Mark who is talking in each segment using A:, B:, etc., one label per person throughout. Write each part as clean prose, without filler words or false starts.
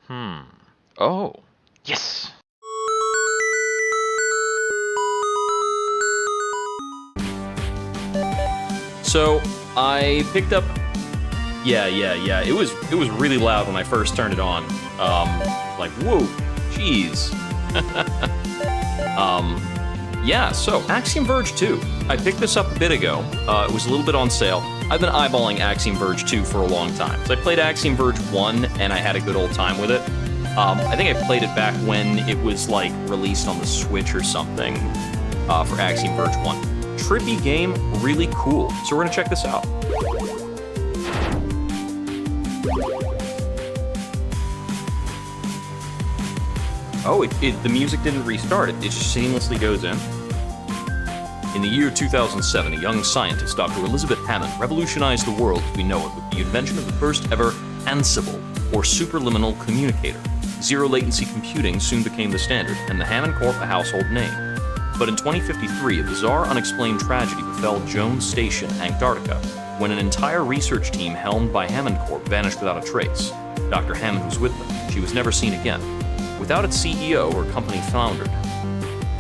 A: Oh. Yes!
B: So, I picked up... Yeah. It was really loud when I first turned it on. Like, whoa, jeez. Yeah, so, Axiom Verge 2. I picked this up a bit ago. It was a little bit on sale. I've been eyeballing Axiom Verge 2 for a long time. So I played Axiom Verge 1, and I had a good old time with it. I think I played it back when it was, like, released on the Switch or something for Axiom Verge 1. Trippy game, really cool. So we're gonna check this out. Oh, the music didn't restart. It just seamlessly goes in. In the year 2007, a young scientist, Dr. Elizabeth Hammond, revolutionized the world as we know it with the invention of the first ever Ansible, or superliminal communicator. Zero latency computing soon became the standard, and the Hammond Corp a household name. But in 2053, a bizarre, unexplained tragedy befell Jones Station, Antarctica, when an entire research team helmed by Hammond Corp vanished without a trace. Dr. Hammond was with them. She was never seen again. Without its CEO, her company floundered.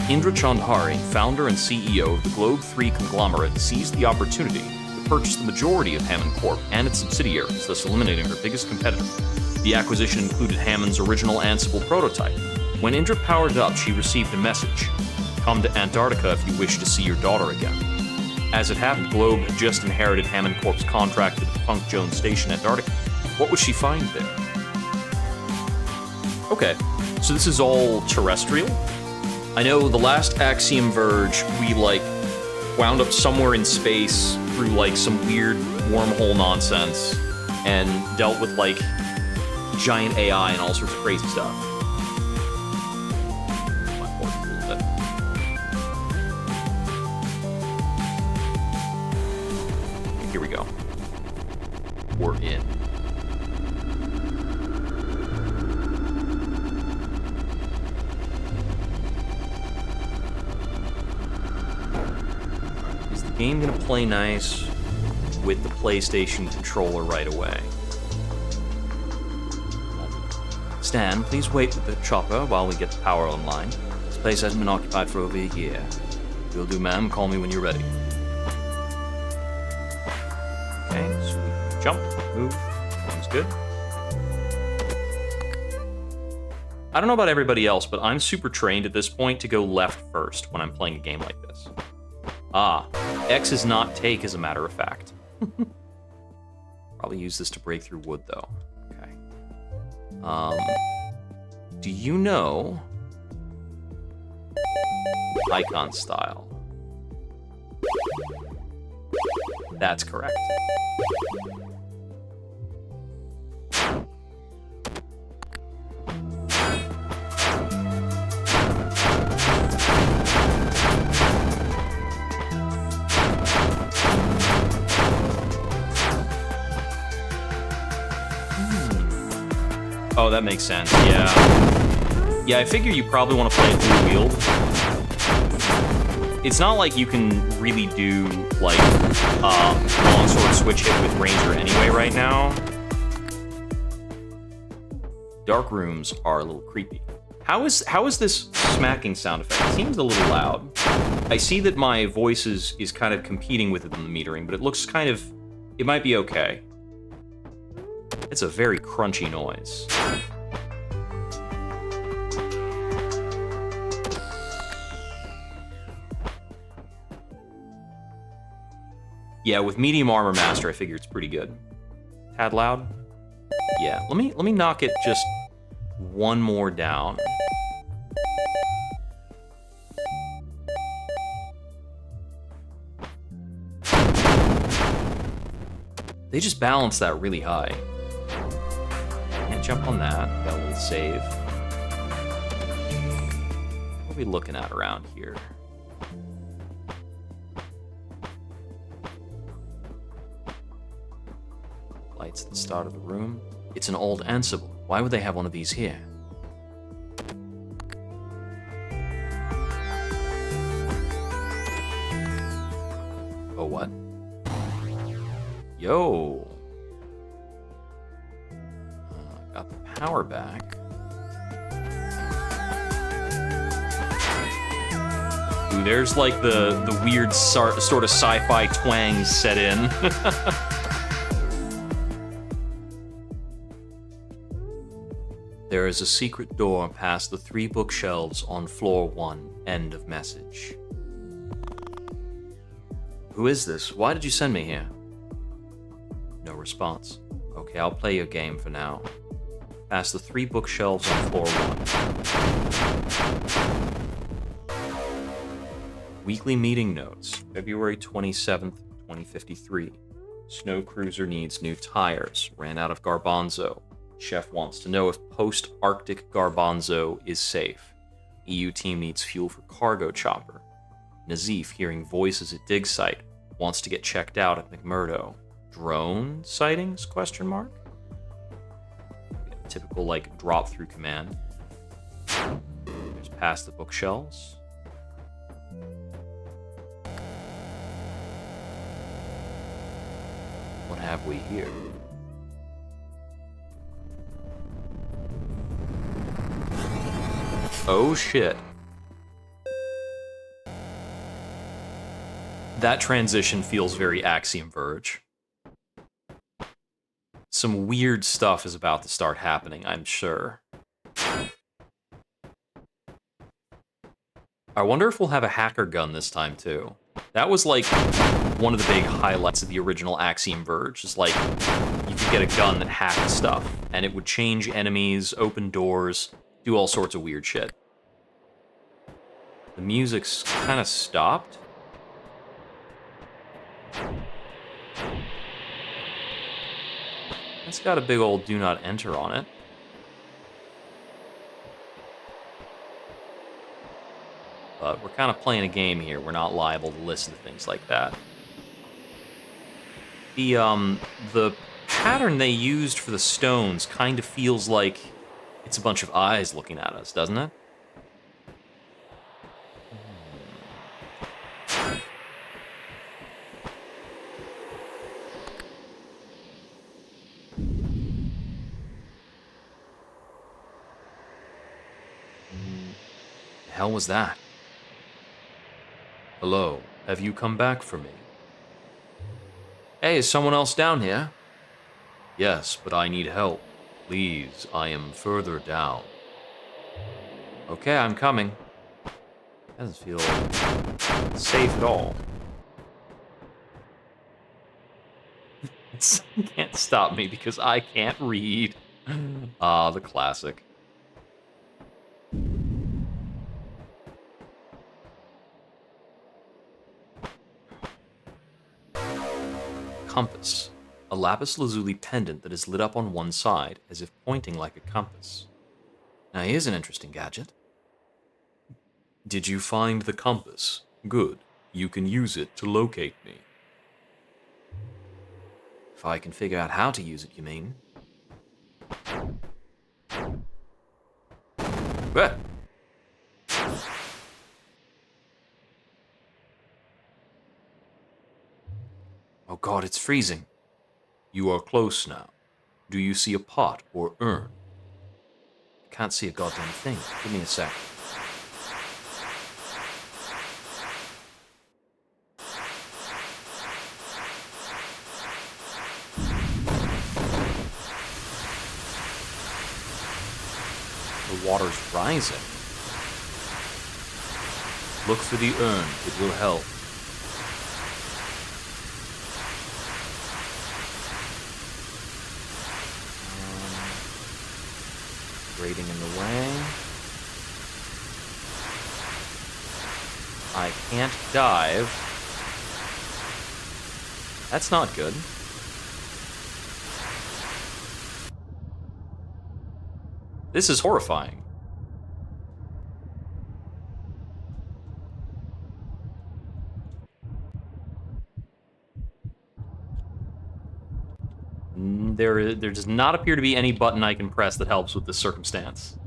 B: Indra Chandhari, founder and CEO of the Globe 3 conglomerate, seized the opportunity to purchase the majority of Hammond Corp and its subsidiaries, thus eliminating her biggest competitor. The acquisition included Hammond's original Ansible prototype. When Indra powered it up, she received a message. Come to Antarctica if you wish to see your daughter again. As it happened, Globe had just inherited Hammond Corp's contract with the defunct Jones Station, Antarctica. What would she find there? Okay, so this is all terrestrial? I know the last Axiom Verge, we, like, wound up somewhere in space through, like, some weird wormhole nonsense and dealt with, like, giant AI and all sorts of crazy stuff. My voice a little bit. Here we go. We're in. Is the game gonna play nice with the PlayStation controller right away? Stan, please wait with the chopper while we get the power online. This place hasn't been occupied for over a year. Will do, ma'am. Call me when you're ready. Okay, so we can jump, move. Sounds good. I don't know about everybody else, but I'm super trained at this point to go left first when I'm playing a game like this. Ah, X is not take, as a matter of fact. Probably use this to break through wood, though. Okay. Do you know icon style? That's correct. Oh, that makes sense, yeah. Yeah, I figure you probably want to play it dual wield. It's not like you can really do, like, longsword switch hit with Ranger anyway right now. Dark rooms are a little creepy. How is this smacking sound effect? It seems a little loud. I see that my voice is kind of competing with it in the metering, but it looks kind of... It might be okay. It's a very crunchy noise. Yeah, with medium armor master, I figure it's pretty good. Tad loud? Yeah, let me knock it just one more down. They just balance that really high. Can't jump on that. Got a little save. What are we looking at around here? Lights at the start of the room. It's an old Ansible. Why would they have one of these here? Oh, what? Yo! Got the power back. Ooh, there's like the weird sort of sci-fi twang set in. There is a secret door past the 3 bookshelves on floor 1. End of message. Who is this? Why did you send me here? No response. Okay, I'll play your game for now. Past the 3 bookshelves on floor 1. Weekly meeting notes. February 27th, 2053. Snow cruiser needs new tires. Ran out of garbanzo. Chef wants to know if post-Arctic garbanzo is safe. EU team needs fuel for cargo chopper. Nazif, hearing voices at dig site, wants to get checked out at McMurdo. Drone sightings? Question mark. Typical like drop through command. There's past the bookshelves. What have we here? Oh shit. That transition feels very Axiom Verge. Some weird stuff is about to start happening, I'm sure. I wonder if we'll have a hacker gun this time, too. That was, like, one of the big highlights of the original Axiom Verge. Is like, you could get a gun that hacked stuff, and it would change enemies, open doors, do all sorts of weird shit. The music's kind of stopped. It's got a big old do not enter on it. But we're kind of playing a game here. We're not liable to listen to things like that. The pattern they used for the stones kind of feels like it's a bunch of eyes looking at us, doesn't it? The hell was that? Hello, have you come back for me? Hey, is someone else down here? Yes, but I need help. Please, I am further down. Okay, I'm coming. Doesn't feel safe at all. You can't stop me because I can't read. Ah, the classic. Compass. A lapis lazuli pendant that is lit up on one side, as if pointing like a compass. Now here's an interesting gadget. Did you find the compass? Good. You can use it to locate me. If I can figure out how to use it, you mean? What? Oh god, it's freezing. You are close now. Do you see a pot or urn? I can't see a goddamn thing. Give me a sec. The water's rising. Look for the urn. It will help. Grating in the way. I can't dive. That's not good. This is horrifying. There does not appear to be any button I can press that helps with this circumstance.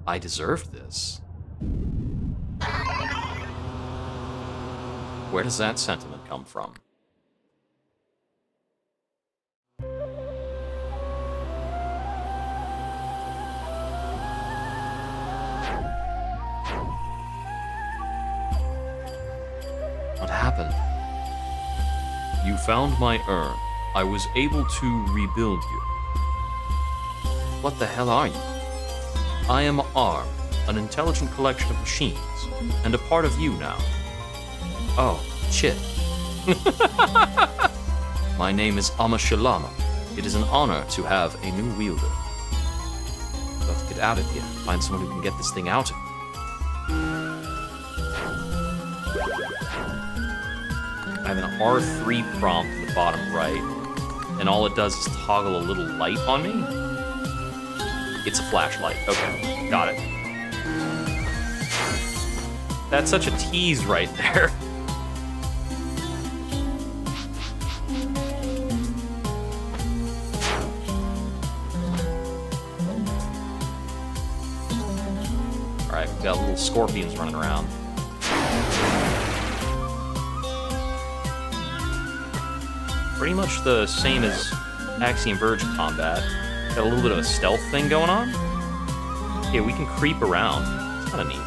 B: I deserved this. Where does that sentiment come from? What happened? You found my urn. I was able to rebuild you. What the hell are you? I am Arm, an intelligent collection of machines, and a part of you now. Oh, shit. My name is Amashalama. It is an honor to have a new wielder. Let's get out of here. Find someone who can get this thing out of me. I have an R3 prompt in the bottom right, and all it does is toggle a little light on me. It's a flashlight. Okay, got it. That's such a tease right there. Alright, we've got little scorpions running around. Pretty much the same as Axiom Verge combat. Got a little bit of a stealth thing going on. Yeah, we can creep around. It's kind of neat.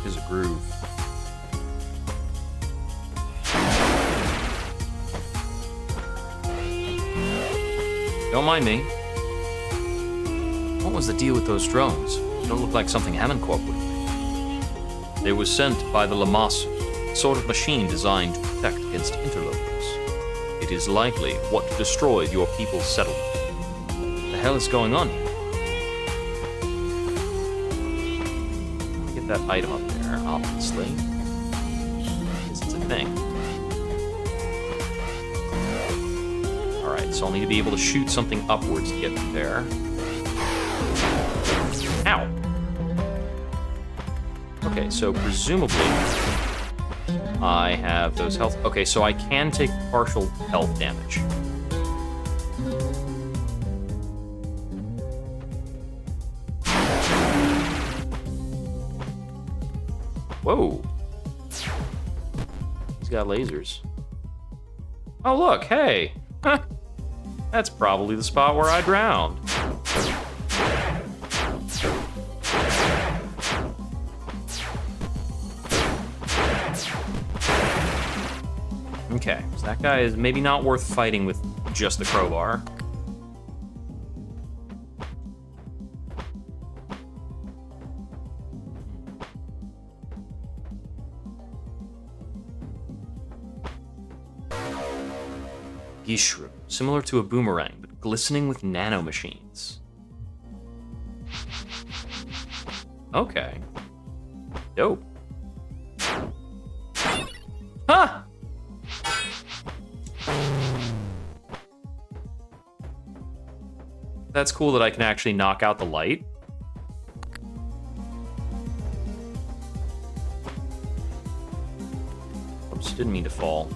B: There's a groove. Don't mind me. What was the deal with those drones? They don't look like something Hammond Corp would have made. They were sent by the Lamasu, a sort of machine designed to protect against interlopers. It is likely what destroyed your people's settlement. What the hell is going on here? Get that item up there, obviously. Because it's a thing. Alright, so I'll need to be able to shoot something upwards to get there. Ow! Okay, so presumably I have those health... Okay, so I can take partial health damage. Whoa! He's got lasers. Oh, look, hey! That's probably the spot where I drowned. Okay, so that guy is maybe not worth fighting with just the crowbar. Gishru, similar to a boomerang, but glistening with nanomachines. Okay. Dope. Huh! That's cool that I can actually knock out the light. Oops, didn't mean to fall.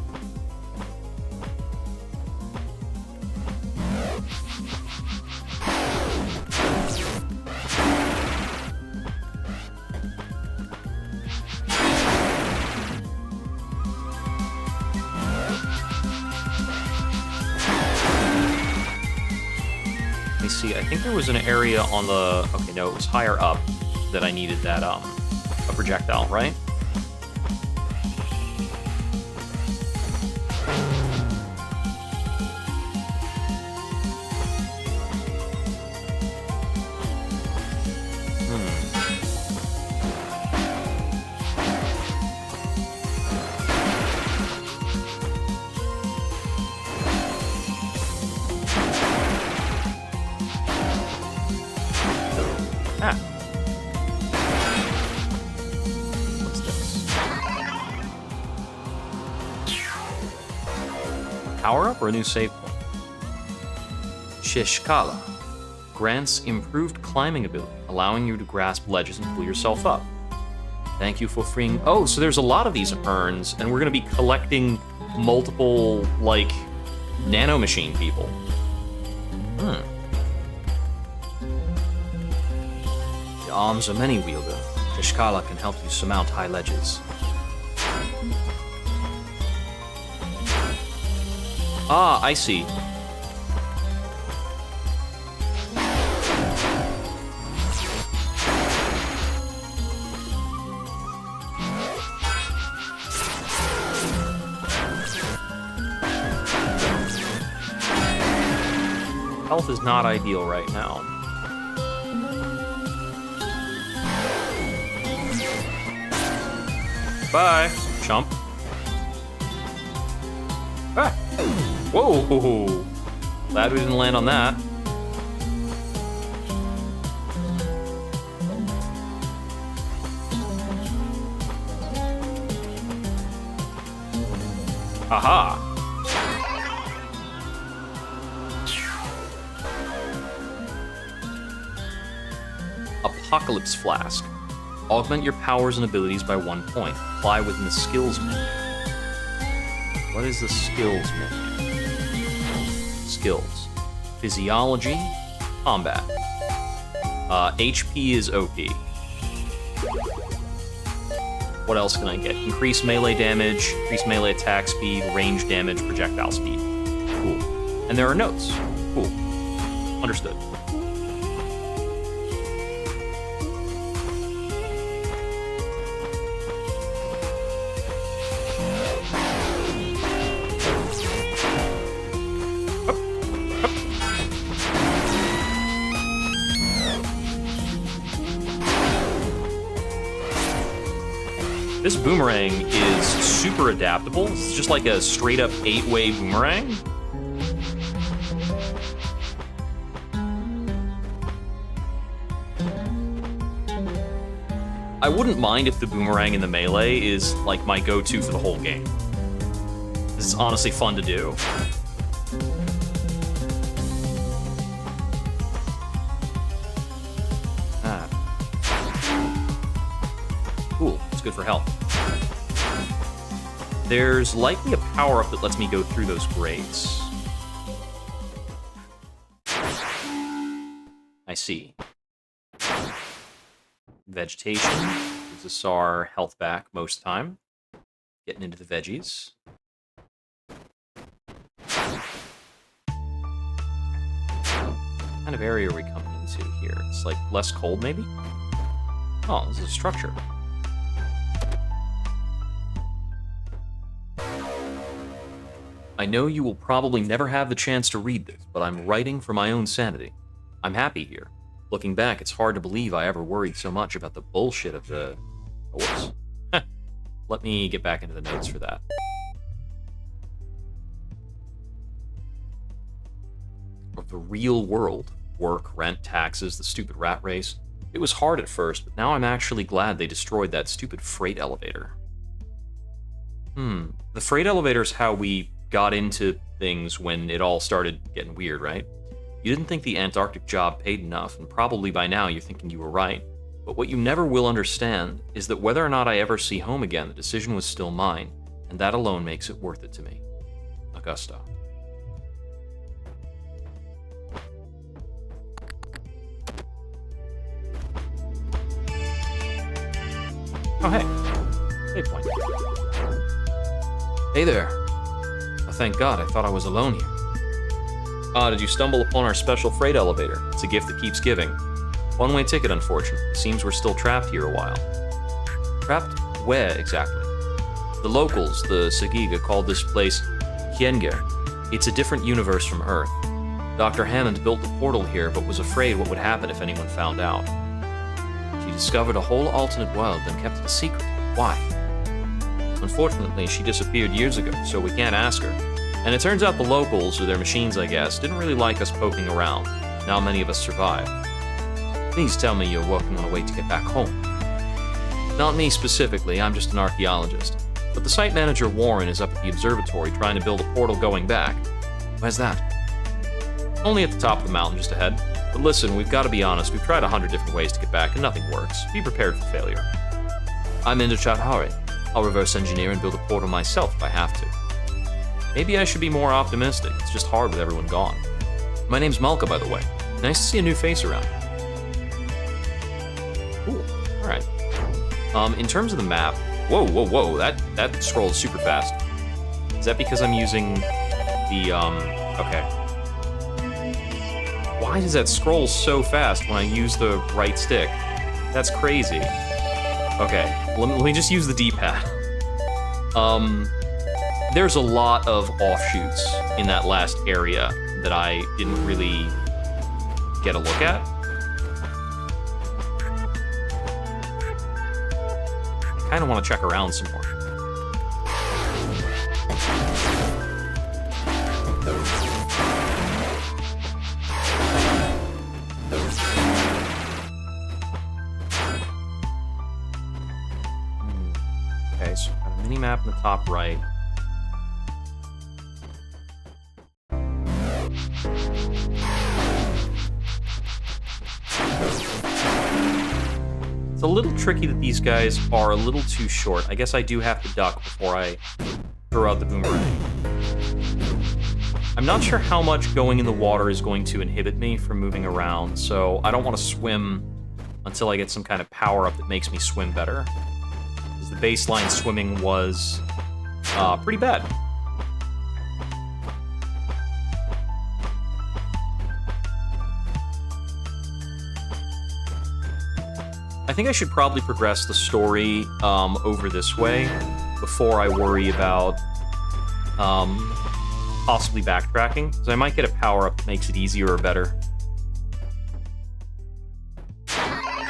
B: I think there was an area on the... Okay, no, it was higher up that I needed that, a projectile, right? Power up or a new save point? Shishkala grants improved climbing ability, allowing you to grasp ledges and pull yourself up. Thank you for freeing... Oh, so there's a lot of these urns, and we're going to be collecting multiple, like, nanomachine people. arms are many-wielder. Trishkala can help you surmount high ledges. Ah, I see. Health is not ideal right now. Bye, chump. Ah. Whoa! Glad we didn't land on that. Aha! Apocalypse Flask. Augment your powers and abilities by 1 point. Apply within the skills menu. What is the skills menu? Skills. Physiology. Combat. HP is OP. What else can I get? Increase melee damage, increase melee attack speed, range damage, projectile speed. Cool. And there are notes. Cool. Understood. This boomerang is super adaptable. It's just like a straight-up 8-way boomerang. I wouldn't mind if the boomerang in the melee is like my go-to for the whole game. This is honestly fun to do. Cool, it's good for health. There's likely a power-up that lets me go through those grades. I see. Vegetation gives us our health back most of the time. Getting into the veggies. What kind of area are we coming into here? It's like less cold, maybe? Oh, this is a structure. I know you will probably never have the chance to read this, but I'm writing for my own sanity. I'm happy here. Looking back, it's hard to believe I ever worried so much about the bullshit of the... Whoops. Let me get back into the notes for that. Of the real world. Work, rent, taxes, the stupid rat race. It was hard at first, but now I'm actually glad they destroyed that stupid freight elevator. The freight elevator is how we got into things when it all started getting weird, right? You didn't think the Antarctic job paid enough, and probably by now you're thinking you were right. But what you never will understand is that whether or not I ever see home again, the decision was still mine, and that alone makes it worth it to me. Augusta. Oh, hey. Save point. Hey there. Oh, thank God, I thought I was alone here. Did you stumble upon our special freight elevator? It's a gift that keeps giving. One-way ticket, unfortunately. Seems we're still trapped here a while. Trapped where, exactly? The locals, the Sagiga, called this place Kienger. It's a different universe from Earth. Dr. Hammond built the portal here, but was afraid what would happen if anyone found out. She discovered a whole alternate world, then kept it a secret. Why? Unfortunately, she disappeared years ago, so we can't ask her. And it turns out the locals, or their machines I guess, didn't really like us poking around. Now many of us survive. Please tell me you're working on a way to get back home. Not me specifically, I'm just an archaeologist. But the site manager Warren is up at the observatory trying to build a portal going back. Where's that? Only at the top of the mountain just ahead. But listen, we've got to be honest, we've tried 100 different ways to get back and nothing works. Be prepared for failure. I'm Inder Chaudhary. I'll reverse engineer and build a portal myself if I have to. Maybe I should be more optimistic. It's just hard with everyone gone. My name's Malka, by the way. Nice to see a new face around. Cool. All right. In terms of the map, whoa, that scrolls super fast. Is that because I'm using the, okay. Why does that scroll so fast when I use the right stick? That's crazy. Okay, let me just use the D-pad. There's a lot of offshoots in that last area that I didn't really get a look at. I kind of want to check around some more. Okay, so got a mini-map in the top right. It's a little tricky that these guys are a little too short. I guess I do have to duck before I throw out the boomerang. I'm not sure how much going in the water is going to inhibit me from moving around, so I don't want to swim until I get some kind of power-up that makes me swim better. Because the baseline swimming was pretty bad. I think I should probably progress the story over this way before I worry about possibly backtracking, because I might get a power-up that makes it easier or better.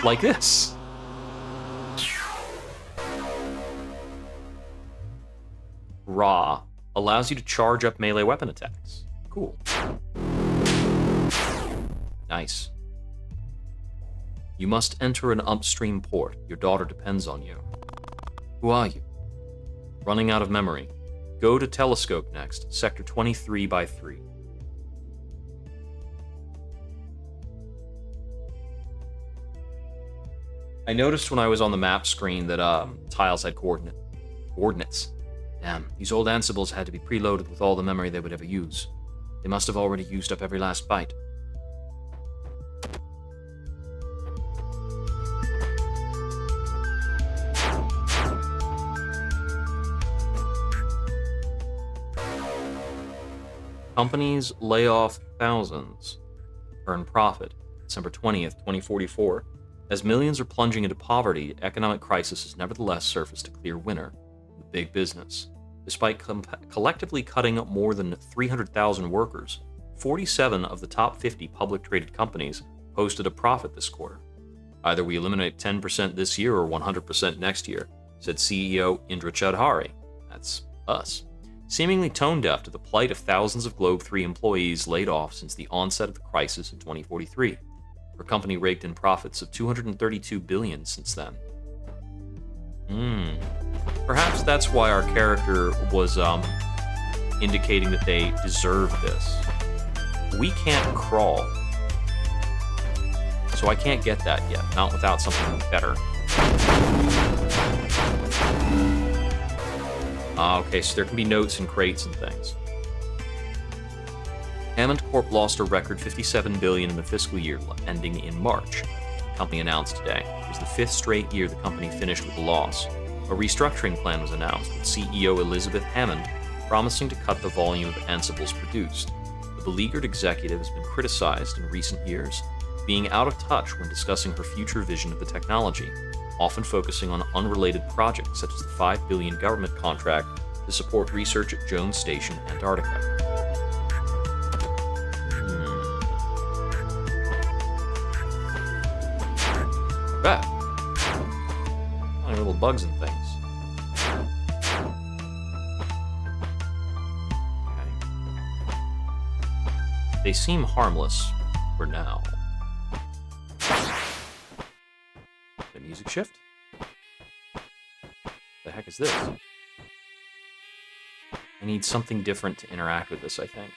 B: Like this. Raw allows you to charge up melee weapon attacks. Cool. Nice. You must enter an upstream port. Your daughter depends on you. Who are you? Running out of memory. Go to Telescope next, Sector 23 by 3. I noticed when I was on the map screen that tiles had coordinates. Damn, these old Ansibles had to be preloaded with all the memory they would ever use. They must have already used up every last byte. Companies lay off thousands, earn profit. December 20th, 2044. As millions are plunging into poverty, economic crisis has nevertheless surfaced a clear winner: the big business. Despite collectively cutting more than 300,000 workers, 47 of the top 50 public traded companies posted a profit this quarter. Either we eliminate 10% this year or 100% next year, said CEO Indra Chaudhary. That's us. Seemingly tone-deaf to the plight of thousands of Globe 3 employees laid off since the onset of the crisis in 2043. Her company raked in profits of $232 billion since then. Perhaps that's why our character was indicating that they deserve this. We can't crawl, so I can't get that yet, not without something better. Okay, so there can be notes and crates and things. Hammond Corp lost a record $57 billion in the fiscal year ending in March. The company announced today it was the 5th straight year the company finished with a loss. A restructuring plan was announced, with CEO Elizabeth Hammond promising to cut the volume of Ansibles produced. The beleaguered executive has been criticized in recent years, being out of touch when discussing her future vision of the technology, often focusing on unrelated projects such as the $5 billion government contract to support research at Jones Station, Antarctica. That. Funny little bugs and things. Okay. They seem harmless for now. The music shift? The heck is this? I need something different to interact with this, I think.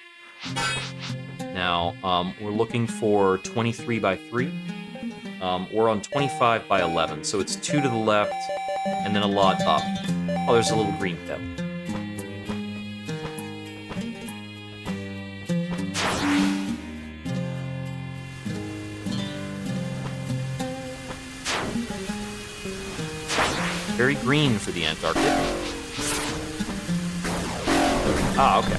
B: Now, we're looking for 23 by 3. We're on 25 by 11, so it's 2 to the left, and then a lot up. Oh, there's a little green pip. Very green for the Antarctic. Ah, okay.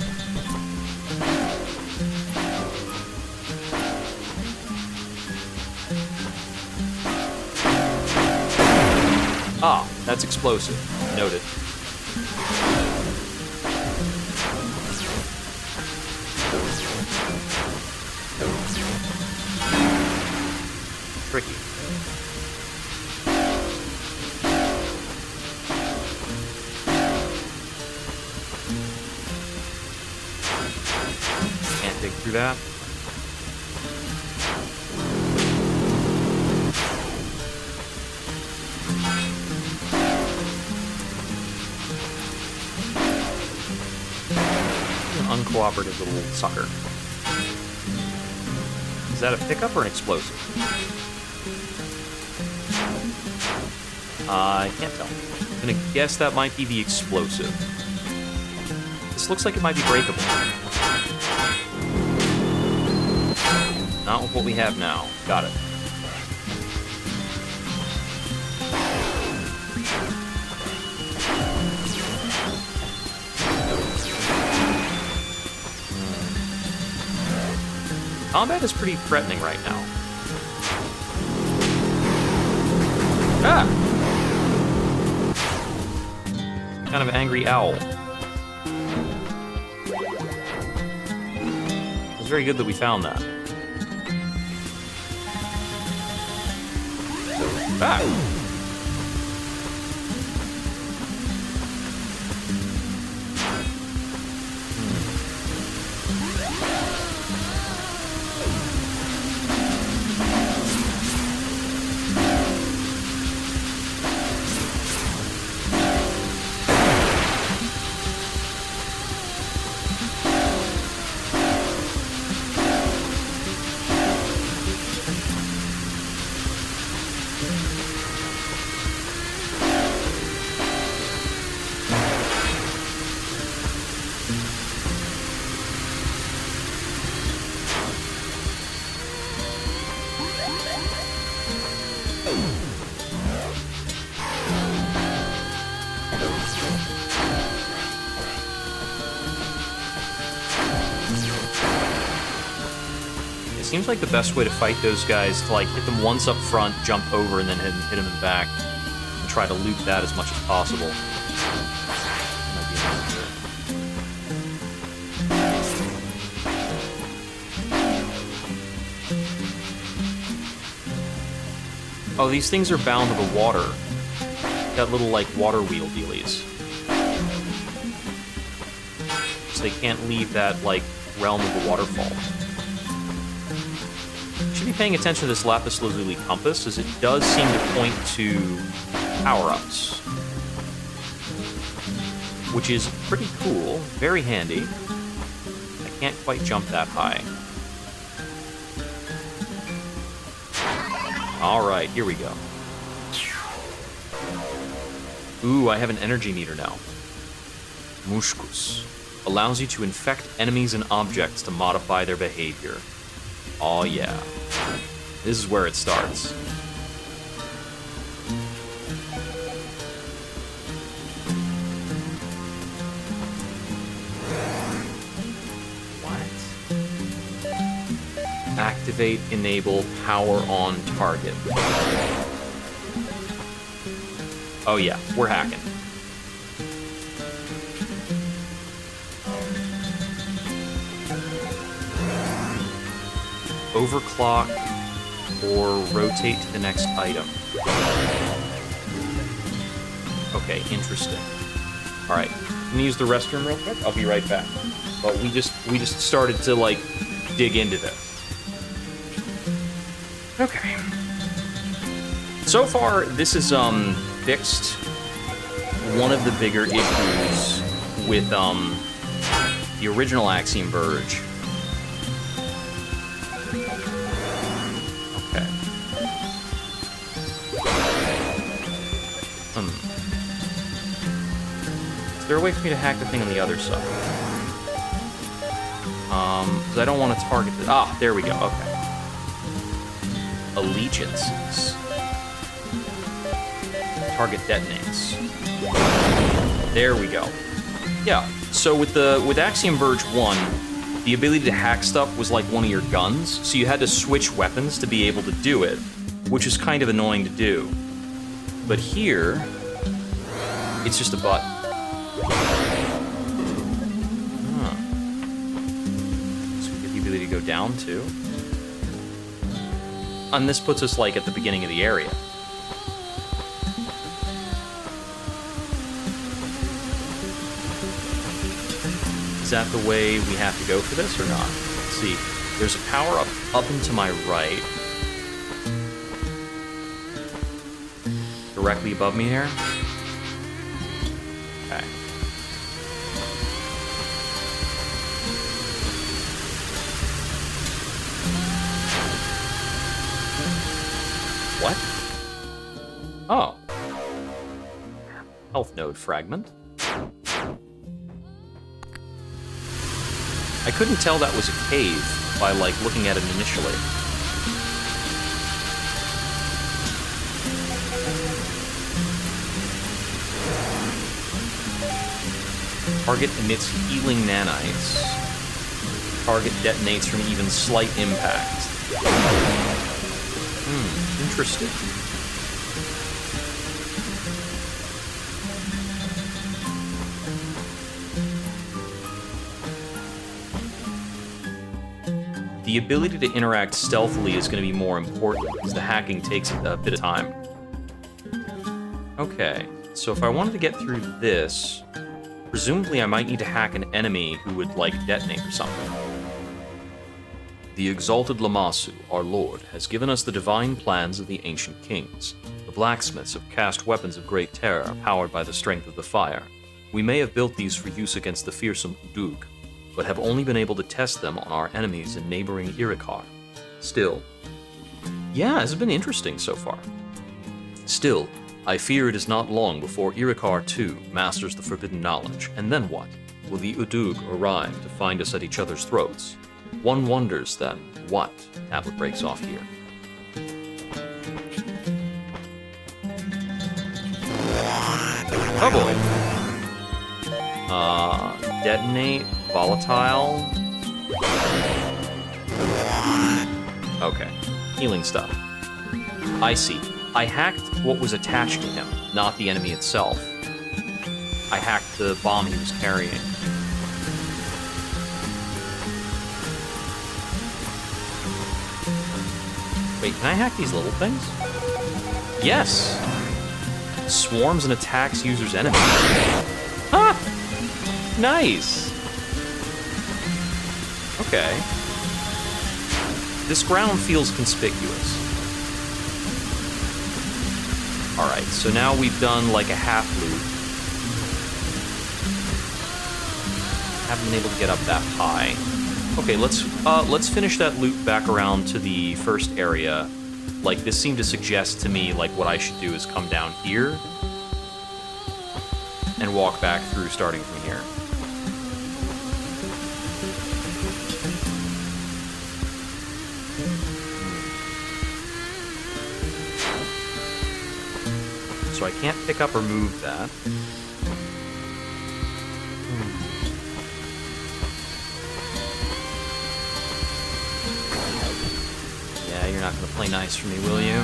B: Ah, that's explosive. Noted. Tricky. Can't dig through that. An uncooperative little sucker. Is that a pickup or an explosive? I can't tell. I'm gonna guess that might be the explosive. This looks like it might be breakable. Not with what we have now. Got it. Combat is pretty threatening right now. Ah! Kind of angry owl. It was very good that we found that. Ah! Seems like the best way to fight those guys to like hit them once up front, jump over, and then hit them in the back, and try to loop that as much as possible. Might be oh, these things are bound to the water. Got little like water wheel dealies, so they can't leave that like realm of the waterfall. Be paying attention to this lapis lazuli compass, as it does seem to point to power-ups, which is pretty cool, very handy. I can't quite jump that high. Alright, here we go. Ooh, I have an energy meter now. Muskus. Allows you to infect enemies and objects to modify their behavior. Oh yeah. This is where it starts. What? Activate, enable, power on target. Oh yeah, we're hacking. Overclock or rotate to the next item. Okay, interesting. All right, I'm gonna use the restroom real quick. I'll be right back. But we just started to like dig into this. Okay. So far, this has fixed one of the bigger issues with the original Axiom Verge. Is there a way for me to hack the thing on the other side? Because I don't want to target the... Ah, there we go, okay. target detonates. There we go. Yeah, so with Axiom Verge 1, the ability to hack stuff was like one of your guns, so you had to switch weapons to be able to do it, which is kind of annoying to do. But here, it's just a button. Huh. So we get the ability to go down too. And this puts us like at the beginning of the area. Is that the way we have to go for this or not? Let's see. There's a power up and to my right. Directly above me here. Okay. What? Oh. Health node fragment. I couldn't tell that was a cave by, like, looking at it initially. Target emits healing nanites. Target detonates from even slight impact. Interesting. The ability to interact stealthily is going to be more important, because the hacking takes a bit of time. Okay, so if I wanted to get through this, presumably I might need to hack an enemy who would, like, detonate or something. The exalted Lamassu, our lord, has given us the divine plans of the ancient kings. The blacksmiths have cast weapons of great terror, powered by the strength of the fire. We may have built these for use against the fearsome Udug, but have only been able to test them on our enemies in neighboring Irikar. Still, yeah, this has been interesting so far. Still, I fear it is not long before Irikar too masters the forbidden knowledge, and then what? Will the Udug arrive to find us at each other's throats? One wonders then, what? Tablet breaks off here. Oh boy. Detonate, volatile. Okay, healing stuff. I see. I hacked what was attached to him, not the enemy itself. I hacked the bomb he was carrying. Wait, can I hack these little things? Yes! Swarms and attacks users' enemies. Ah! Nice! Okay. This ground feels conspicuous. Alright, so now we've done like a half loop. Haven't been able to get up that high. Okay, let's finish that loop back around to the first area. Like, this seemed to suggest to me, like, what I should do is come down here and walk back through starting from here. So I can't pick up or move that. Yeah, you're not gonna play nice for me, will you?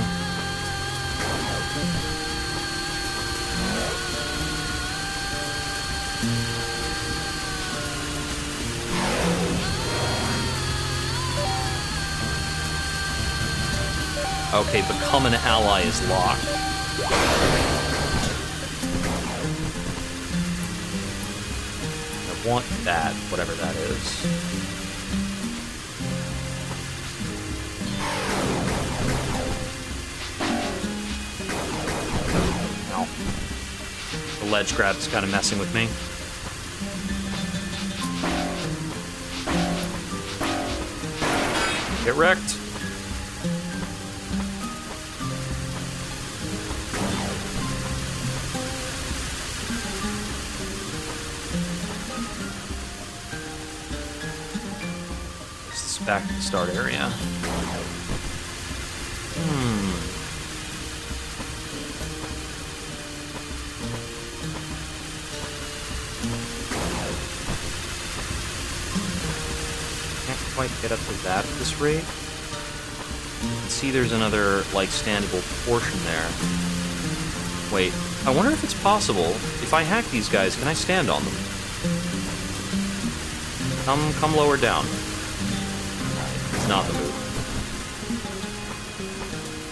B: Okay, become an ally is locked. I want that, whatever that is. Ow. The ledge grab is kind of messing with me. Get wrecked. Back to the start area. quite get up to that at this rate. You can see there's another, like, standable portion there. Wait, I wonder if it's possible, if I hack these guys, can I stand on them? Come lower down. It's not the move.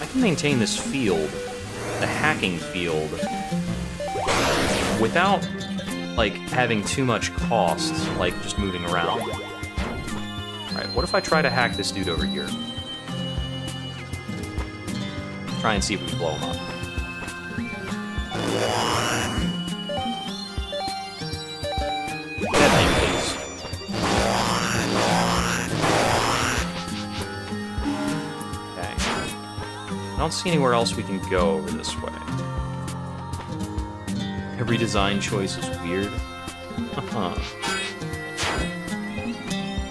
B: I can maintain this field, the hacking field, without, like, having too much cost, like, just moving around. Alright, what if I try to hack this dude over here? Try and see if we can blow him up. Detonate, please. Okay. I don't see anywhere else we can go over this way. Every design choice is weird.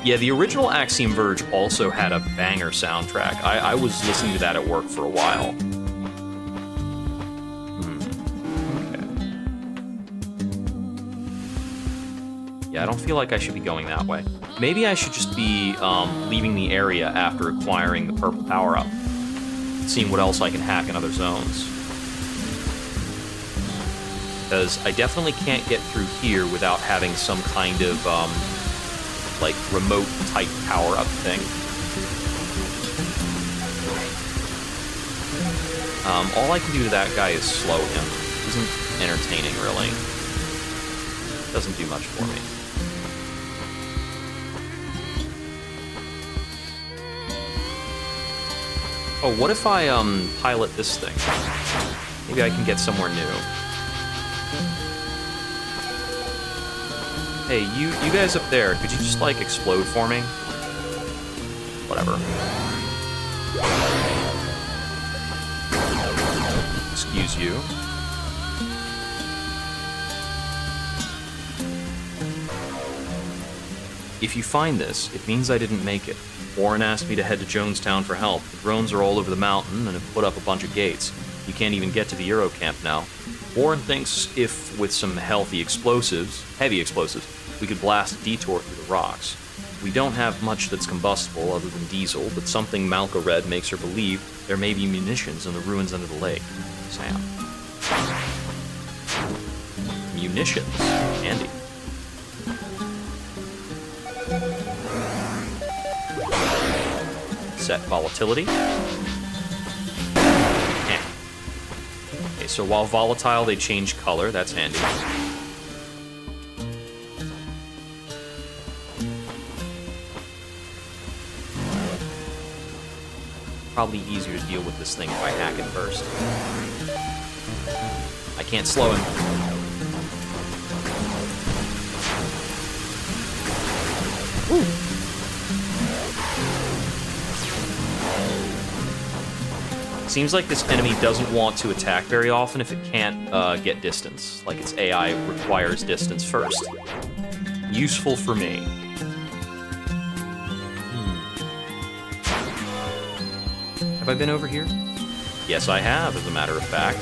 B: Yeah, the original Axiom Verge also had a banger soundtrack. I was listening to that at work for a while. Okay. Yeah, I don't feel like I should be going that way. Maybe I should just be leaving the area after acquiring the purple power-up. Seeing what else I can hack in other zones. Because I definitely can't get through here without having some kind of, like, remote-type power-up thing. All I can do to that guy is slow him. Isn't entertaining, really. Doesn't do much for me. Oh, what if I, pilot this thing? Maybe I can get somewhere new. Hey, you guys up there, could you just, like, explode for me? Whatever. Excuse you. If you find this, it means I didn't make it. Warren asked me to head to Jonestown for help. The drones are all over the mountain and have put up a bunch of gates. You can't even get to the Euro camp now. Warren thinks if, with some heavy explosives, we could blast a detour through the rocks. We don't have much that's combustible other than diesel, but something Malka read makes her believe there may be munitions in the ruins under the lake. Sam. Munitions. Handy. Set volatility. Okay, so while volatile, they change color. That's handy. Probably easier to deal with this thing if I hack it first. I can't slow him. Ooh. Seems like this enemy doesn't want to attack very often if it can't get distance. Like its AI requires distance first. Useful for me. Have I been over here? Yes, I have, as a matter of fact.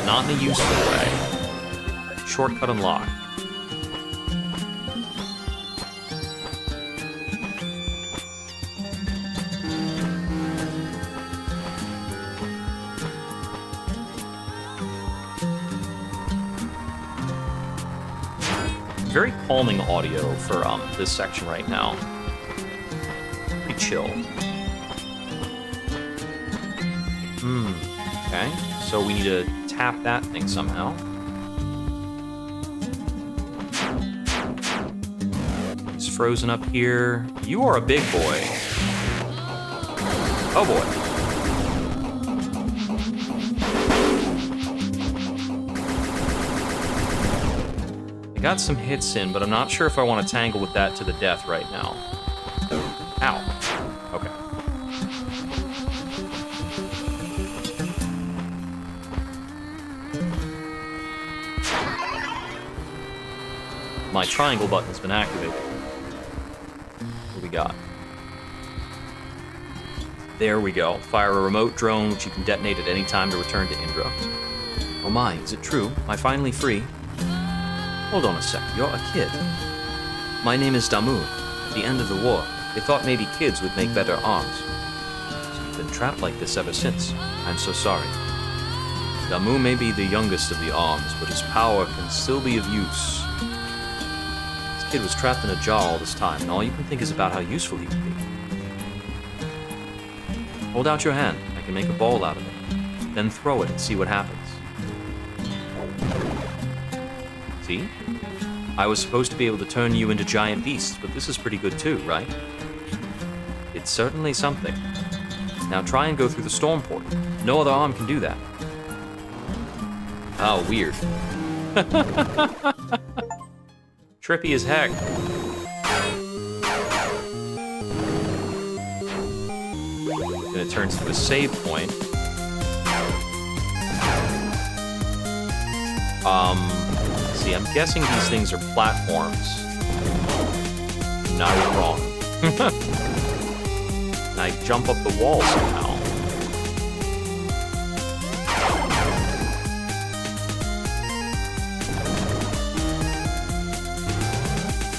B: Not in a useful way. Shortcut unlocked. Very calming audio for this section right now. Pretty chill. Okay, so we need to tap that thing somehow. He's frozen up here. You are a big boy. Oh boy. I got some hits in, but I'm not sure if I want to tangle with that to the death right now. Ow. Okay. My triangle button's been activated. What do we got? There we go. Fire a remote drone, which you can detonate at any time to return to Indra. Oh my, is it true? Am I finally free? Hold on a sec, you're a kid. My name is Damu. At the end of the war, They thought maybe kids would make better arms. So you've been trapped like this ever since. I'm so sorry. Damu may be the youngest of the arms, but his power can still be of use. This kid was trapped in a jar all this time, and all you can think is about how useful he could be. Hold out your hand. I can make a ball out of it. Then throw it and see what happens. See? I was supposed to be able to turn you into giant beasts, but this is pretty good too, right? It's certainly something. Now try and go through the storm portal. No other arm can do that. Oh, weird. Trippy as heck. Then it turns to a save point. See, I'm guessing these things are platforms. No, I was wrong. And I jump up the wall somehow.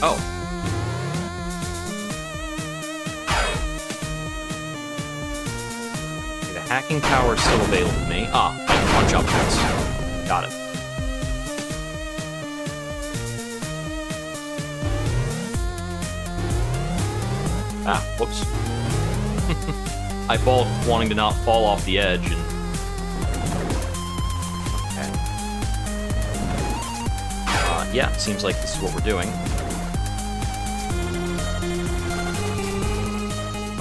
B: Oh. Okay, the hacking power is still available to me. Ah, I can punch upwards. Got it. Ah, whoops. I balked, wanting to not fall off the edge, and... Okay. Yeah, seems like this is what we're doing.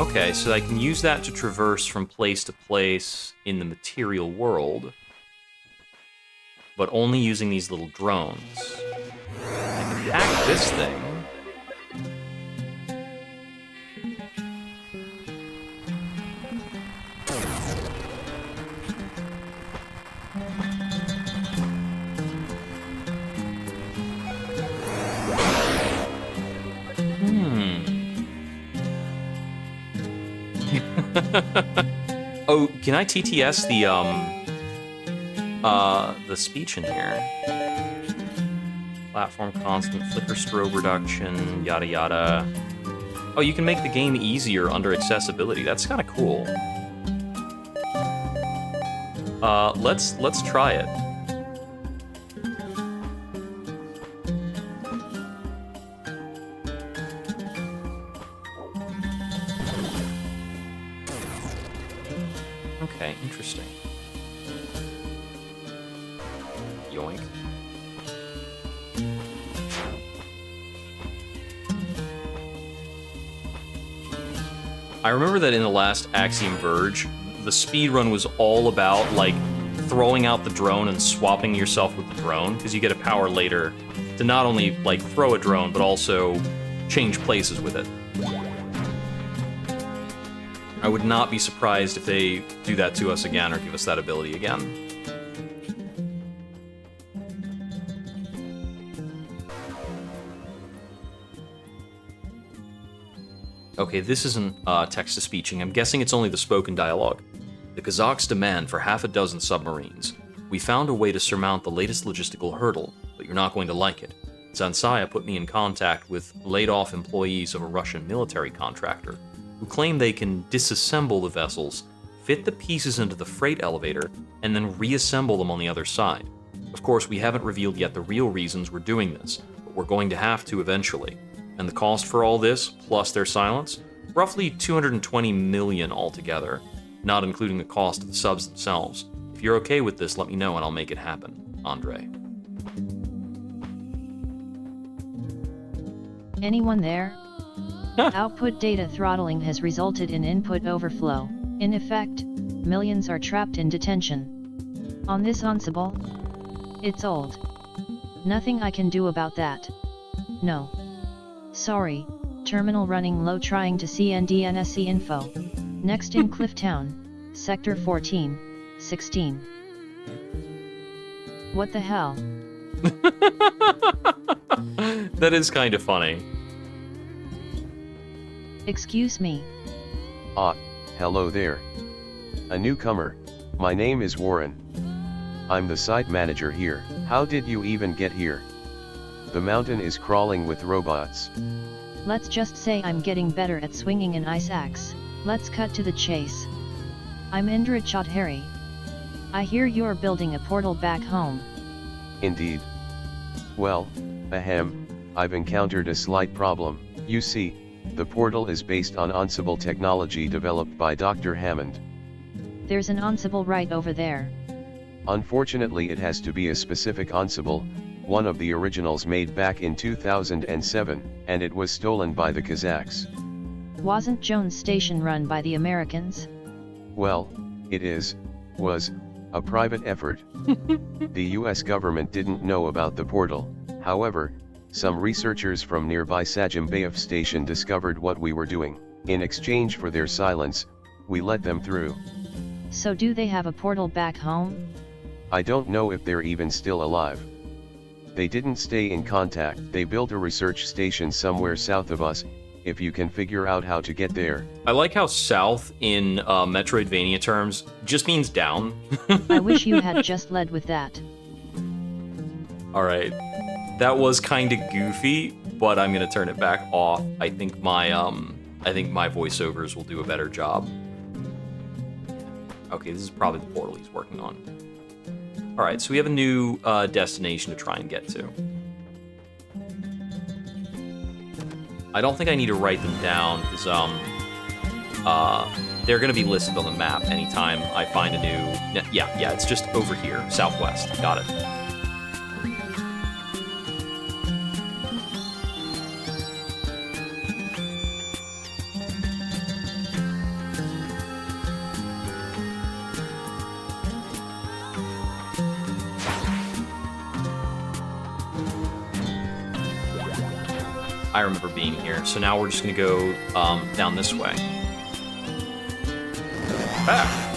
B: Okay, so I can use that to traverse from place to place in the material world, but only using these little drones. I can hack this thing. Oh, can I TTS the speech in here? Platform constant, flicker strobe reduction, yada yada. Oh, you can make the game easier under accessibility. That's kind of cool. Let's try it. Okay, interesting. Yoink. I remember that in the last Axiom Verge, the speedrun was all about, like, throwing out the drone and swapping yourself with the drone, because you get a power later to not only, like, throw a drone, but also change places with it. I would not be surprised if they do that to us again or give us that ability again. Okay, this isn't text-to-speeching. I'm guessing it's only the spoken dialogue. The Kazakhs demand for half a dozen submarines. We found a way to surmount the latest logistical hurdle, but you're not going to like it. Zansaya put me in contact with laid-off employees of a Russian military contractor, who claim they can disassemble the vessels, fit the pieces into the freight elevator, and then reassemble them on the other side. Of course, we haven't revealed yet the real reasons we're doing this, but we're going to have to eventually. And the cost for all this, plus their silence, roughly 220 million altogether, not including the cost of the subs themselves. If you're okay with this, let me know and I'll make it happen. Andre.
A: Anyone there? Output data throttling has resulted in input overflow. In effect, millions are trapped in detention. On this ensemble? It's old. Nothing I can do about that. No. Sorry, terminal running low trying to see NDNSC info. Next in Clifftown, Sector 14, 16. What the hell?
B: That is kind of funny.
A: Excuse me.
C: Hello there. A newcomer, my name is Warren. I'm the site manager here. How did you even get here? The mountain is crawling with robots.
A: Let's just say I'm getting better at swinging an ice axe. Let's cut to the chase. I'm Indra Chaudhary. I hear you're building a portal back home.
C: Indeed. Well, ahem, I've encountered a slight problem. You see, the portal is based on Ansible technology developed by Dr. Hammond.
A: There's an Ansible right over there.
C: Unfortunately, it has to be a specific Ansible, one of the originals made back in 2007, and it was stolen by the Kazakhs.
A: Wasn't Jones Station run by the Americans?
C: Well, it was, a private effort. The US government didn't know about the portal. However, some researchers from nearby Sajimbayev station discovered what we were doing. In exchange for their silence, we let them through.
A: So do they have a portal back home?
C: I don't know if they're even still alive. They didn't stay in contact. They built a research station somewhere south of us, if you can figure out how to get there.
B: I like how south in Metroidvania terms just means down.
A: I wish you had just led with that.
B: Alright. That was kind of goofy, but I'm gonna turn it back off. I think my voiceovers will do a better job. Okay, this is probably the portal he's working on. Alright, so we have a new destination to try and get to. I don't think I need to write them down, because they're going to be listed on the map anytime I find a new... Yeah, it's just over here, southwest. Got it. I remember being here, so now we're just gonna go down this way. Back.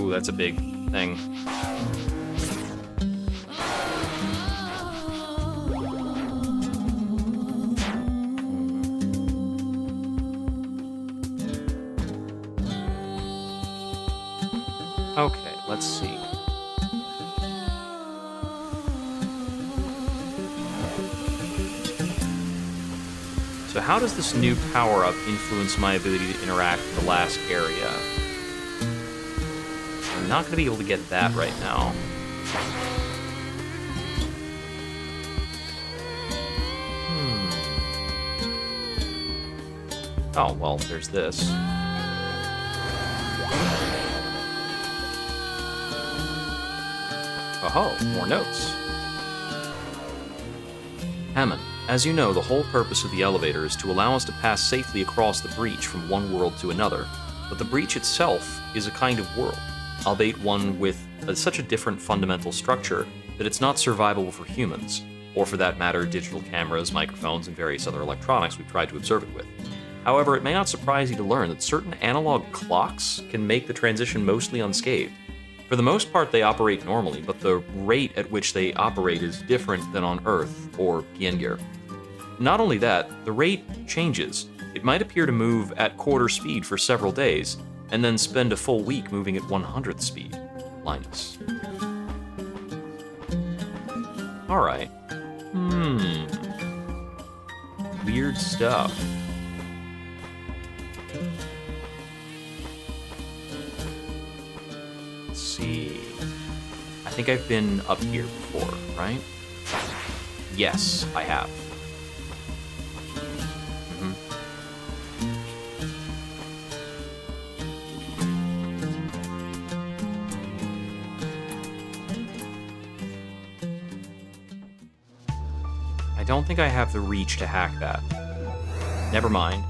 B: Ooh, that's a big thing. Okay, let's see. So how does this new power-up influence my ability to interact with the last area? I'm not going to be able to get that right now. Oh, well, there's this. Oh, more notes. Hammond, as you know, the whole purpose of the elevator is to allow us to pass safely across the breach from one world to another, but the breach itself is a kind of world, albeit one with such a different fundamental structure that it's not survivable for humans, or for that matter, digital cameras, microphones, and various other electronics we've tried to observe it with. However, it may not surprise you to learn that certain analog clocks can make the transition mostly unscathed. For the most part, they operate normally, but the rate at which they operate is different than on Earth, or Gyengir. Not only that, the rate changes. It might appear to move at quarter speed for several days, and then spend a full week moving at 100th speed. Linus. Alright. Weird stuff. See. I think I've been up here before, right? Yes, I have. I don't think I have the reach to hack that. Never mind.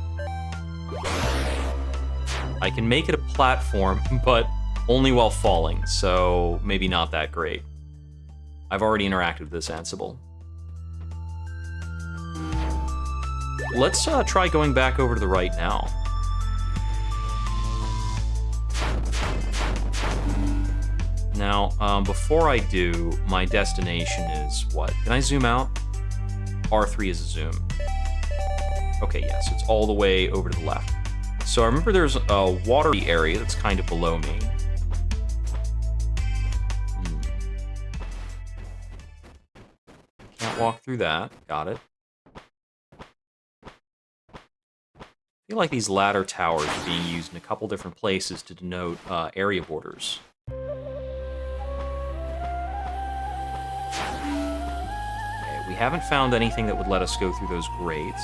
B: I can make it a platform, but only while falling, so maybe not that great. I've already interacted with this Ansible. Let's try going back over to the right now. Now, before I do, my destination is what? Can I zoom out? R3 is a zoom. Okay, yes, it's all the way over to the left. So I remember there's a watery area that's kind of below me. Can't walk through that. Got it. I feel like these ladder towers are being used in a couple different places to denote area borders. Okay, we haven't found anything that would let us go through those grates.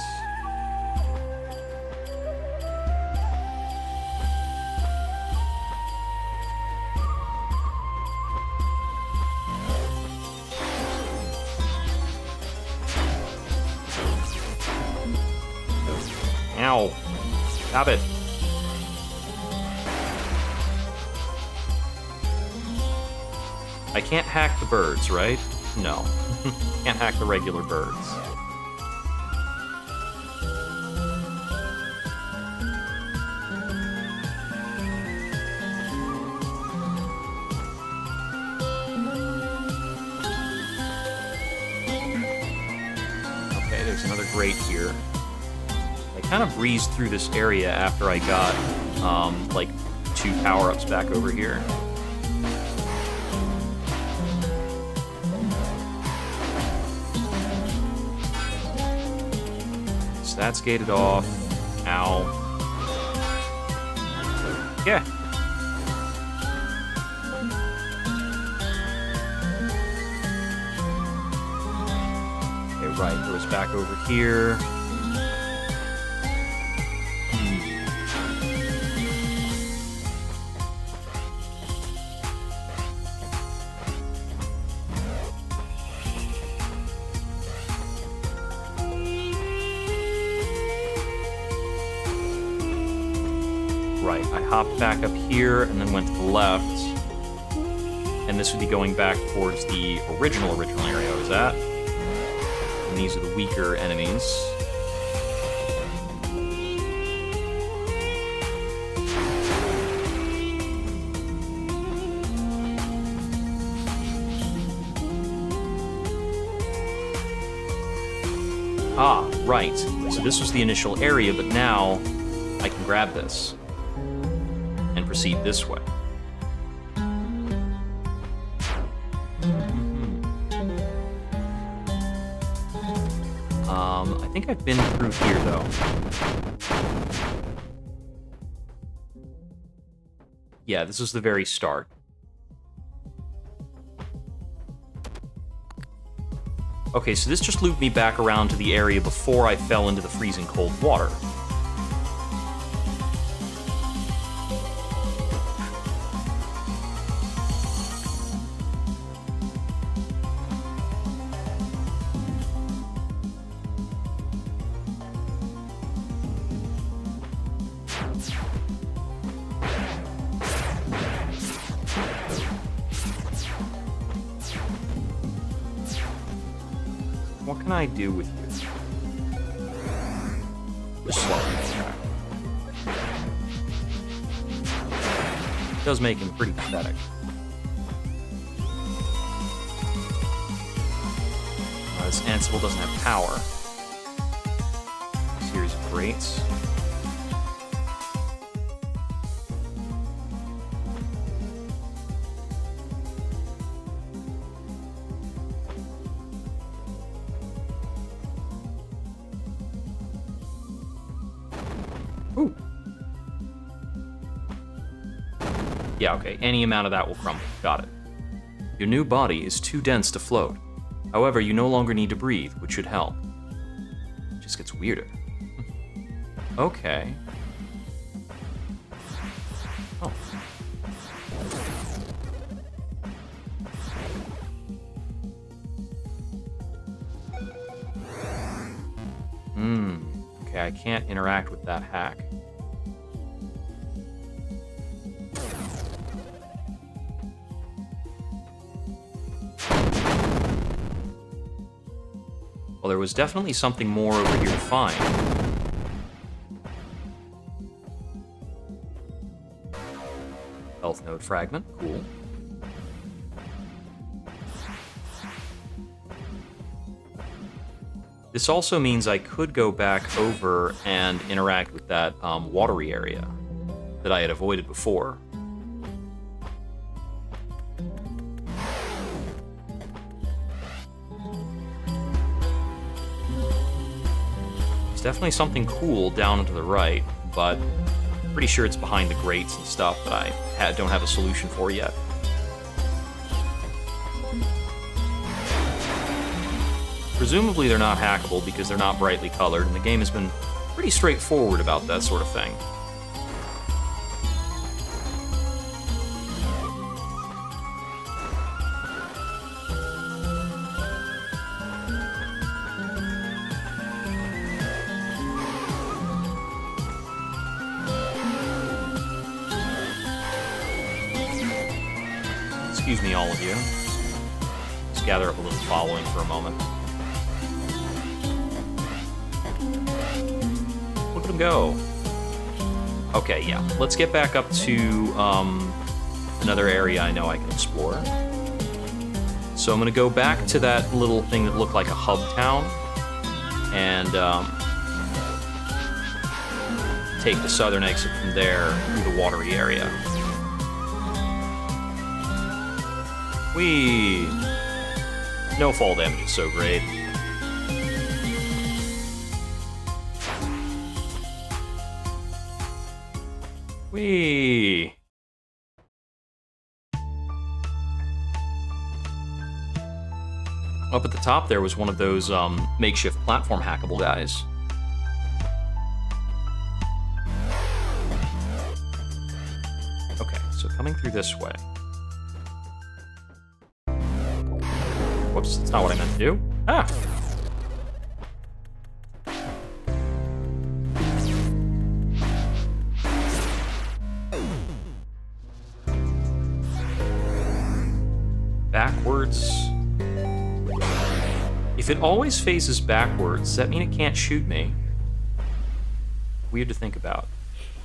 B: Ow. Stop it. I can't hack the birds, right? No. Can't hack the regular birds. Okay, there's another grate here. I kind of breezed through this area after I got, like, 2 power-ups back over here. So that's gated off. Ow. Yeah. Okay, right, goes back over here. Right, I hopped back up here and then went to the left. And this would be going back towards the original area I was at. And these are the weaker enemies. Ah, right. So this was the initial area, but now I can grab this and proceed this way. I think I've been through here, though. Yeah, this is the very start. Okay, so this just looped me back around to the area before I fell into the freezing cold water. What can I do with you? Just slow him down. It does make him pretty pathetic. This Ansible doesn't have power. Series of grates. Ooh. Yeah, okay. Any amount of that will crumble. Got it. Your new body is too dense to float. However, you no longer need to breathe, which should help. It just gets weirder. Okay. Oh. Okay, I can't interact with that hack. Well, there was definitely something more over here to find. Health node fragment, cool. This also means I could go back over and interact with that watery area that I had avoided before. definitely something cool down to the right, but pretty sure it's behind the grates and stuff that I don't have a solution for yet. Presumably they're not hackable because they're not brightly colored, and the game has been pretty straightforward about that sort of thing. Excuse me, all of you. Let's gather up a little following for a moment. Look at him go. Okay, yeah. Let's get back up to another area I know I can explore. So I'm going to go back to that little thing that looked like a hub town and take the southern exit from there through the watery area. Whee! No fall damage is so great. Whee! Up at the top there was one of those makeshift platform hackable guys. Okay, so coming through this way. Whoops, that's not what I meant to do. Ah! Backwards. If it always faces backwards, does that mean it can't shoot me? Weird to think about.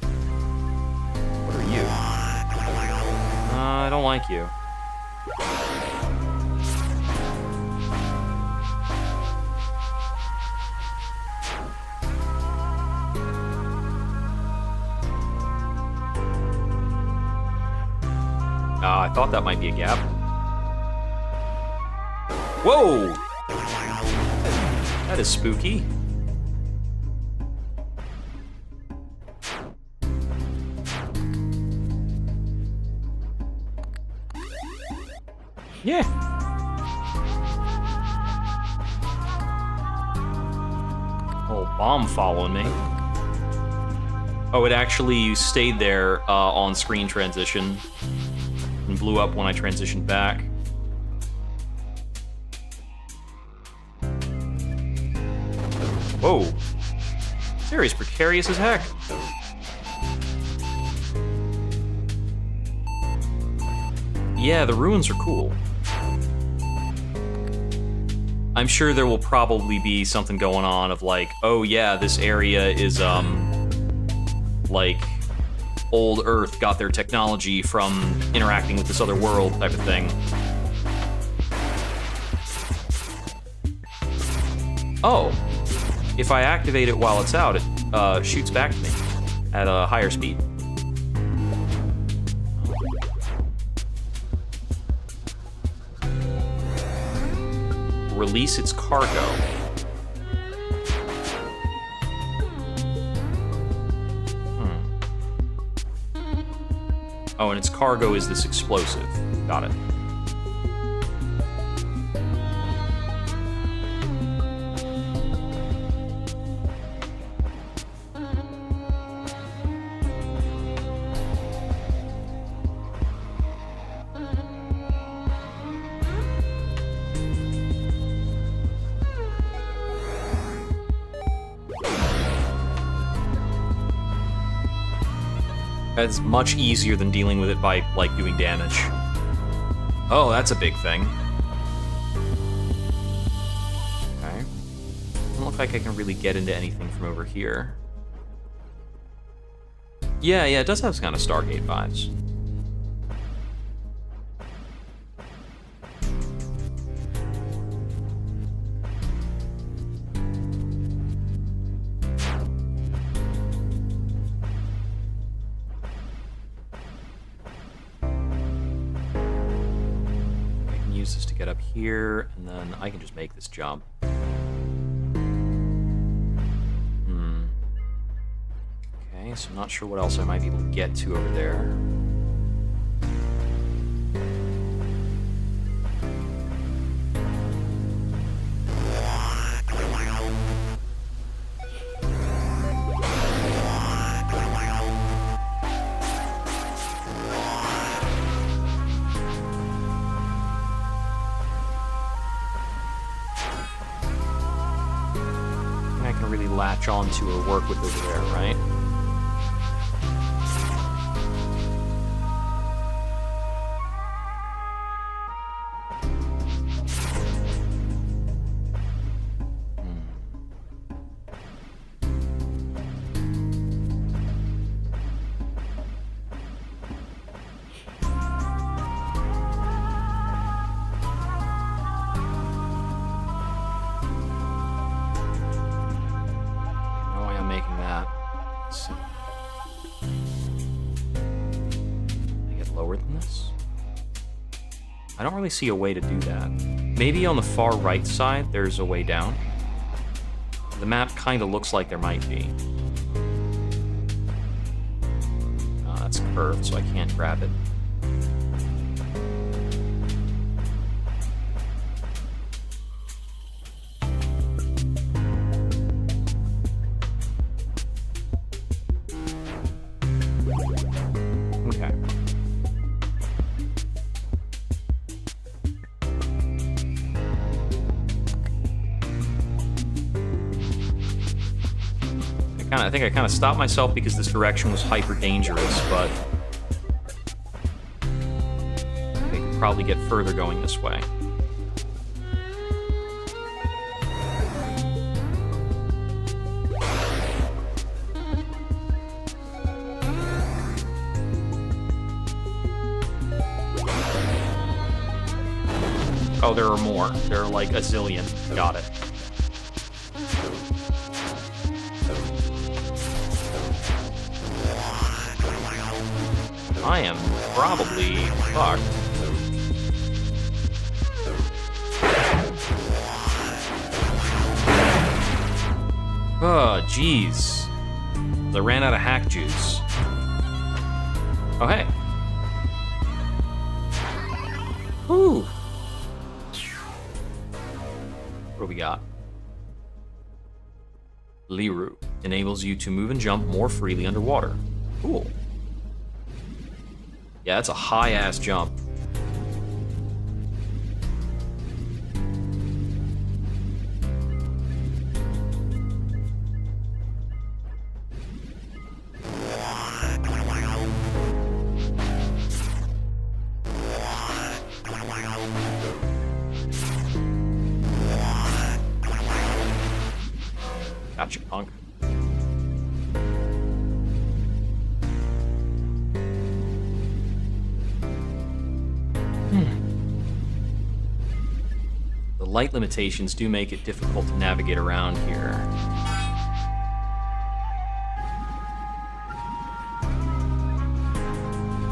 B: What are you? I don't like you. I thought that might be a gap. Whoa! That is spooky. Yeah. Oh, bomb following me. Oh, it actually stayed there on screen transition and blew up when I transitioned back. Whoa. This area's precarious as heck. Yeah, the ruins are cool. I'm sure there will probably be something going on of like, oh yeah, this area is, like, old Earth got their technology from interacting with this other world type of thing. Oh. If I activate it while it's out, it shoots back to me at a higher speed. Release its cargo. Oh, and its cargo is this explosive. Got it. That's much easier than dealing with it by, like, doing damage. Oh, that's a big thing. Okay. Doesn't look like I can really get into anything from over here. Yeah, it does have kind of Stargate vibes. Get up here, and then I can just make this jump. so I'm not sure what else I might be able to get to over there. Latch onto or work with over there, right? I don't really see a way to do that. Maybe on the far right side, there's a way down. The map kind of looks like there might be. That's curved, so I can't grab it. I think I kind of stopped myself because this direction was hyper dangerous, but I could probably get further going this way. Oh, there are more. There are like a zillion. Got it. I am probably fucked. Oh, jeez. I ran out of hack juice. Oh, hey. Whew. What do we got? Liru enables you to move and jump more freely underwater. Cool. Yeah, that's a high-ass jump. Gotcha, punk. Light limitations do make it difficult to navigate around here.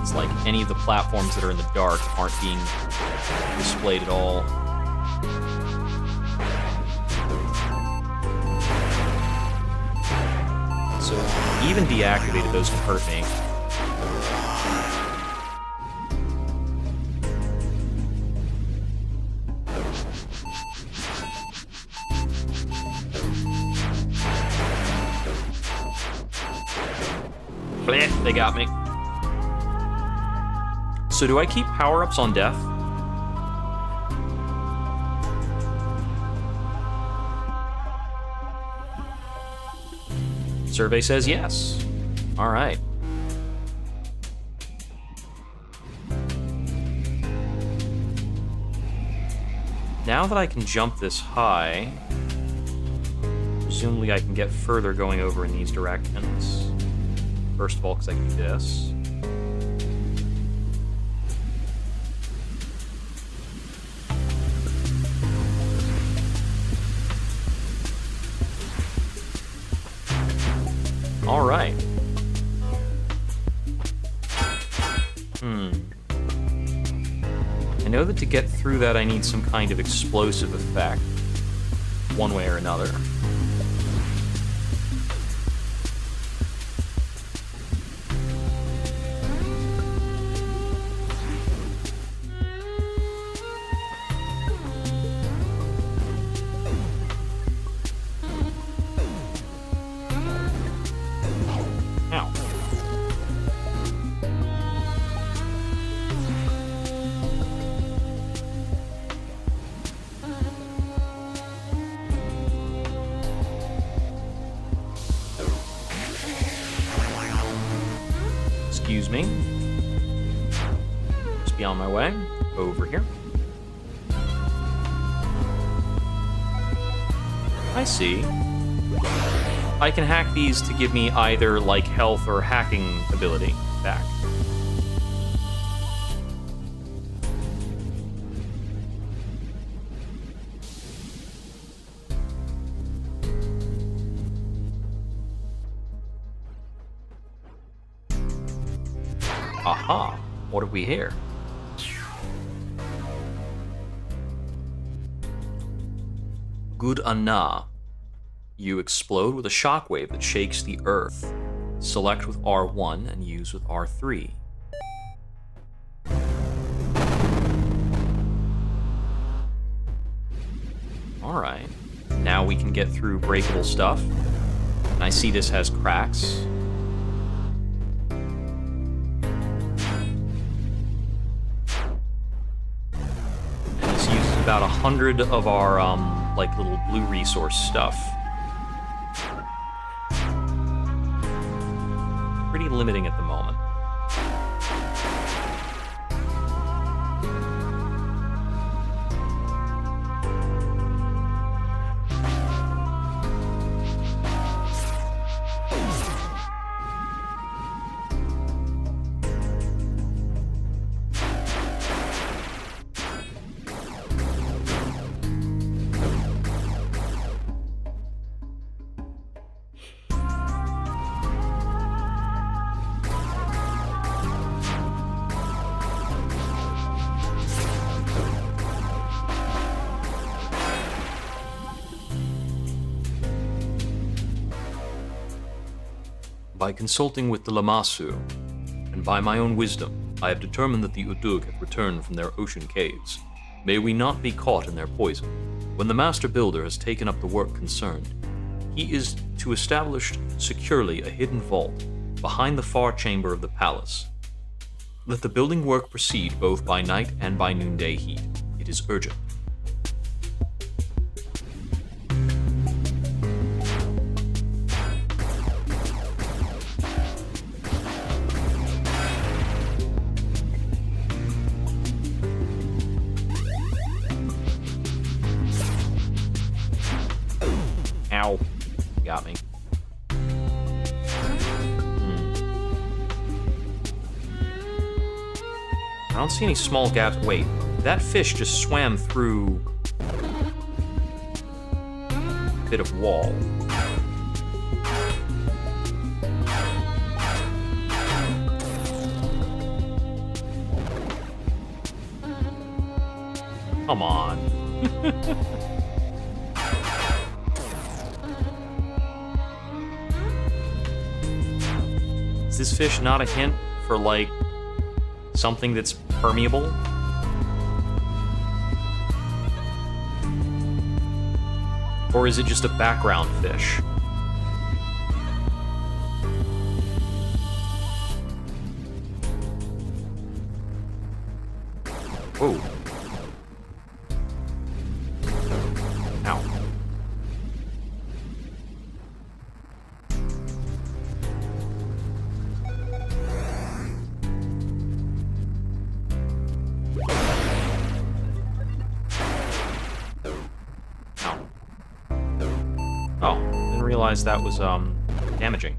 B: It's like any of the platforms that are in the dark aren't being displayed at all. So even deactivated, those can hurt me. Blech, they got me. So do I keep power-ups on death? Survey says yes. All right. Now that I can jump this high, presumably I can get further going over in these directions. First of all, because I can do this. All right. I know that to get through that, I need some kind of explosive effect, one way or another. Excuse me. Just be on my way. Over here. I see. I can hack these to give me either, like, health or hacking ability back. Aha! What have we here? Good Anna. You explode with a shockwave that shakes the earth. Select with R1 and use with R3. Alright. Now we can get through breakable stuff. And I see this has cracks. And this uses about 100 of our, like, little blue resource stuff. Pretty limiting at the moment. By consulting with the Lamassu, and by my own wisdom, I have determined that the Udug have returned from their ocean caves. May we not be caught in their poison. When the Master Builder has taken up the work concerned, he is to establish securely a hidden vault behind the far chamber of the palace. Let the building work proceed both by night and by noonday heat. It is urgent. Ow. Got me. I don't see any small gaps. Wait, that fish just swam through a bit of wall. Come on. Is this fish not a hint for, like, something that's permeable? Or is it just a background fish? Whoa. Ow. Oh, didn't realize that was, damaging.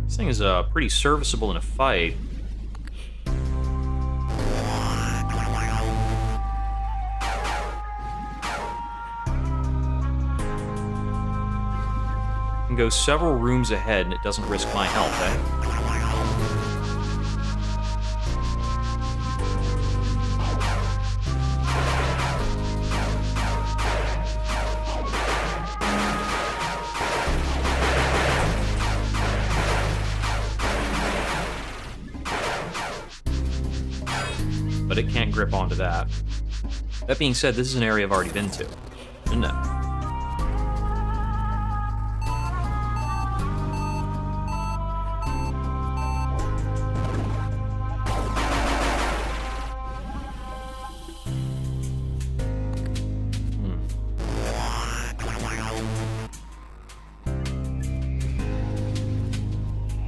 B: This thing is, pretty serviceable in a fight. Can go several rooms ahead and it doesn't risk my health, eh? But it can't grip onto that. That being said, this is an area I've already been to, isn't it?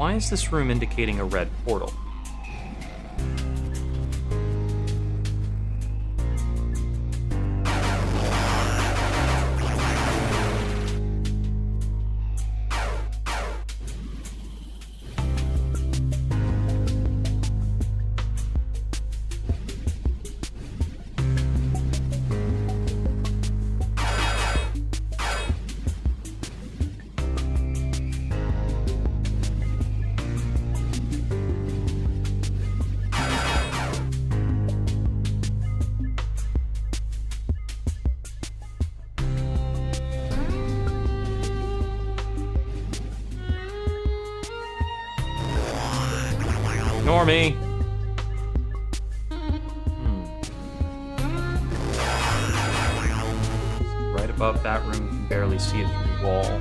B: Why is this room indicating a red portal? Ignore me. Right above that room, you can barely see it through the wall.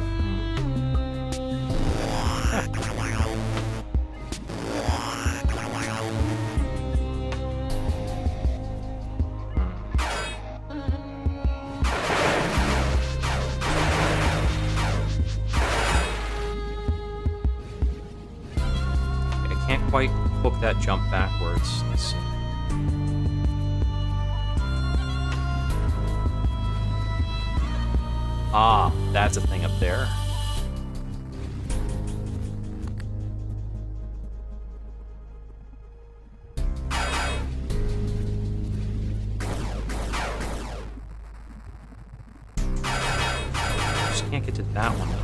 B: I can't quite book that jump backwards. Let's see. Ah, that's a thing up there. Just can't get to that one though.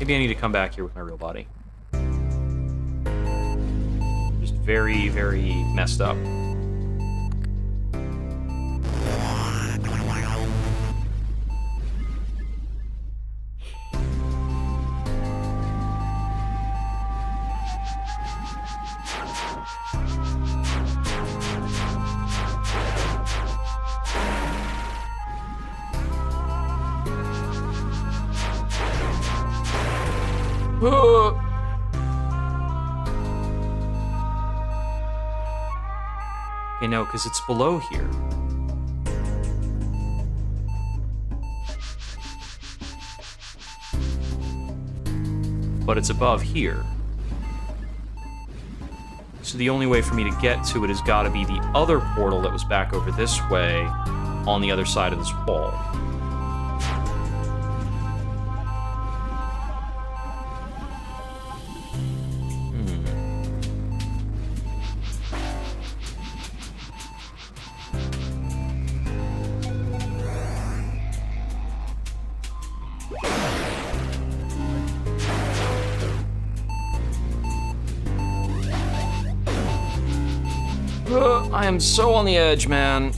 B: Maybe I need to come back here with my real body. Just very, very messed up. Okay, no, because it's below here. But it's above here. So the only way for me to get to it has got to be the other portal that was back over this way on the other side of this wall. I am so on the edge, man.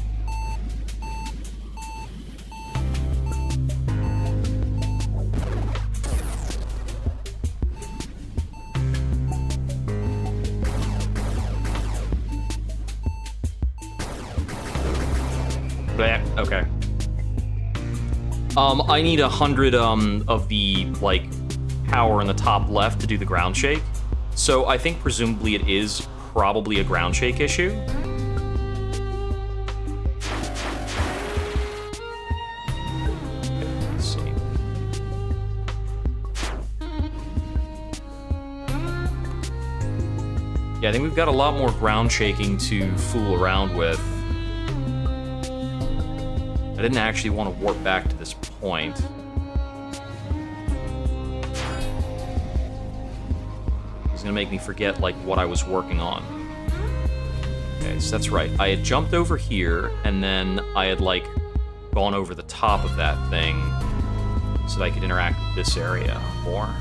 B: Blech, okay. I need 100 of the like power in the top left to do the ground shake. So I think presumably it is probably a ground shake issue. Yeah, I think we've got a lot more ground shaking to fool around with. I didn't actually want to warp back to this point. It's gonna make me forget, like, what I was working on. Okay, so that's right. I had jumped over here, and then I had, like, gone over the top of that thing so that I could interact with this area more.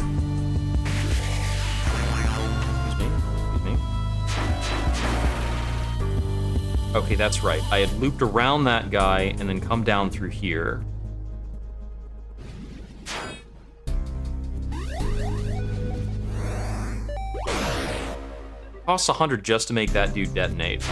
B: Okay, that's right. I had looped around that guy and then come down through here. Costs 100 just to make that dude detonate.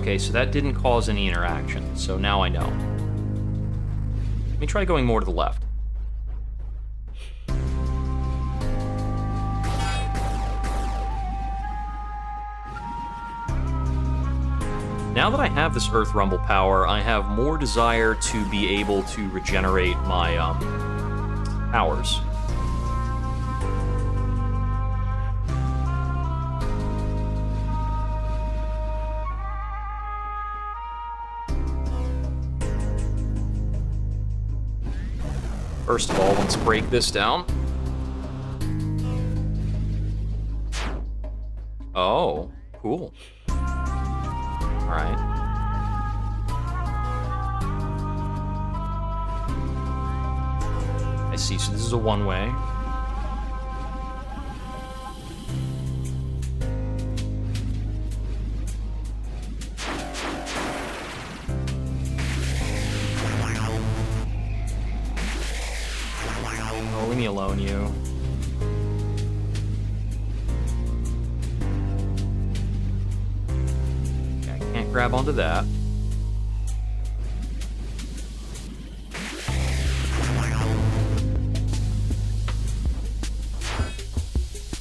B: Okay, so that didn't cause any interaction, so now I know. Let me try going more to the left. Now that I have this Earth Rumble power, I have more desire to be able to regenerate my powers. First of all, let's break this down. Oh, cool. Alright. I see, so this is a one-way. Oh, leave me alone, you. Grab onto that.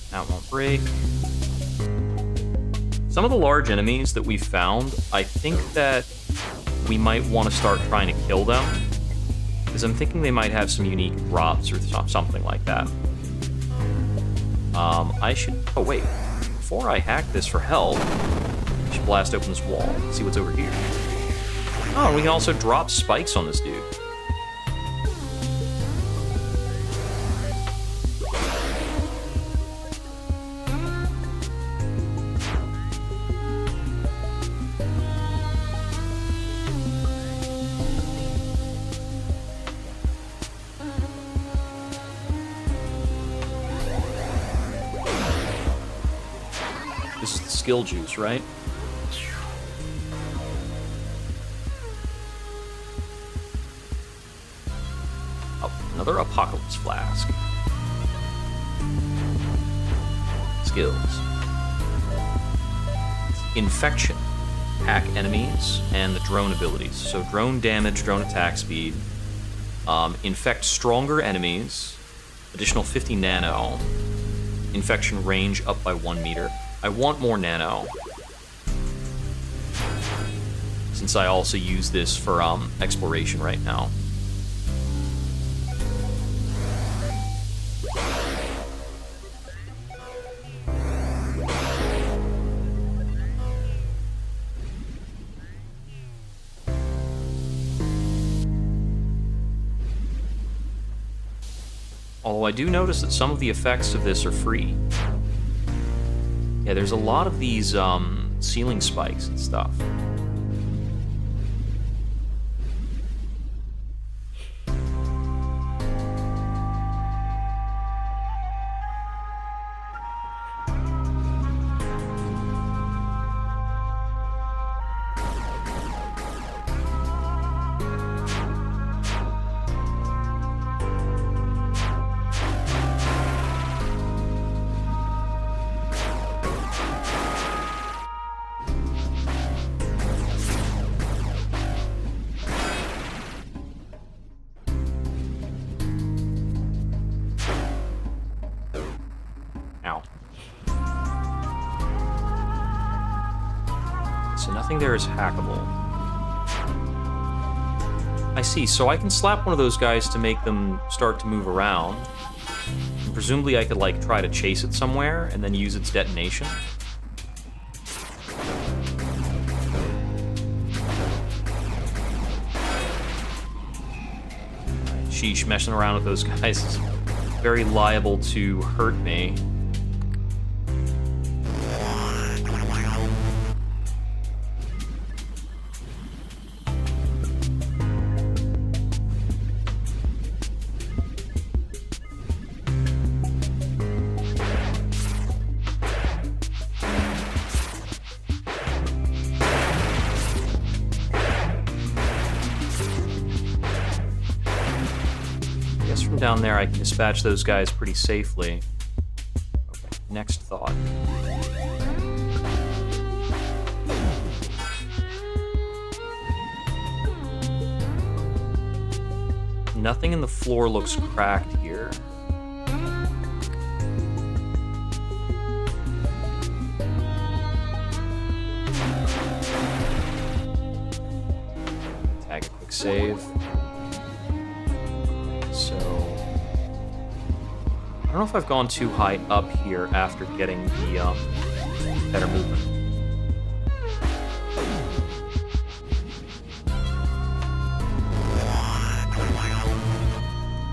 B: That won't break. Some of the large enemies that we've found, I think that we might want to start trying to kill them, because I'm thinking they might have some unique drops or something like that. I should... Oh, wait. Before I hack this for help, I should blast open this wall and see what's over here. Oh, and we can also drop spikes on this dude. This is the skill juice, right? Another Apocalypse Flask. Skills. Infection. Hack enemies, and the drone abilities. So drone damage, drone attack speed. Infect stronger enemies. Additional 50 nano. Infection range up by 1 meter. I want more nano. Since I also use this for exploration right now. Although I do notice that some of the effects of this are free. Yeah, there's a lot of these ceiling spikes and stuff. So nothing there is hackable. I see, so I can slap one of those guys to make them start to move around. And presumably I could, like, try to chase it somewhere and then use its detonation. Sheesh, messing around with those guys is very liable to hurt me. From down there I can dispatch those guys pretty safely. Okay, next thought. Nothing in the floor looks cracked here. Tag a quick save. So I don't know if I've gone too high up here after getting the better movement.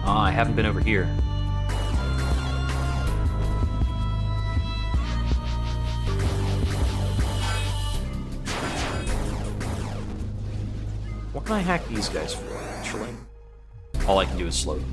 B: I haven't been over here. What can I hack these guys for, actually? All I can do is slow them.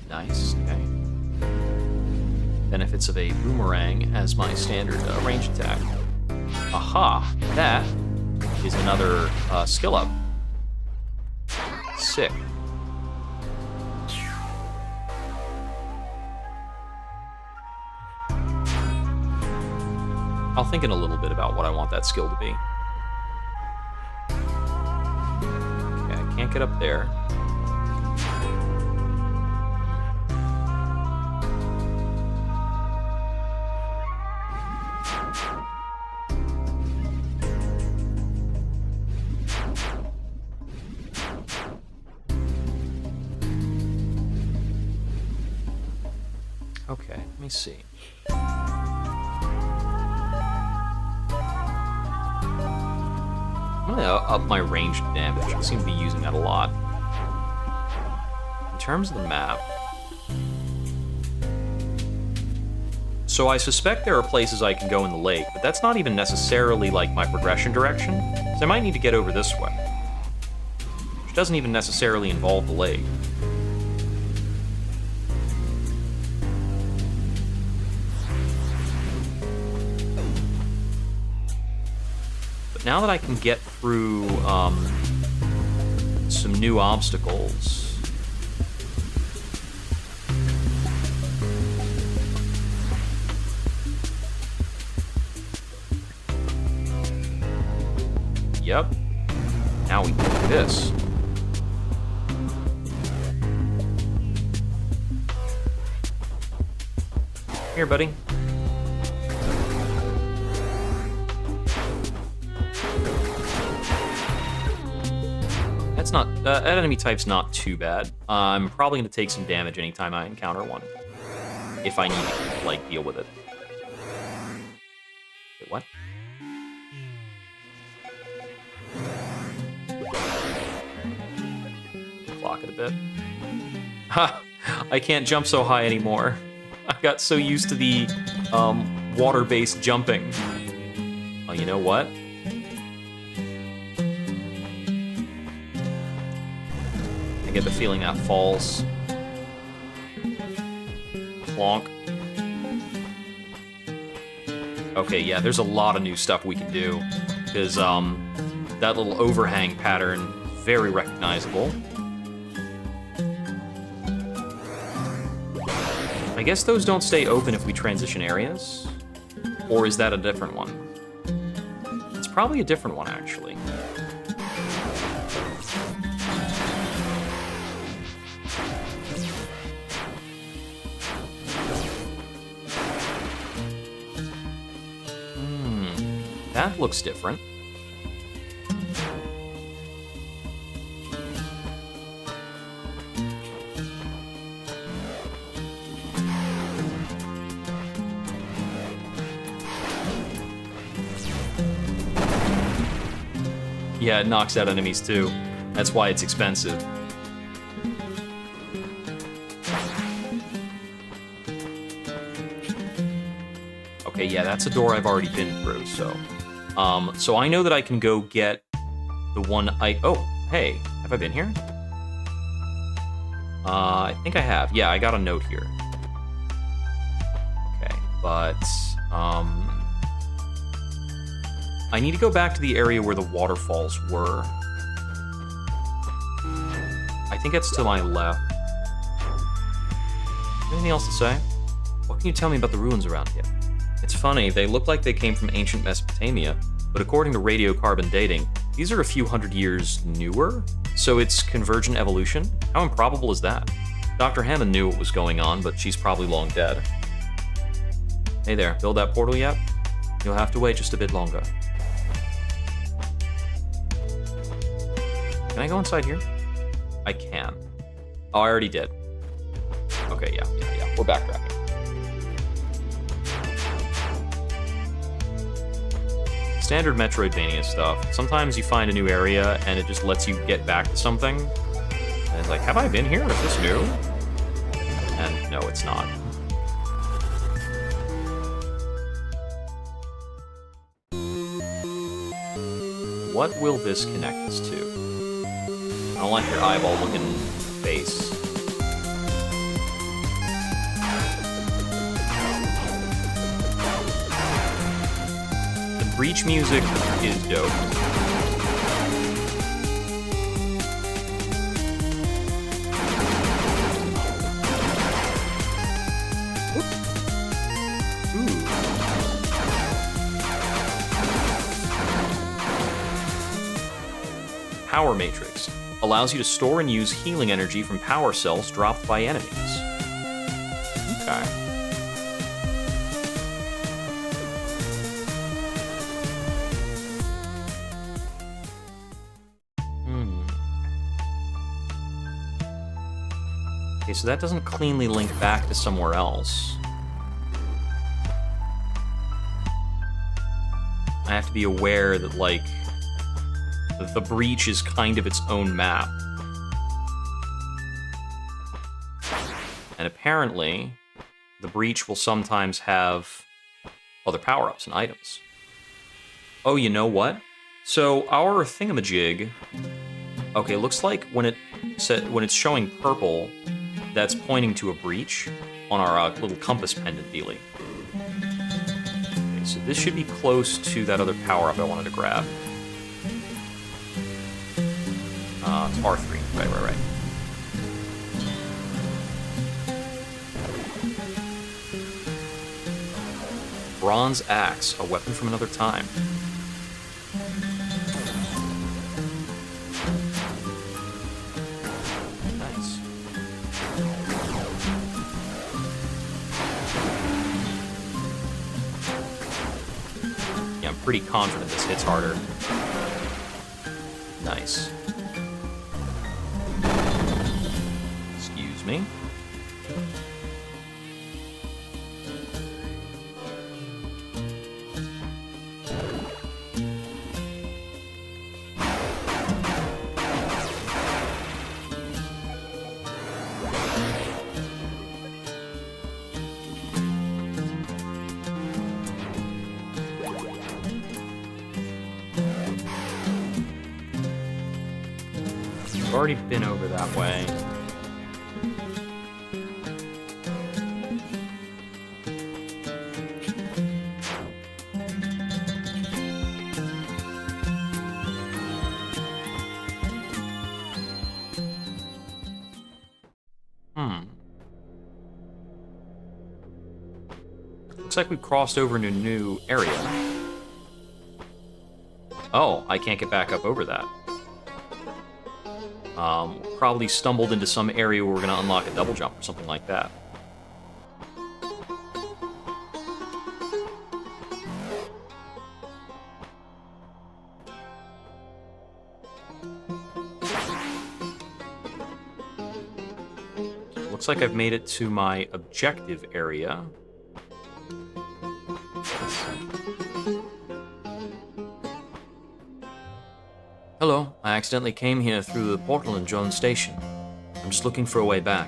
B: Nice, okay. Benefits of a boomerang as my standard range attack. Aha! That is another skill up. Sick. I'll think in a little bit about what I want that skill to be. Okay, I can't get up there. Okay, let me see. I'm gonna up my ranged damage. I seem to be using that a lot. In terms of the map, so I suspect there are places I can go in the lake, but that's not even necessarily like my progression direction. So I might need to get over this way, which doesn't even necessarily involve the lake. Now that I can get through some new obstacles, yep. Now we can do this. Here, buddy. That's not, that enemy type's not too bad. I'm probably going to take some damage anytime I encounter one. If I need to, like, deal with it. Wait, what? Block it a bit. Ha! I can't jump so high anymore. I got so used to the, water-based jumping. Oh, you know what? I get the feeling that falls. Plonk. Okay, yeah, there's a lot of new stuff we can do. Because, that little overhang pattern, very recognizable. I guess those don't stay open if we transition areas? Or is that a different one? It's probably a different one, actually. That looks different. Yeah, it knocks out enemies too. That's why it's expensive. Okay, yeah, that's a door I've already been through, so... so I know that I can go get the one I... Oh, hey, have I been here? I think I have. Yeah, I got a note here. Okay, but I need to go back to the area where the waterfalls were. I think it's to my left. Anything else to say? What can you tell me about the ruins around here? It's funny, they look like they came from ancient Mesopotamia, but according to radiocarbon dating, these are a few hundred years newer, so it's convergent evolution? How improbable is that? Dr. Hammond knew what was going on, but she's probably long dead. Hey there, build that portal yet? You'll have to wait just a bit longer. Can I go inside here? I can. Oh, I already did. Okay, yeah. We're backtracking. Standard Metroidvania stuff. Sometimes you find a new area and it just lets you get back to something. And it's like, have I been here? Is this new? And no, it's not. What will this connect us to? I don't like your eyeball-looking face. The breach music is dope. Power Matrix allows you to store and use healing energy from power cells dropped by enemies. Okay. Okay, so that doesn't cleanly link back to somewhere else. I have to be aware that, like, the breach is kind of its own map. And apparently, the breach will sometimes have other power-ups and items. Oh, you know what? So our thingamajig... Okay, looks like when it's showing purple, that's pointing to a breach on our little compass pendant dealy. Okay, so this should be close to that other power-up I wanted to grab. It's R3. Right. Bronze axe, a weapon from another time. Nice. Yeah, I'm pretty confident this hits harder. Nice. Me. I've already been over that way. Looks like we've crossed over into a new area. Oh, I can't get back up over that. Probably stumbled into some area where we're going to unlock a double jump or something like that. Looks like I've made it to my objective area. Hello, I accidentally came here through the portal in Jones Station. I'm just looking for a way back.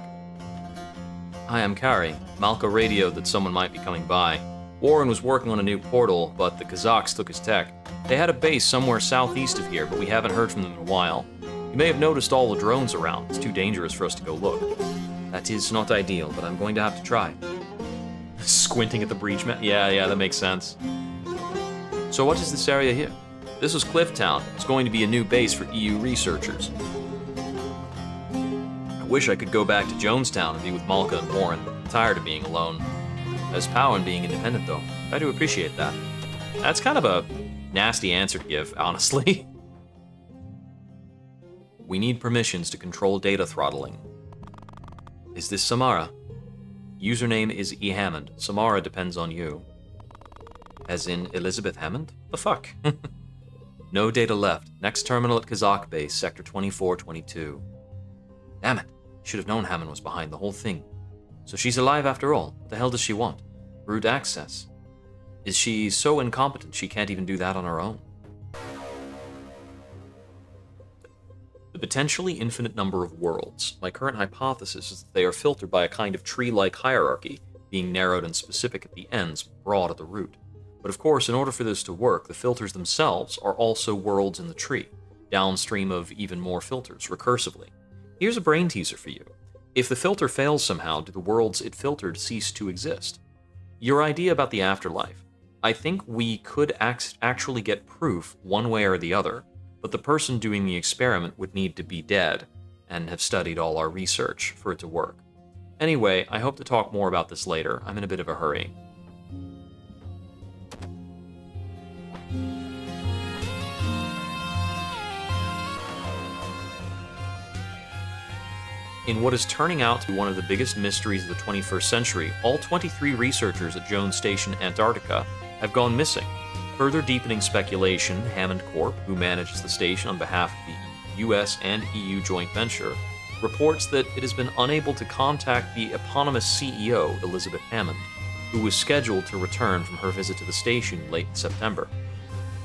B: Hi, I'm Kari. Malka radioed that someone might be coming by. Warren was working on a new portal, but the Kazakhs took his tech. They had a base somewhere southeast of here, but we haven't heard from them in a while. You may have noticed all the drones around. It's too dangerous for us to go look. That is not ideal, but I'm going to have to try. Squinting at the breach map? Yeah, that makes sense. So what is this area here? This is Clifftown. It's going to be a new base for EU researchers. I wish I could go back to Jonestown and be with Malka and Warren. I'm tired of being alone. There's power in being independent, though. I do appreciate that. That's kind of a nasty answer to give, honestly. We need permissions to control data throttling. Is this Samara? Username is E. Hammond. Samara depends on you. As in Elizabeth Hammond? The fuck? No data left. Next terminal at Kazakh base, sector 2422. Damn it. Should have known Hammond was behind the whole thing. So she's alive after all. What the hell does she want? Root access. Is she so incompetent she can't even do that on her own? The potentially infinite number of worlds. My current hypothesis is that they are filtered by a kind of tree-like hierarchy, being narrowed and specific at the ends, broad at the root. But of course, in order for this to work, the filters themselves are also worlds in the tree, downstream of even more filters, recursively. Here's a brain teaser for you. If the filter fails somehow, do the worlds it filtered cease to exist? Your idea about the afterlife. I think we could actually get proof one way or the other, but the person doing the experiment would need to be dead and have studied all our research for it to work. Anyway, I hope to talk more about this later. I'm in a bit of a hurry. In what is turning out to be one of the biggest mysteries of the 21st century, all 23 researchers at Jones Station, Antarctica, have gone missing. Further deepening speculation, Hammond Corp, who manages the station on behalf of the US and EU joint venture, reports that it has been unable to contact the eponymous CEO, Elizabeth Hammond, who was scheduled to return from her visit to the station late in September.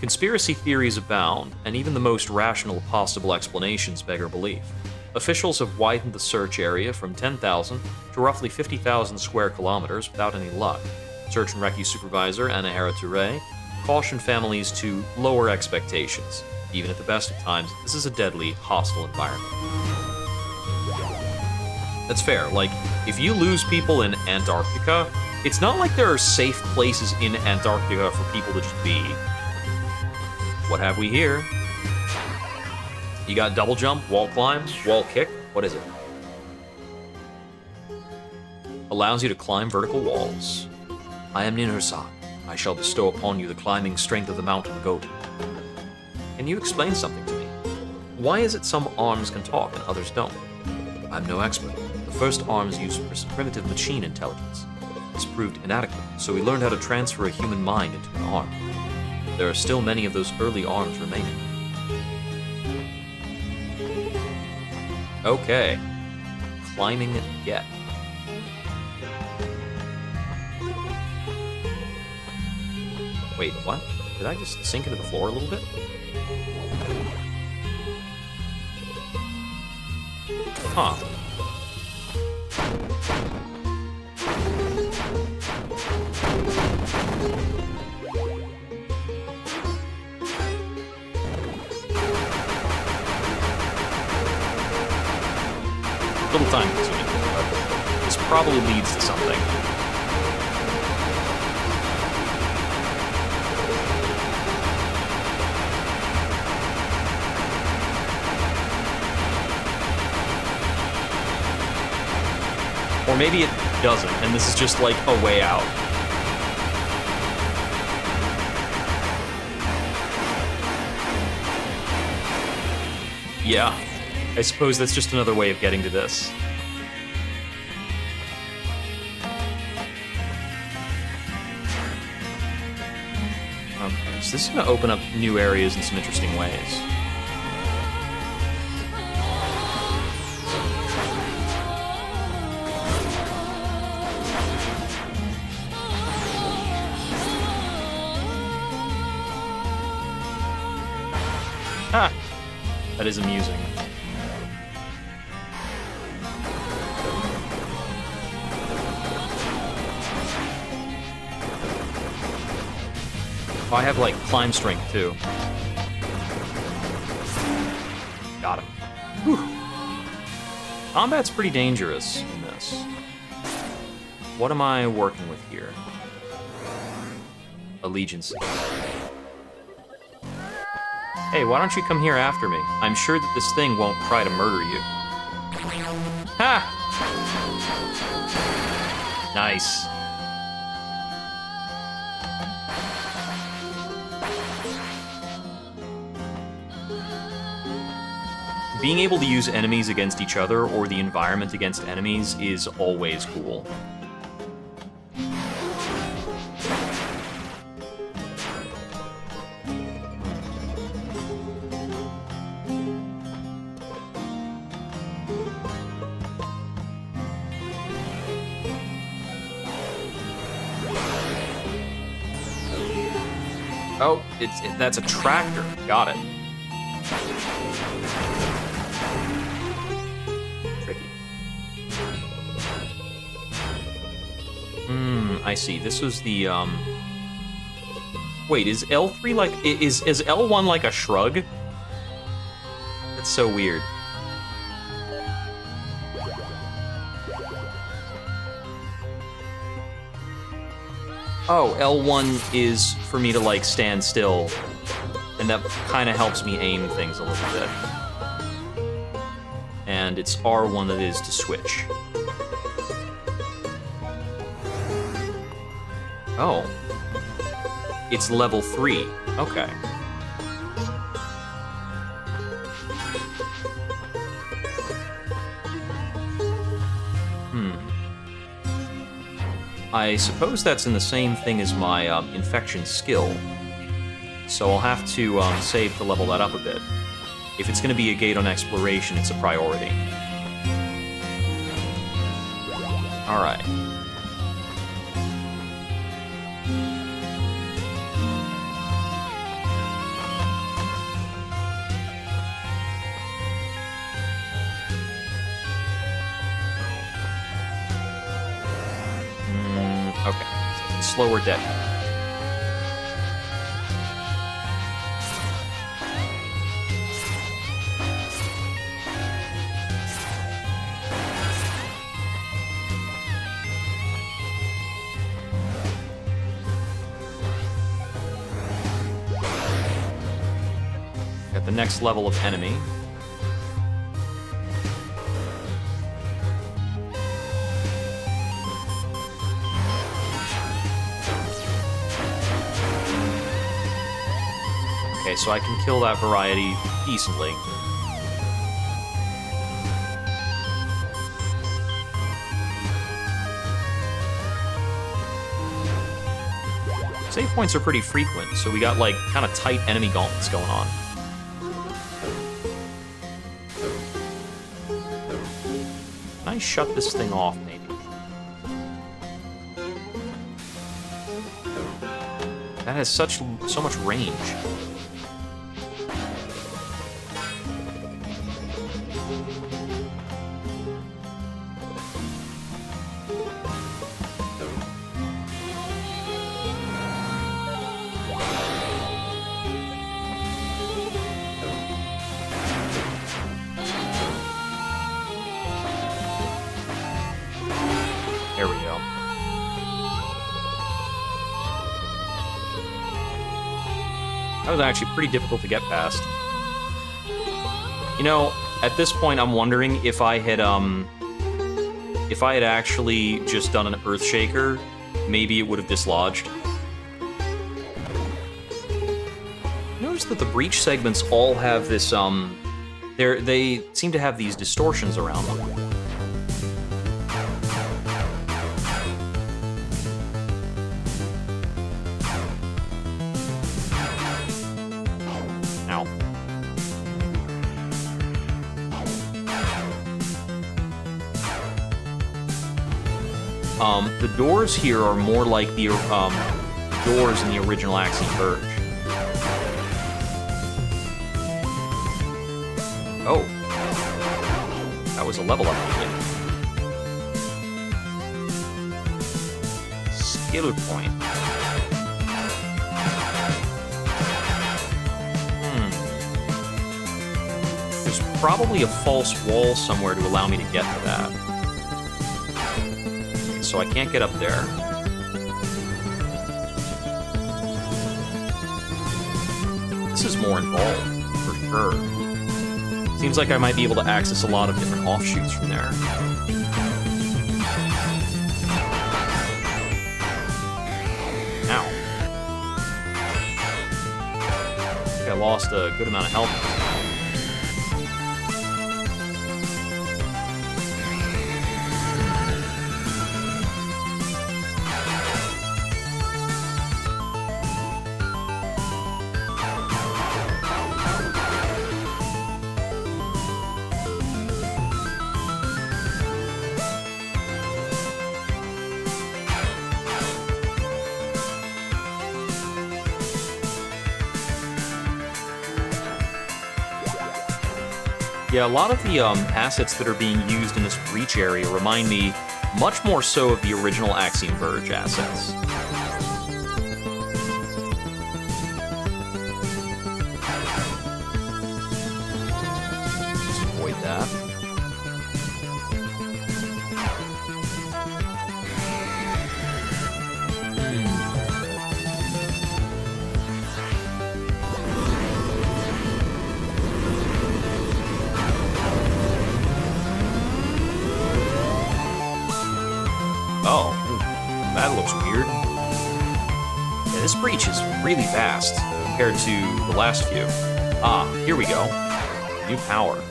B: Conspiracy theories abound, and even the most rational possible explanations beggar belief. Officials have widened the search area from 10,000 to roughly 50,000 square kilometers without any luck. Search and Rescue Supervisor Anahara Touré cautioned families to lower expectations. Even at the best of times, this is a deadly, hostile environment. That's fair. Like, if you lose people in Antarctica, it's not like there are safe places in Antarctica for people to just be. What have we here? You got double jump, wall climb, wall kick. What is it? Allows you to climb vertical walls. I am Ninhursag. I shall bestow upon you the climbing strength of the mountain goat. Can you explain something to me? Why is it some arms can talk and others don't? I'm no expert. The first arms used primitive machine intelligence. This proved inadequate, so we learned how to transfer a human mind into an arm. There are still many of those early arms remaining. Okay. Climbing get. Wait, what? Did I just sink into the floor a little bit? Huh. A little time consuming, but this probably leads to something. Or maybe it doesn't, and this is just like a way out. Yeah, I suppose that's just another way of getting to this. Okay, so this is going to open up new areas in some interesting ways. Ah, that is amusing. Oh, I have, like, climb strength, too. Got him. Combat's pretty dangerous in this. What am I working with here? Allegiance. Hey, why don't you come here after me? I'm sure that this thing won't try to murder you. Ha! Nice. Being able to use enemies against each other or the environment against enemies is always cool. Oh, that's a tractor. Got it. Tricky. I see. This was the, Wait, is L3 like... Is L1 like a shrug? That's so weird. Oh, L1 is for me to, like, stand still, and that kind of helps me aim things a little bit. And it's R1 that is to switch. Oh. It's level 3. Okay. I suppose that's in the same thing as my infection skill, so I'll have to save to level that up a bit. If it's going to be a gate on exploration, it's a priority. Alright. Okay, slower dead. Got the next level of enemy. Okay, so I can kill that variety decently. Save points are pretty frequent, so we got, like, kind of tight enemy gauntlets going on. Can I shut this thing off, maybe? That has so much range. There we go. That was actually pretty difficult to get past. You know, at this point, I'm wondering if I had actually just done an Earthshaker, maybe it would have dislodged. Notice that the breach segments all have this, they seem to have these distortions around them. The doors here are more like the doors in the original Axiom Verge. Oh. That was a level up. Skill point. There's probably a false wall somewhere to allow me to get to that. So I can't get up there. This is more involved, for sure. Seems like I might be able to access a lot of different offshoots from there. Ow. I think I lost a good amount of health. Yeah, a lot of the assets that are being used in this breach area remind me much more so of the original Axiom Verge assets. Just avoid that. Oh, that looks weird. Yeah, this breach is really vast compared to the last few. Ah, here we go. New power.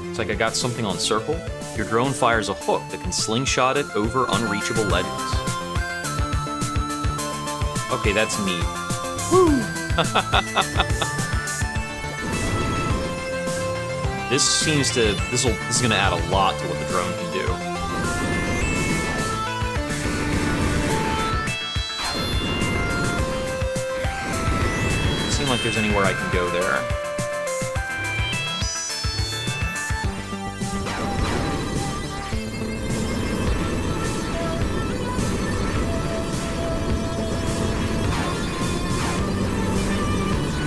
B: Looks like I got something on circle. Your drone fires a hook that can slingshot it over unreachable ledges. Okay, that's neat. Woo! This is gonna add a lot to what the drone can do. Doesn't seem like there's anywhere I can go there.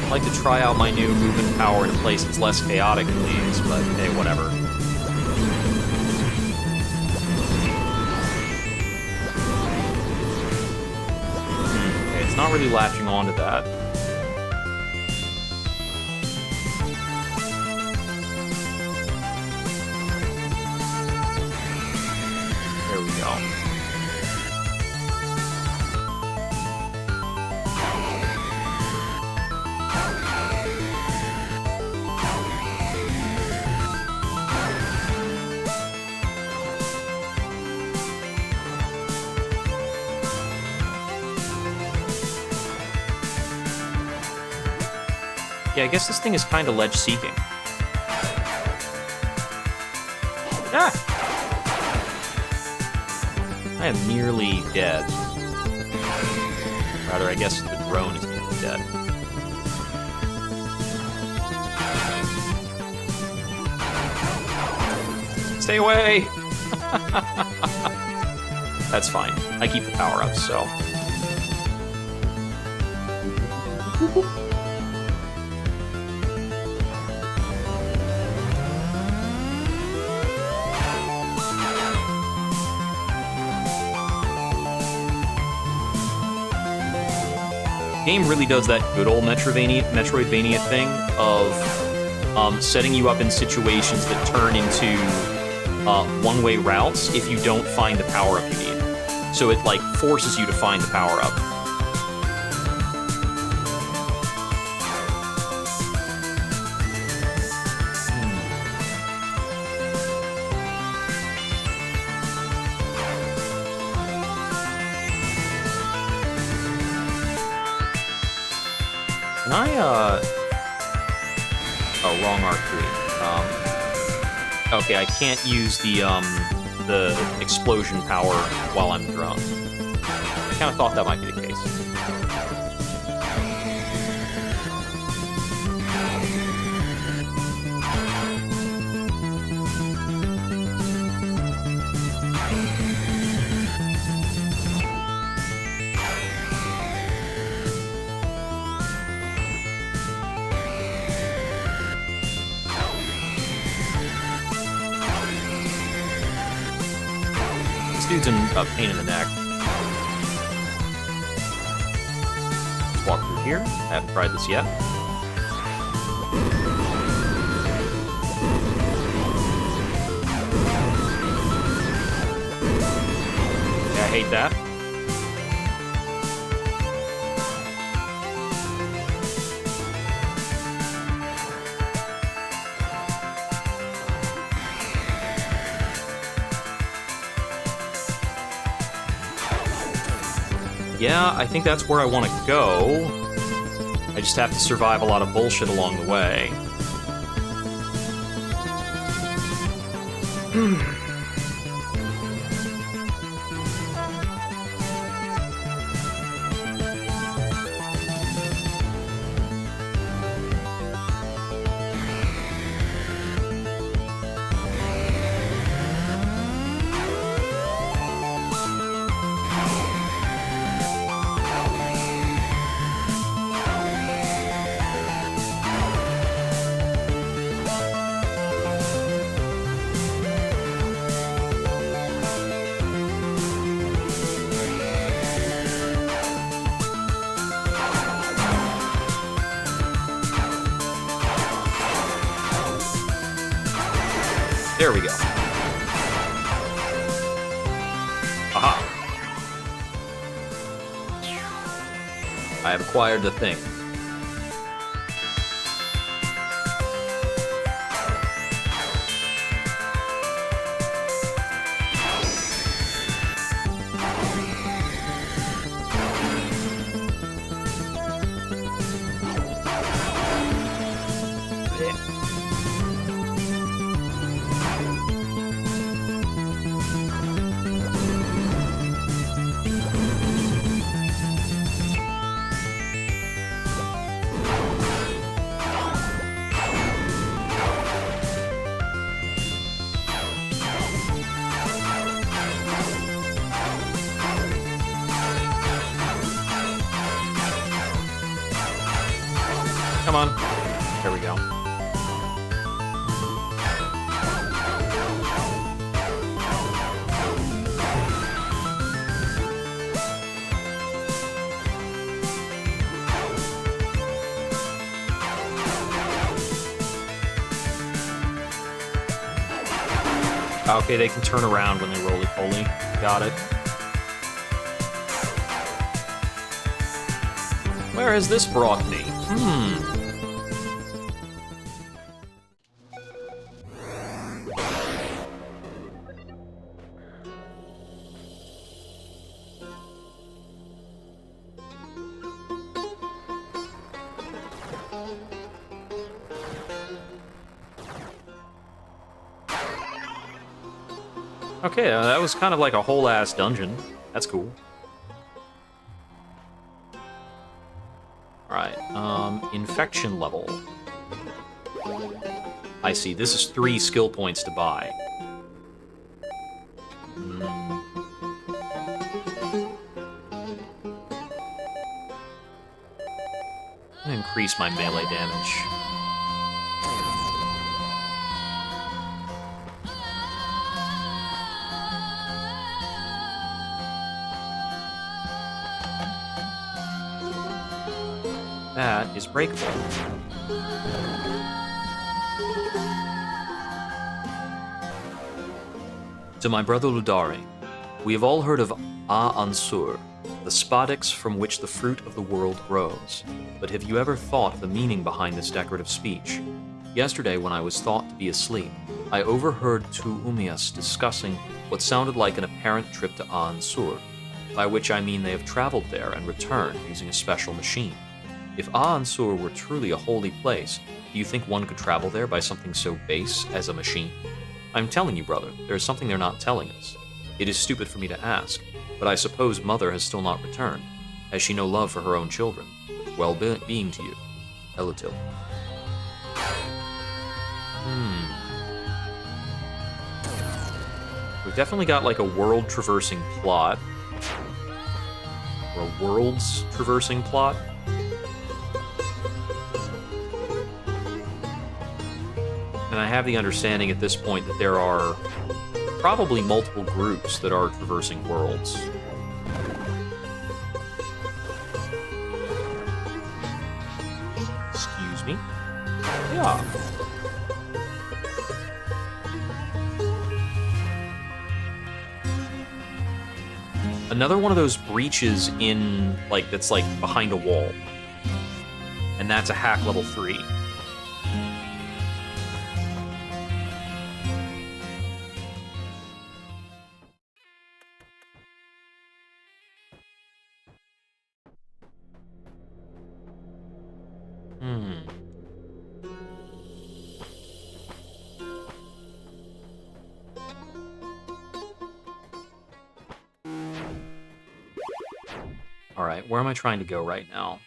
B: I'd like to try out my new movement power in a place that's less chaotic than these, but hey, whatever. Okay, it's not really latching onto that. There we go. Yeah, I guess this thing is kind of ledge-seeking. Ah! I am nearly dead. Rather, I guess the drone is nearly dead. Stay away! That's fine. I keep the power-ups, so... Game really does that good old Metroidvania thing of setting you up in situations that turn into one-way routes if you don't find the power-up you need. So it, like, forces you to find the power-up. Can I, oh, wrong R3. Okay, I can't use the explosion power while I'm drone. I kind of thought that might be the case. dude's a pain in the neck. Let's walk through here. I haven't tried this yet. Yeah, I hate that. Yeah, I think that's where I want to go. I just have to survive a lot of bullshit along the way. There we go. Aha. I have acquired the thing. Come on. There we go. Okay, they can turn around when they roly-poly. Got it. Where has this brought me? Okay, that was kind of like a whole-ass dungeon. That's cool. Alright, infection level. I see, this is 3 skill points to buy. I'm gonna increase my melee damage. That is breakable. To my brother Ludari, we have all heard of Ansur, the spadix from which the fruit of the world grows. But have you ever thought of the meaning behind this decorative speech? Yesterday, when I was thought to be asleep, I overheard two Umias discussing what sounded like an apparent trip to Ansur, by which I mean they have traveled there and returned using a special machine. If Ansur were truly a holy place, do you think one could travel there by something so base as a machine? I'm telling you, brother, there is something they're not telling us. It is stupid for me to ask, but I suppose Mother has still not returned. Has she no love for her own children? Well-being to you, Elatil. We've definitely got like a world-traversing plot. Or a worlds-traversing plot. And I have the understanding at this point that there are probably multiple groups that are traversing worlds. Excuse me? Yeah. Another one of those breaches in, like, that's, like, behind a wall. And that's a hack level 3. Alright, where am I trying to go right now?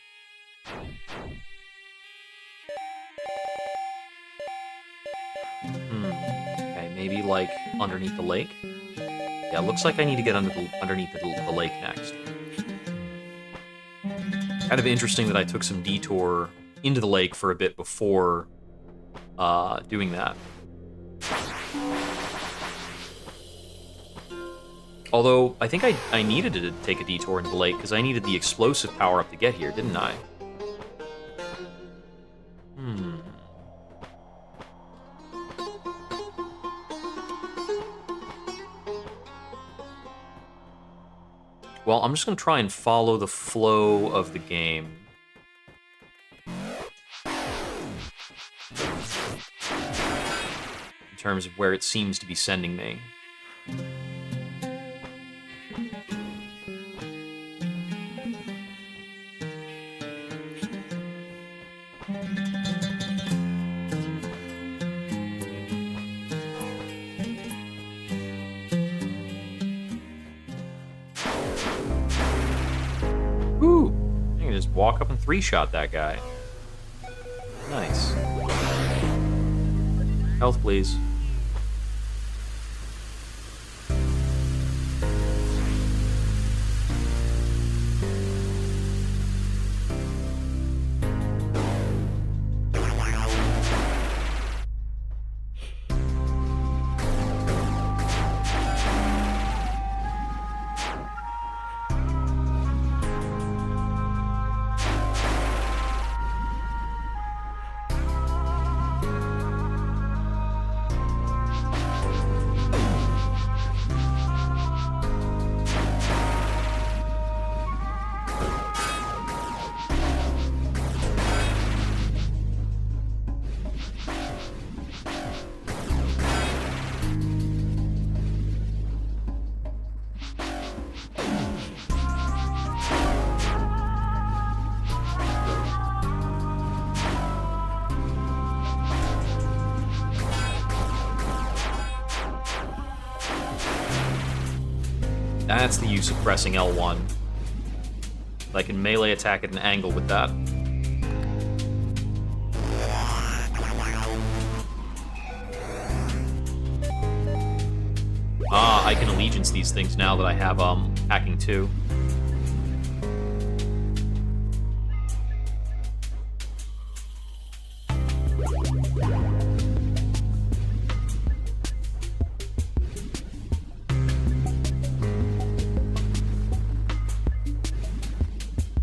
B: Okay, maybe, like, underneath the lake? Yeah, looks like I need to get underneath the lake next. Kind of interesting that I took some detour into the lake for a bit before doing that. Although, I think I needed to take a detour into the lake, because I needed the explosive power-up to get here, didn't I? Well, I'm just going to try and follow the flow of the game. In terms of where it seems to be sending me. Walk up and 3-shot that guy. Nice. Health, please. That's the use of pressing L1. I can melee attack at an angle with that. Ah, I can allegiance these things now that I have hacking 2.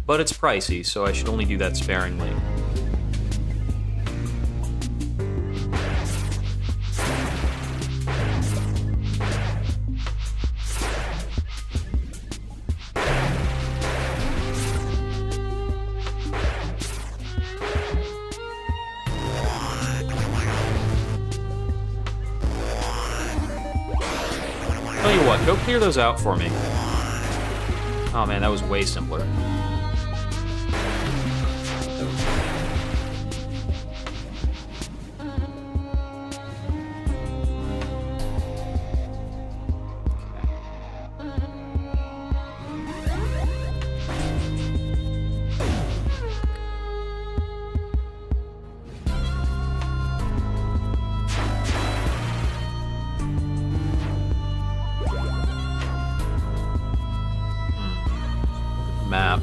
B: But it's pricey, so I should only do that sparingly. Tell you what, go clear those out for me. Oh man, that was way simpler. Map.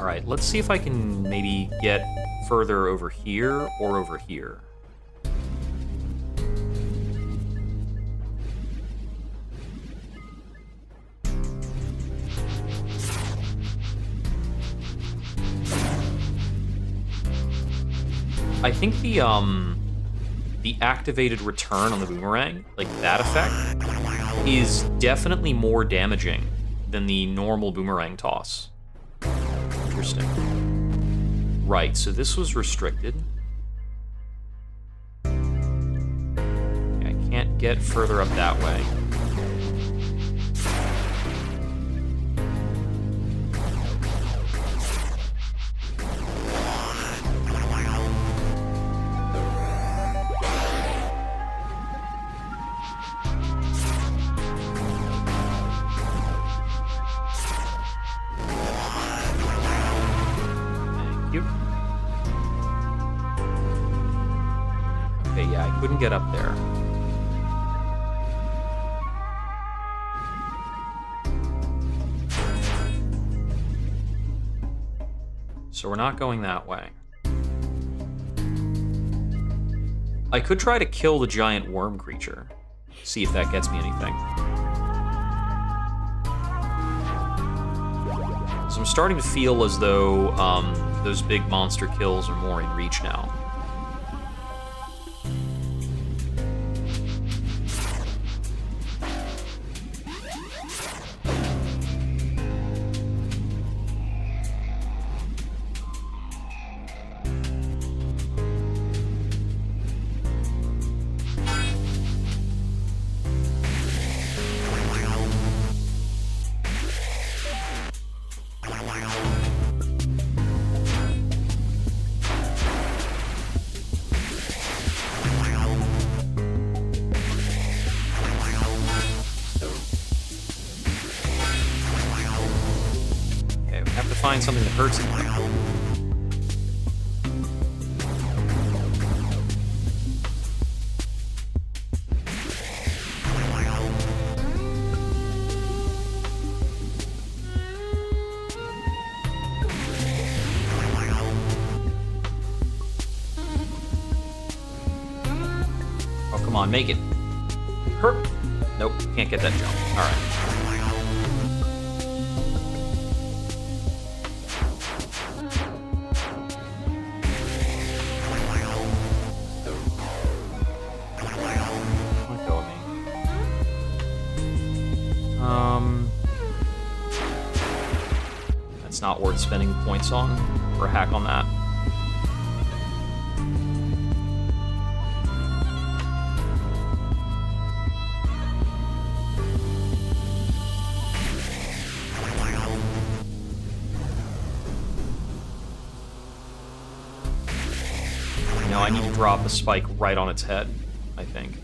B: Alright, let's see if I can maybe get further over here or over here. I think the activated return on the boomerang, like that effect, is definitely more damaging than the normal boomerang toss. Interesting. Right, so this was restricted. I can't get further up that way. Couldn't get up there. So we're not going that way. I could try to kill the giant worm creature. See if that gets me anything. So I'm starting to feel as though those big monster kills are more in reach now. Find something that hurts him. Oh, come on, make it. Hurt. Nope, can't get that jump. All right. Not worth spending points on for a hack on that. Now I need to drop a spike right on its head, I think.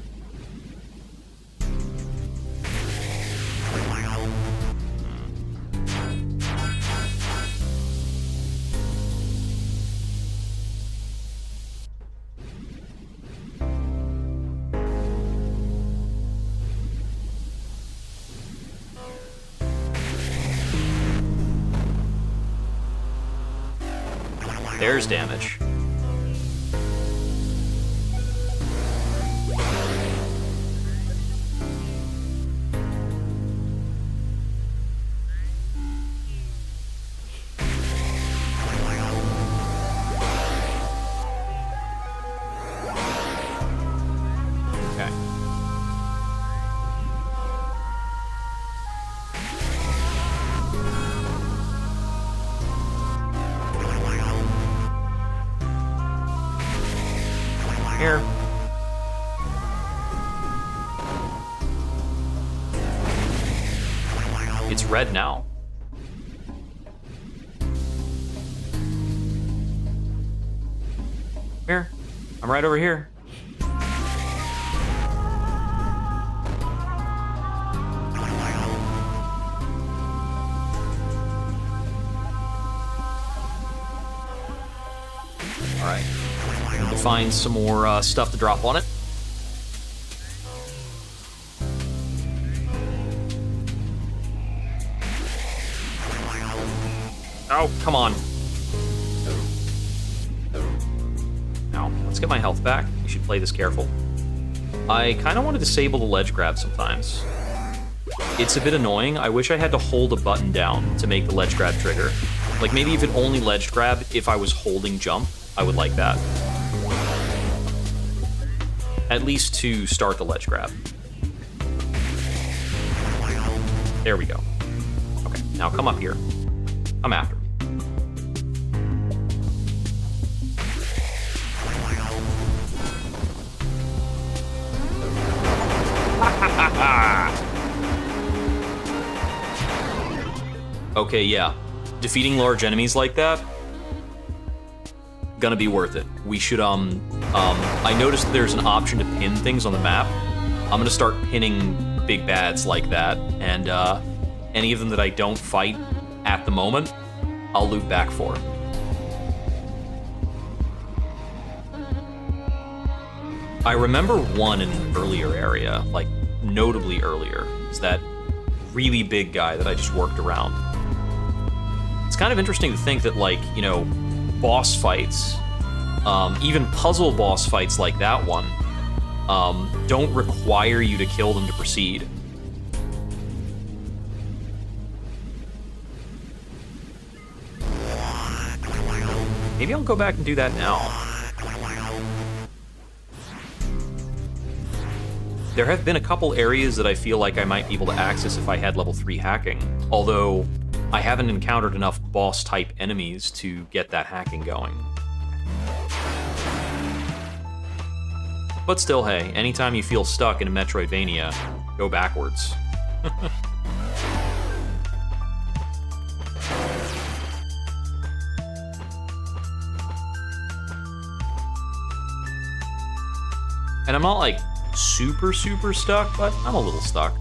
B: There's damage. Okay. Here. It's red now. Here. I'm right over here. All right. Need to find some more stuff to drop on it. Oh, come on. Now, let's get my health back. We should play this careful. I kind of want to disable the ledge grab sometimes. It's a bit annoying. I wish I had to hold a button down to make the ledge grab trigger. Like, maybe if it only ledge grabbed if I was holding jump, I would like that. At least to start the ledge grab. There we go. Okay, now come up here. Come after me. Okay, yeah. Defeating large enemies like that, gonna be worth it. We should, I noticed there's an option to pin things on the map. I'm gonna start pinning big bads like that, and any of them that I don't fight at the moment, I'll loop back for. I remember one in an earlier area, like notably earlier, is that really big guy that I just worked around. It's kind of interesting to think that, like, you know, boss fights, even puzzle boss fights like that one, don't require you to kill them to proceed. Maybe I'll go back and do that now. There have been a couple areas that I feel like I might be able to access if I had level 3 hacking, although I haven't encountered enough boss-type enemies to get that hacking going. But still, hey, anytime you feel stuck in a Metroidvania, go backwards. And I'm not, like, super stuck, but I'm a little stuck.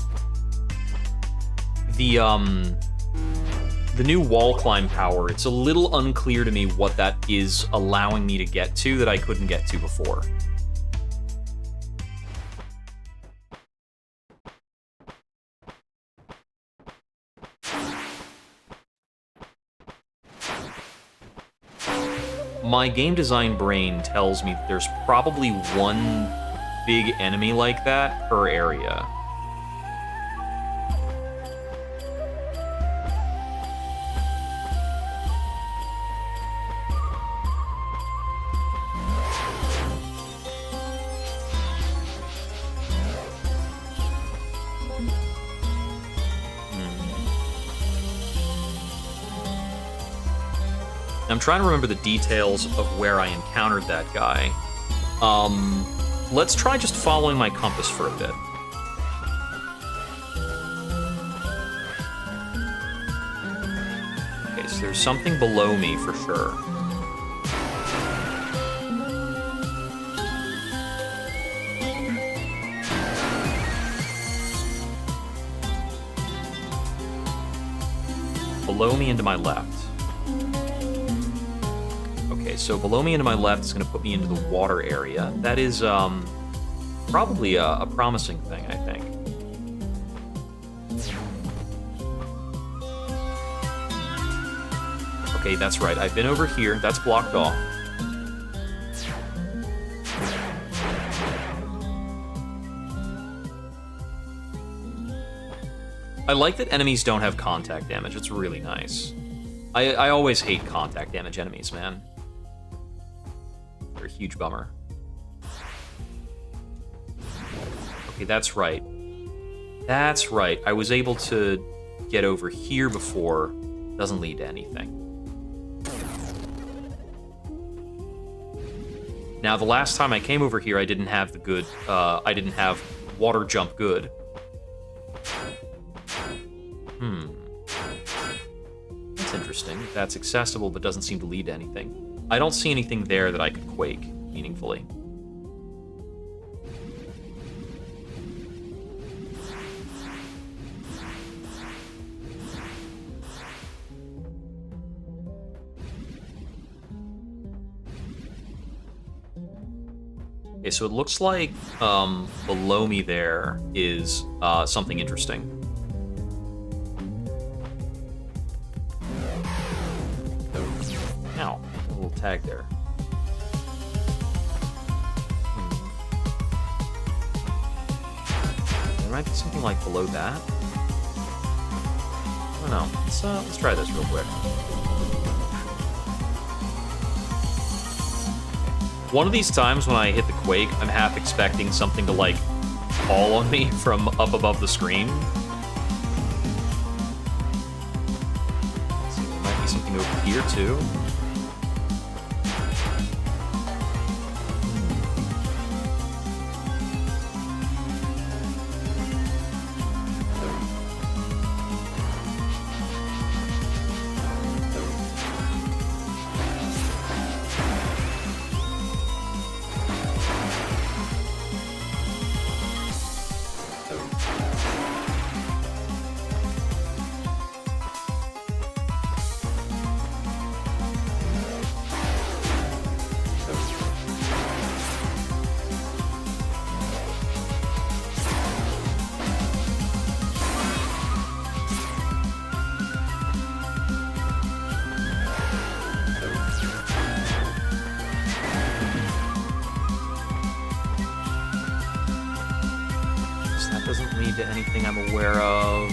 B: The new wall climb power, it's a little unclear to me what that is allowing me to get to that I couldn't get to before. My game design brain tells me that there's probably one big enemy like that per area. I'm trying to remember the details of where I encountered that guy. Let's try just following my compass for a bit. Okay, so there's something below me for sure. Below me and to my left. So below me and to my left is going to put me into the water area. That is probably a promising thing, I think. Okay, that's right. I've been over here. That's blocked off. I like that enemies don't have contact damage. It's really nice. I always hate contact damage enemies, man. A huge bummer. Okay, that's right. That's right. I was able to get over here before. Doesn't lead to anything. Now, the last time I came over here, I didn't have the good, I didn't have water jump good. That's interesting. That's accessible, but doesn't seem to lead to anything. I don't see anything there that I could quake meaningfully. Okay, so it looks like below me there is something interesting. Ow, a little tag there. There might be something like below that. I don't know. Let's try this real quick. One of these times when I hit the quake, I'm half expecting something to, like, fall on me from up above the screen. Let's see, there might be something over here, too. To anything I'm aware of.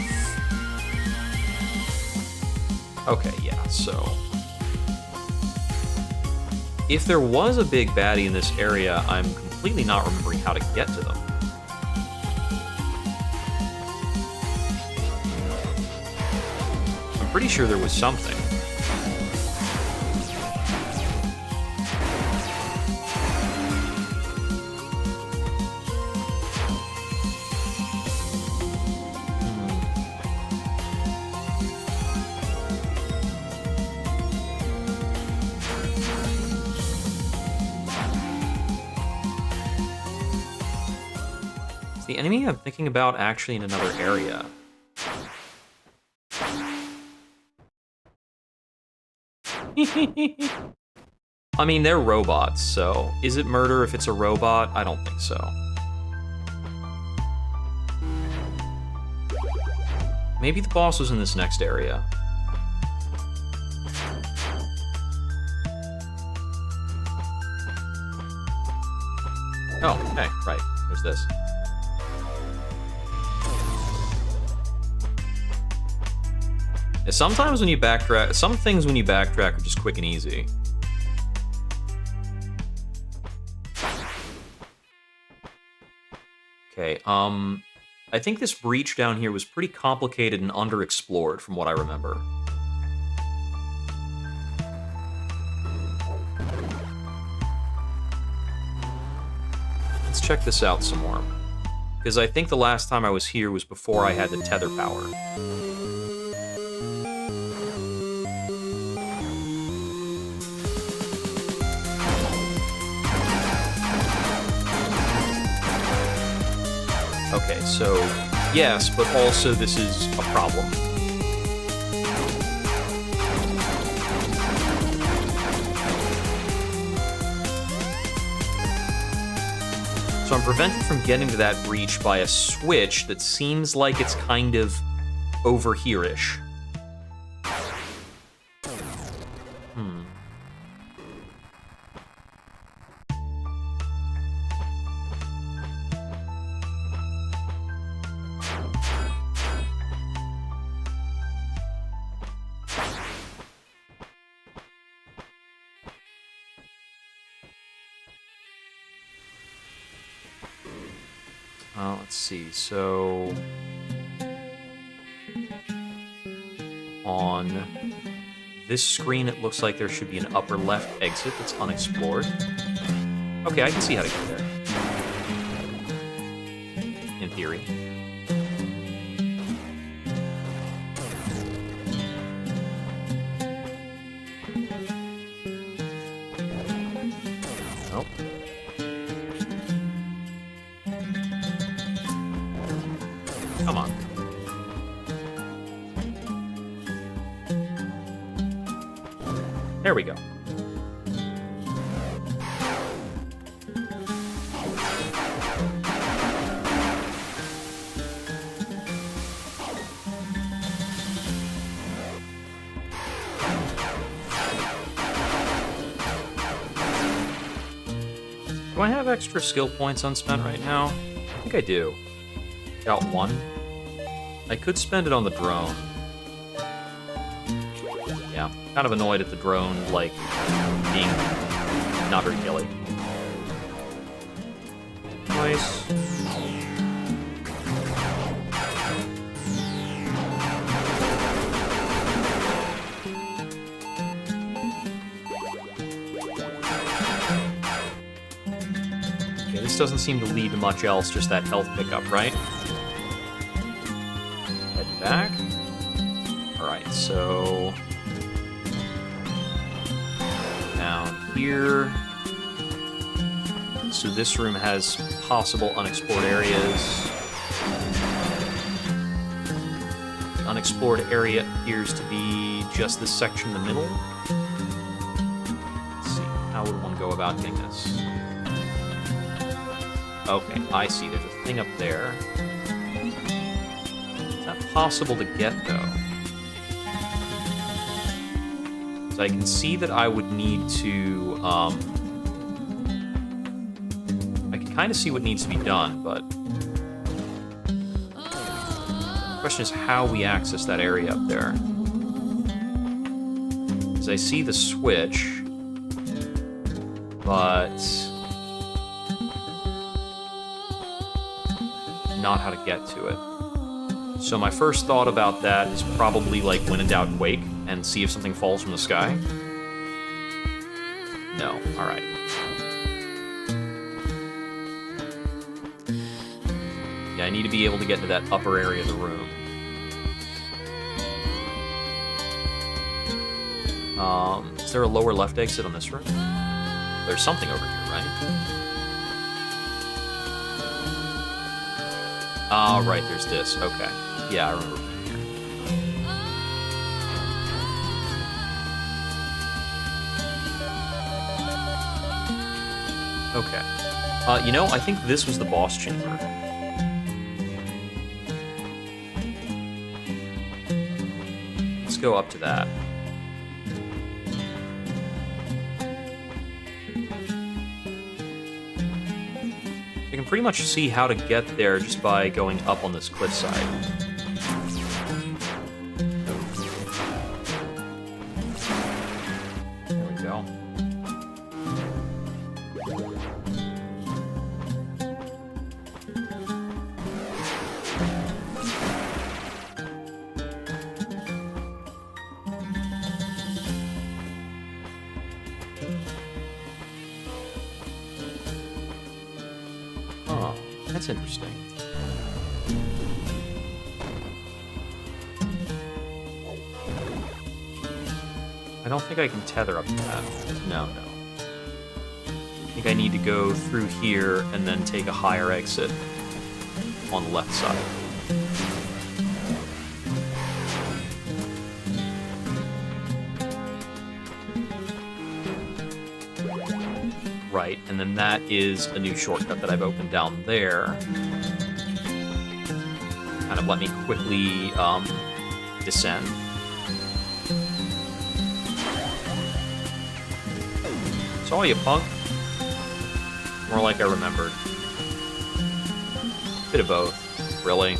B: Okay, yeah, so if there was a big baddie in this area, I'm completely not remembering how to get to them. I'm pretty sure there was something. The enemy I'm thinking about actually in another area. I mean, they're robots, so is it murder if it's a robot? I don't think so. Maybe the boss was in this next area. Oh, hey, right. There's this. Sometimes when you backtrack, some things when you backtrack are just quick and easy. Okay, I think this breach down here was pretty complicated and underexplored from what I remember. Let's check this out some more. Because I think the last time I was here was before I had the tether power. Okay, so yes, but also this is a problem. So I'm prevented from getting to that breach by a switch that seems like it's kind of over here-ish. Let's see, so on this screen it looks like there should be an upper left exit that's unexplored. Okay, I can see how to get there. In theory. Nope. Come on. There we go. Do I have extra skill points unspent right now? I think I do. Got one. I could spend it on the drone. Yeah, kind of annoyed at the drone, like, being not very killy. choice. Okay, this doesn't seem to lead to much else, just that health pickup, right? Head back. Alright, so... down here. So this room has possible unexplored areas. The unexplored area appears to be just this section in the middle. Let's see, how would one go about getting this? Okay, I see, there's a thing up there. Is that possible to get, though? So I can see that I would need to, I can kind of see what needs to be done, but the question is how we access that area up there. Because I see the switch, but not how to get to it. So my first thought about that is probably like when in doubt, wake and see if something falls from the sky. No, alright. Yeah, I need to be able to get to that upper area of the room. Is there a lower left exit on this room? There's something over here, right? Oh, right, there's this. Okay. Yeah, I remember from here. Okay. You know, I think this was the boss chamber. Let's go up to that. You can pretty much see how to get there just by going up on this cliffside. There we go. Oh, that's interesting. I don't think I can tether up to that. No. I think I need to go through here and then take a higher exit on the left side. Right, and then that is a new shortcut that I've opened down there. Kind of let me quickly descend. Saw you, punk. More like I remembered. Bit of both, really.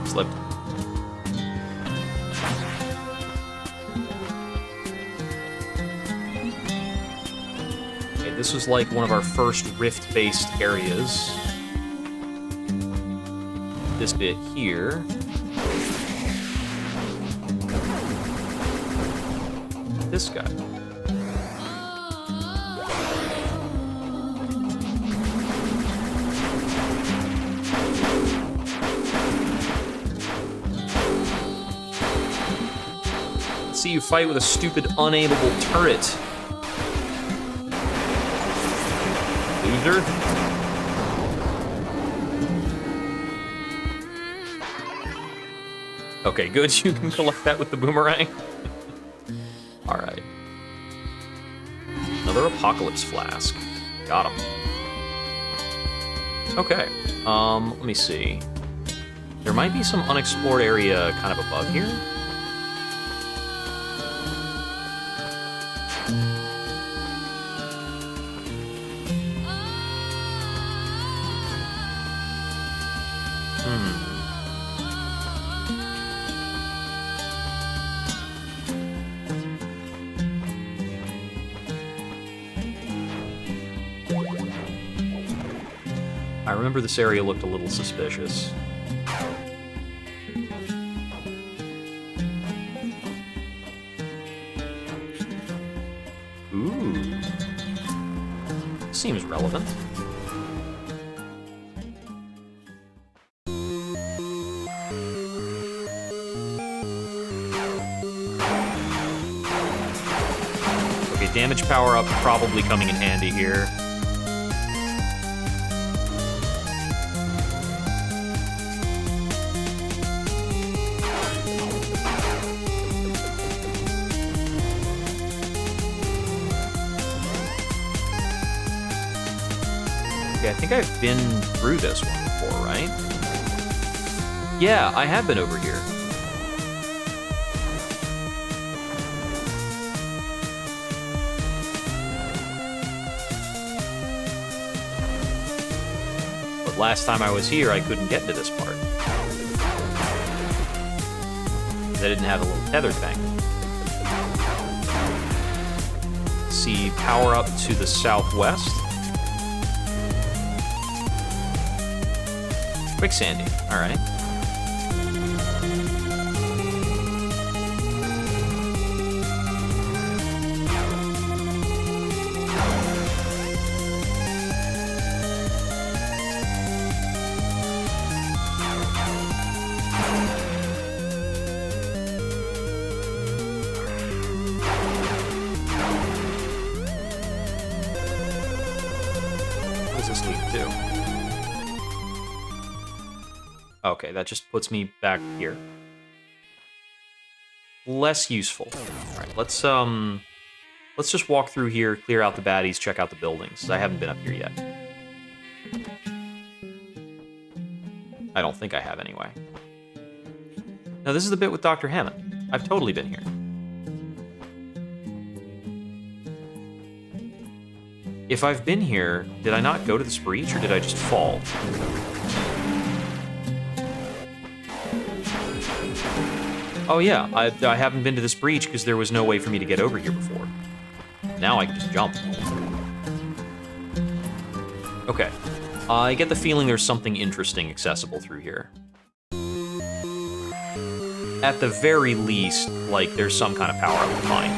B: Slipped. Okay, this was like one of our first rift-based areas. This bit here. This guy. See you fight with a stupid, unaimable turret. Loser. Okay, good. You can collect that with the boomerang. Alright. Another apocalypse flask. Got him. Okay. Let me see. There might be some unexplored area kind of above here. I remember this area looked a little suspicious. Ooh. Seems relevant. Okay, damage power up probably coming in handy here. I think I've been through this one before, right? Yeah, I have been over here. But last time I was here, I couldn't get to this part. I didn't have a little tether thing. See, power up to the southwest. Quicksandy, alright. What does this lead to? Okay, that just puts me back here. Less useful. All right, let's just walk through here, clear out the baddies, check out the buildings, 'cause I haven't been up here yet. I don't think I have anyway. Now this is the bit with Dr. Hammond. I've totally been here. If I've been here, did I not go to this breach or did I just fall? Oh yeah, I haven't been to this breach because there was no way for me to get over here before. Now I can just jump. Okay. I get the feeling there's something interesting accessible through here. At the very least, like, there's some kind of power up to find.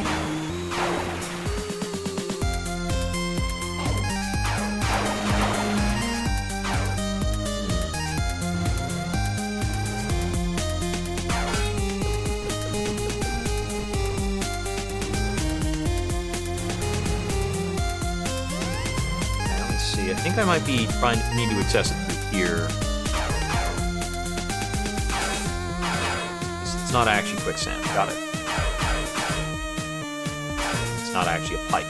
B: I think I might be need to access it through here. It's not actually quicksand. Got it. It's not actually a pipe.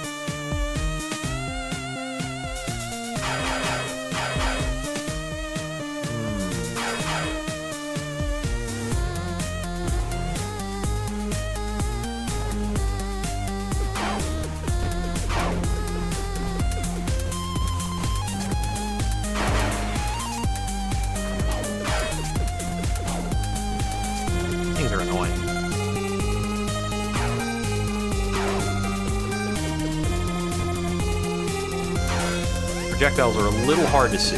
B: Projectiles are a little hard to see.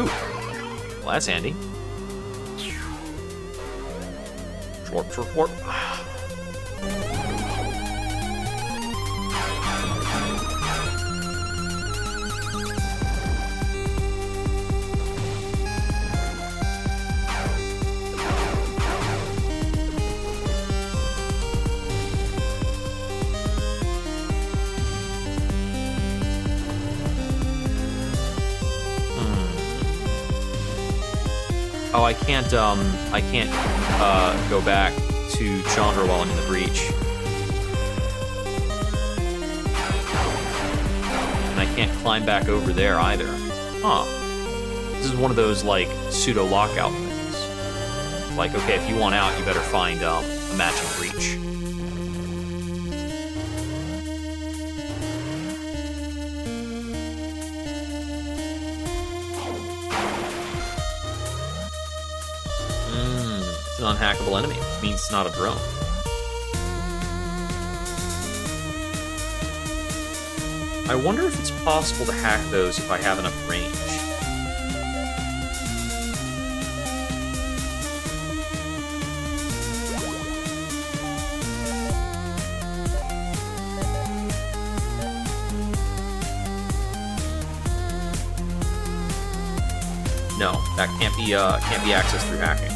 B: Ooh. Well, that's handy. Warp, warp, warp. Oh, I can't go back to Chandra while I'm in the breach. And I can't climb back over there either. Huh. This is one of those, like, pseudo-lockout things. Like, okay, if you want out, you better find a matching breach. Unhackable enemy. It means it's not a drone. I wonder if it's possible to hack those if I have enough range. No, that can't be accessed through hacking.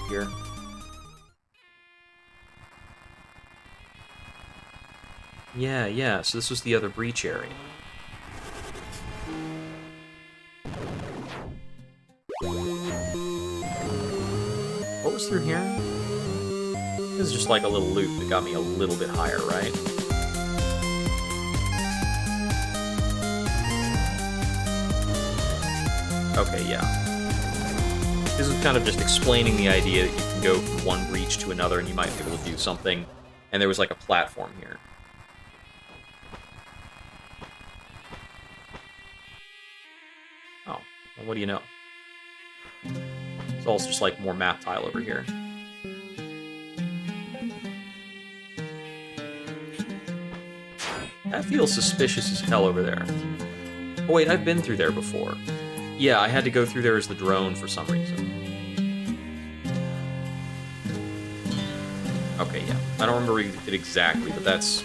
B: Here. Yeah, so this was the other breach area. What was through here? This is just like a little loop that got me a little bit higher, right? Okay, yeah. This is kind of just explaining the idea that you can go from one breach to another and you might be able to do something. And there was like a platform here. Oh, well, what do you know? It's also just like more map tile over here. That feels suspicious as hell over there. Oh wait, I've been through there before. Yeah, I had to go through there as the drone for some reason. Okay, yeah. I don't remember it exactly, but that's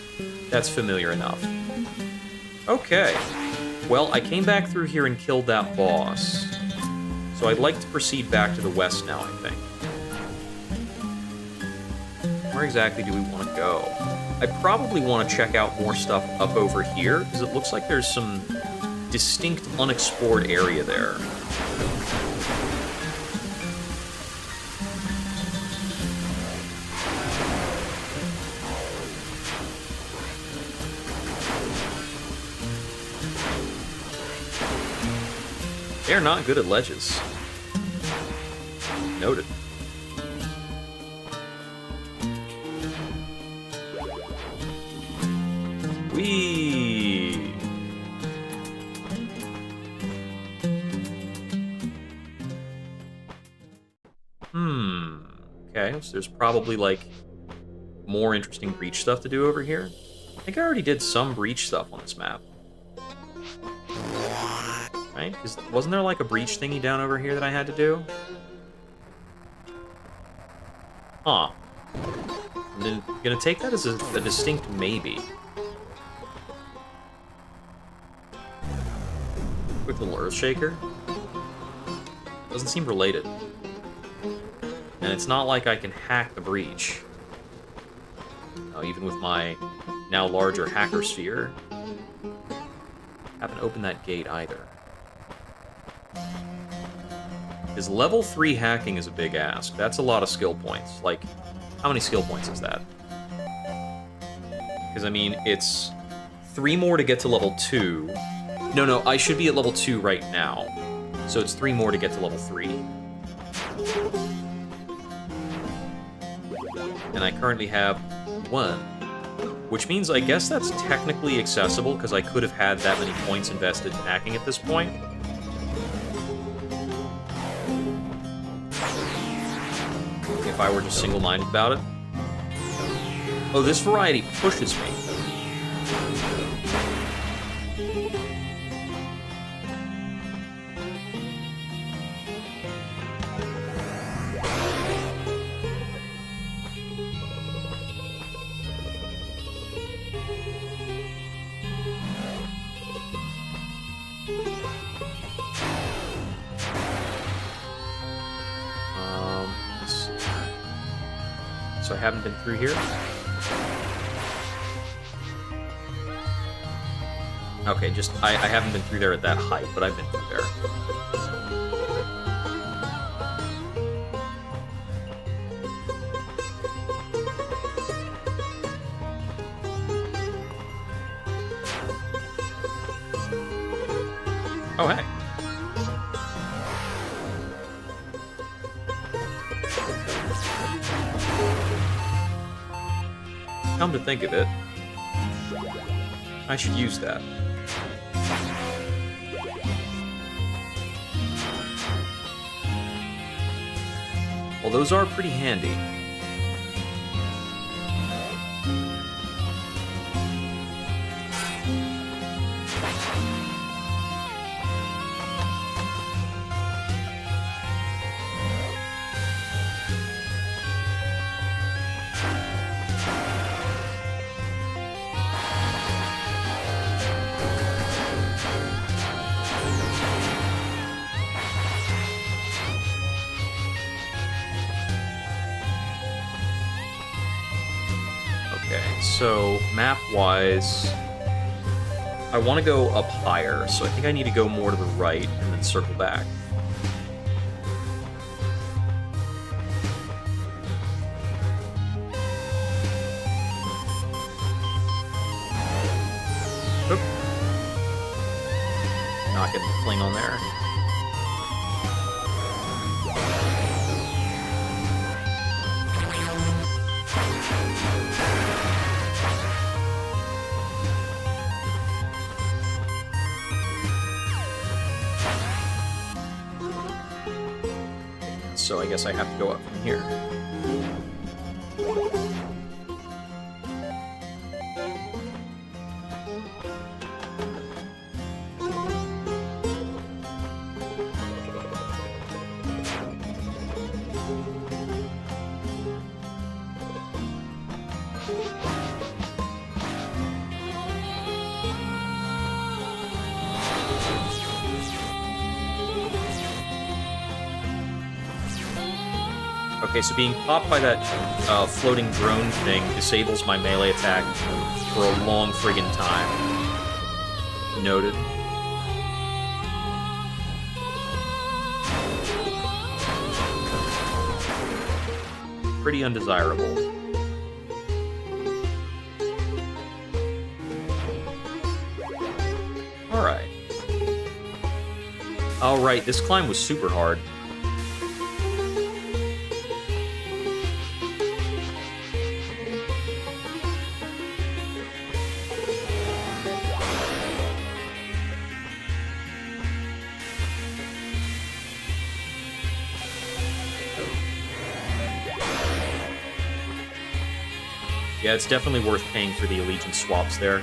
B: familiar enough. Okay. Well, I came back through here and killed that boss. So I'd like to proceed back to the west now, I think. Where exactly do we want to go? I probably want to check out more stuff up over here, because it looks like there's some distinct unexplored area there. They're not good at ledges. Noted. Whee! Okay, so there's probably, like, more interesting breach stuff to do over here. I think I already did some breach stuff on this map. Right? Because wasn't there, like, a breach thingy down over here that I had to do? Huh. I'm gonna take that as a distinct maybe. Quick little earth shaker. Doesn't seem related. And it's not like I can hack the breach. No, even with my now larger hacker sphere. Haven't opened that gate either. Because level 3 hacking is a big ask. That's a lot of skill points. Like, how many skill points is that? Because, I mean, it's 3 more to get to level 2. No, I should be at level 2 right now. So it's 3 more to get to level 3. And I currently have 1. Which means I guess that's technically accessible, because I could have had that many points invested in hacking at this point. If I were just single-minded about it. Oh, this variety pushes me. So I haven't been through here. Okay, just, I haven't been through there at that height, but I've been through there. Oh, hey. Come to think of it, I should use that. Well, those are pretty handy. So, map-wise, I want to go up higher, so I think I need to go more to the right and then circle back. Oop. Not getting the fling on there. So I guess I have to go up from here. Okay, so being popped by that floating drone thing disables my melee attack for a long friggin' time. Noted. Pretty undesirable. Alright. Alright, this climb was super hard. Yeah, it's definitely worth paying for the allegiance swaps there.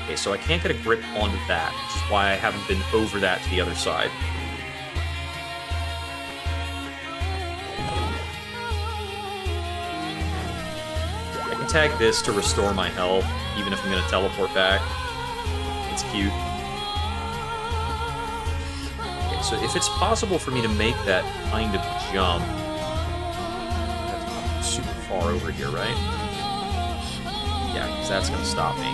B: Okay, so I can't get a grip onto that, which is why I haven't been over that to the other side. I can tag this to restore my health, even if I'm going to teleport back. It's cute. Okay, so if it's possible for me to make that kind of jump... That's super far over here, right? Yeah, because that's going to stop me.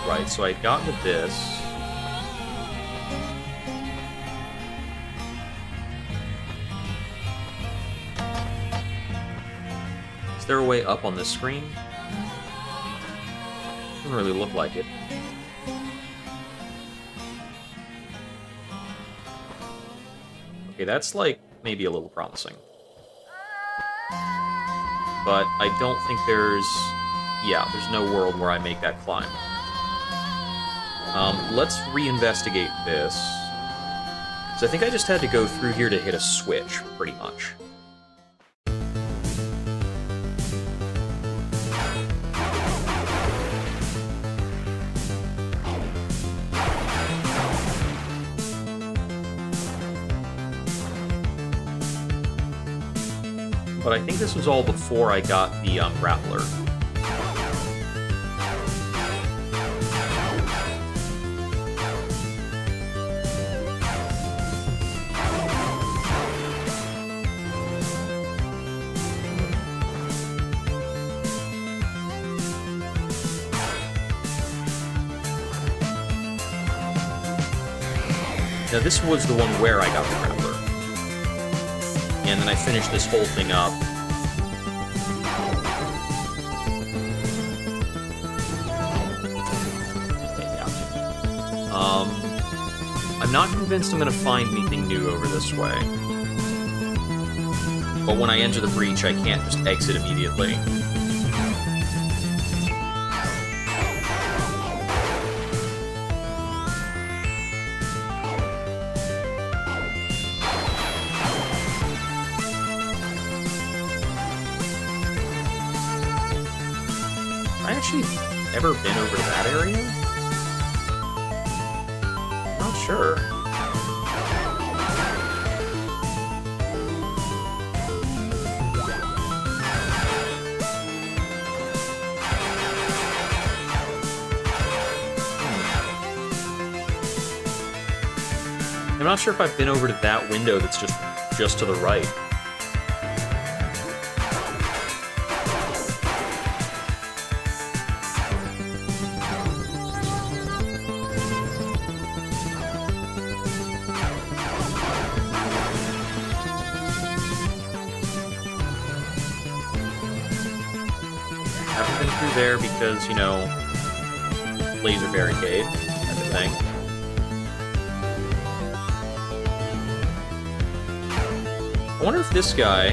B: Right, so I'd gotten to this. Is there a way up on this screen? Doesn't really look like it. Okay, that's, like, maybe a little promising. But I don't think there's... Yeah, there's no world where I make that climb. Let's reinvestigate this. So I think I just had to go through here to hit a switch, pretty much. But I think this was all before I got the grappler. Now this was the one where I got the grappler. And then I finished this whole thing up I'm not convinced I'm going to find anything new over this way. But when I enter the breach, I can't just exit immediately. Have I actually ever been over to that area? Not sure. I'm not sure if I've been over to that window that's just to the right. Haven't been through there because, you know, laser barricade type of thing. I wonder if this guy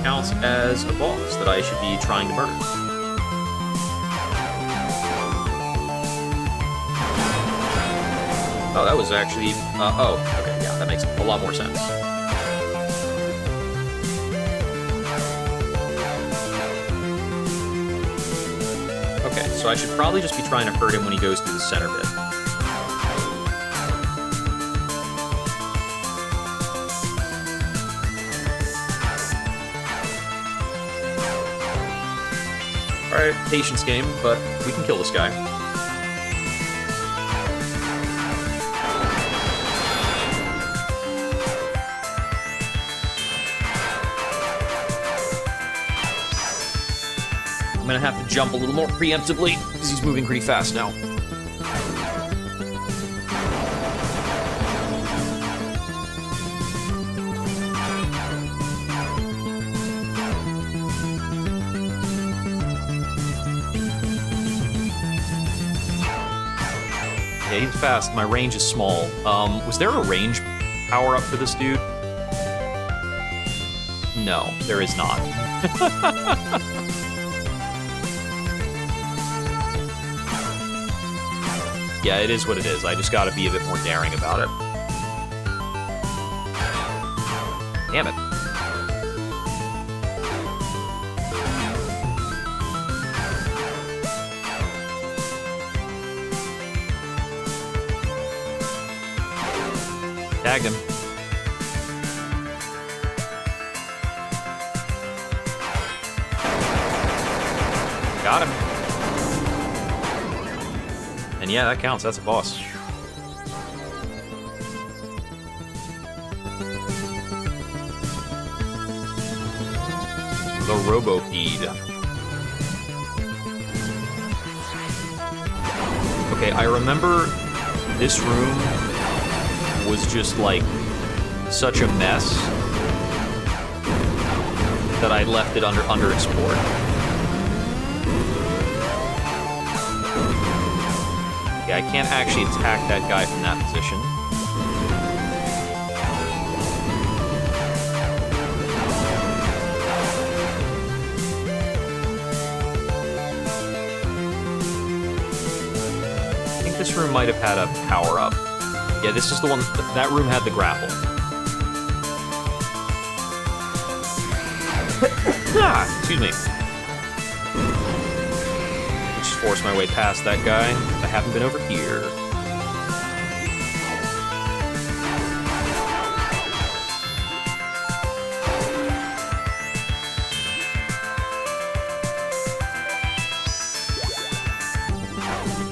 B: counts as a boss that I should be trying to murder. Oh, that was actually... oh, okay, yeah, that makes a lot more sense. Okay, so I should probably just be trying to hurt him when he goes through the center bit. Alright, patience game, but we can kill this guy. I'm gonna have to jump a little more preemptively, because he's moving pretty fast now. Yeah, he's fast. My range is small. Was there a range power-up for this dude? No, there is not. Yeah, it is what it is. I just gotta be a bit more daring about it. Damn it. Tagged him. Got him. And yeah, that counts. That's a boss. The Robopede. Okay, I remember this room was just like such a mess that I left it underexplored. Yeah, I can't actually attack that guy from that position. I think this room might have had a power-up. Yeah, this is the one, that room had the grapple. Excuse me. Just force my way past that guy. I haven't been over here.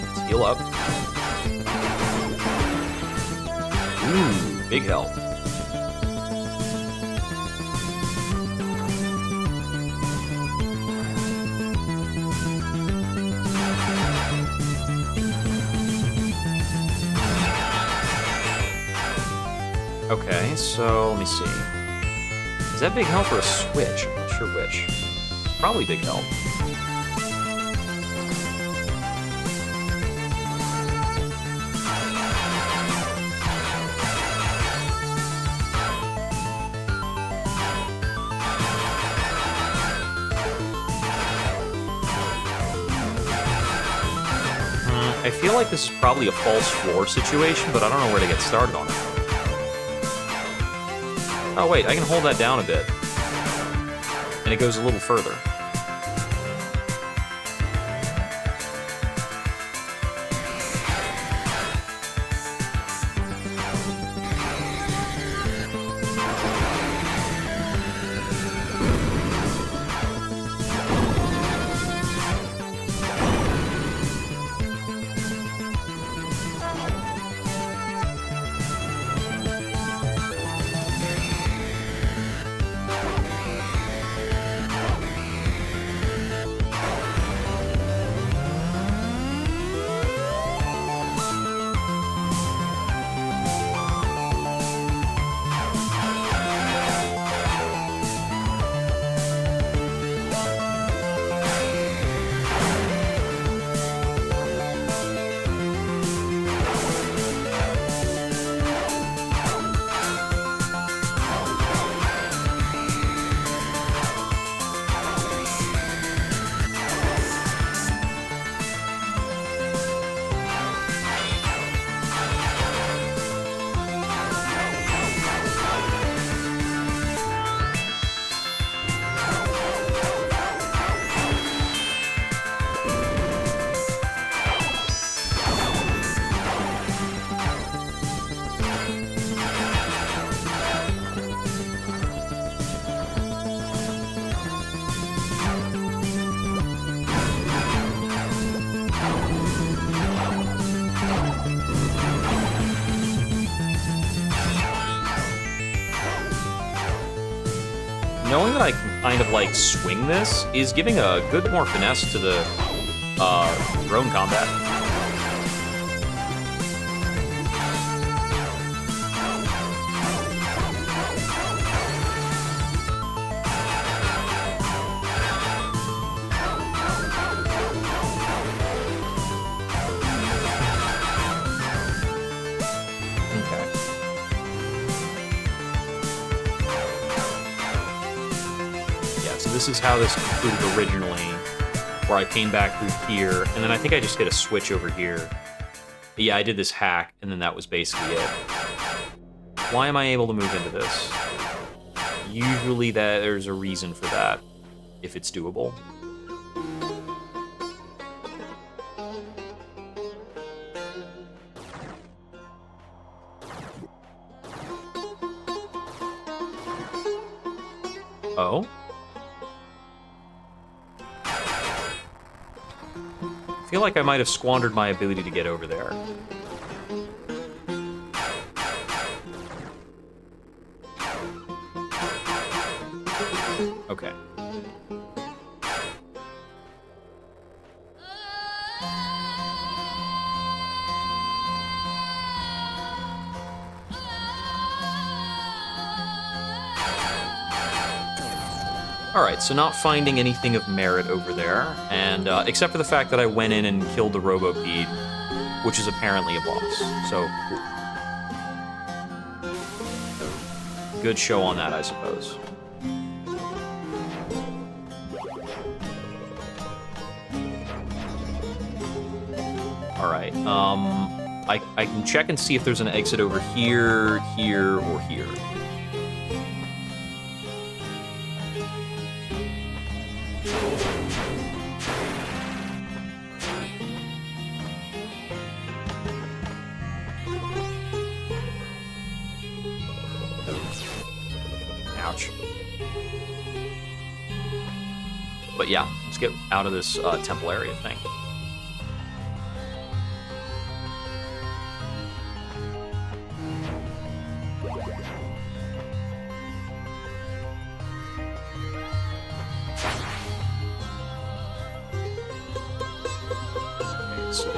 B: Let's heal up. Ooh, big help. Okay, so let me see. Is that big help or a switch? I'm not sure which. Probably big help. I feel like this is probably a false floor situation, but I don't know where to get started on it. Oh wait, I can hold that down a bit. And it goes a little further. Knowing that I can kind of, like, swing this is giving a good more finesse to the drone combat. This is how this concluded originally, where I came back through here, and then I think I just hit a switch over here. But yeah, I did this hack, and then that was basically it. Why am I able to move into this? Usually there's a reason for that, if it's doable. Oh? I feel like I might have squandered my ability to get over there. Okay. Alright, so not finding anything of merit over there, and except for the fact that I went in and killed the Robopede, which is apparently a boss, so good show on that, I suppose. Alright, I can check and see if there's an exit over here, here, or here. Ouch. But yeah, let's get out of this temple area thing. Okay, so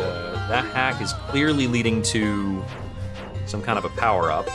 B: that hack is clearly leading to some kind of a power-up.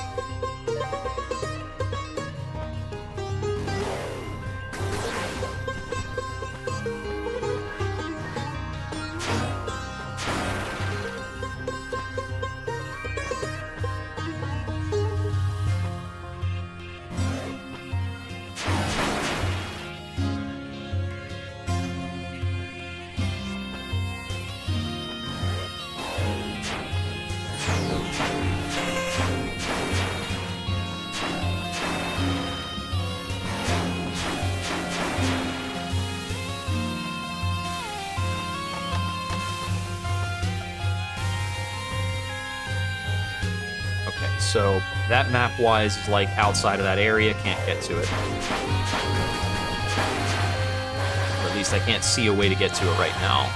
B: Okay, so that map-wise is like outside of that area, can't get to it. Or at least I can't see a way to get to it right now.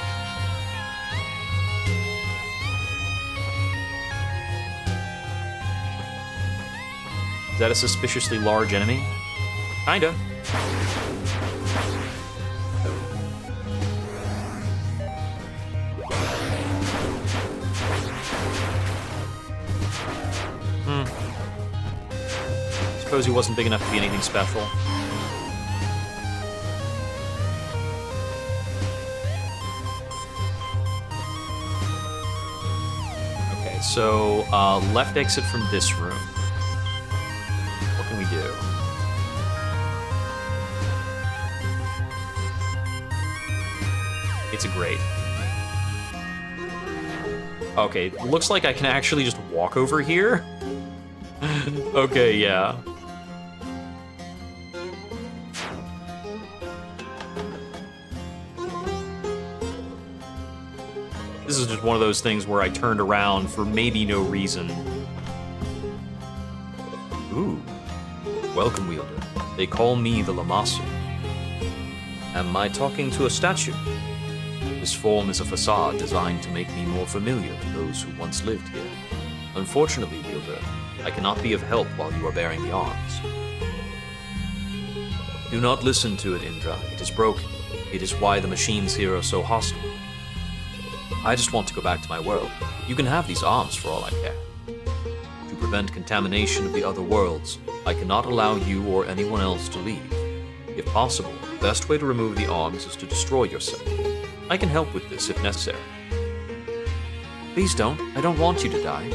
B: Is that a suspiciously large enemy? Kinda. Suppose he wasn't big enough to be anything special. Okay, so left exit from this room. What can we do? It's a grate. Okay, looks like I can actually just walk over here. Okay, yeah. This is just one of those things where I turned around for maybe no reason. Ooh. Welcome, Wielder. They call me the Lamasu. Am I talking to a statue? This form is a facade designed to make me more familiar to those who once lived here. Unfortunately, Wielder, I cannot be of help while you are bearing the arms. Do not listen to it, Indra. It is broken. It is why the machines here are so hostile. I just want to go back to my world. You can have these arms for all I care. To prevent contamination of the other worlds, I cannot allow you or anyone else to leave. If possible, the best way to remove the arms is to destroy yourself. I can help with this if necessary. Please don't. I don't want you to die.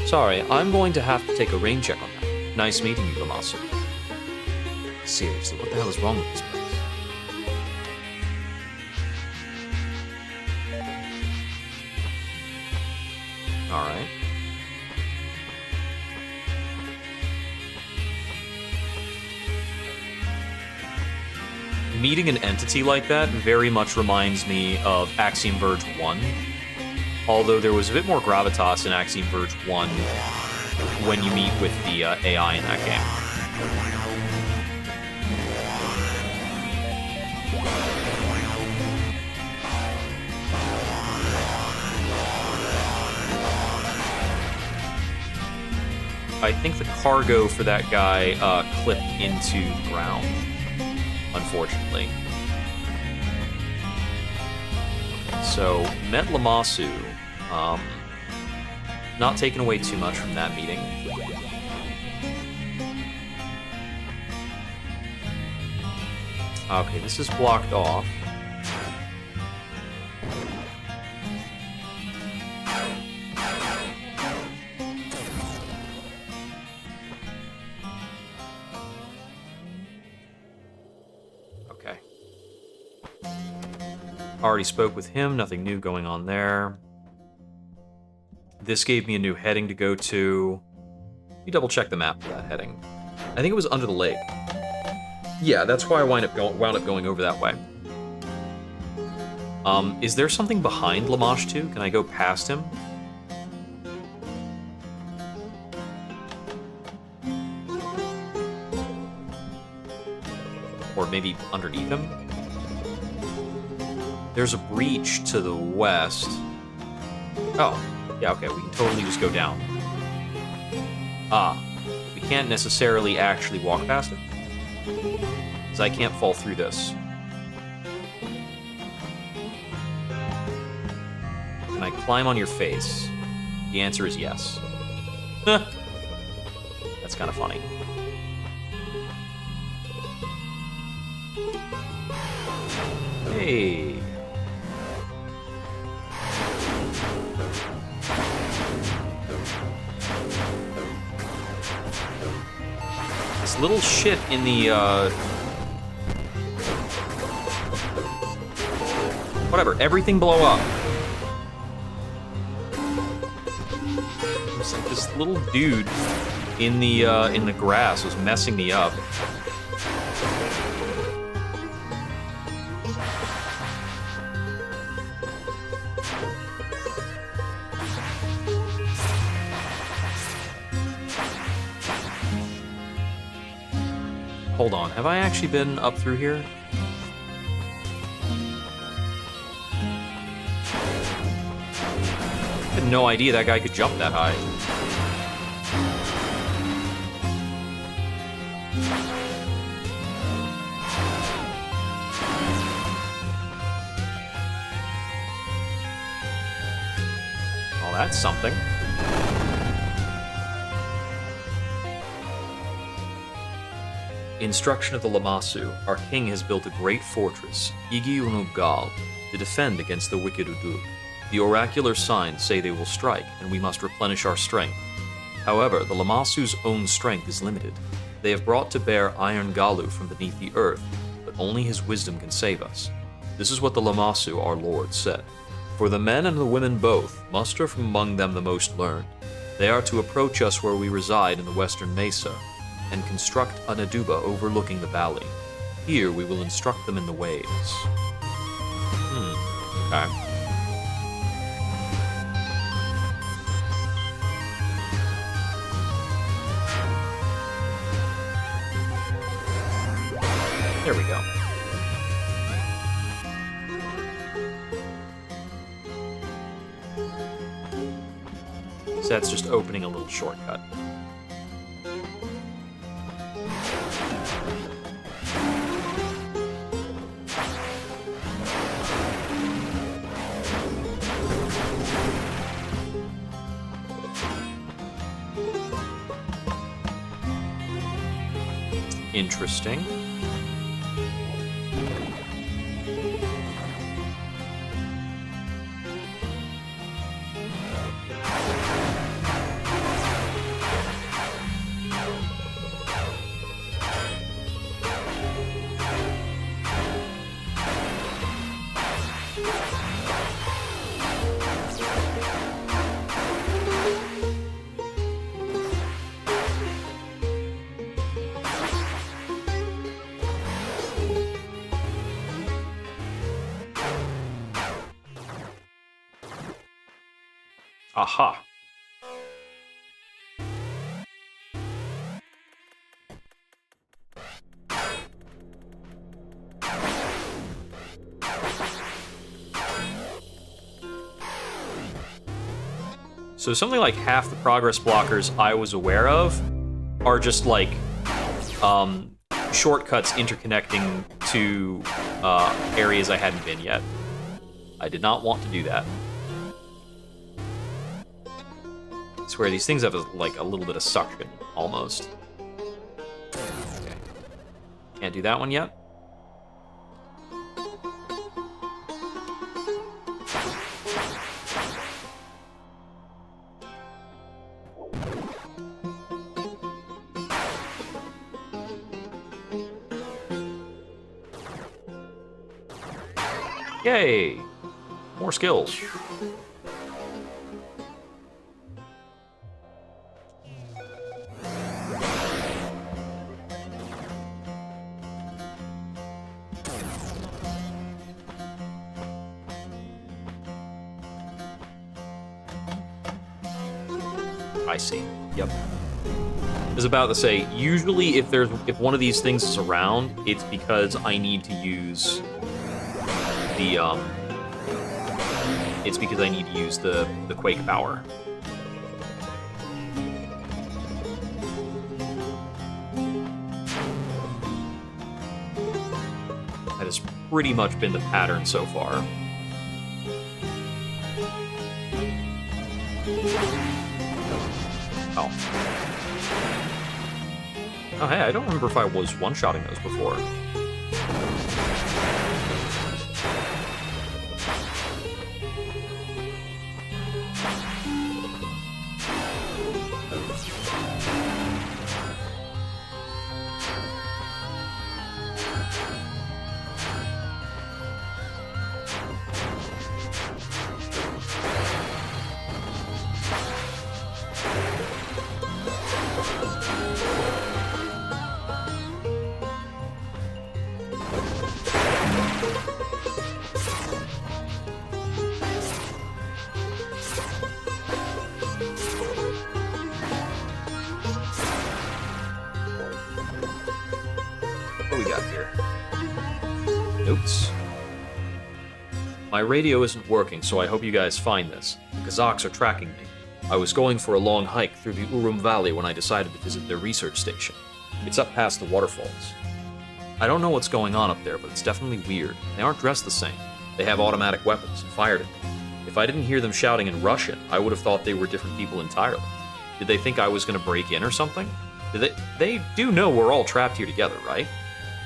B: Sorry, I'm going to have to take a rain check on that. Nice meeting you, Lamasu. Seriously, what the hell is wrong with this place? Alright. Meeting an entity like that very much reminds me of Axiom Verge 1. Although there was a bit more gravitas in Axiom Verge 1 when you meet with the AI in that game. I think the cargo for that guy clipped into the ground, unfortunately. Okay, so, met Lamasu. Not taking away too much from that meeting. Okay, this is blocked off. Okay. Already spoke with him, nothing new going on there. This gave me a new heading to go to. Let me double check the map for that heading. I think it was under the lake. Yeah, that's why I wound up going over that way. Is there something behind Lamash 2? Can I go past him? Or maybe underneath him? There's a breach to the west. Oh. Yeah, okay, we can totally just go down. We can't necessarily actually walk past it. Because I can't fall through this. Can I climb on your face? The answer is yes. That's kind of funny. Hey. This little shit in the, whatever, everything blow up. It's like this little dude in the grass was messing me up. hold on. Have I actually been up through here? I had no idea that guy could jump that high. Oh, that's something. Instruction of the Lamassu, our king has built a great fortress, Igi Unugal, to defend against the wicked Udug. The oracular signs say they will strike, and we must replenish our strength. However, the Lamassu's own strength is limited. They have brought to bear Iron Galu from beneath the earth, but only his wisdom can save us. This is what the Lamassu, our lord, said. For the men and the women both, muster from among them the most learned. They are to approach us where we reside in the western mesa, and construct an aduba overlooking the valley. Here we will instruct them in the ways. Okay. There we go. So that's just opening a little shortcut. Interesting. Aha. So something like half the progress blockers I was aware of are just like shortcuts interconnecting to areas I hadn't been yet. I did not want to do that. I swear these things have like a little bit of suction, almost. Okay. Can't do that one yet. Yay! More skills. I see. Yep. I was about to say, usually if one of these things is around, it's because I need to use the the quake power. That has pretty much been the pattern so far. Oh. Oh, hey, I don't remember if I was one-shotting those before. we got here? Oops. My radio isn't working, so I hope you guys find this. The Kazakhs are tracking me. I was going for a long hike through the Urum Valley when I decided to visit their research station. It's up past the waterfalls. I don't know what's going on up there, but it's definitely weird. They aren't dressed the same. They have automatic weapons and fired at me. If I didn't hear them shouting in Russian, I would have thought they were different people entirely. Did they think I was going to break in or something? They do know we're all trapped here together, right?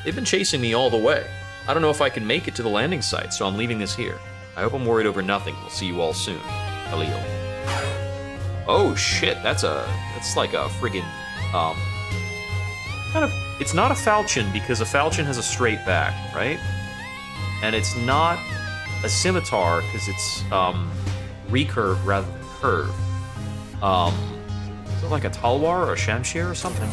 B: They've been chasing me all the way. I don't know if I can make it to the landing site, so I'm leaving this here. I hope I'm worried over nothing. We'll see you all soon. Khalil. Oh shit, that's like a friggin', it's not a falchion because a falchion has a straight back, right? And it's not a scimitar because it's, recurve rather than curve. Is it like a talwar or a shamshir or something?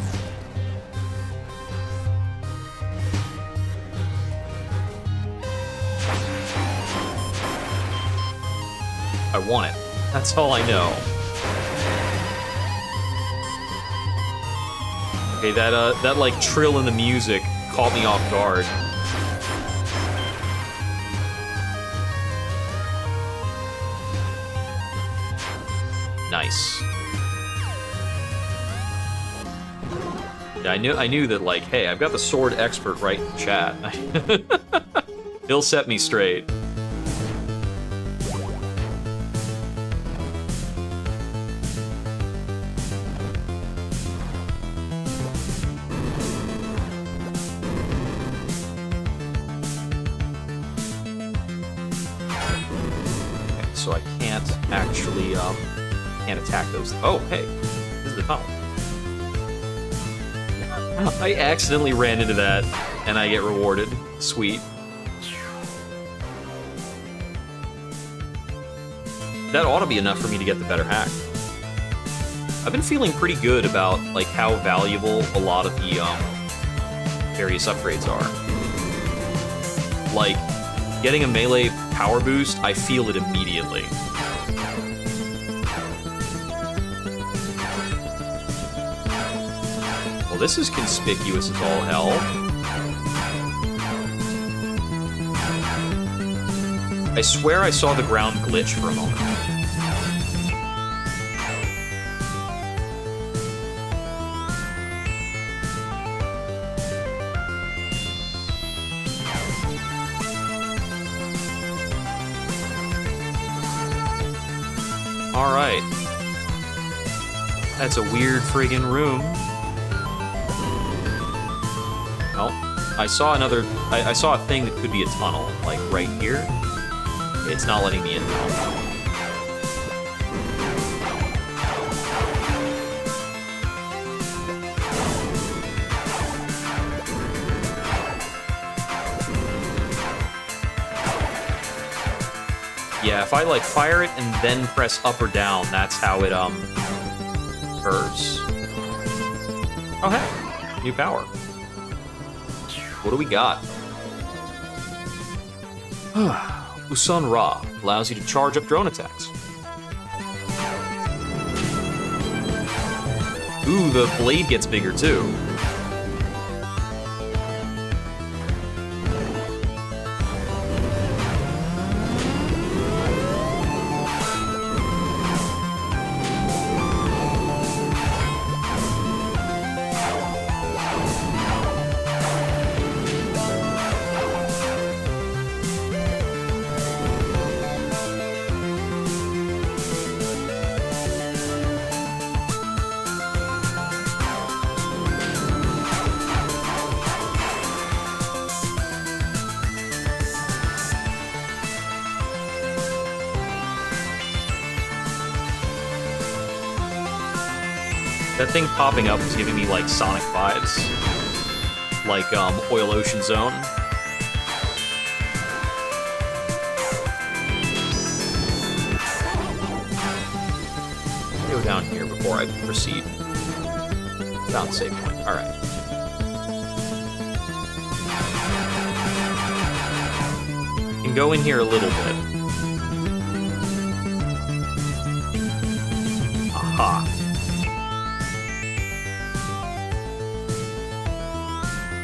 B: I want it. That's all I know. Okay, that like trill in the music caught me off guard. Nice. Yeah, I knew that, like, hey, I've got the sword expert right in the chat. He'll set me straight. So I can't actually, can't attack those. Oh, hey, this is the tunnel. I accidentally ran into that, and I get rewarded. Sweet. That ought to be enough for me to get the better hack. I've been feeling pretty good about, like, how valuable a lot of the, various upgrades are. Like, getting a melee power boost, I feel it immediately. Well, this is conspicuous as all hell. I swear I saw the ground glitch for a moment. Alright. That's a weird friggin' room. Oh, I saw I saw a thing that could be a tunnel, like right here. It's not letting me in now. Yeah, if I like fire it and then press up or down, that's how it occurs. Oh hey, new power. What do we got? Usun Ra allows you to charge up drone attacks. Ooh, the blade gets bigger too. That thing popping up was giving me, like, Sonic vibes. Like, Oil Ocean Zone. Go down here before I proceed. Found save point. Alright. Can go in here a little bit. Aha.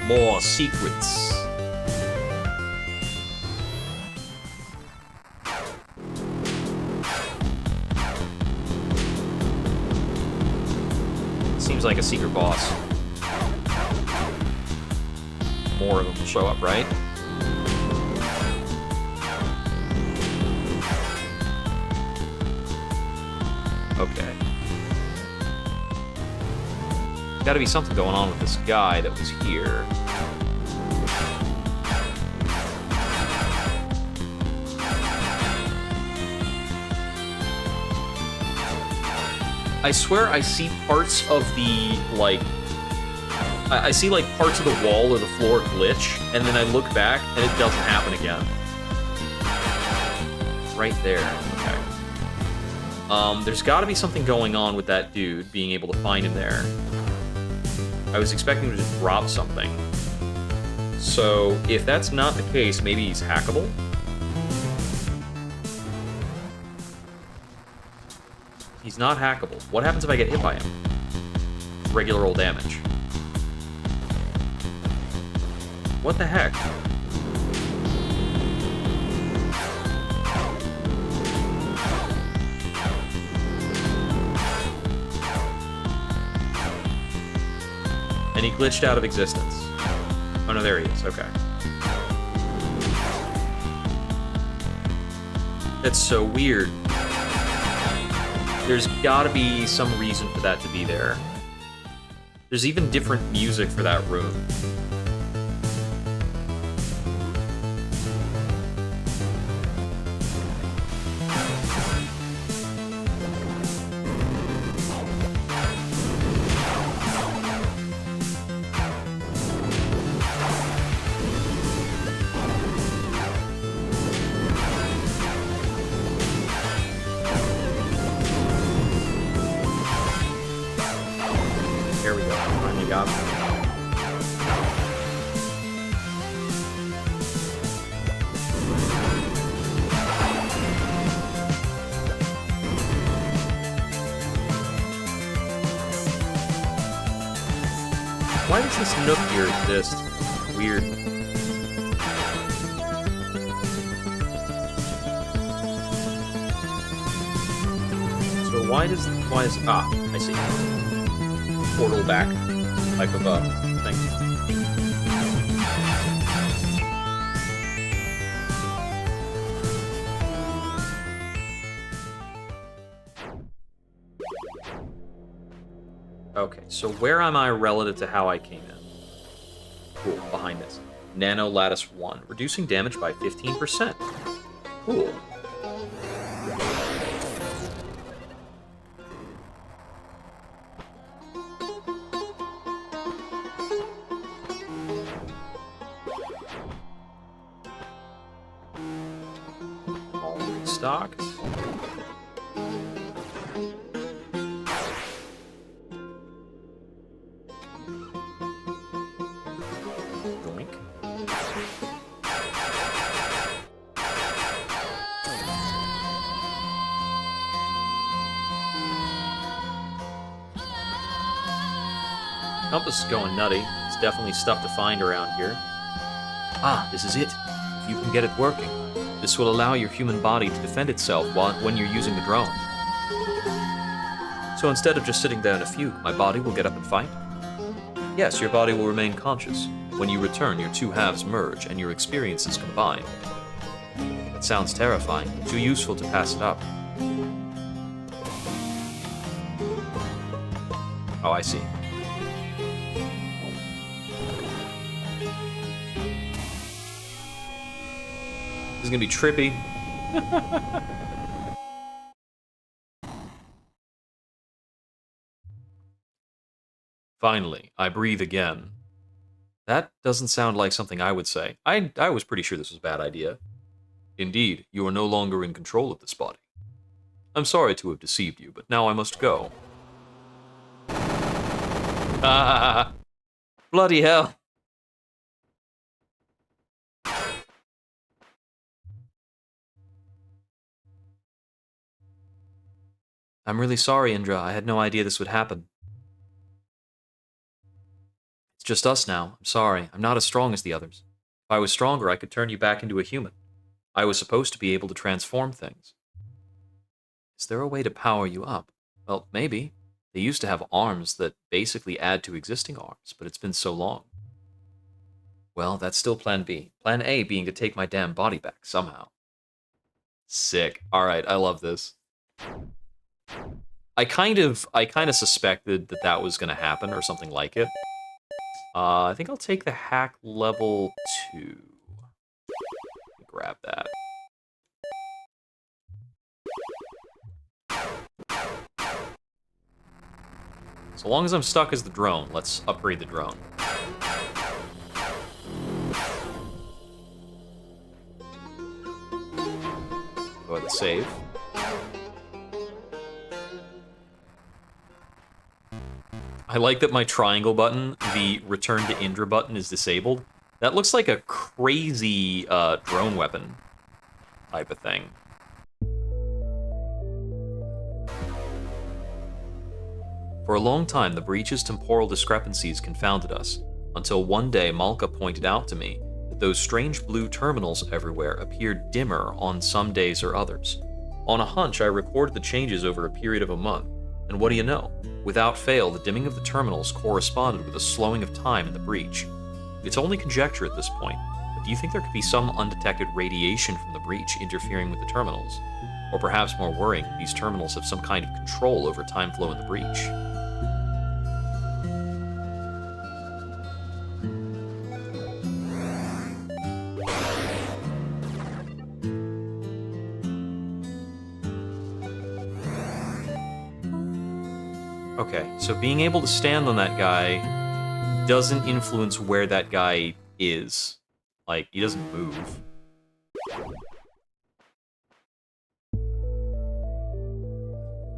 B: More secrets. Seems like a secret boss. More of them will show up, right? Okay. Gotta be something going on with this guy that was here. I swear I see parts of the, like... I see, like, parts of the wall or the floor glitch, and then I look back, and it doesn't happen again. Right there. Okay. There's gotta be something going on with that dude, being able to find him there. I was expecting him to just drop something. So, if that's not the case, maybe he's hackable? He's not hackable. What happens if I get hit by him? Regular old damage. What the heck? And he glitched out of existence. Oh no, there he is. Okay. That's so weird. There's gotta be some reason for that to be there. There's even different music for that room. There we go. Finally got him. Why does this nook here exist? Weird. So why is I see. Portal back type of thing. Okay, so where am I relative to how I came in? Cool, behind this. Nano Lattice 1, reducing damage by 15%. Cool. Stocked. Doink. Compass is going nutty. There's definitely stuff to find around here. Ah, this is it. If you can get it working. This will allow your human body to defend itself when you're using the drone. So instead of just sitting there in a fugue, my body will get up and fight? Yes, your body will remain conscious. When you return, your two halves merge and your experiences combine. It sounds terrifying, too useful to pass it up. Oh, I see. This is gonna be trippy. Finally, I breathe again. That doesn't sound like something I would say. I was pretty sure this was a bad idea. Indeed, you are no longer in control of this body. I'm sorry to have deceived you, but now I must go. Ah, bloody hell. I'm really sorry, Indra. I had no idea this would happen. It's just us now. I'm sorry. I'm not as strong as the others. If I was stronger, I could turn you back into a human. I was supposed to be able to transform things. Is there a way to power you up? Well, maybe. They used to have arms that basically add to existing arms, but it's been so long. Well, that's still plan B. Plan A being to take my damn body back, somehow. Sick. Alright, I love this. I kind of suspected that that was going to happen, or something like it. I think I'll take the hack level 2. Grab that. So long as I'm stuck as the drone, let's upgrade the drone. Go ahead and save. I like that my triangle button, the return to Indra button, is disabled. That looks like a crazy drone weapon type of thing. For a long time, the breach's temporal discrepancies confounded us, until one day Malka pointed out to me that those strange blue terminals everywhere appeared dimmer on some days or others. On a hunch, I recorded the changes over a period of a month, and what do you know? Without fail, the dimming of the terminals corresponded with a slowing of time in the breach. It's only conjecture at this point, but do you think there could be some undetected radiation from the breach interfering with the terminals? Or perhaps more worrying, these terminals have some kind of control over time flow in the breach. Okay, so being able to stand on that guy doesn't influence where that guy is. Like, he doesn't move.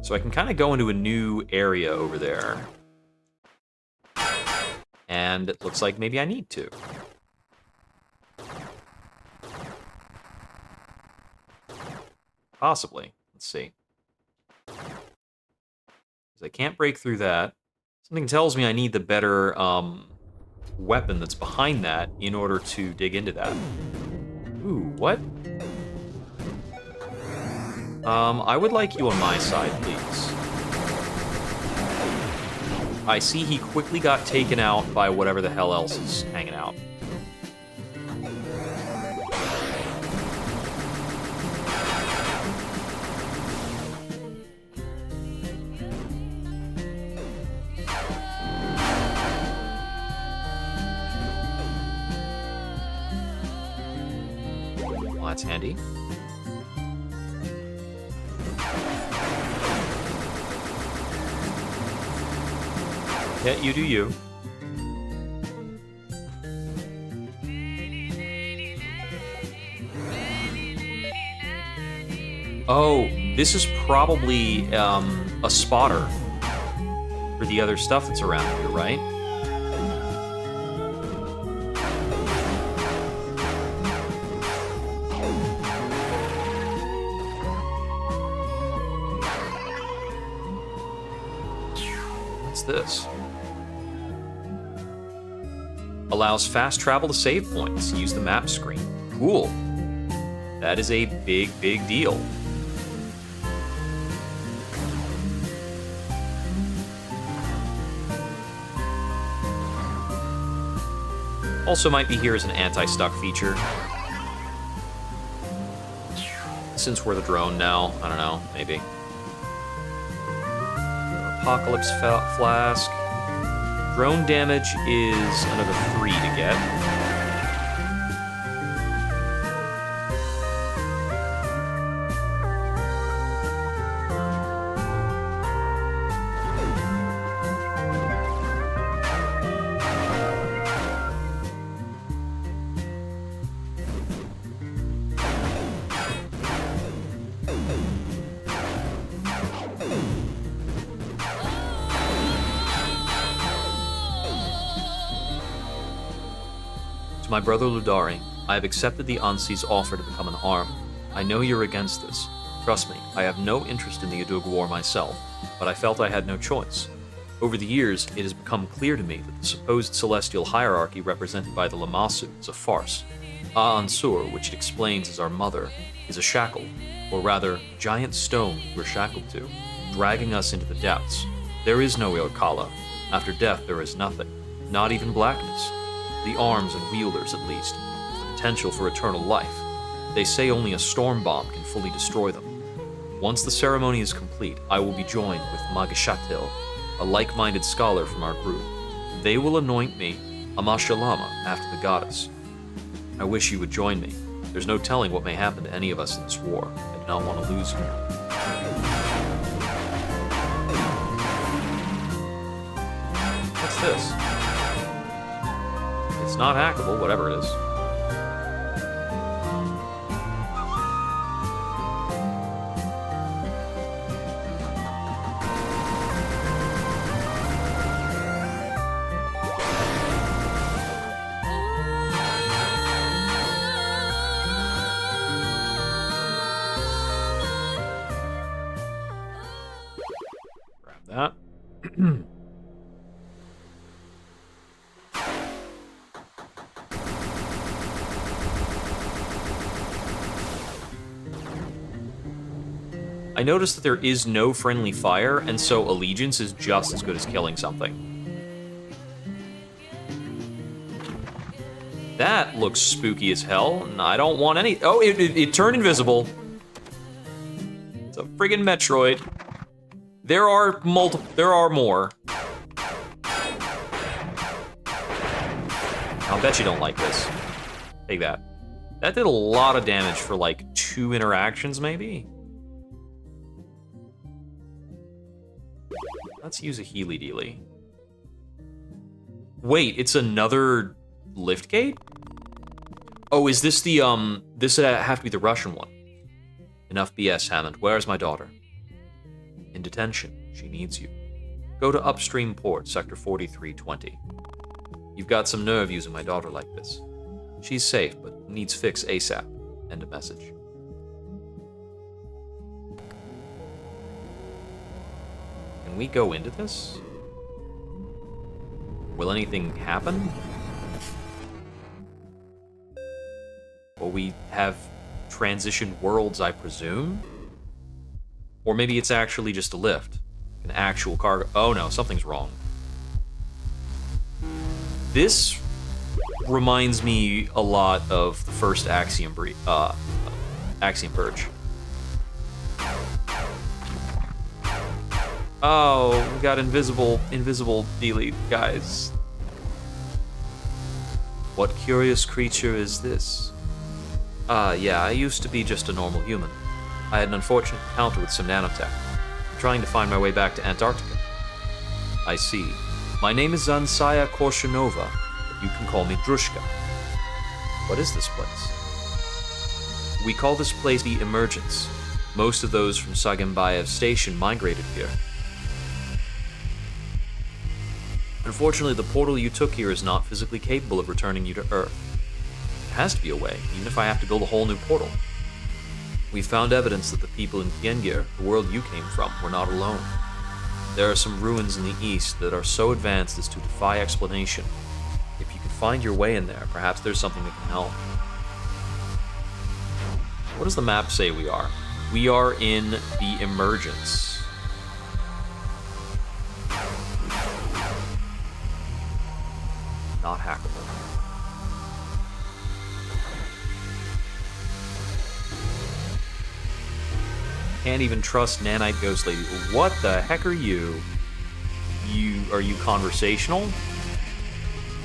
B: So I can kind of go into a new area over there. And it looks like maybe I need to. Possibly. Let's see. I can't break through that. Something tells me I need the better weapon that's behind that in order to dig into that. Ooh, what? I would like you on my side, please. I see he quickly got taken out by whatever the hell else is hanging out. That's handy. Yeah, you do you. Oh, this is probably a spotter for the other stuff that's around here, right? This allows fast travel to save points. Use the map screen. Cool. That is a big deal. Also might be here as an anti-stuck feature. Since we're the drone now, I don't know, maybe. Apocalypse Flask. Drone damage is another 3 to get. To my brother Ludari, I have accepted the Ansi's offer to become an arm. I know you're against this. Trust me, I have no interest in the Udug War myself, but I felt I had no choice. Over the years, it has become clear to me that the supposed celestial hierarchy represented by the Lamassu is a farce. Ansur, which it explains as our mother, is a shackle, or rather, giant stone we're shackled to, dragging us into the depths. There is no Irkala. After death, there is nothing, not even blackness. The arms and wielders, at least, have the potential for eternal life. They say only a storm bomb can fully destroy them. Once the ceremony is complete, I will be joined with Magishatil, a like-minded scholar from our group. They will anoint me Amashalama after the goddess. I wish you would join me. There's no telling what may happen to any of us in this war. I do not want to lose you. What's this? It's not hackable, whatever it is. That. I noticed that there is no friendly fire, and so allegiance is just as good as killing something. That looks spooky as hell, and I don't want any... Oh, it turned invisible. It's a friggin' Metroid. There are more. I'll bet you don't like this. Take that. That did a lot of damage for like 2 interactions, maybe? Let's use a Healy Dealy. Wait, it's another lift gate? Oh, is this the, this would have to be the Russian one. Enough BS, Hammond. Where's my daughter? In detention. She needs you. Go to upstream port, sector 4320. You've got some nerve using my daughter like this. She's safe, but needs fix ASAP. End of message. Can we go into this? Will anything happen? Will we have transitioned worlds, I presume? Or maybe it's actually just a lift. An actual cargo. Oh no, something's wrong. This reminds me a lot of the first Axiom Verge. Oh, we got invisible Dealy guys. What curious creature is this? Yeah, I used to be just a normal human. I had an unfortunate encounter with some nanotech. I'm trying to find my way back to Antarctica. I see. My name is Zansaya Korshanova, but you can call me Drushka. What is this place? We call this place the Emergence. Most of those from Sagambayev Station migrated here. Unfortunately, the portal you took here is not physically capable of returning you to Earth. There has to be a way, even if I have to build a whole new portal. We found evidence that the people in Kiengir, the world you came from, were not alone. There are some ruins in the east that are so advanced as to defy explanation. If you could find your way in there, perhaps there's something that can help. What does the map say we are? We are in the Emergence. Not hackable. Can't even trust Nanite Ghost Lady. What the heck are you? Are you conversational?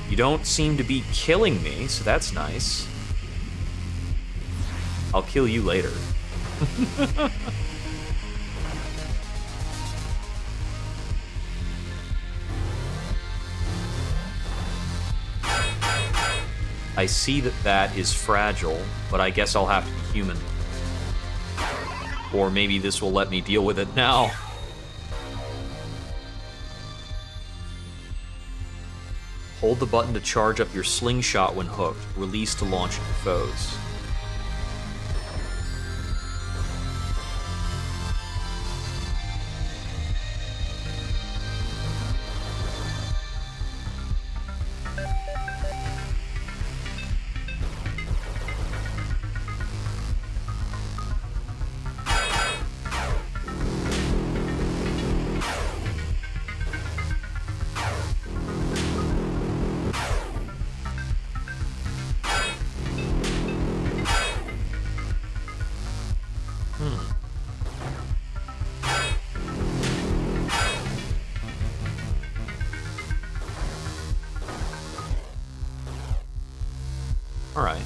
B: You don't seem to be killing me, so that's nice. I'll kill you later. I see that that is fragile, but I guess I'll have to be human. Or maybe this will let me deal with it now. Hold the button to charge up your slingshot when hooked. Release to launch at your foes. Alright.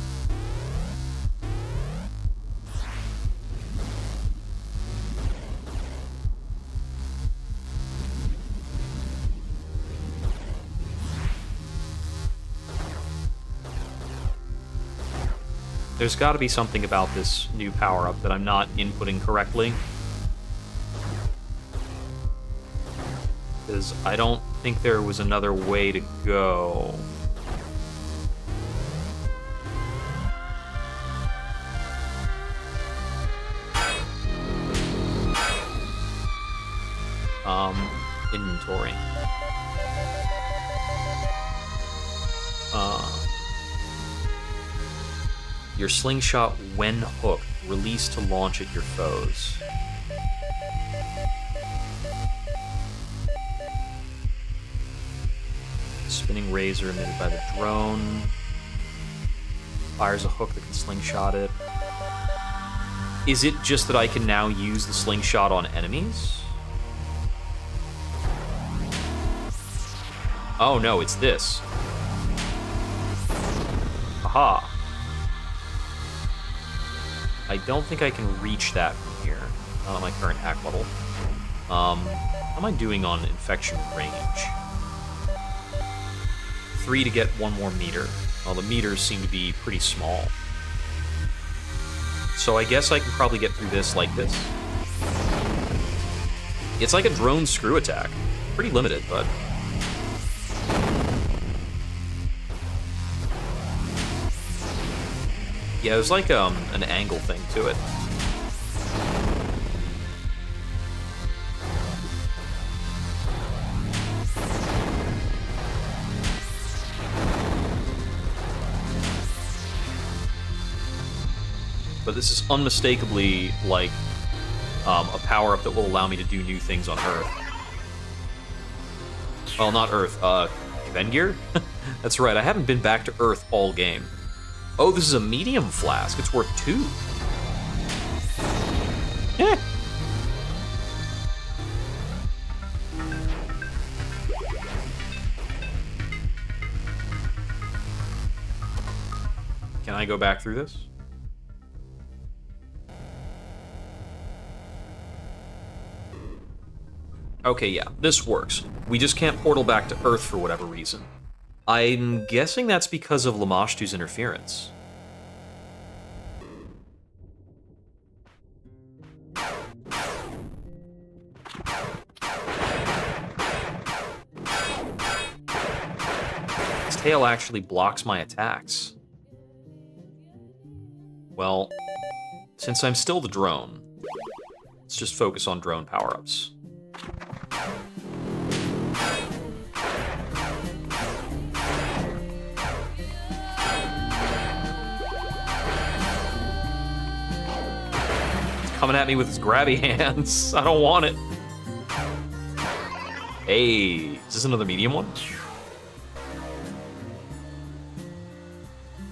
B: There's got to be something about this new power-up that I'm not inputting correctly. Because I don't think there was another way to go. Inventory. Your slingshot, when hooked, release to launch at your foes. Spinning razor emitted by the drone. Fires a hook that can slingshot it. Is it just that I can now use the slingshot on enemies? Oh no, it's this. Aha. I don't think I can reach that from here. Not at my current hack level. How am I doing on infection range? 3 to get 1 more meter. Well, the meters seem to be pretty small. So I guess I can probably get through this like this. It's like a drone screw attack. Pretty limited, but... yeah, there's like an angle thing to it. But this is unmistakably like a power-up that will allow me to do new things on Earth. Well, not Earth, Vengir? That's right, I haven't been back to Earth all game. Oh, this is a medium flask. It's worth 2. Eh. Can I go back through this? Okay, yeah, this works. We just can't portal back to Earth for whatever reason. I'm guessing that's because of Lamashtu's interference. His tail actually blocks my attacks. Well, since I'm still the drone, let's just focus on drone power-ups. Coming at me with his grabby hands. I don't want it. Hey, is this another medium one?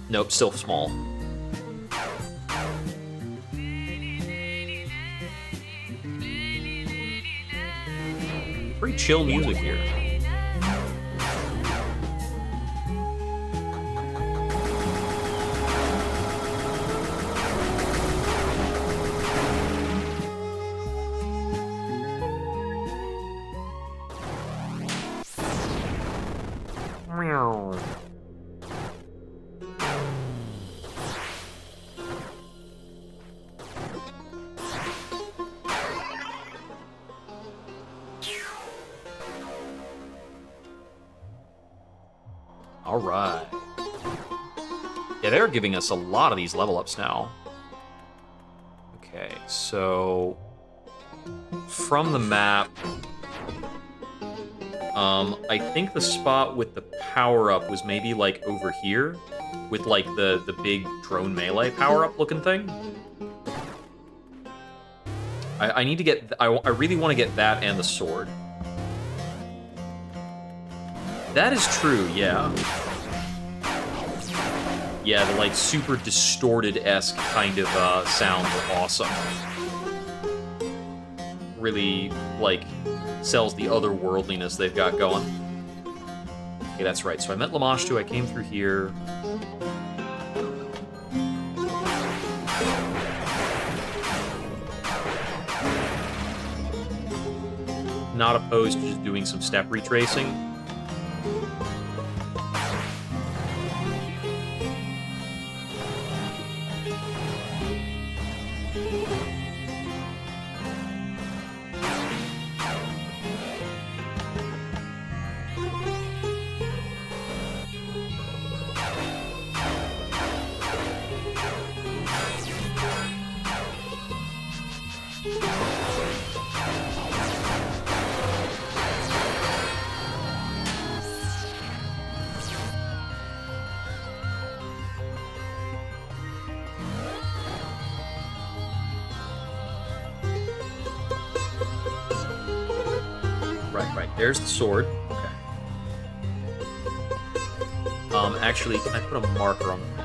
B: Nope, still small. Pretty chill music here. Alright. Yeah, they're giving us a lot of these level ups now. Okay, so... from the map... I think the spot with the power-up was maybe, like, over here, with, like, the big drone melee power-up looking thing. I need to get... I really want to get that and the sword. That is true, yeah. Yeah, the, like, super distorted-esque kind of sounds are awesome. Really, like, sells the otherworldliness they've got going. Okay, that's right. So I met Lamashtu, I came through here. not opposed to just doing some step retracing. Right. There's the sword. Okay. Actually, can I put a marker on the map?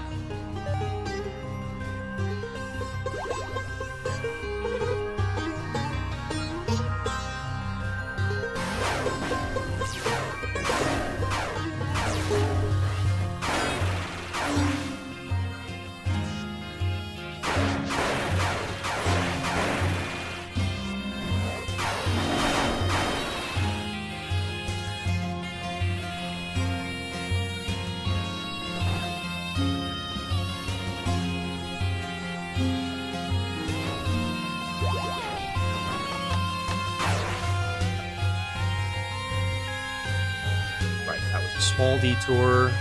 B: Small detour.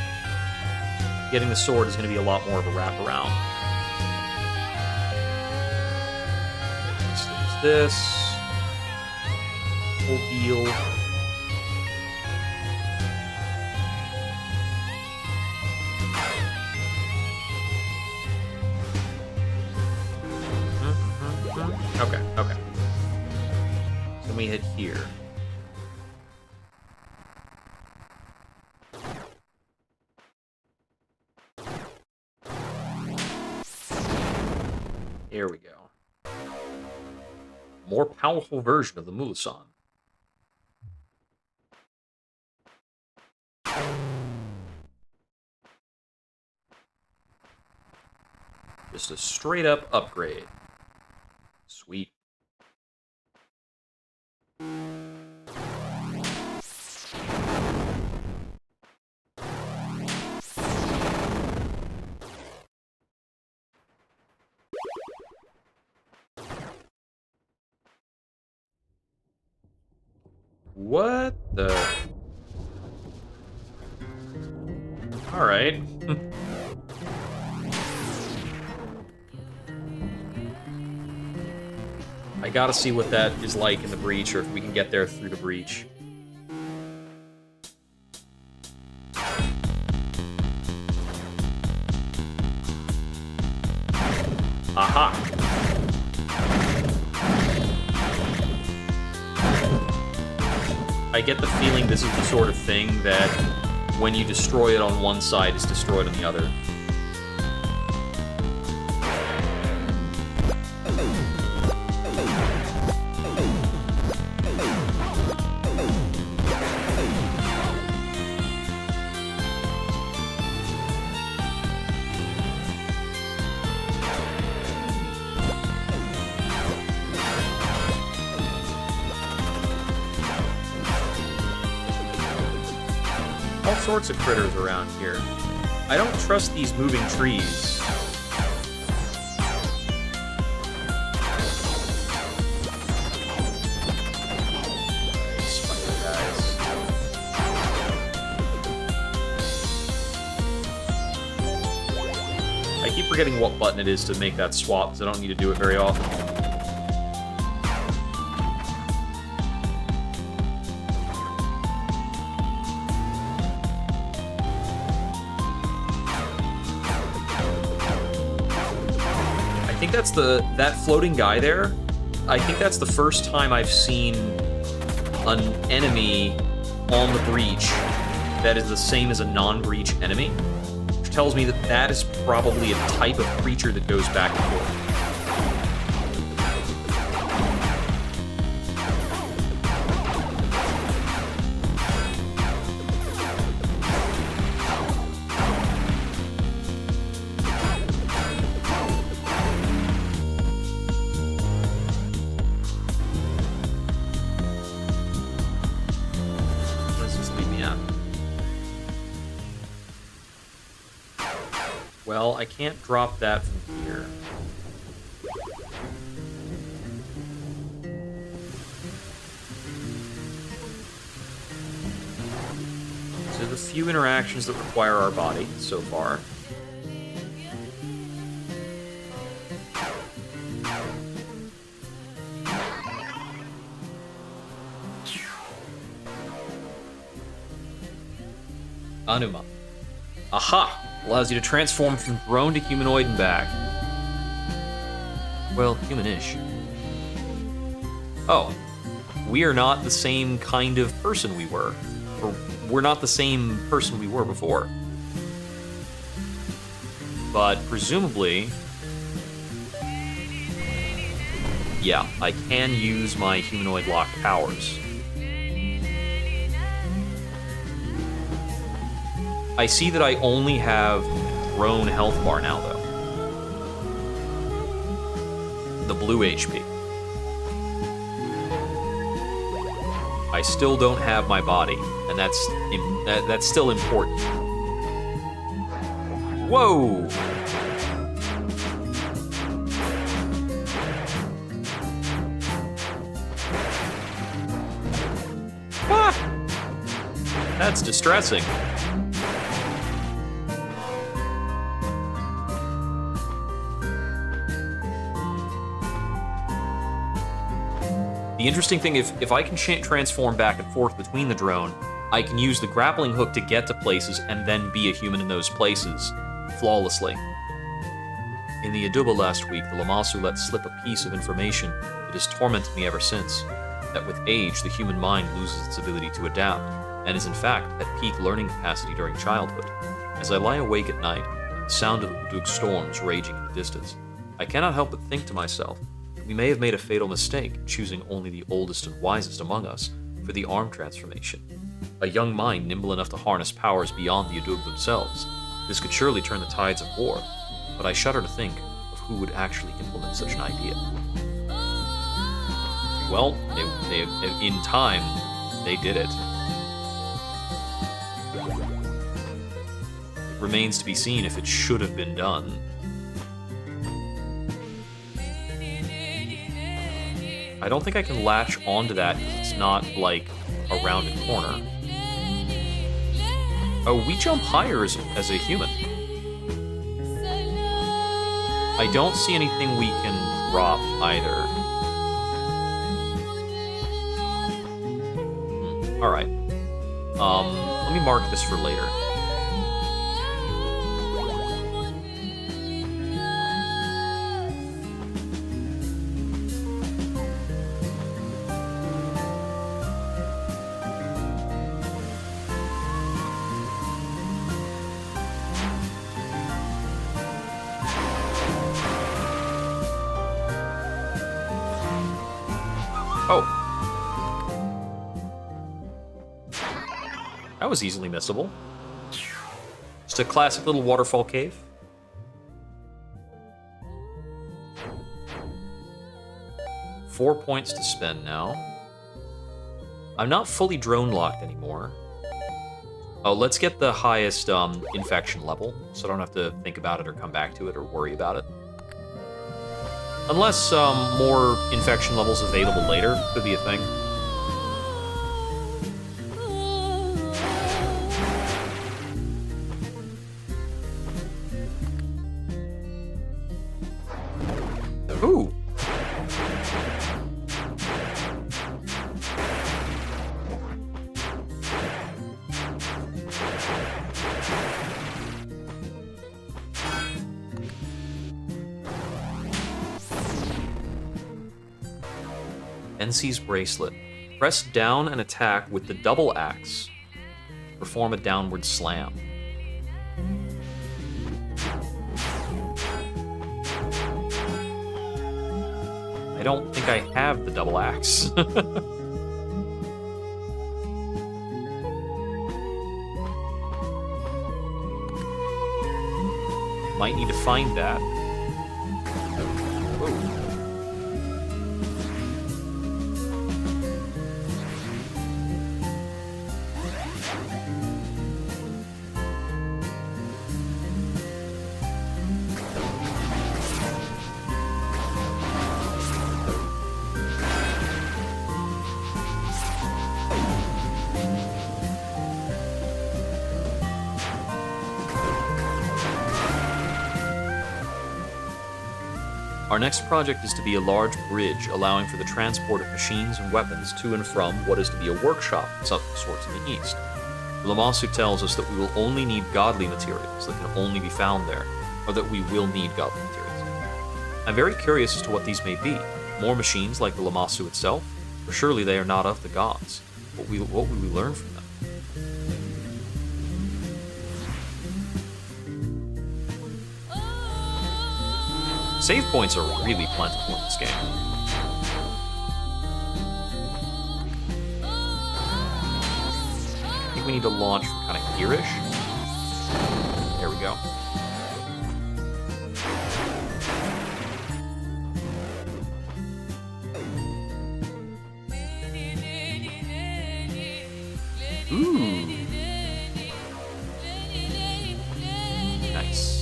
B: Getting the sword is going to be a lot more of a wraparound. So there's this whole deal. Okay. So let me hit here. Here we go. More powerful version of the Mulasan. Just a straight up upgrade. Sweet. What the? Alright. I gotta see what that is like in the breach, or if we can get there through the breach. Aha! I get the feeling this is the sort of thing that when you destroy it on one side, it's destroyed on the other. All sorts of critters around here. I don't trust these moving trees. Spider guys. I keep forgetting what button it is to make that swap, because I don't need to do it very often. I think that's that floating guy there. I think that's the first time I've seen an enemy on the breach that is the same as a non-breach enemy, which tells me that that is probably a type of creature that goes back and forth. Well, I can't drop that from here. So the few interactions that require our body so far. Anuma. Aha! Allows you to transform from drone to humanoid and back. Well, human-ish. Oh. We are not the same kind of person we were. Or, we're not the same person we were before. But, presumably... Yeah, I can use my humanoid lock powers. I see that I only have drone health bar now, though. The blue HP. I still don't have my body, and that's still important. Whoa! Ah! That's distressing. The interesting thing, if I can transform back and forth between the drone, I can use the grappling hook to get to places and then be a human in those places, flawlessly. In the Aduba last week, the Lamasu let slip a piece of information that has tormented me ever since, that with age, the human mind loses its ability to adapt, and is in fact at peak learning capacity during childhood. As I lie awake at night, the sound of the Udug storms raging in the distance, I cannot help but think to myself, we may have made a fatal mistake, choosing only the oldest and wisest among us for the arm transformation. A young mind nimble enough to harness powers beyond the Udug themselves. This could surely turn the tides of war, but I shudder to think of who would actually implement such an idea. Well, in time, they did it. It remains to be seen if it should have been done. I don't think I can latch onto that because it's not, like, a rounded corner. Oh, we jump higher as a human. I don't see anything we can drop either. Alright. Let me mark this for later. Oh. That was easily missable. Just a classic little waterfall cave. Four points to spend now. I'm not fully drone locked anymore. Oh, let's get the highest infection level, so I don't have to think about it or come back to it or worry about it. Unless more infection levels available later, could be a thing. Ooh. NC's bracelet. Press down and attack with the double axe. Perform a downward slam. I don't think I have the double axe. Might need to find that. Whoa. Our next project is to be a large bridge allowing for the transport of machines and weapons to and from what is to be a workshop of some sorts in the east. Lamasu tells us that we will only need godly materials that can only be found there, or that we will need godly materials. I'm very curious as to what these may be. More machines like the Lamasu itself, for surely they are not of the gods. What will we learn from them? Save points are really plentiful in this game. I think we need to launch from kind of here-ish. There we go. Ooh. Nice.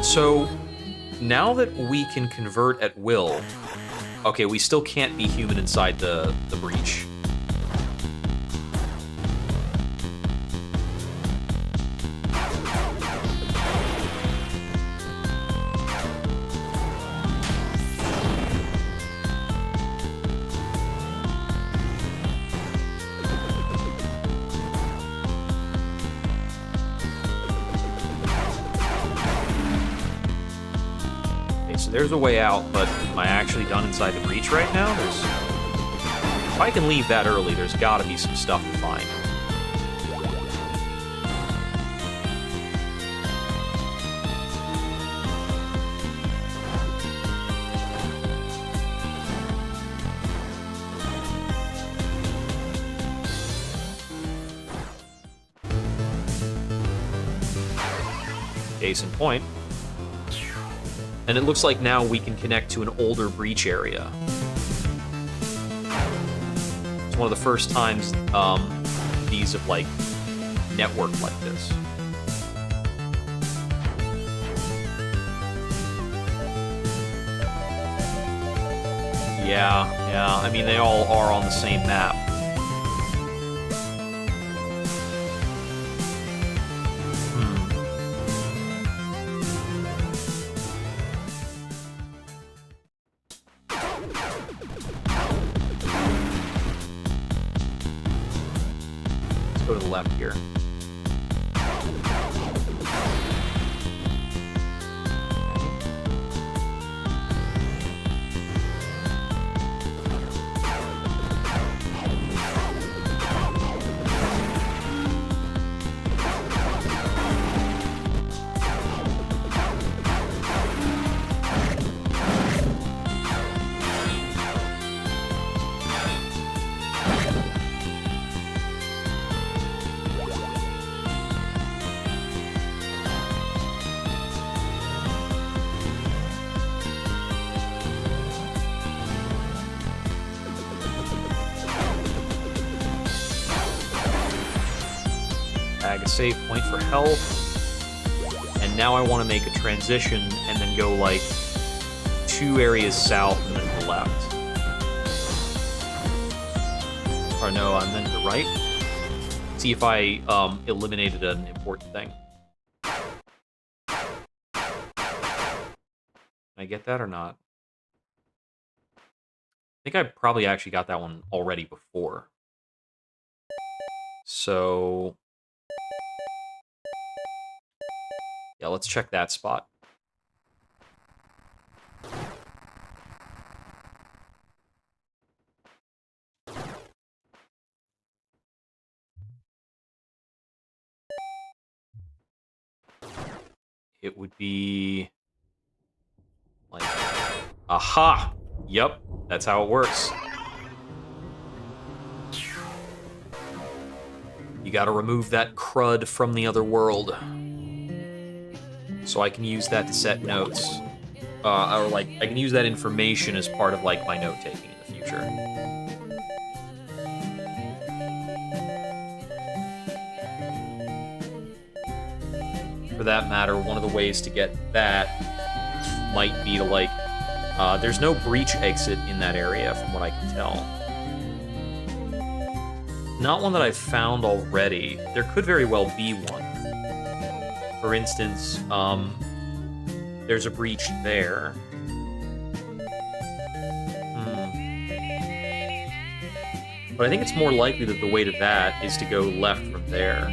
B: So, now that we can convert at will... Okay, we still can't be human inside the breach. There's a way out, but am I actually done inside the breach right now? If I can leave that early, there's gotta be some stuff to find. Case in point. And it looks like now we can connect to an older breach area. It's one of the first times these have, like, networked like this. Yeah, I mean, they all are on the same map. Go to the left here. Bag a save point for health. And now I want to make a transition and then go like 2 areas south and then to the left. Or no, and then to the right. See if I eliminated an important thing. Can I get that or not? I think I probably actually got that one already before. So... yeah, let's check that spot. It would be... like... aha! Yep, that's how it works. You gotta remove that crud from the other world. So I can use that to set notes. Or, like, I can use that information as part of, like, my note-taking in the future. for that matter, one of the ways to get that might be to, like, there's no breach exit in that area, from what I can tell. Not one that I've found already. There could very well be one. For instance, there's a breach there. But I think it's more likely that the way to that is to go left from there.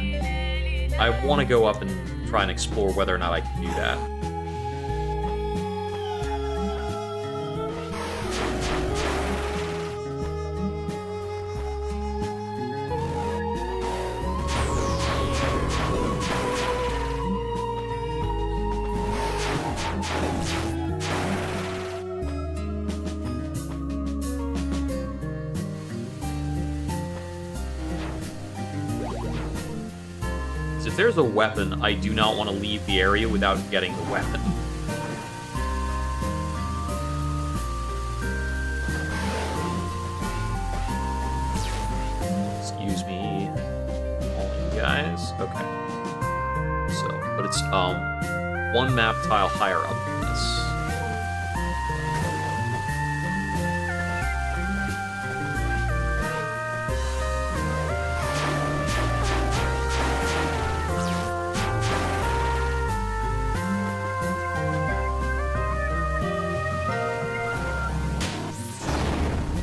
B: I want to go up and try and explore whether or not I can do that. If there's a weapon, I do not want to leave the area without getting the weapon. Excuse me, all you guys. Okay. So, but it's one map tile higher up than this.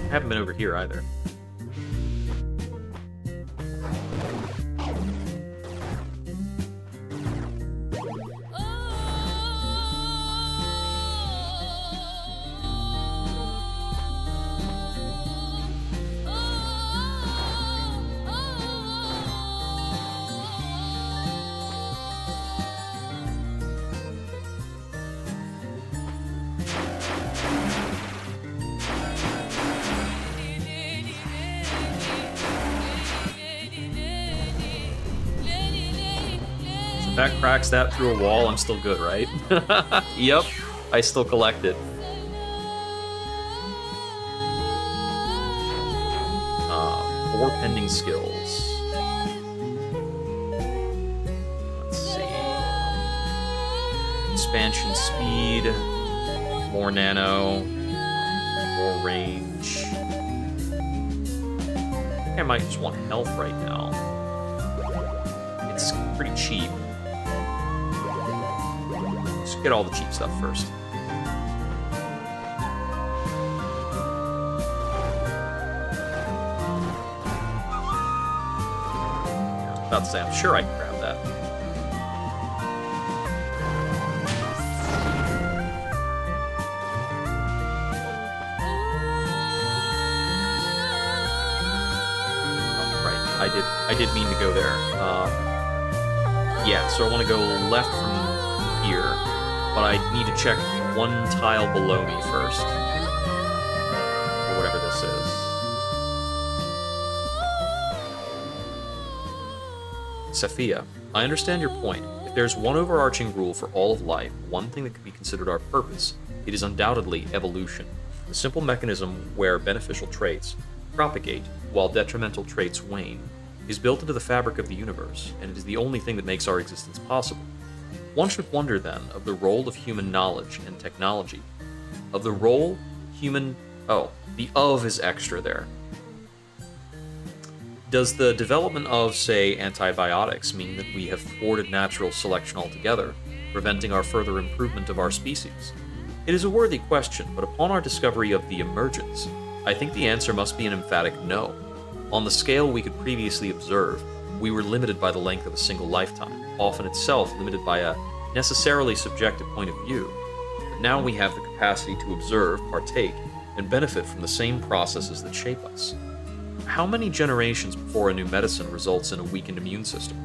B: I haven't been over here either. If that cracks that through a wall, I'm still good, right? Yep, I still collect it. 4 pending skills. Let's see. Expansion speed, more nano, more range. I think I might just want health right now. It's pretty cheap. Let's get all the cheap stuff first. About to say, I'm sure I can grab that. Oh, right, I did mean to go there. Yeah, so I want to go left from here, but I need to check one tile below me first, or whatever this is. Sophia, I understand your point. If there's one overarching rule for all of life, one thing that could be considered our purpose, it is undoubtedly evolution. The simple mechanism where beneficial traits propagate while detrimental traits wane is built into the fabric of the universe, and it is the only thing that makes our existence possible. One should wonder, then, of the role of human knowledge and technology. Of the role human... Oh, the of is extra there. Does the development of, say, antibiotics mean that we have thwarted natural selection altogether, preventing our further improvement of our species? It is a worthy question, but upon our discovery of the emergence, I think the answer must be an emphatic no. On the scale we could previously observe, we were limited by the length of a single lifetime, often itself limited by a necessarily subjective point of view. But now we have the capacity to observe, partake, and benefit from the same processes that shape us. How many generations before a new medicine results in a weakened immune system?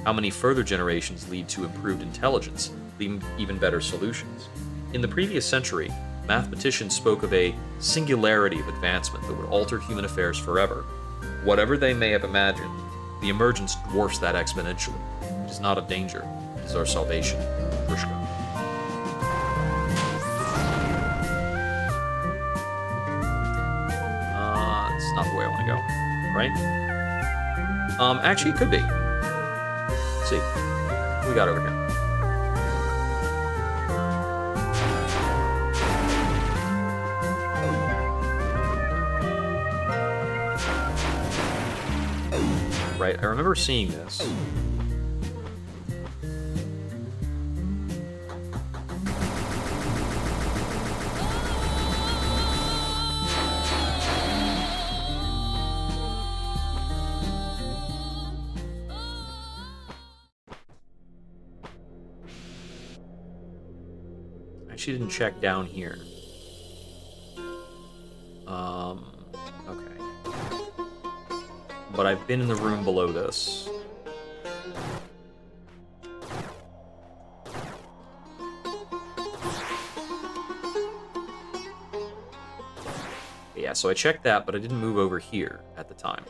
B: How many further generations lead to improved intelligence, leading to even better solutions? In the previous century, mathematicians spoke of a singularity of advancement that would alter human affairs forever. Whatever they may have imagined, the emergence dwarfs that exponentially. It is not a danger, it is our salvation. Grushka. It's not the way I want to go, right? Actually, it could be. Let's see. What we got over here? right? I remember seeing this. She didn't check down here. Okay. But I've been in the room below this. Yeah, so I checked that, but I didn't move over here at the time.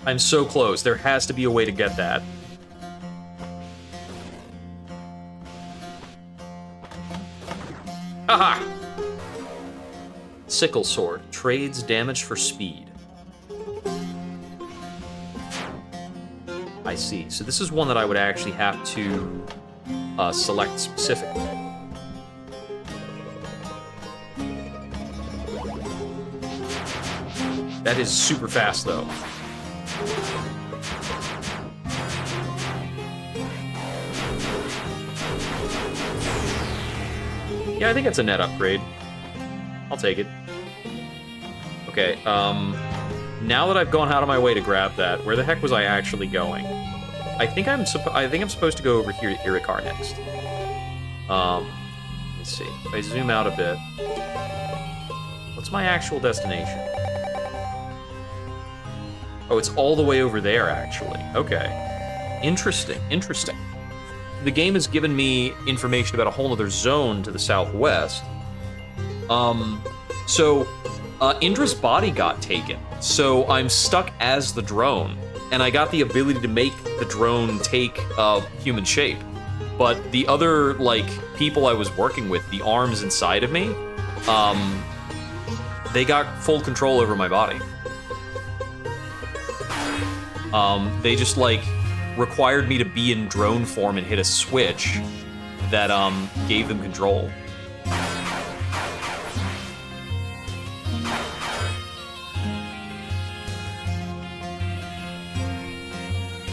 B: I'm so close. There has to be a way to get that. Haha! Sickle sword. Trades damage for speed. I see. So this is one that I would actually have to select specifically. That is super fast, though. Yeah, I think it's a net upgrade. I'll take it. Okay, now that I've gone out of my way to grab that, where the heck was I actually going? I think I'm supposed to go over here to Irikar next. Let's see. If I zoom out a bit, what's my actual destination? Oh, it's all the way over there, actually. Okay. Interesting, interesting. The game has given me information about a whole other zone to the southwest. Indra's body got taken, so I'm stuck as the drone, and I got the ability to make the drone take human shape. But the other, people I was working with, the arms inside of me, they got full control over my body. They just, required me to be in drone form and hit a switch that, gave them control.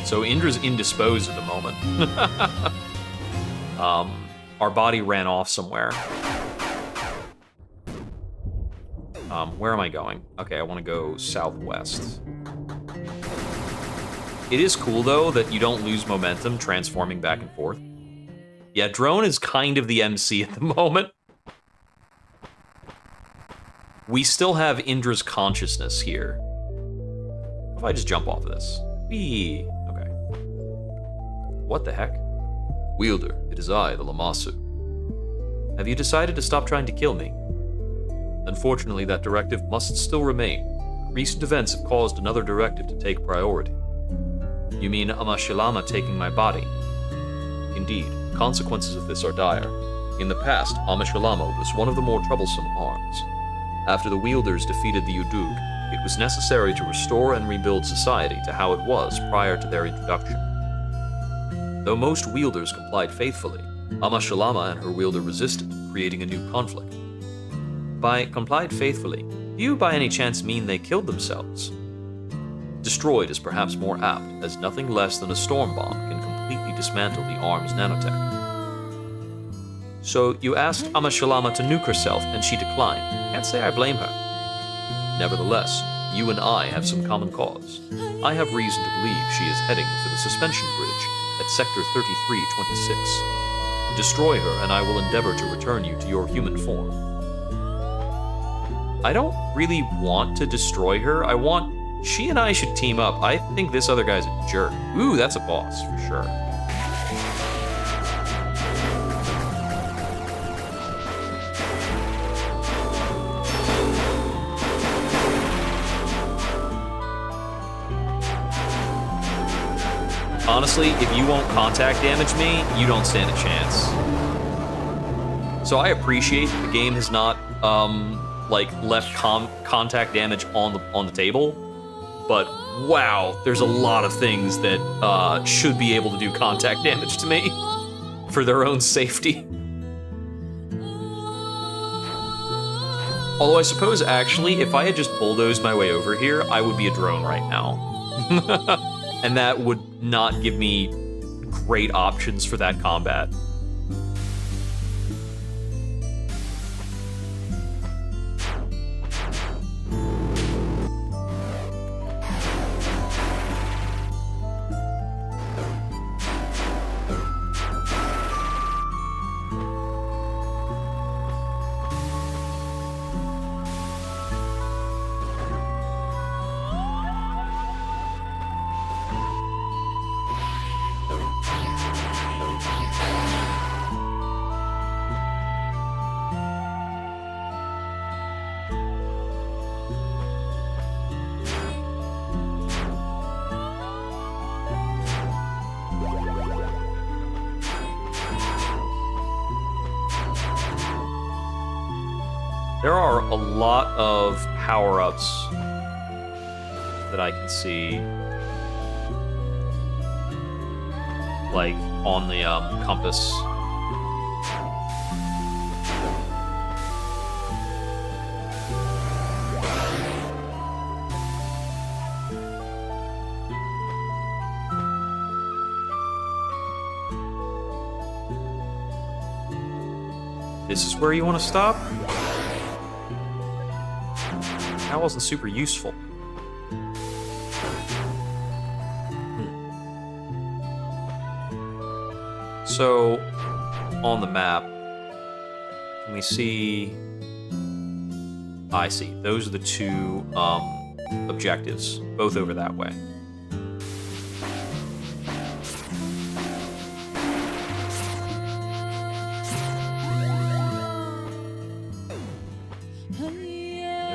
B: So Indra's indisposed at the moment. Our body ran off somewhere. Where am I going? Okay, I want to go southwest. It is cool, though, that you don't lose momentum transforming back and forth. Yeah, drone is kind of the MC at the moment. We still have Indra's consciousness here. What if I just jump off of this? Whee! Okay. What the heck? Wielder, it is I, the Lamasu. Have you decided to stop trying to kill me? Unfortunately, that directive must still remain. Recent events have caused another directive to take priority. You mean Amashilama taking my body? Indeed, consequences of this are dire. In the past, Amashilama was one of the more troublesome arms. After the wielders defeated the Udug, it was necessary to restore and rebuild society to how it was prior to their introduction. Though most wielders complied faithfully, Amashilama and her wielder resisted, creating a new conflict. By complied faithfully, do you by any chance mean they killed themselves? Destroyed is perhaps more apt, as nothing less than a storm bomb can completely dismantle the arm's nanotech. So you asked Amashilama to nuke herself, and she declined. Can't say I blame her. Nevertheless, you and I have some common cause. I have reason to believe she is heading for the suspension bridge at Sector 3326. Destroy her, and I will endeavor to return you to your human form. I don't really want to destroy her. She and I should team up. I think this other guy's a jerk. Ooh, that's a boss, for sure. Honestly, if you won't contact damage me, you don't stand a chance. So I appreciate the game has not like left contact damage on the table, but wow, there's a lot of things that should be able to do contact damage to me for their own safety. Although I suppose, actually, if I had just bulldozed my way over here, I would be a drone right now. And that would not give me great options for that combat. There are a lot of power-ups that I can see, like on the compass. This is where you want to stop? That wasn't super useful. So, on the map, can we see... I see. Those are the two objectives, both over that way.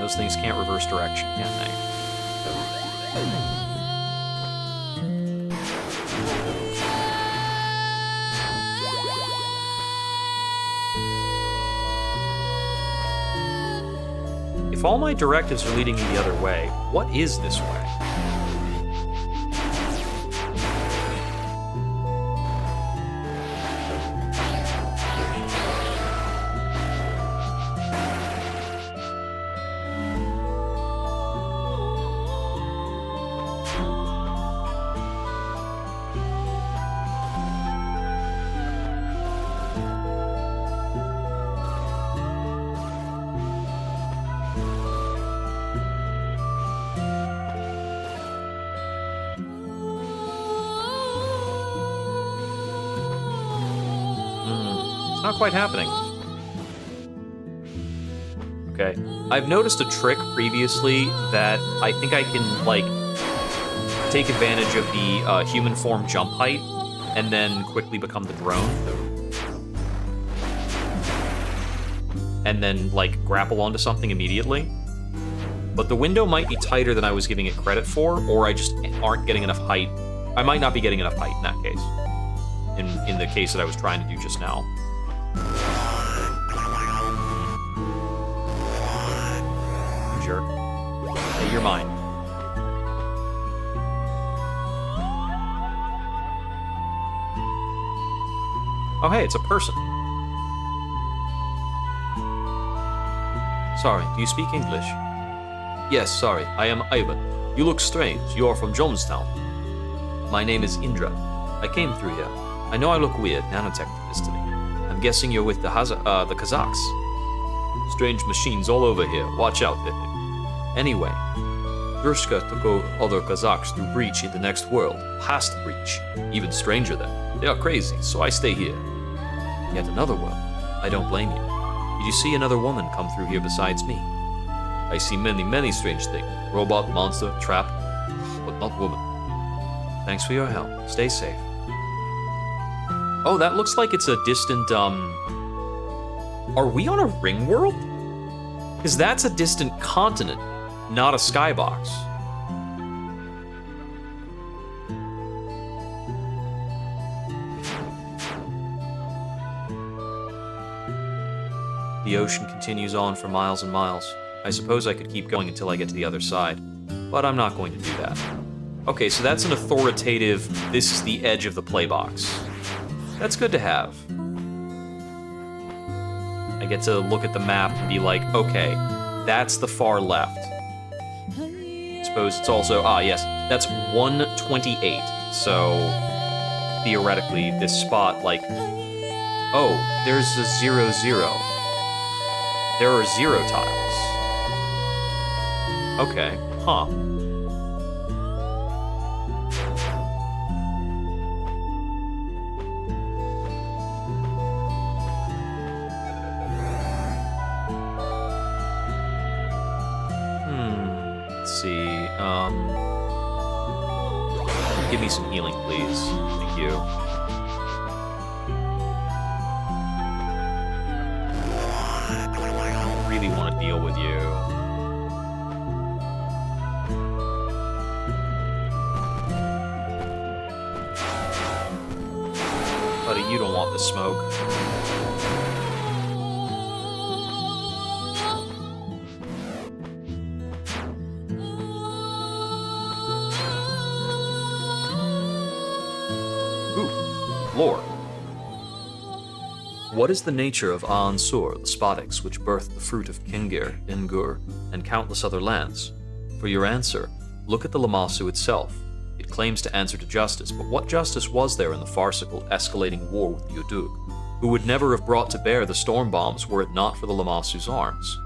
B: Those things can't reverse direction, can they? If all my directives are leading me the other way, what is this way? Not quite happening. Okay. I've noticed a trick previously that I think I can, like, take advantage of the human form jump height and then quickly become the drone. And then, like, grapple onto something immediately. But the window might be tighter than I was giving it credit for, or I just aren't getting enough height. I might not be getting enough height in that case. In the case that I was trying to do just now. Jerk. Hey, you're mine. Oh, hey, it's a person. Sorry, do you speak English? Yes, sorry, I am Ivan. You look strange. You are from Jonestown. My name is Indra. I came through here. I know I look weird, nanotech did this to me. I'm guessing you're with the Kazakhs. Strange machines all over here. Watch out. Anyway, Drushka took other Kazakhs through breach in the next world. Past breach. Even stranger than. They are crazy, so I stay here. Yet another world. I don't blame you. Did you see another woman come through here besides me? I see many, many strange things. Robot, monster, trap, but not woman. Thanks for your help. Stay safe. Oh, that looks like it's a distant, Are we on a ring world? Because that's a distant continent, not a skybox. The ocean continues on for miles and miles. I suppose I could keep going until I get to the other side, but I'm not going to do that. Okay, so that's an authoritative, this is the edge of the play box. That's good to have. I get to look at the map and be like, okay, that's the far left. I suppose it's also, yes, that's 128. So, theoretically, this spot, like, oh, there's a 0, 0. There are 0 tiles. Okay, huh. Let's see, give me some healing, please. Thank you. I don't really want to deal with you. Buddy, you don't want the smoke. Lore. What is the nature of Aan-Sur, the Spodix, which birthed the fruit of Kingir, Ingur, and countless other lands? For your answer, look at the Lamassu itself. It claims to answer to justice, but what justice was there in the farcical, escalating war with the Udug, who would never have brought to bear the storm bombs were it not for the Lamassu's arms?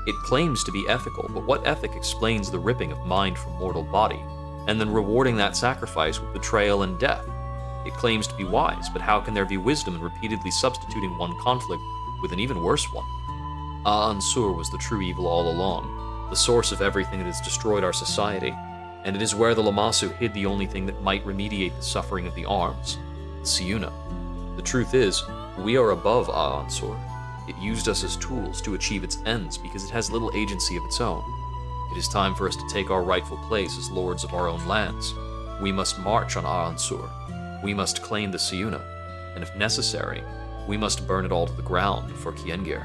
B: It claims to be ethical, but what ethic explains the ripping of mind from mortal body, and then rewarding that sacrifice with betrayal and death? It claims to be wise, but how can there be wisdom in repeatedly substituting one conflict with an even worse one? Aan-Sur was the true evil all along, the source of everything that has destroyed our society, and it is where the Lamassu hid the only thing that might remediate the suffering of the arms, the Siuna. The truth is, we are above Aan-Sur. It used us as tools to achieve its ends because it has little agency of its own. It is time for us to take our rightful place as lords of our own lands. We must march on Aan-Sur. We must claim the Siuna, and if necessary, we must burn it all to the ground for Kiengir.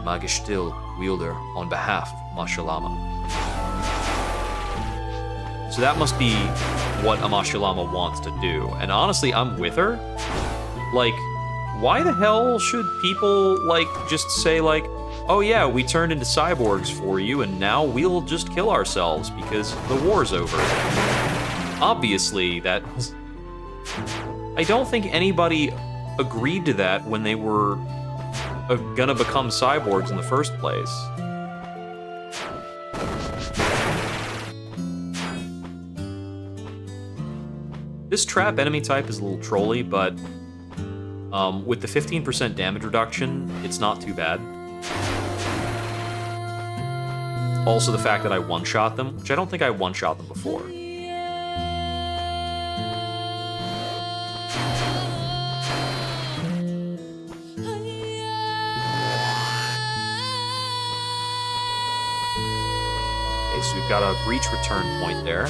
B: Magishtil, wielder, on behalf of Amashalama. So that must be what Amashalama wants to do, and honestly, I'm with her. Like, why the hell should people, like, just say, like, oh yeah, we turned into cyborgs for you, and now we'll just kill ourselves because the war's over? Obviously, that... I don't think anybody agreed to that when they were gonna become cyborgs in the first place. This trap enemy type is a little trolly, but with the 15% damage reduction, it's not too bad. Also the fact that I one-shot them, which I don't think I one-shot them before. Okay, so we've got a breach return point there.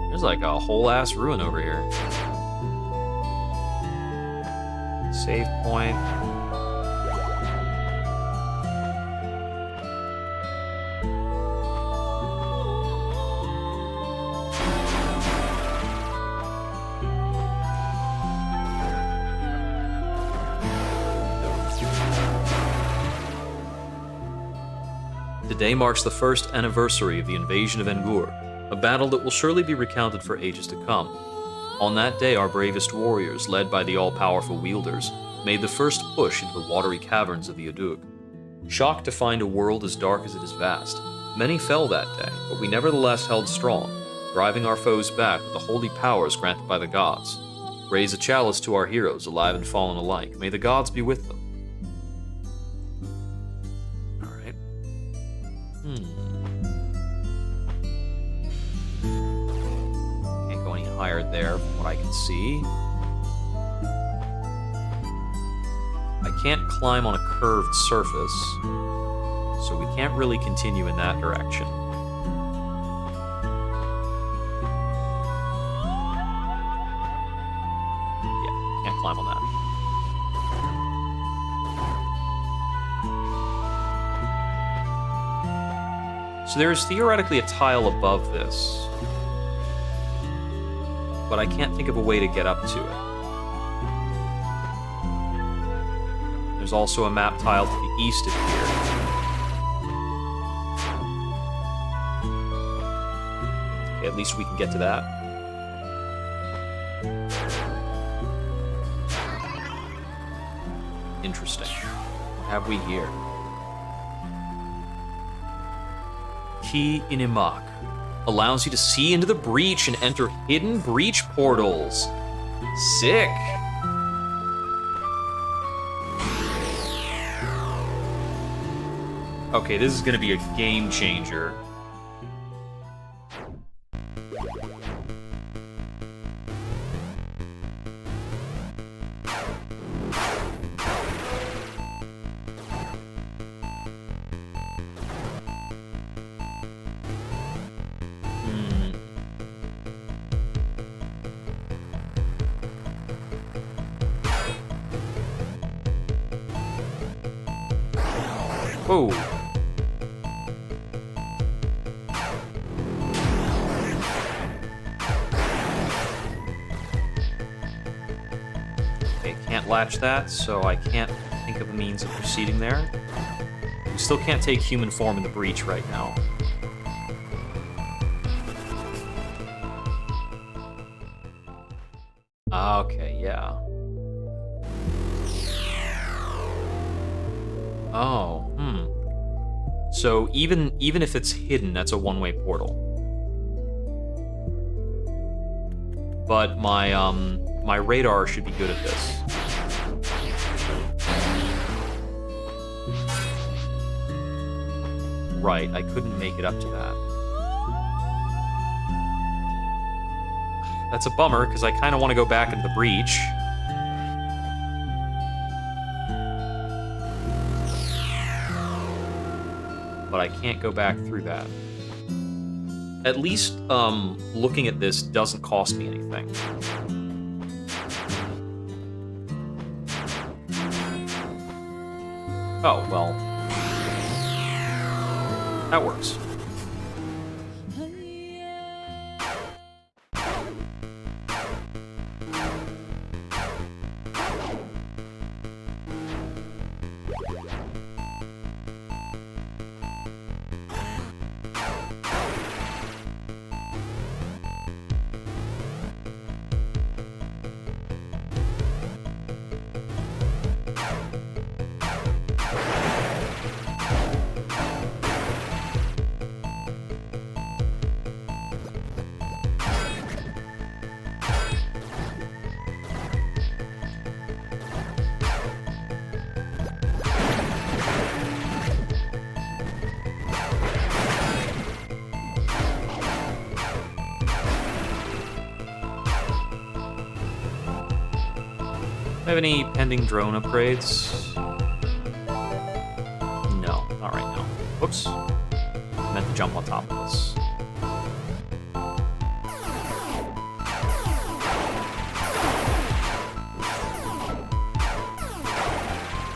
B: There's like a whole ass ruin over here. Save point. Today marks the first anniversary of the invasion of Engur, a battle that will surely be recounted for ages to come. On that day, our bravest warriors, led by the all-powerful wielders, made the first push into the watery caverns of the Udug. Shocked to find a world as dark as it is vast, many fell that day, but we nevertheless held strong, driving our foes back with the holy powers granted by the gods. Raise a chalice to our heroes, alive and fallen alike. May the gods be with them. Alright. Can't go any higher there from what I can see. I can't climb on a curved surface, so we can't really continue in that direction. So there is theoretically a tile above this, but I can't think of a way to get up to it. There's also a map tile to the east of here. Okay, at least we can get to that. Interesting. What have we here? Key Inimak allows you to see into the breach and enter hidden breach portals. Sick. Okay, this is gonna be a game changer. Whoa. Okay, can't latch that, so I can't think of a means of proceeding there. We still can't take human form in the breach right now. Okay, yeah. Oh, So even if it's hidden, that's a one-way portal. But my my radar should be good at this. Right, I couldn't make it up to that. That's a bummer, because I kind of want to go back into the breach. But I can't go back through that. At least, looking at this doesn't cost me anything. Oh, well. That works. Have any pending drone upgrades? No, not right now. Whoops. I meant to jump on top of this.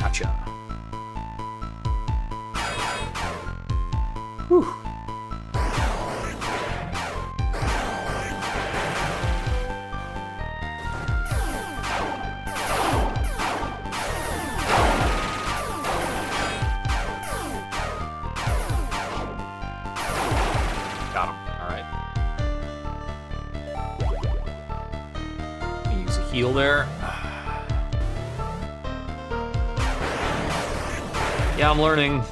B: Gotcha. Whew. Heal there. Yeah, I'm learning.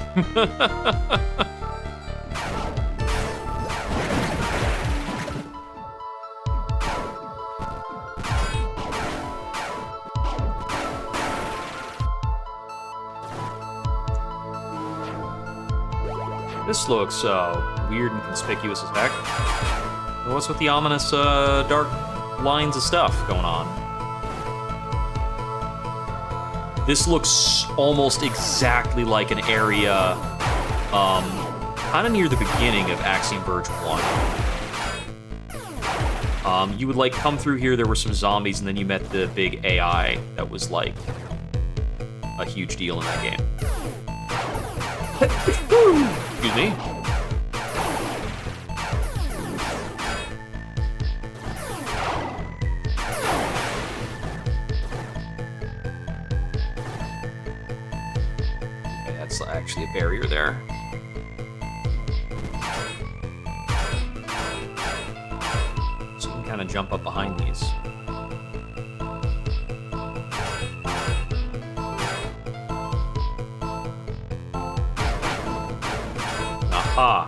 B: This looks weird and conspicuous as heck. What's with the ominous dark lines of stuff going on? This looks almost exactly like an area, kind of near the beginning of Axiom Verge 1. You would, like, come through here, there were some zombies, and then you met the big AI that was, like, a huge deal in that game. Excuse me. That's actually a barrier there. So you can kind of jump up behind these. Aha!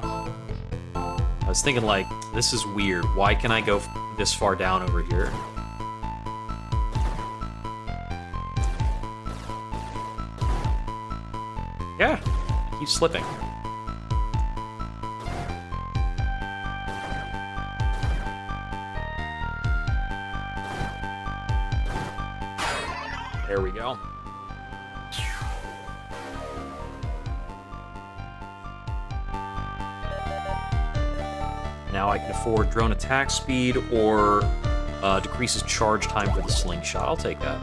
B: I was thinking, like, this is weird. Why can I go this far down over here? Yeah, I keep slipping. There we go. Now I can afford drone attack speed or decreases charge time for the slingshot. I'll take that.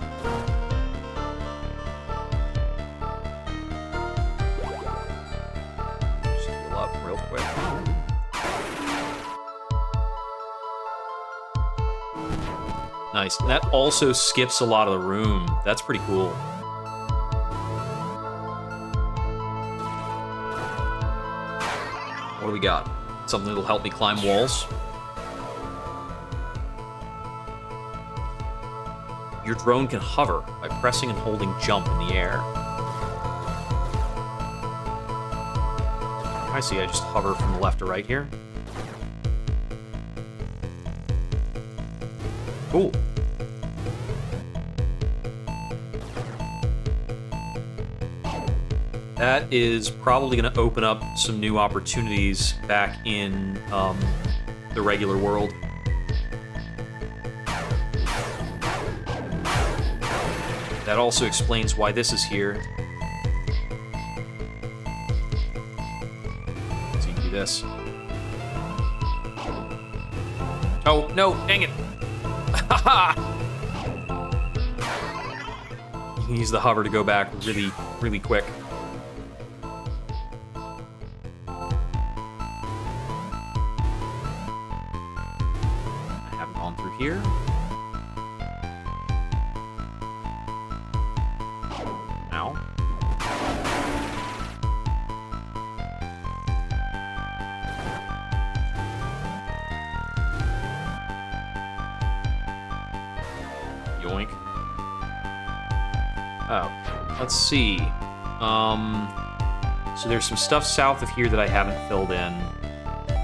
B: Just heal up real quick. Nice. And that also skips a lot of the room. That's pretty cool. What do we got? Something that'll help me climb walls. Your drone can hover by pressing and holding jump in the air. I see, I just hover from the left to right here. Cool. That is probably going to open up some new opportunities back in the regular world. That also explains why this is here. So you can do this. Oh, no, dang it. You can use the hover to go back really, really quick. Here. Ow. Yoink. Oh, let's see. So there's some stuff south of here that I haven't filled in.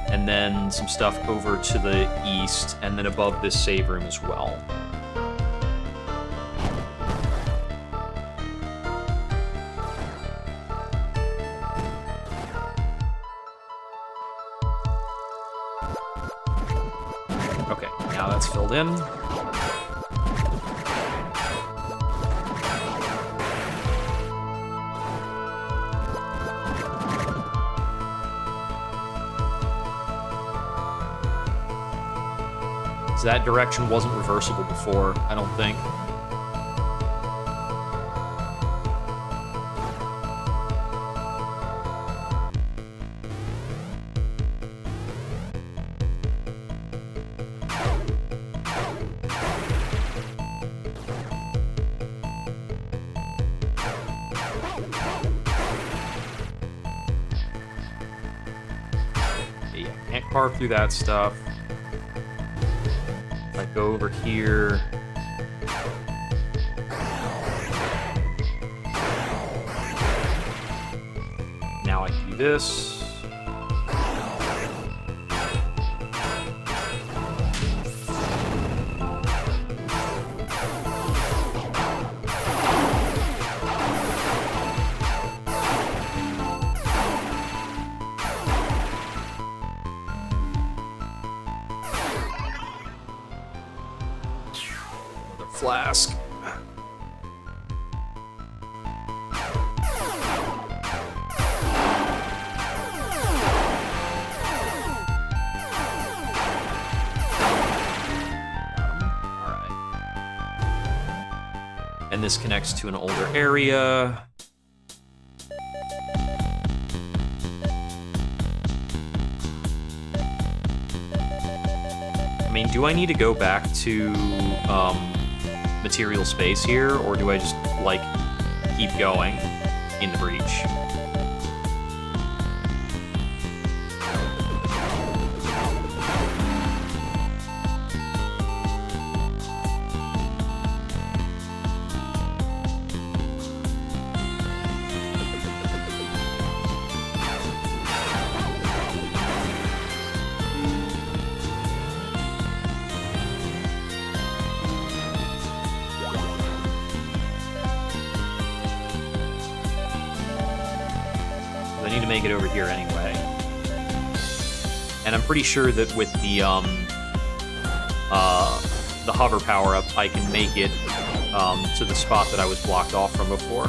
B: And then some stuff over to the east, and then above this save room as well. Okay, now that's filled in. That direction wasn't reversible before, I don't think. Yeah, can't carve through that stuff. Go over here. Now I can do this. Flask. And this connects to an older area. I mean, do I need to go back to material space here, or do I just, like, keep going in the breach. I need to make it over here anyway. And I'm pretty sure that with the hover power-up, I can make it to the spot that I was blocked off from before.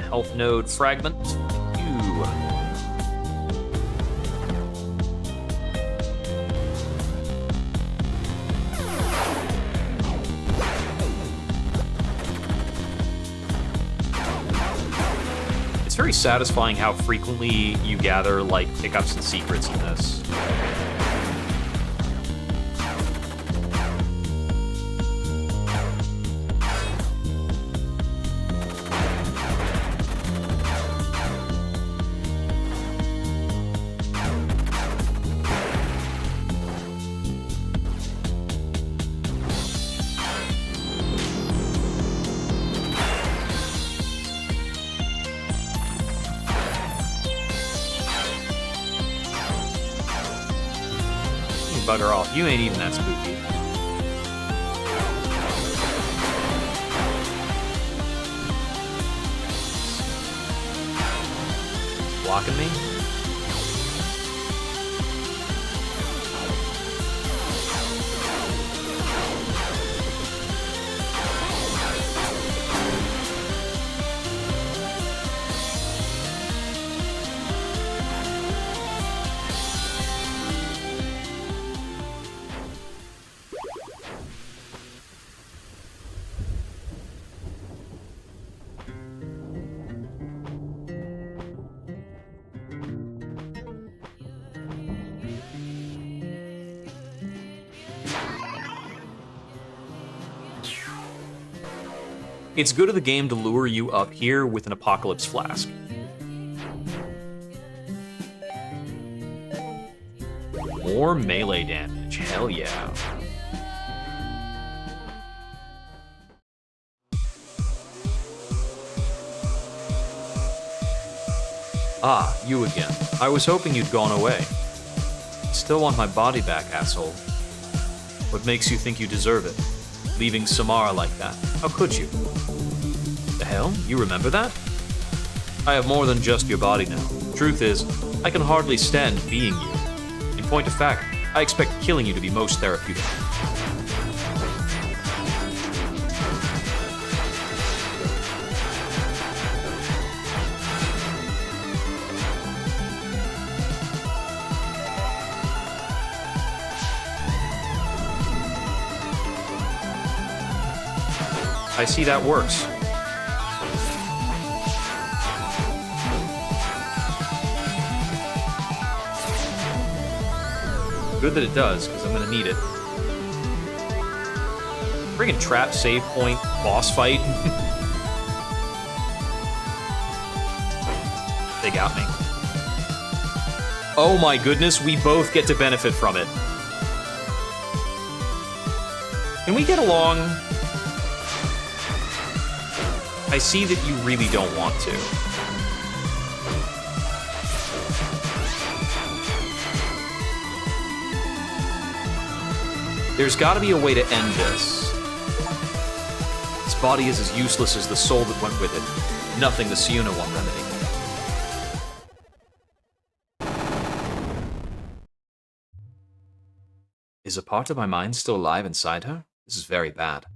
B: Health node fragment. Ew. It's very satisfying how frequently you gather, like, pickups and secrets in this. Bugger off. You ain't even that spooky. Blocking me? It's good of the game to lure you up here with an apocalypse flask. More melee damage, hell yeah. Ah, you again. I was hoping you'd gone away. Still want my body back, asshole. What makes you think you deserve it? Leaving Samara like that. How could you? The hell? You remember that? I have more than just your body now. Truth is, I can hardly stand being you. In point of fact, I expect killing you to be most therapeutic. I see that works. Good that it does, because I'm going to need it. Friggin' trap, save point, boss fight. They got me. Oh my goodness, we both get to benefit from it. Can we get along? I see that you really don't want to. There's gotta be a way to end this. This body is as useless as the soul that went with it. Nothing the Siuna won't remedy. Is a part of my mind still alive inside her? This is very bad.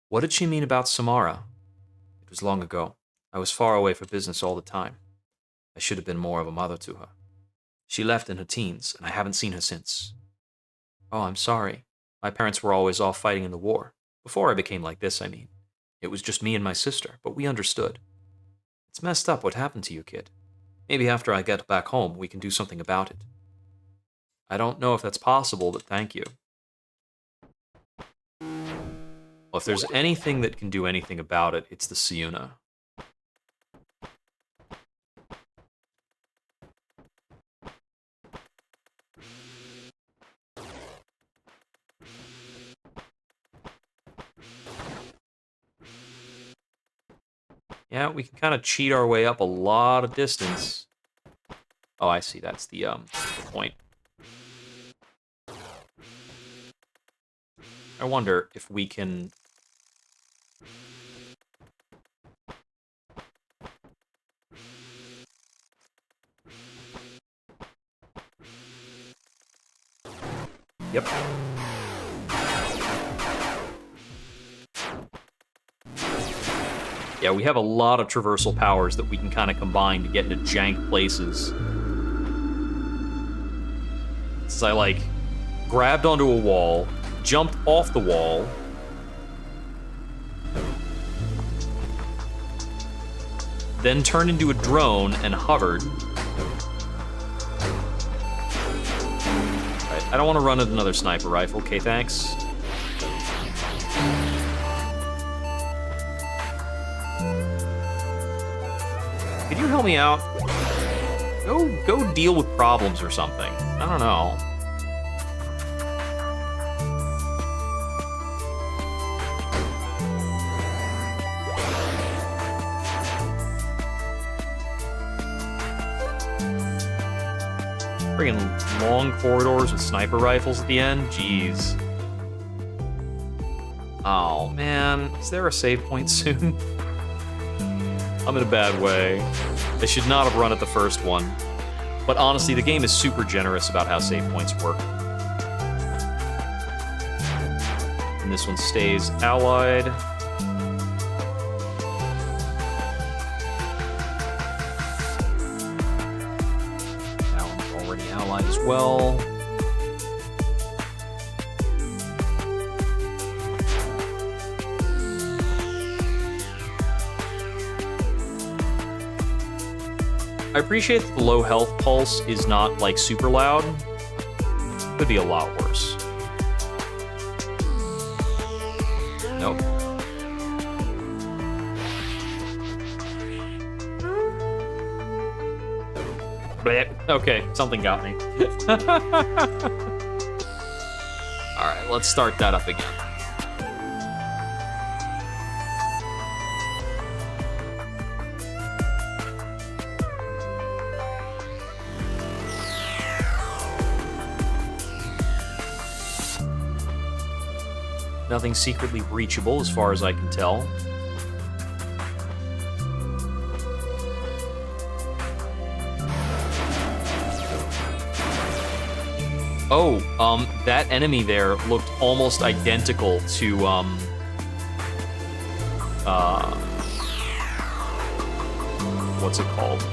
B: What did she mean about Samara? It was long ago. I was far away for business all the time. I should have been more of a mother to her. She left in her teens, and I haven't seen her since. Oh, I'm sorry. My parents were always off fighting in the war. Before I became like this, I mean. It was just me and my sister, but we understood. It's messed up what happened to you, kid. Maybe after I get back home, we can do something about it. I don't know if that's possible, but thank you. Well, if there's anything that can do anything about it, it's the Siuna. Yeah, we can kind of cheat our way up a lot of distance. Oh, I see. That's the point. I wonder if we can... Yep. Yeah, we have a lot of traversal powers that we can kind of combine to get into jank places. So I, like, grabbed onto a wall, jumped off the wall, then turned into a drone and hovered. Right, I don't want to run another sniper rifle. Okay, thanks. Could you help me out? Go deal with problems or something. I don't know. Friggin' long corridors with sniper rifles at the end? Jeez. Oh, man. Is there a save point soon? I'm in a bad way. I should not have run at the first one. But honestly, the game is super generous about how save points work. And this one stays allied. That one's already allied as well. I appreciate that the low health pulse is not, like, super loud. Could be a lot worse. Nope. Blech. Okay, something got me. Alright, let's start that up again. Nothing secretly breachable, as far as I can tell. Oh, that enemy there looked almost identical to, what's it called?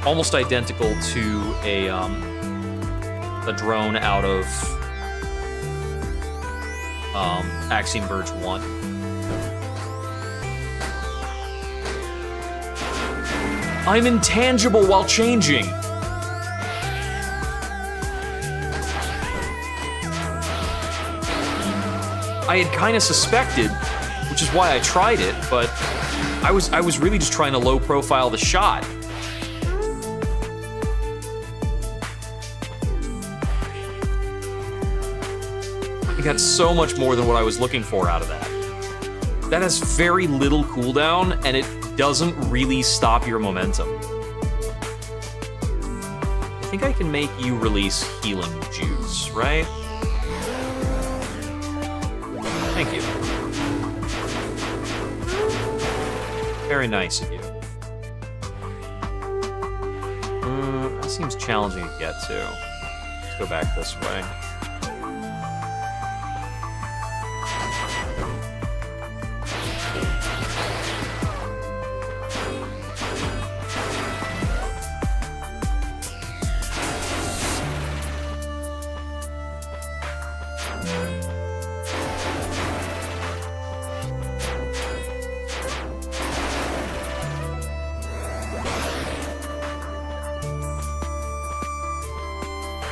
B: Almost identical to a drone out of Axiom Verge 1. I'm intangible while changing! I had kind of suspected, which is why I tried it, but I was really just trying to low profile the shot. I got so much more than what I was looking for out of that. That has very little cooldown, and it doesn't really stop your momentum. I think I can make you release healing juice, right? Thank you. Very nice of you. That seems challenging to get to. Let's go back this way.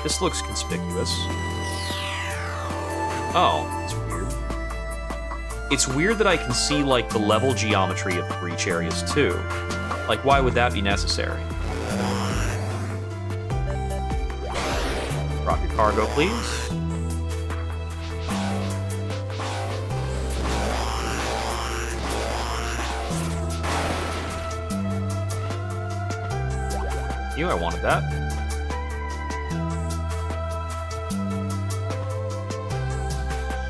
B: This looks conspicuous. Oh, that's weird. It's weird that I can see, like, the level geometry of the breach areas, too. Like, why would that be necessary? Drop your cargo, please. I wanted that.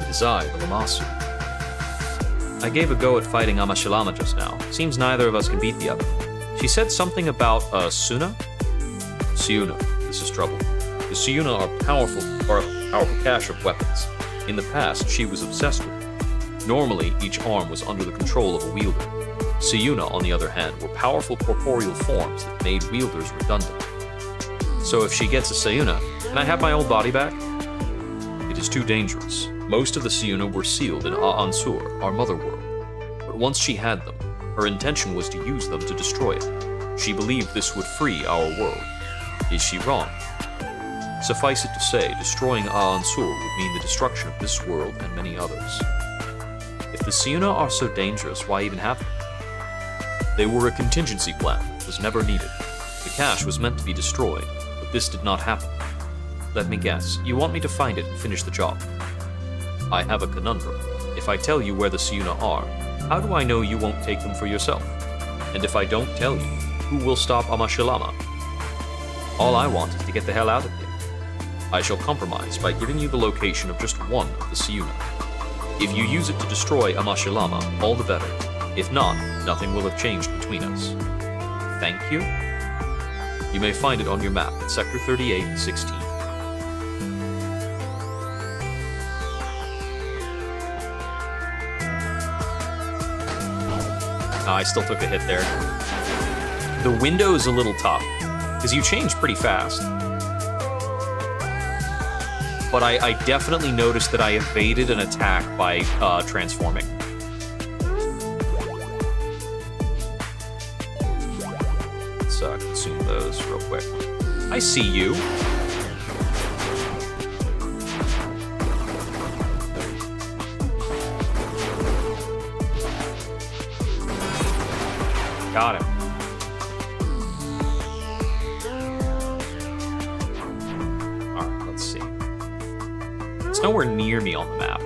B: It is I, the Lamasu. I gave a go at fighting Amashilama just now. Seems neither of us can beat the other. She said something about Suna? Siuna. This is trouble. The Siuna are a powerful cache of weapons. In the past, she was obsessed with them. Normally, each arm was under the control of a wielder. Siuna, on the other hand, were powerful corporeal forms that made wielders redundant. So if she gets a Siuna, can I have my old body back? It is too dangerous. Most of the Siuna were sealed in Ansur, our mother world. But once she had them, her intention was to use them to destroy it. She believed this would free our world. Is she wrong? Suffice it to say, destroying Ansur would mean the destruction of this world and many others. If the Siuna are so dangerous, why even have them? They were a contingency plan that was never needed. The cache was meant to be destroyed, but this did not happen. Let me guess, you want me to find it and finish the job. I have a conundrum. If I tell you where the Siuna are, how do I know you won't take them for yourself? And if I don't tell you, who will stop Amashilama? All I want is to get the hell out of here. I shall compromise by giving you the location of just one of the Siuna. If you use it to destroy Amashilama, all the better. If not, nothing will have changed between us. Thank you. You may find it on your map at Sector 3816. I still took a hit there. The window is a little tough, because you change pretty fast. But I definitely noticed that I evaded an attack by transforming. Let's consume those real quick. I see you. Got him. Alright, let's see. It's nowhere near me on the map.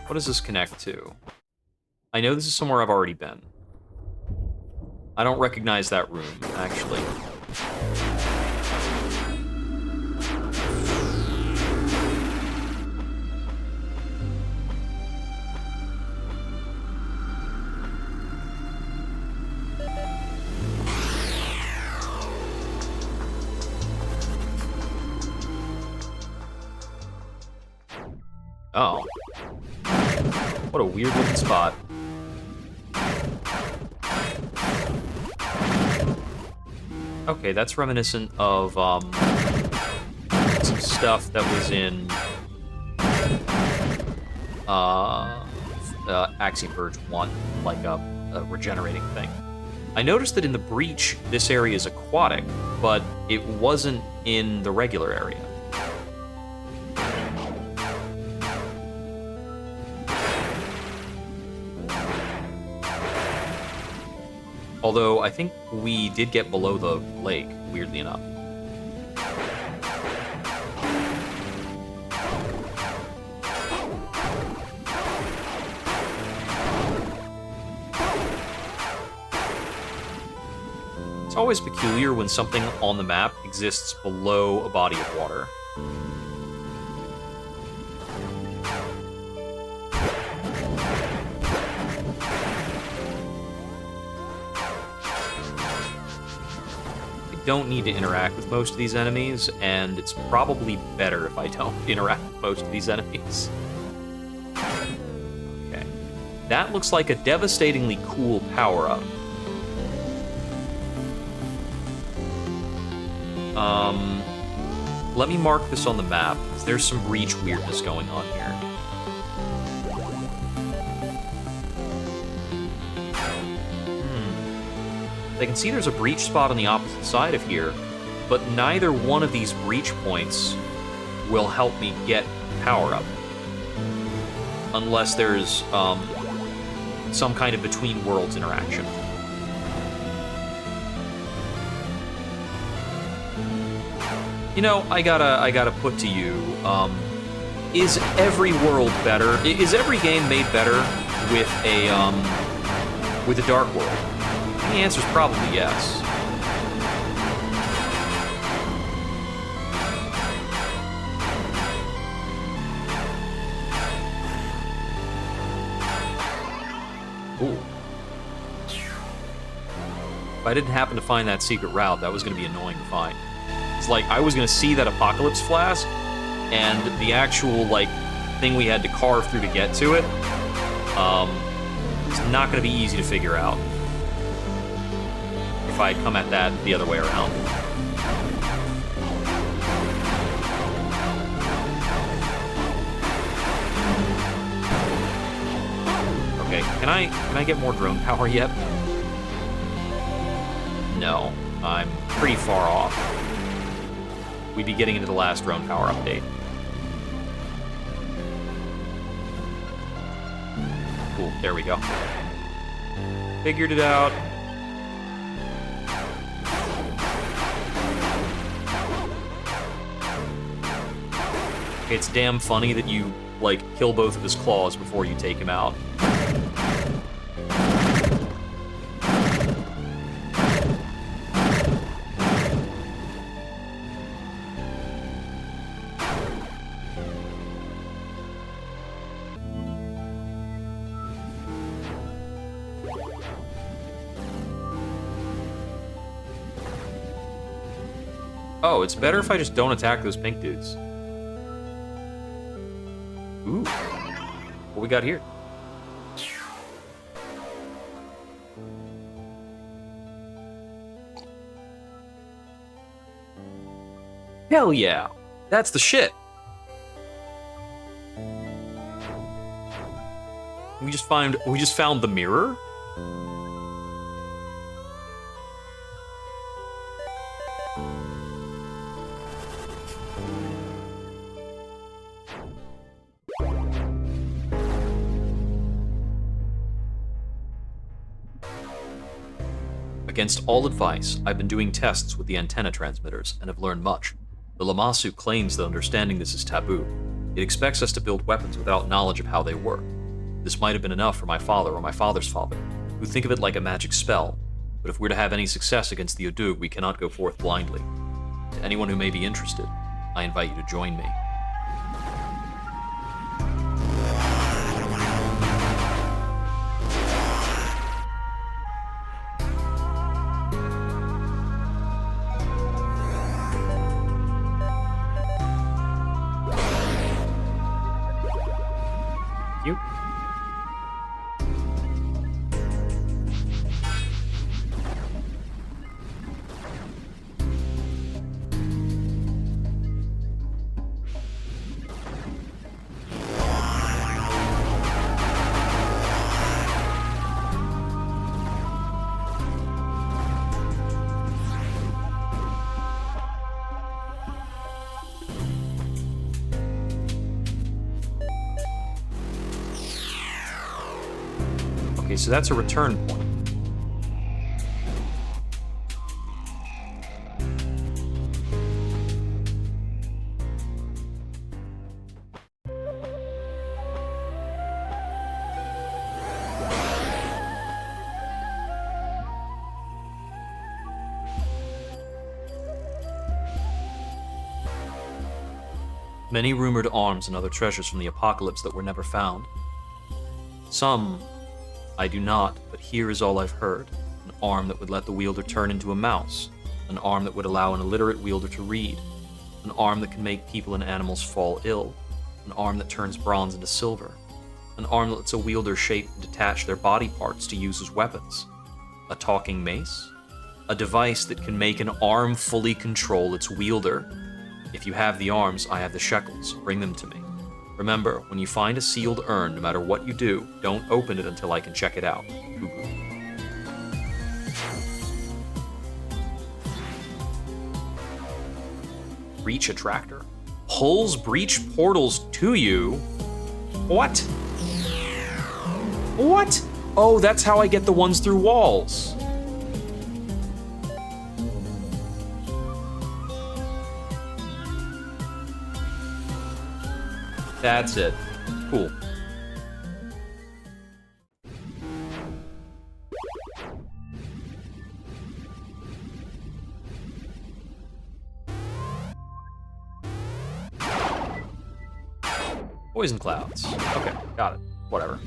B: What does this connect to? I know this is somewhere I've already been. I don't recognize that room, actually. Oh. What a weird looking spot. Okay, that's reminiscent of some stuff that was in Axiom Verge 1, like a regenerating thing. I noticed that in the breach, this area is aquatic, but it wasn't in the regular area. Although, I think we did get below the lake, weirdly enough. It's always peculiar when something on the map exists below a body of water. Don't need to interact with most of these enemies, and it's probably better if I don't interact with most of these enemies. Okay. That looks like a devastatingly cool power-up. Let me mark this on the map, because there's some breach weirdness going on here. I can see there's a breach spot on the opposite side of here, but neither one of these breach points will help me get power up. Unless there's some kind of between worlds interaction. You know, I gotta put to you, is every world better? Is every game made better with a dark world? And the answer is probably yes. Ooh. If I didn't happen to find that secret route, that was going to be annoying to find. It's like, I was going to see that apocalypse flask, and the actual, like, thing we had to carve through to get to it, it's not going to be easy to figure out. If I had come at that the other way around. Okay, can I get more drone power yet? No, I'm pretty far off. We'd be getting into the last drone power update. Cool, there we go. Figured it out. It's damn funny that you, like, kill both of his claws before you take him out. Oh, it's better if I just don't attack those pink dudes. Ooh. What we got here? Hell yeah! That's the shit! We just found the mirror? Against all advice, I've been doing tests with the antenna transmitters and have learned much. The Lamassu claims that understanding this is taboo. It expects us to build weapons without knowledge of how they work. This might have been enough for my father or my father's father, who think of it like a magic spell, but if we're to have any success against the Odug, we cannot go forth blindly. To anyone who may be interested, I invite you to join me. You. Okay, so that's a return point. Many rumored arms and other treasures from the apocalypse that were never found. Some I do not, but here is all I've heard. An arm that would let the wielder turn into a mouse. An arm that would allow an illiterate wielder to read. An arm that can make people and animals fall ill. An arm that turns bronze into silver. An arm that lets a wielder shape and detach their body parts to use as weapons. A talking mace? a device that can make an arm fully control its wielder. If you have the arms, I have the shekels. Bring them to me. Remember, when you find a sealed urn, no matter what you do, don't open it until I can check it out. Goo-goo. Breach attractor. Pulls breach portals to you? What? What? Oh, that's how I get the ones through walls. That's it. Cool. Poison clouds. Okay, got it. Whatever.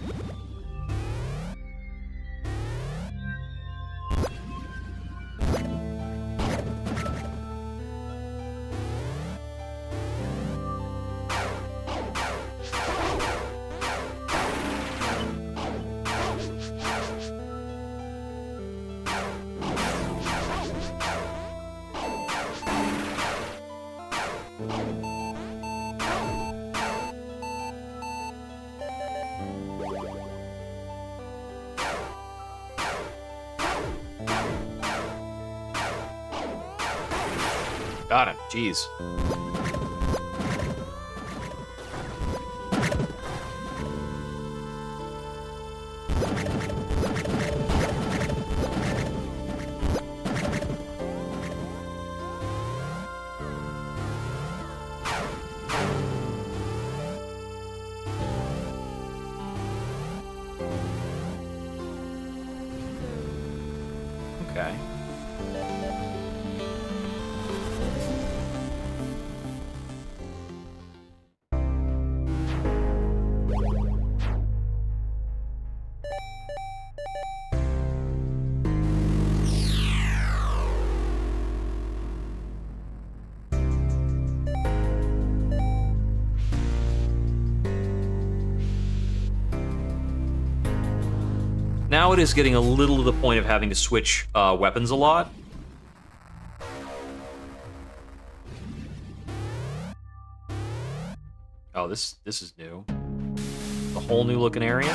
B: Got him. Jeez. Okay. Now it is getting a little to the point of having to switch weapons a lot. Oh, this is new. A whole new looking area.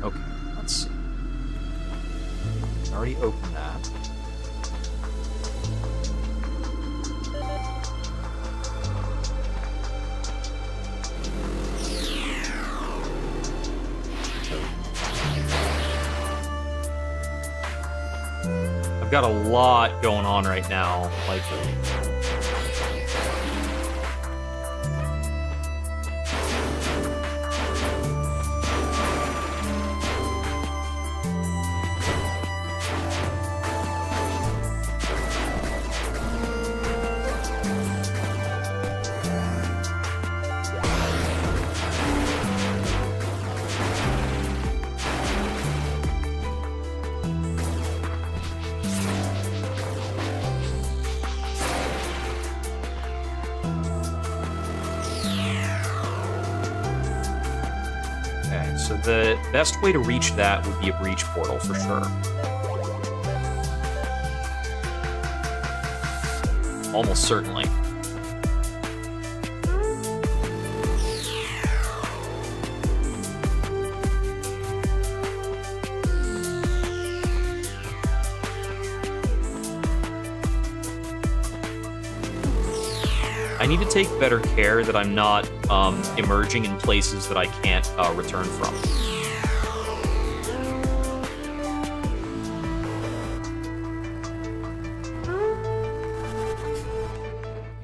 B: Okay, let's see. I already opened that. I've got a lot going on right now, like so the best way to reach that would be a breach portal for sure. Almost certainly. I need to take better care that I'm not emerging in places that I can't return from.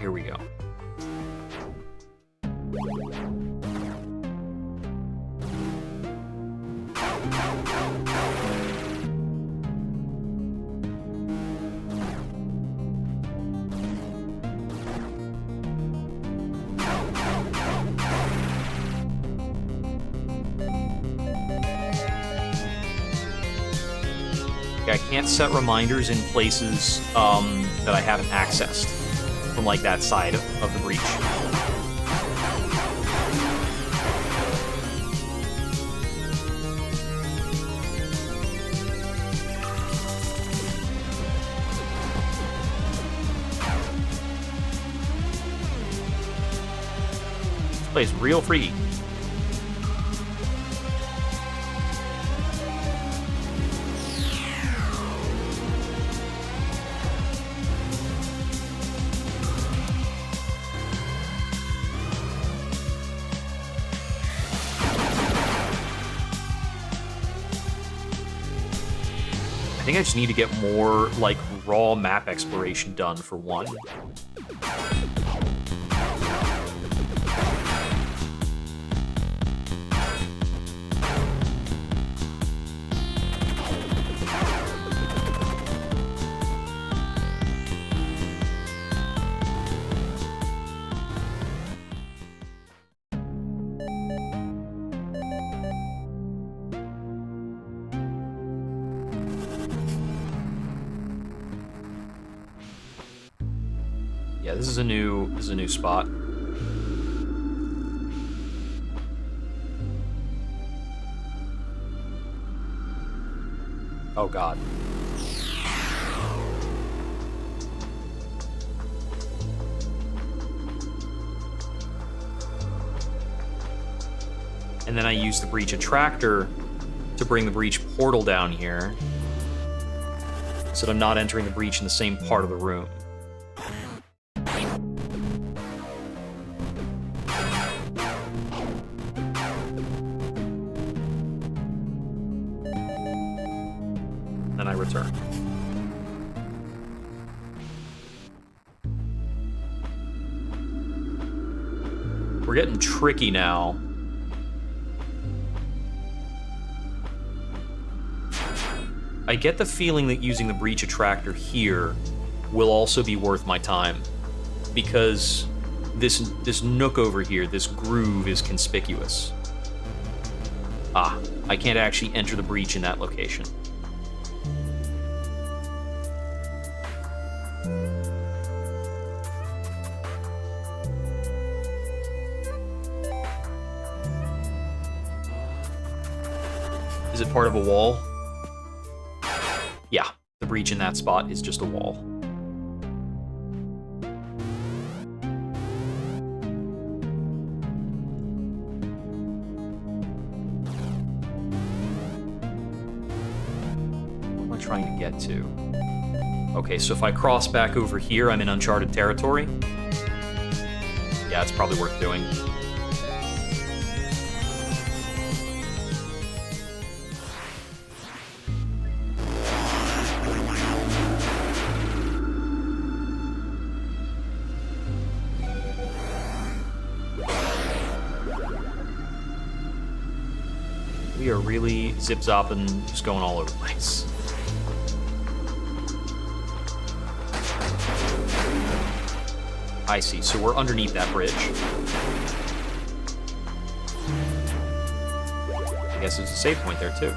B: Here we go. Okay, I can't set reminders in places that I haven't accessed from, like, that side of the breach. This place is real freaky. I think I just need to get more, like, raw map exploration done for one. Yeah, this is a new spot. Oh god. And then I use the breach attractor to bring the breach portal down here, so that I'm not entering the breach in the same part of the room. Then I return. We're getting tricky now. I get the feeling that using the breach attractor here will also be worth my time, because this nook over here, this groove, is conspicuous. Ah, I can't actually enter the breach in that location. Is it part of a wall? Yeah, the breach in that spot is just a wall. What am I trying to get to? Okay, so if I cross back over here, I'm in uncharted territory. Yeah, it's probably worth doing. We are really zip-zopping, just going all over the place. I see, so we're underneath that bridge. I guess there's a save point there, too.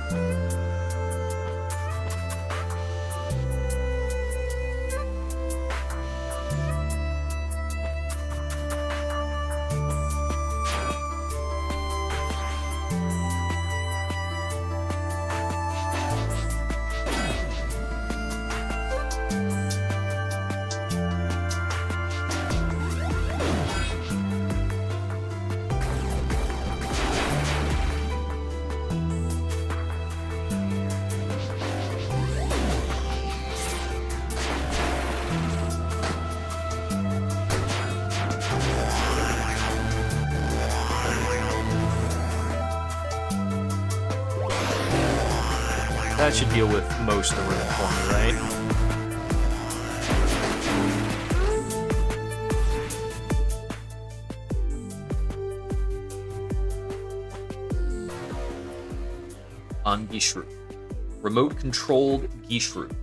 B: That should deal with most of the room for me, right? On Gishru. Remote-controlled Gishru.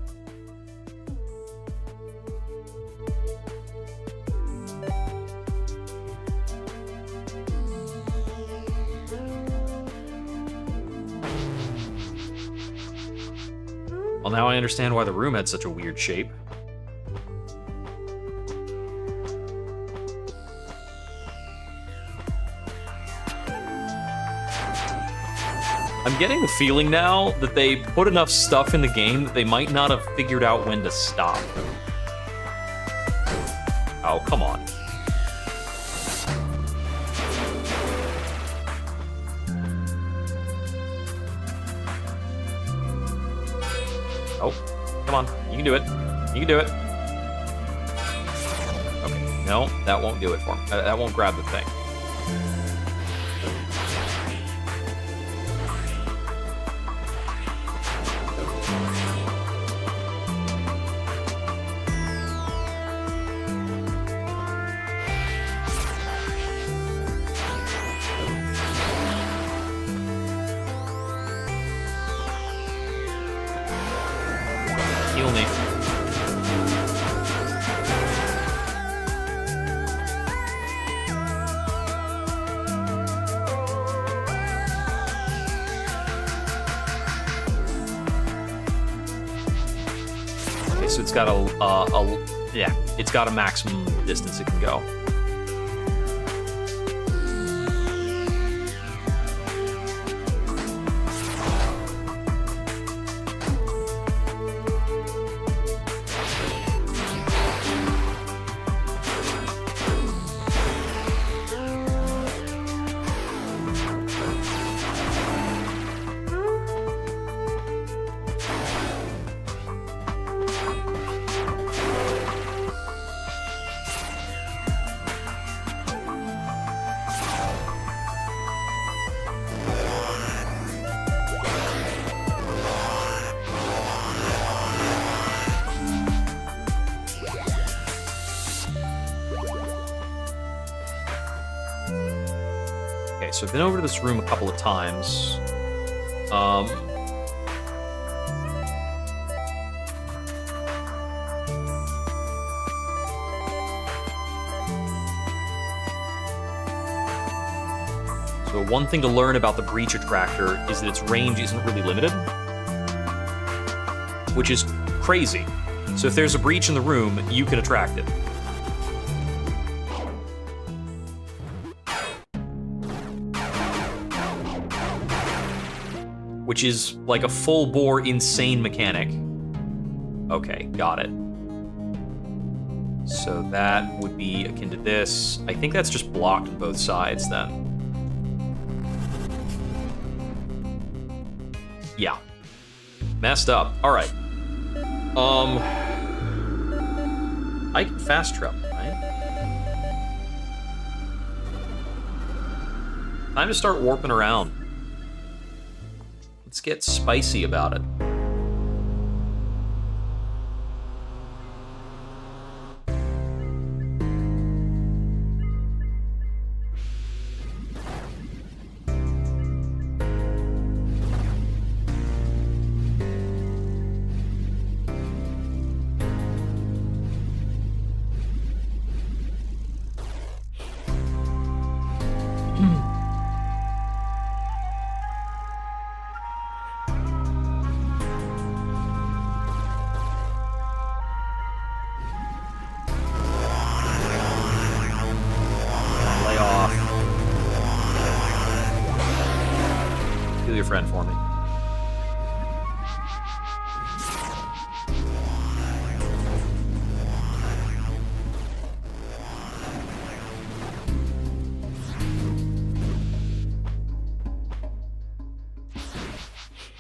B: Well, now I understand why the room had such a weird shape. I'm getting the feeling now that they put enough stuff in the game that they might not have figured out when to stop. Oh, come on. Oh, come on. You can do it. You can do it. Okay, no, that won't do it for me. That won't grab the thing. Heal me. Okay, so it's got yeah, it's got a maximum distance it can go. Okay, so I've been over to this room a couple of times. So one thing to learn about the breach attractor is that its range isn't really limited, which is crazy. So if there's a breach in the room, you can attract it. Which is like a full-bore insane mechanic. Okay, got it. So that would be akin to this. I think that's just blocked on both sides then. Yeah. Messed up. All right. I can fast travel, right? Time to start warping around. Let's get spicy about it. Your friend for me.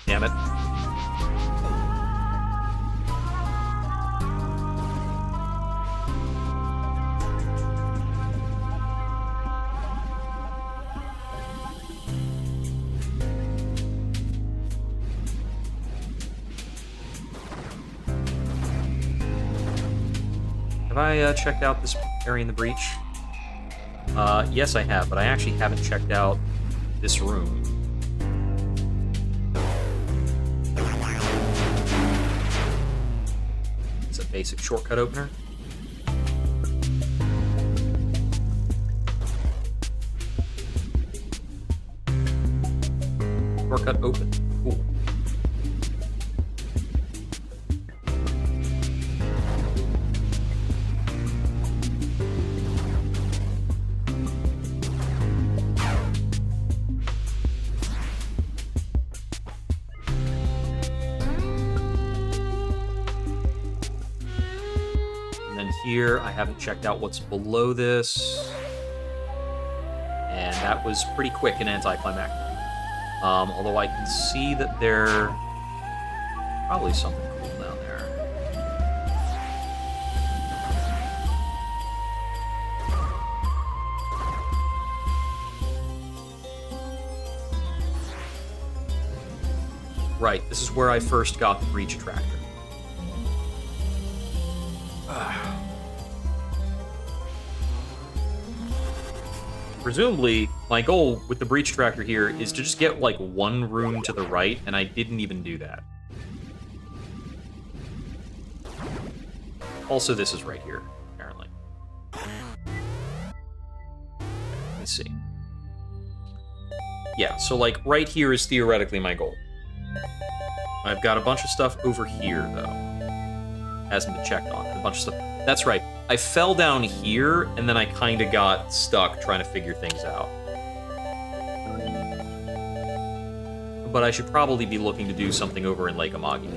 B: Damn it. Have I checked out this area in the breach? Yes, I have, but I actually haven't checked out this room. It's a basic shortcut opener. Shortcut open. Cool. here. I haven't checked out what's below this. And that was pretty quick and anticlimactic. Although I can see that there probably something cool down there. Right, this is where I first got the breach attractor. Presumably, my goal with the breach tracker here is to just get, like, one room to the right, and I didn't even do that. Also, this is right here, apparently. Let me see. Yeah, so, like, right here is theoretically my goal. I've got a bunch of stuff over here, though. Hasn't been checked on. A bunch of stuff. That's right. I fell down here, and then I kind of got stuck trying to figure things out. But I should probably be looking to do something over in Lake Amagi.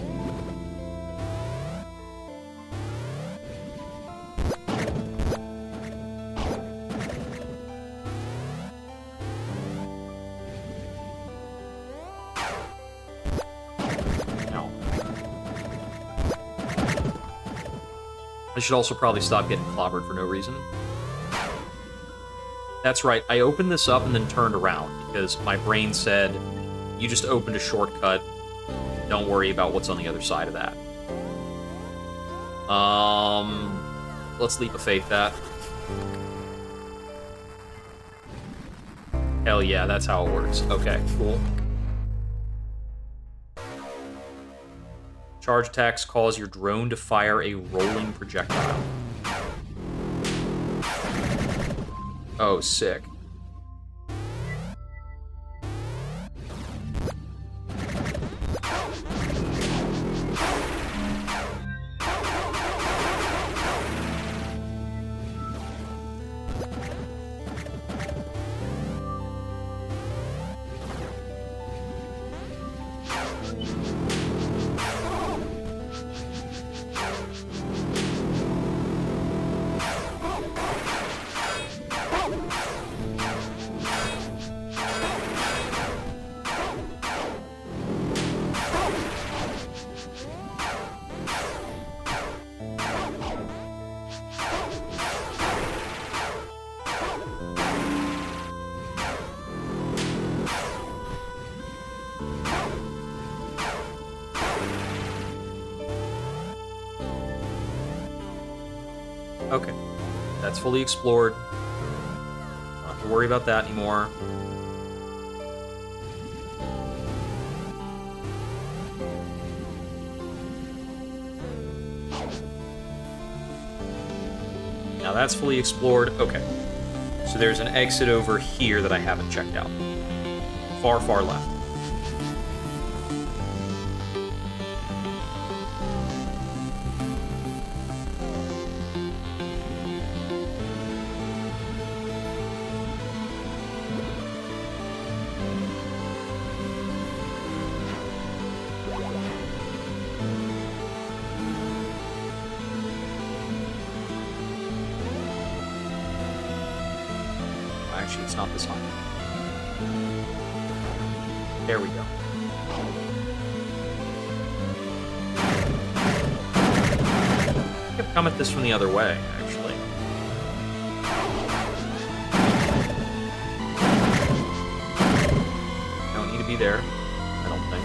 B: I should also probably stop getting clobbered for no reason. That's right, I opened this up and then turned around, because my brain said, you just opened a shortcut, don't worry about what's on the other side of that. Let's leap of faith that. Hell yeah, that's how it works. Okay, cool. Charge attacks cause your drone to fire a rolling projectile. Oh, sick. Okay, that's fully explored. Don't have to worry about that anymore. Now that's fully explored. Okay, so there's an exit over here that I haven't checked out. Far, far left. Actually, it's not this high. There we go. I could come at this from the other way, actually. Don't need to be there, I don't think.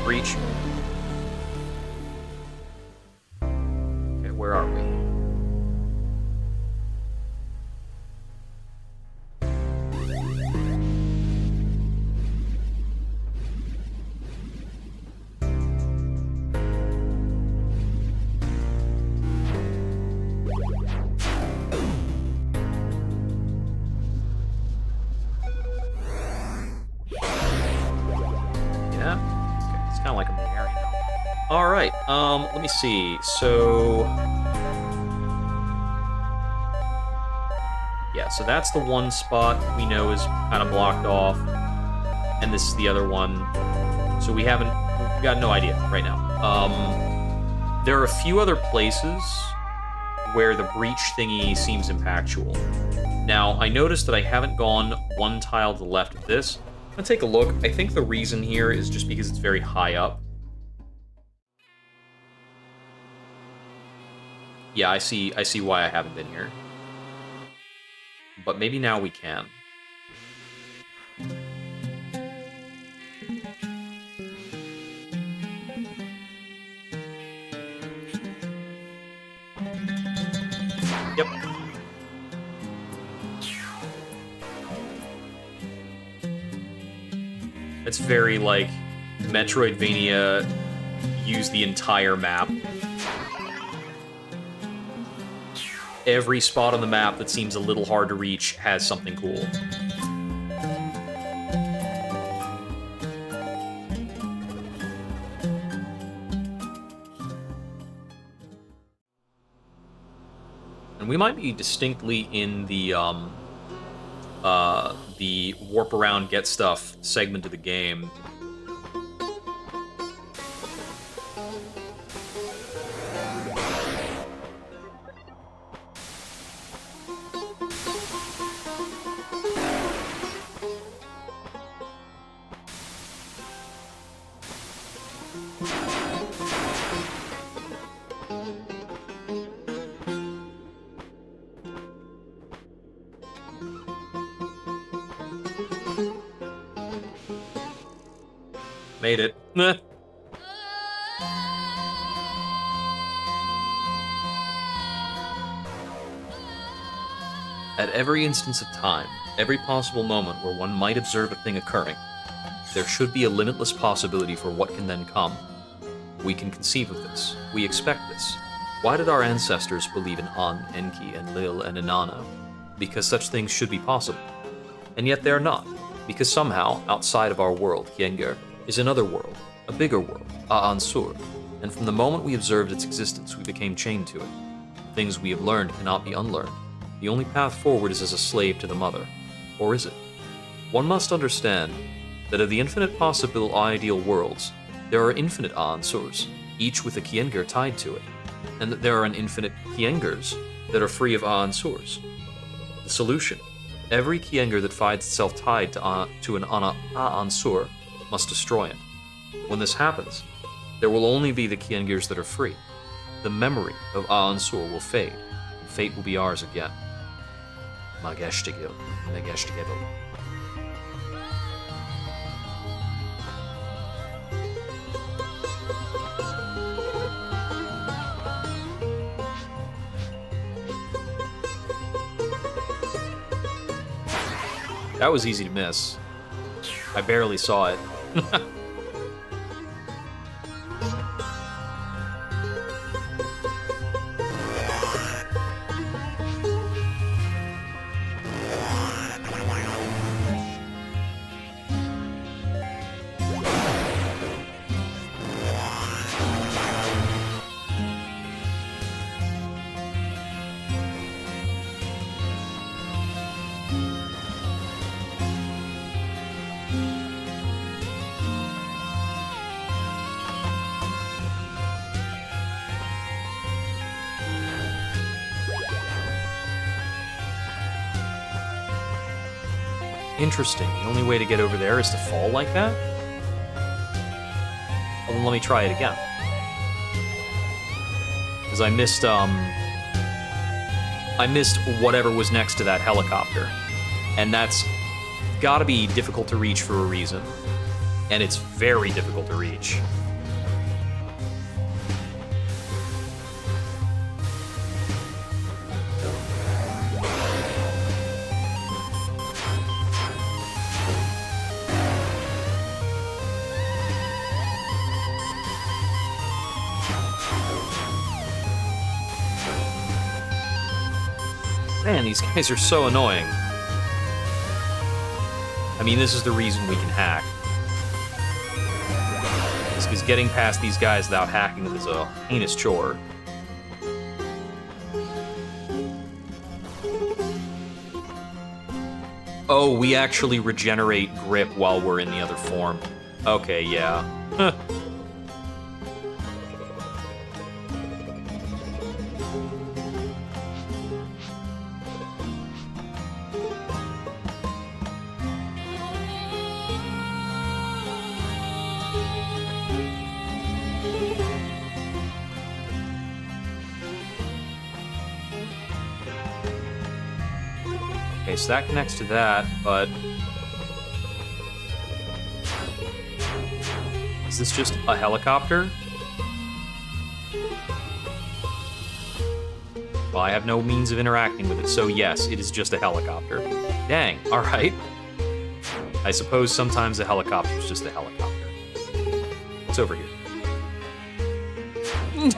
B: Breach. Okay, where are we? Yeah. Kind of like I'm in the area now. All right. Let me see. So, yeah. So that's the one spot we know is kind of blocked off, and this is the other one. So we got no idea right now. There are a few other places where the breach thingy seems impactual. Now, I noticed that I haven't gone one tile to the left of this. I'm gonna take a look. I think the reason here is just because it's very high up. Yeah, I see why I haven't been here. But maybe now we can. Yep. It's very, like, Metroidvania, use the entire map. Every spot on the map that seems a little hard to reach has something cool. And we might be distinctly in the warp around, get stuff segment of the game. Made it. At every instance of time, every possible moment where one might observe a thing occurring, there should be a limitless possibility for what can then come. We can conceive of this. We expect this. Why did our ancestors believe in An, Enki, Enlil, and Inanna? Because such things should be possible. And yet they are not, because somehow, outside of our world, Kiengir, is another world, a bigger world, Aan-Sur, and from the moment we observed its existence, we became chained to it. Things we have learned cannot be unlearned. The only path forward is as a slave to the mother. Or is it? One must understand that of the infinite possible ideal worlds, there are infinite Aan-Surs, each with a Kiengir tied to it, and that there are an infinite Kiengirs that are free of Aan-Surs. The solution: every Kiengir that finds itself tied to an Aan-Sur must destroy it. When this happens, there will only be the Kiengirs that are free. The memory of Aan-Sur will fade, and fate will be ours again. Mageshtigil, Mageshtigil. That was easy to miss. I barely saw it. Interesting. The only way to get over there is to fall like that? Well, then let me try it again. Because I missed whatever was next to that helicopter. And that's gotta be difficult to reach for a reason. And it's very difficult to reach. Man, these guys are so annoying. I mean, this is the reason we can hack. is, because getting past these guys without hacking them is a heinous chore. Oh, we actually regenerate grip while we're in the other form. Okay, yeah. Huh. Okay, so that connects to that, but... Is this just a helicopter? Well, I have no means of interacting with it, so yes, it is just a helicopter. Dang, alright. I suppose sometimes a helicopter is just a helicopter. What's over here?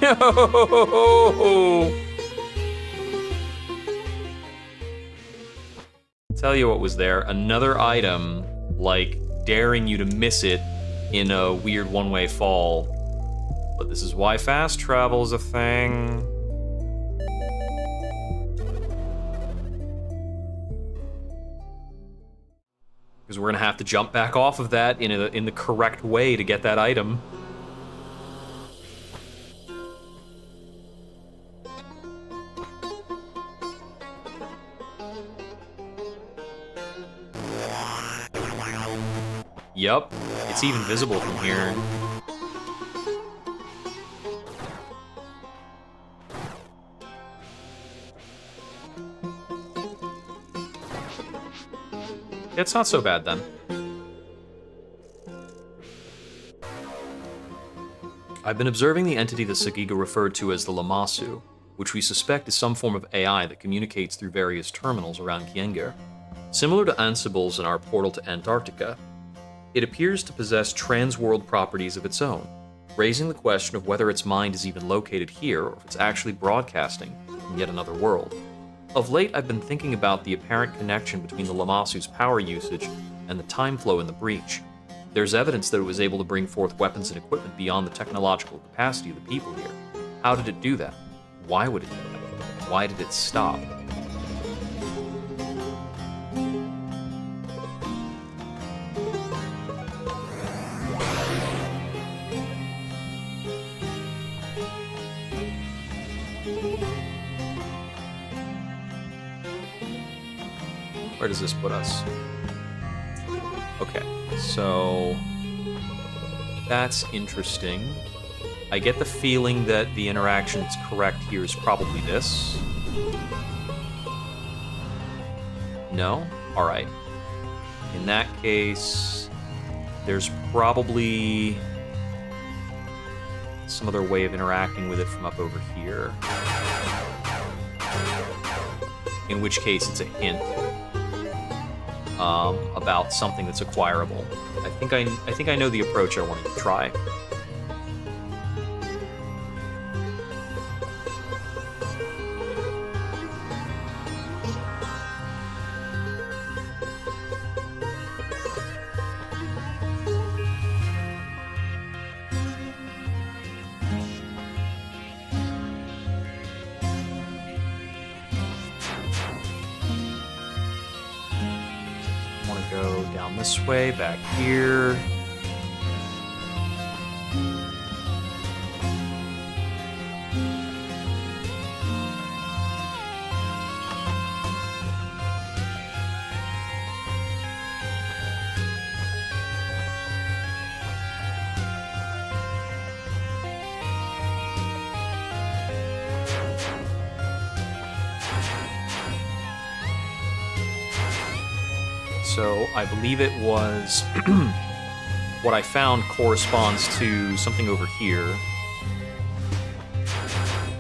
B: No! Tell you what was there. Another item, like daring you to miss it in a weird one-way fall. But this is why fast travel is a thing. Because we're gonna have to jump back off of that in the correct way to get that item. Yup, it's even visible from here. It's not so bad then. I've been observing the entity that Sagiga referred to as the Lamasu, which we suspect is some form of AI that communicates through various terminals around Kiengir. Similar to Ansible's in our portal to Antarctica, it appears to possess trans-world properties of its own, raising the question of whether its mind is even located here or if it's actually broadcasting from yet another world. Of late, I've been thinking about the apparent connection between the Lamasu's power usage and the time flow in the breach. There's evidence that it was able to bring forth weapons and equipment beyond the technological capacity of the people here. How did it do that? Why would it do that? Why did it stop? Where does this put us? Okay, so that's interesting. I get the feeling that the interaction that's correct here is probably this. No? Alright. In that case, there's probably some other way of interacting with it from up over here. In which case it's a hint. About something that's acquirable. I think I know the approach I wanted to try. Go down this way, back here. So I believe it was what I found corresponds to something over here.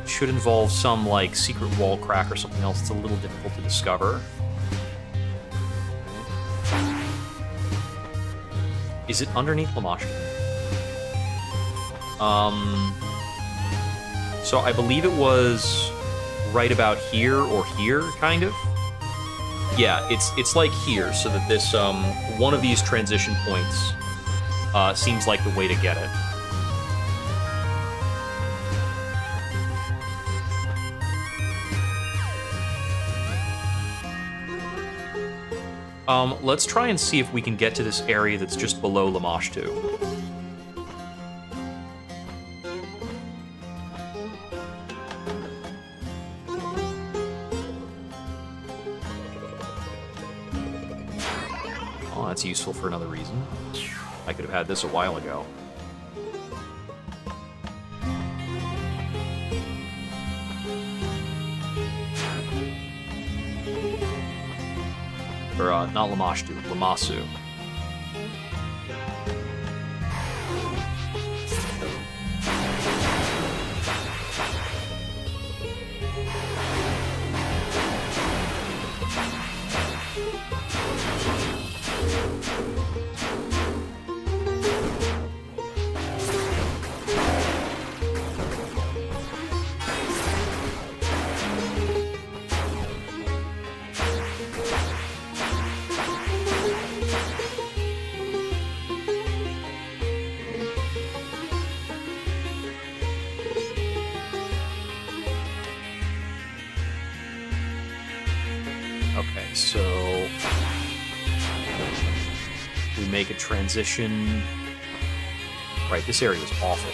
B: Should involve some like secret wall crack or something else that's a little difficult to discover. Is it underneath Lamashkin? So I believe it was right about here or here, kind of. Yeah, it's like here, so that this one of these transition points seems like the way to get it. Let's try and see if we can get to this area that's just below Lamashtu. Oh, that's useful for another reason. I could have had this a while ago. Or, not Lamashtu, Lamasu. Okay, so we make a transition. Right, this area is awful.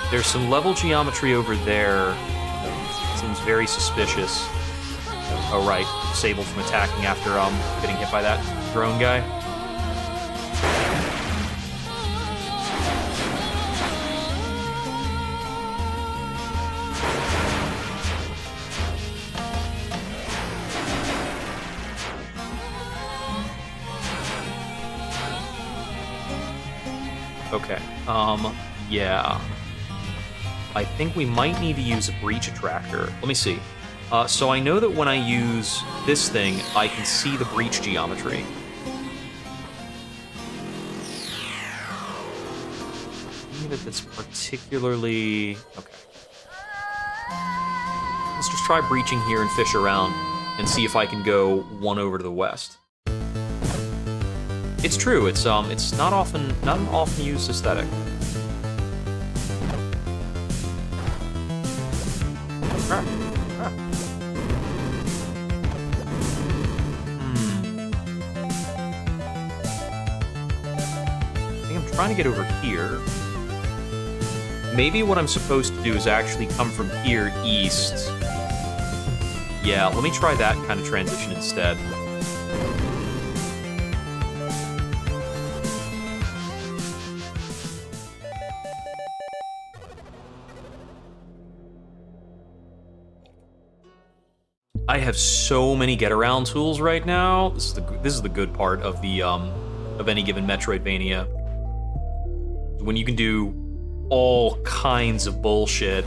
B: There's some level geometry over there. Seems very suspicious. Oh, right. Disabled from attacking after getting hit by that drone guy. Okay. Yeah. I think we might need to use a breach attractor. Let me see. So I know that when I use this thing, I can see the breach geometry. Maybe that's particularly... Okay. Let's just try breaching here and fish around and see if I can go one over to the west. It's true, it's not an often used aesthetic. Trying to get over here. Maybe what I'm supposed to do is actually come from here east. Yeah, let me try that kind of transition instead. I have so many get-around tools right now. This is the good part of the of any given Metroidvania. When you can do all kinds of bullshit.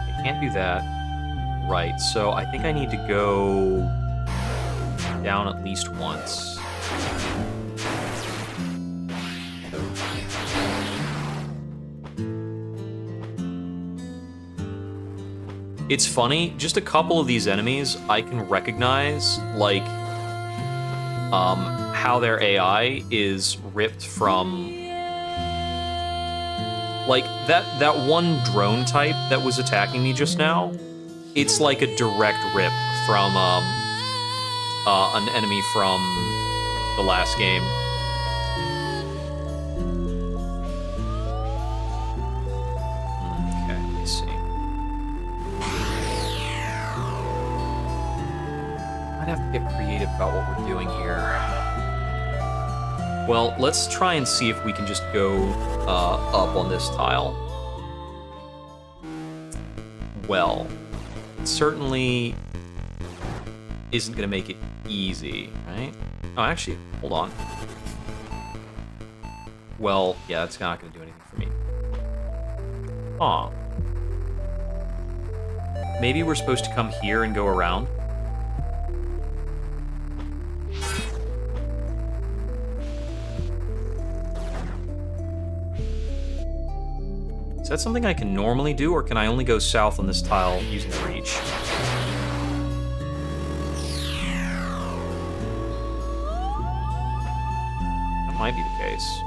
B: I can't do that. Right, so I think I need to go down at least once. It's funny, just a couple of these enemies I can recognize, like, how their AI is ripped from... Like, that one drone type that was attacking me just now, it's like a direct rip from, an enemy from the last game. Okay, let me see. Might have to get creative about what we're doing here. Well, let's try and see if we can just go up on this tile. Well, it certainly isn't going to make it easy, right? Oh, actually, hold on. Well, yeah, that's not going to do anything for me. Aw. Maybe we're supposed to come here and go around. Is that something I can normally do, or can I only go south on this tile using the reach? That might be the case.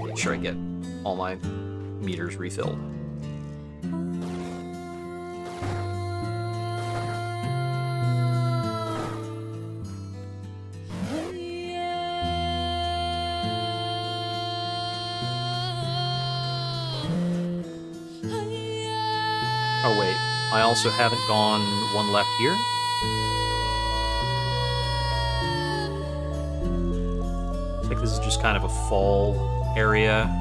B: Make sure I get all my meters refilled. Oh wait, I also haven't gone one left here? Looks like this is just kind of a fall area.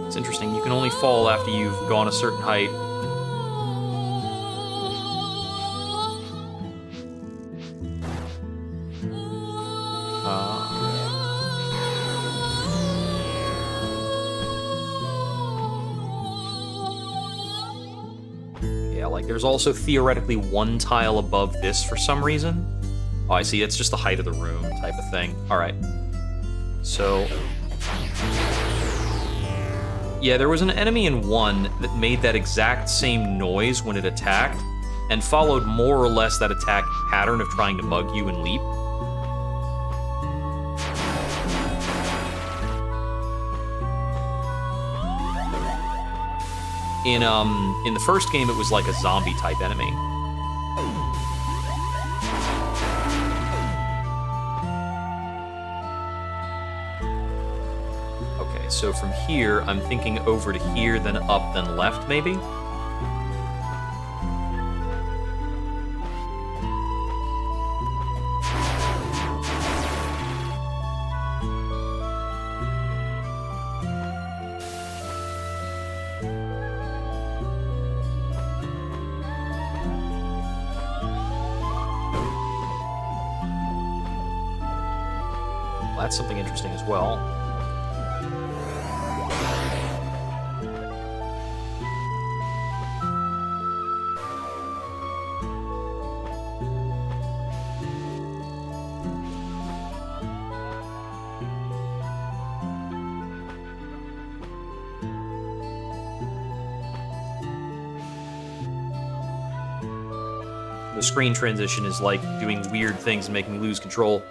B: It's interesting, you can only fall after you've gone a certain height. Yeah, like there's also theoretically one tile above this for some reason. Oh, I see, it's just the height of the room type of thing. Alright. So... yeah, there was an enemy in 1 that made that exact same noise when it attacked, and followed more or less that attack pattern of trying to bug you and leap. In the first game, it was like a zombie-type enemy. So from here, I'm thinking over to here, then up, then left, maybe? Well, that's something interesting as well. The screen transition is like doing weird things and making me lose control.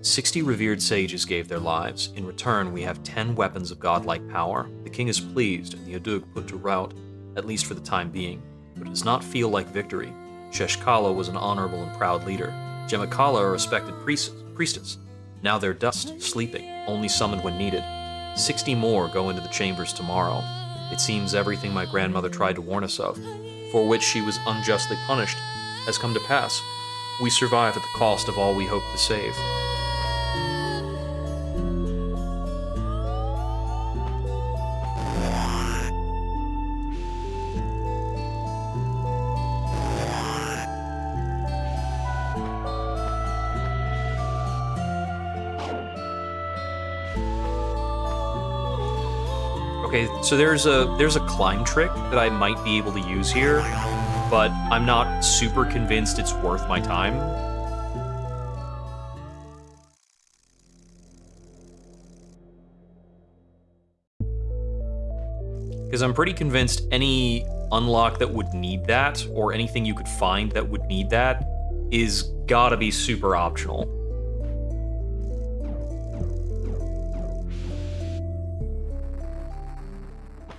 B: 60 revered sages gave their lives. In return, we have 10 weapons of godlike power. The king is pleased, and the Udug put to rout, at least for the time being. But it does not feel like victory. Sheshkala was an honorable and proud leader. Gemikala a respected priestess. Now they're dust, sleeping, only summoned when needed. 60 more go into the chambers tomorrow. It seems everything my grandmother tried to warn us of, for which she was unjustly punished, has come to pass. We survive at the cost of all we hope to save. Okay, so there's a climb trick that I might be able to use here, but I'm not super convinced it's worth my time. Because I'm pretty convinced any unlock that would need that, or anything you could find that would need that, is gotta be super optional.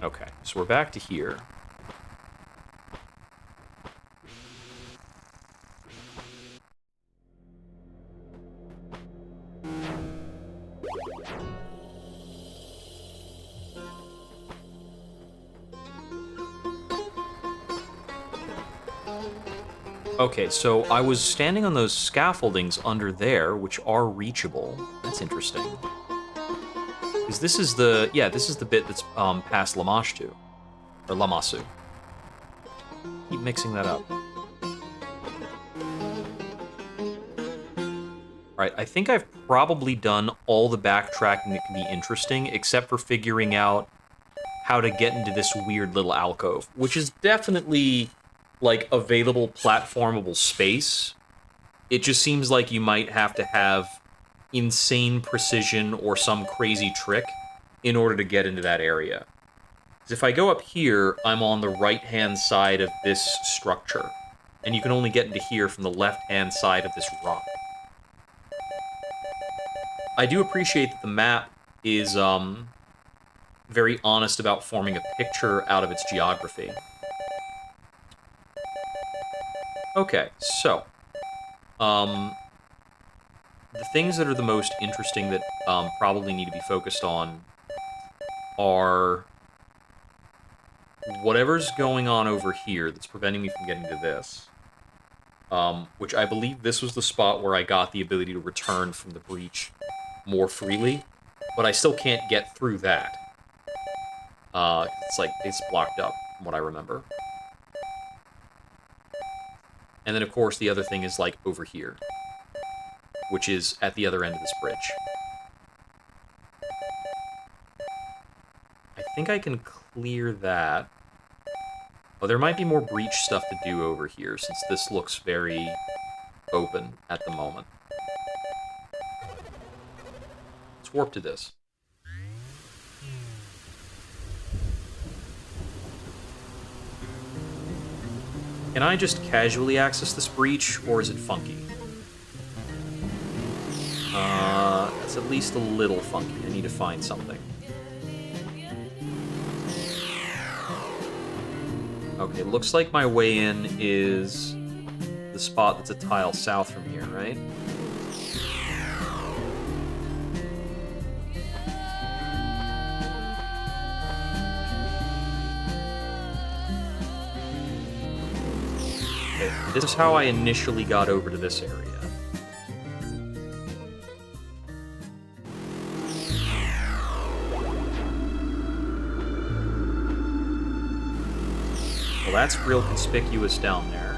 B: Okay, so we're back to here. Okay, so I was standing on those scaffoldings under there, which are reachable. That's interesting. Because this is the, yeah, this is the bit that's past Lamassu, or Lamassu. Keep mixing that up. Alright, I think I've probably done all the backtracking that can be interesting, except for figuring out how to get into this weird little alcove, which is definitely, like, available platformable space. It just seems like you might have to have insane precision or some crazy trick in order to get into that area. Because if I go up here, I'm on the right-hand side of this structure, and you can only get into here from the left-hand side of this rock. I do appreciate that the map is, very honest about forming a picture out of its geography. Okay, so, the things that are the most interesting that, probably need to be focused on are whatever's going on over here that's preventing me from getting to this. Which I believe this was the spot where I got the ability to return from the breach more freely, but I still can't get through that. It's like, it's blocked up, from what I remember. And then, of course, the other thing is, like, over here, which is at the other end of this bridge. I think I can clear that. Oh, there might be more breach stuff to do over here, since this looks very open at the moment. Let's warp to this. Can I just casually access this breach, or is it funky? It's at least a little funky. I need to find something. Okay, looks like my way in is the spot that's a tile south from here, right? Okay, this is how I initially got over to this area. Well, that's real conspicuous down there.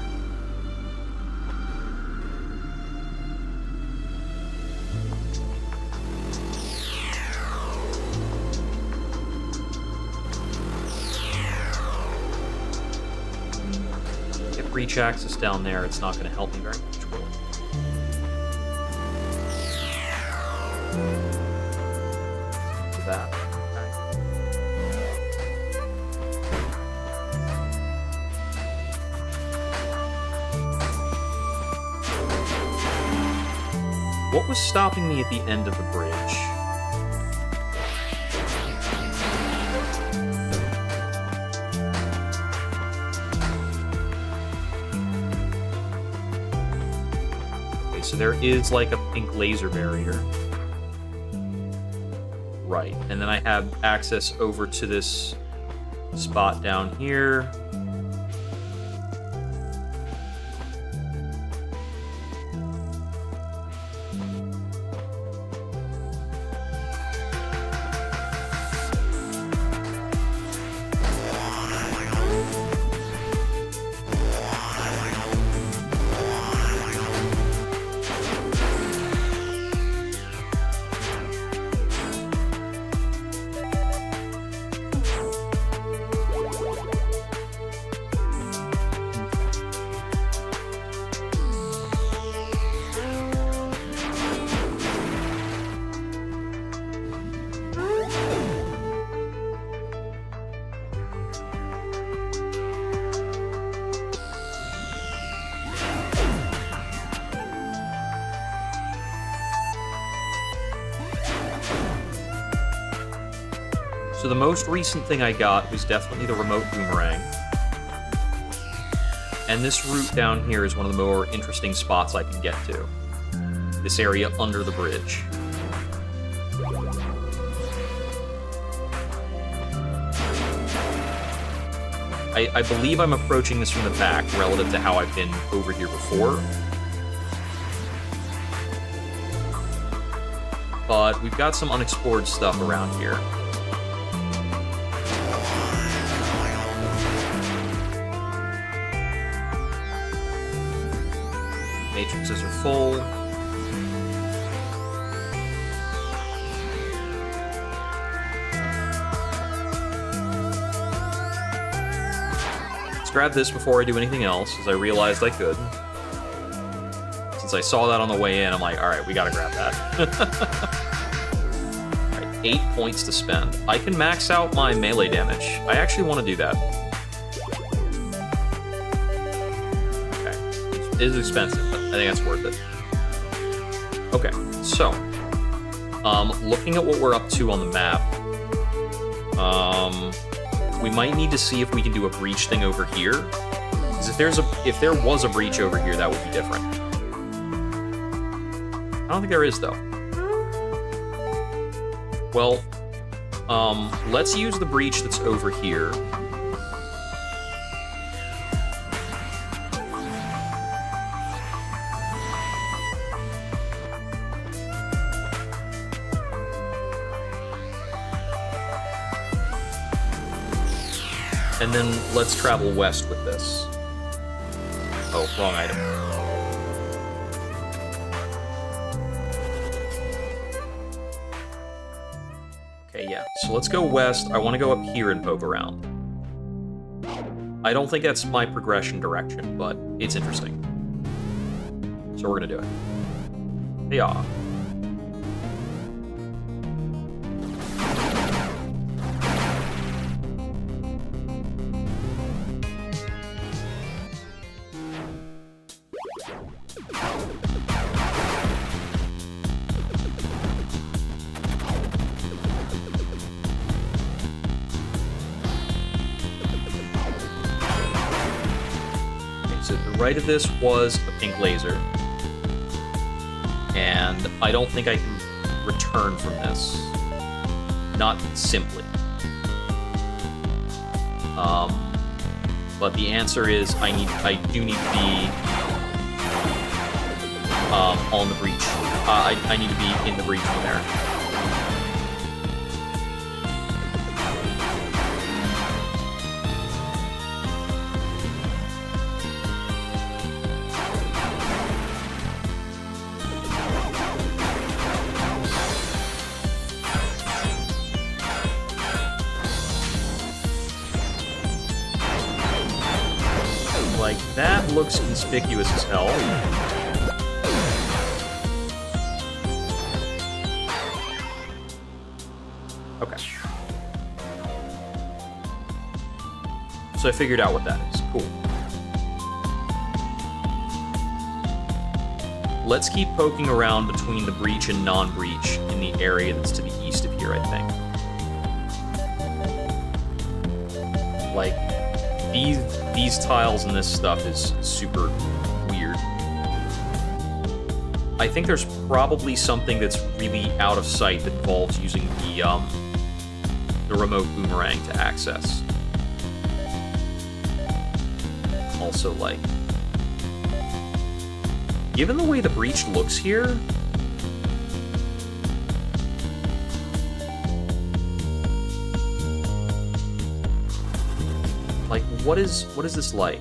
B: Get breach access down there, it's not going to help me very much, will it? Do that. What was stopping me at the end of the bridge? Okay, so there is like a pink laser barrier. Right, and then I have access over to this spot down here. So the most recent thing I got was definitely the remote boomerang. And this route down here is one of the more interesting spots I can get to. This area under the bridge. I believe I'm approaching this from the back relative to how I've been over here before. But we've got some unexplored stuff around here. Matrices are full. Let's grab this before I do anything else, as I realized I could. Since I saw that on the way in, I'm like, alright, we gotta grab that. Alright, 8 points to spend. I can max out my melee damage. I actually want to do that. Okay. It is expensive, but I think that's worth it. Okay, so. Looking at what we're up to on the map. We might need to see if we can do a breach thing over here. Because if there was a breach over here, that would be different. I don't think there is, though. Well, let's use the breach that's over here. And then let's travel west with this. Oh, wrong item. Okay, yeah. So let's go west. I want to go up here and poke around. I don't think that's my progression direction, but it's interesting. So we're gonna do it. Yeah. Right of this was a pink laser, and I don't think I can return from this. Not simply. But the answer is I do need to be on the breach. I need to be in the breach from there. That looks conspicuous as hell. Okay. So I figured out what that is. Cool. Let's keep poking around between the breach and non-breach in the area that's to the east of here, I think. Like, these tiles and this stuff is super weird. I think there's probably something that's really out of sight that involves using the remote boomerang to access. Also, like, given the way the breach looks here, like, what is this like?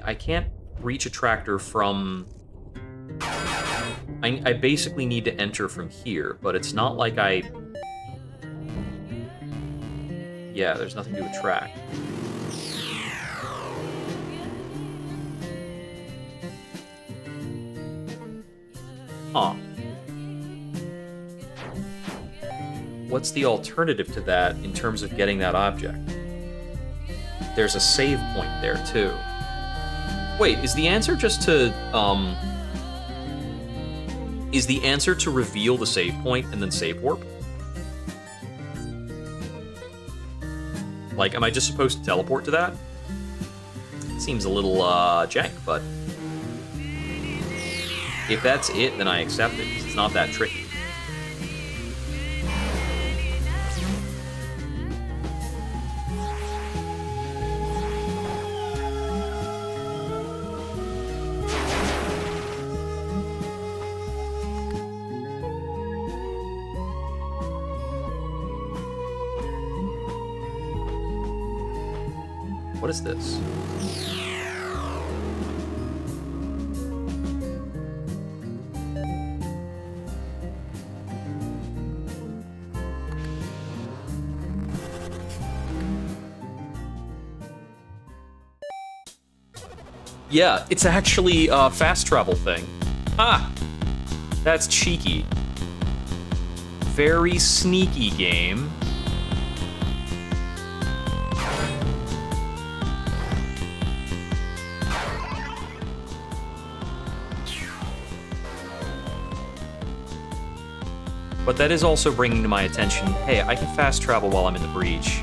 B: I can't reach a tractor from... I basically need to enter from here, but it's not like I... Yeah, there's nothing to attract. Huh. What's the alternative to that in terms of getting that object? There's a save point there, too. Wait, is the answer just to, is the answer to reveal the save point and then save warp? Like, am I just supposed to teleport to that? Seems a little, jank, but... if that's it, then I accept it, 'cause it's not that tricky. What is this? Yeah, it's actually a fast travel thing. Ah! That's cheeky. Very sneaky game. But that is also bringing to my attention, hey, I can fast travel while I'm in the breach.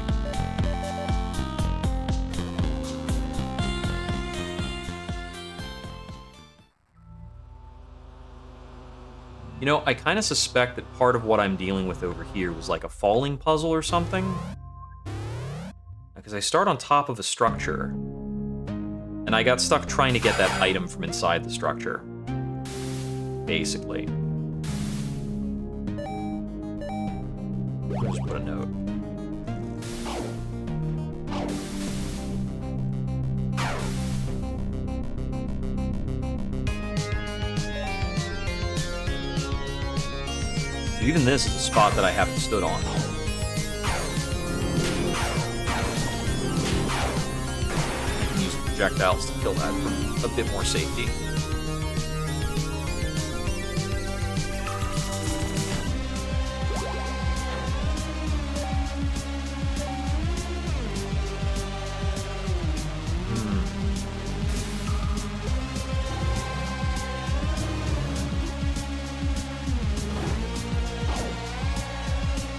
B: You know, I kind of suspect that part of what I'm dealing with over here was like a falling puzzle or something. Because I start on top of a structure, and I got stuck trying to get that item from inside the structure. Basically. I'll just put a note. Even this is a spot that I haven't stood on. I can use projectiles to kill that for a bit more safety.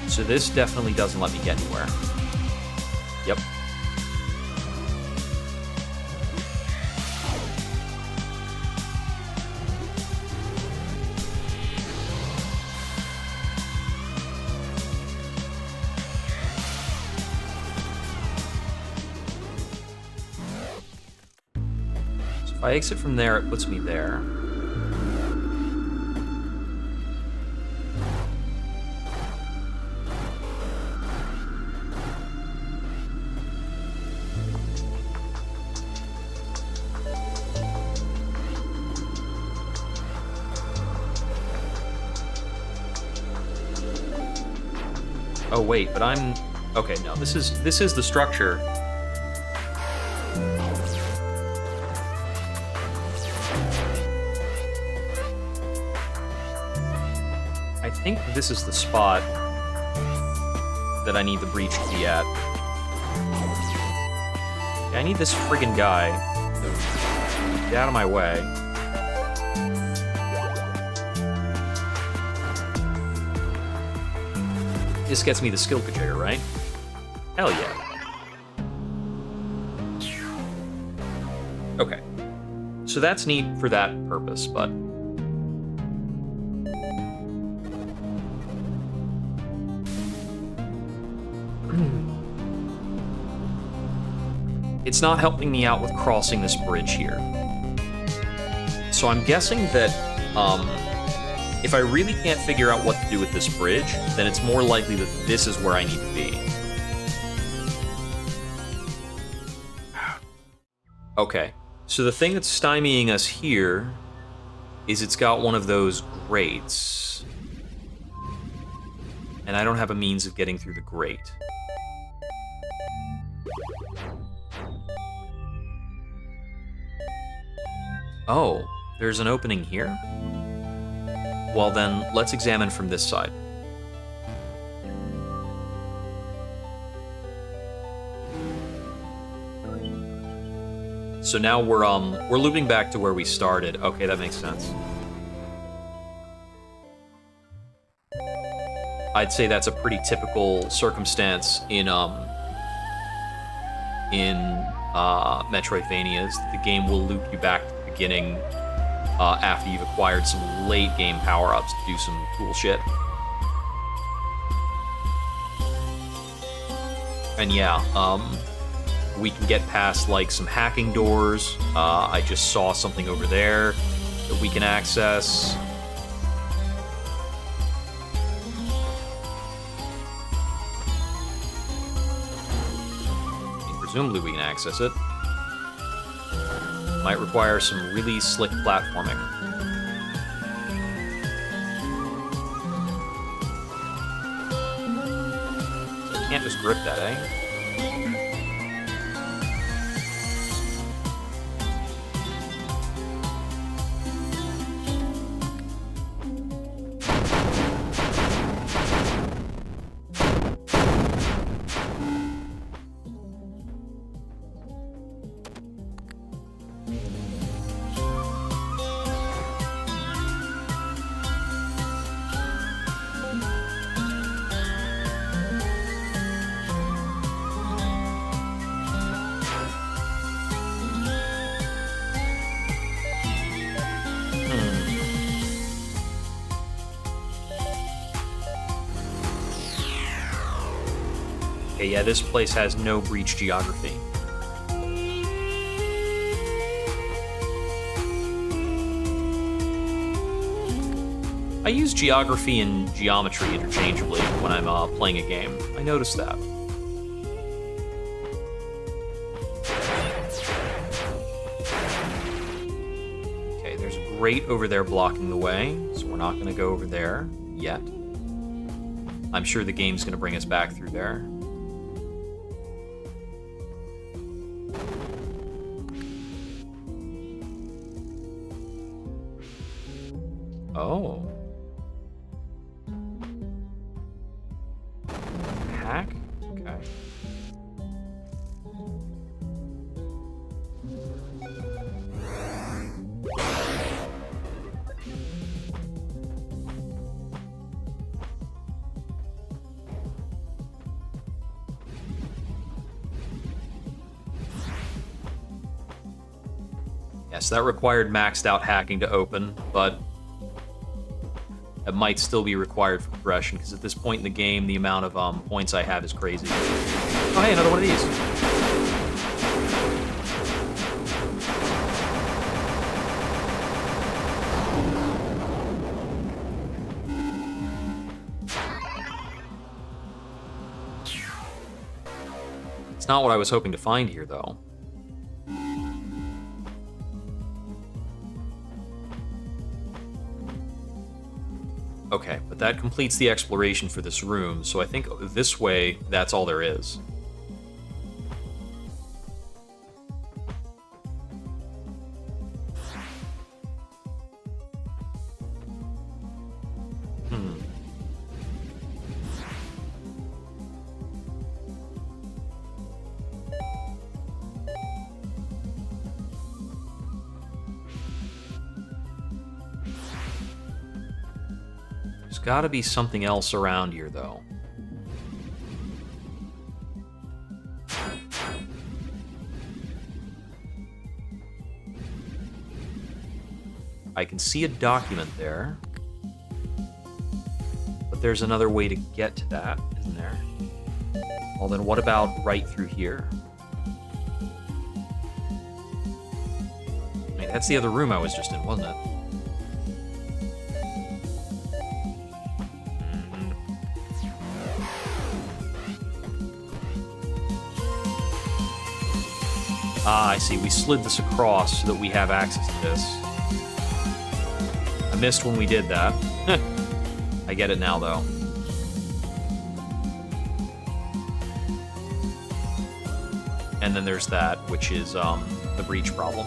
B: So this definitely doesn't let me get anywhere. Yep. So if I exit from there, it puts me there. Oh wait, but I'm... Okay, no, this is the structure. I think this is the spot that I need the breach to be at. Yeah, I need this friggin' guy. Get out of my way. This gets me the skill trigger, right? Hell yeah. Okay. So that's neat for that purpose, but... It's not helping me out with crossing this bridge here. So I'm guessing that, if I really can't figure out what to do with this bridge, then it's more likely that this is where I need to be. Okay, so the thing that's stymieing us here is it's got one of those grates. And I don't have a means of getting through the grate. Oh, there's an opening here? Well then, let's examine from this side. So now we're looping back to where we started. Okay, that makes sense. I'd say that's a pretty typical circumstance in Metroidvanias. The game will loop you back to the beginning after you've acquired some late game power-ups to do some cool shit. And yeah, we can get past like some hacking doors. I just saw something over there that we can access. presumably we can access it. Might require some really slick platforming. Can't just grip that, eh? Okay, yeah, this place has no breach geography. I use geography and geometry interchangeably when I'm playing a game. I noticed that. Okay, there's a grate over there blocking the way, so we're not going to go over there yet. I'm sure the game's going to bring us back through there. Oh. Hack? Okay. Yes, that required maxed out hacking to open, but it might still be required for progression, because at this point in the game, the amount of points I have is crazy. Oh, hey, another one of these. It's not what I was hoping to find here, though. Okay, but that completes the exploration for this room, so I think this way, that's all there is. Gotta be something else around here, though. I can see a document there. But there's another way to get to that, isn't there? Well, then what about right through here? Wait, that's the other room I was just in, wasn't it? Ah, I see. We slid this across so that we have access to this. I missed when we did that. I get it now, though. And then there's that, which is the breach problem.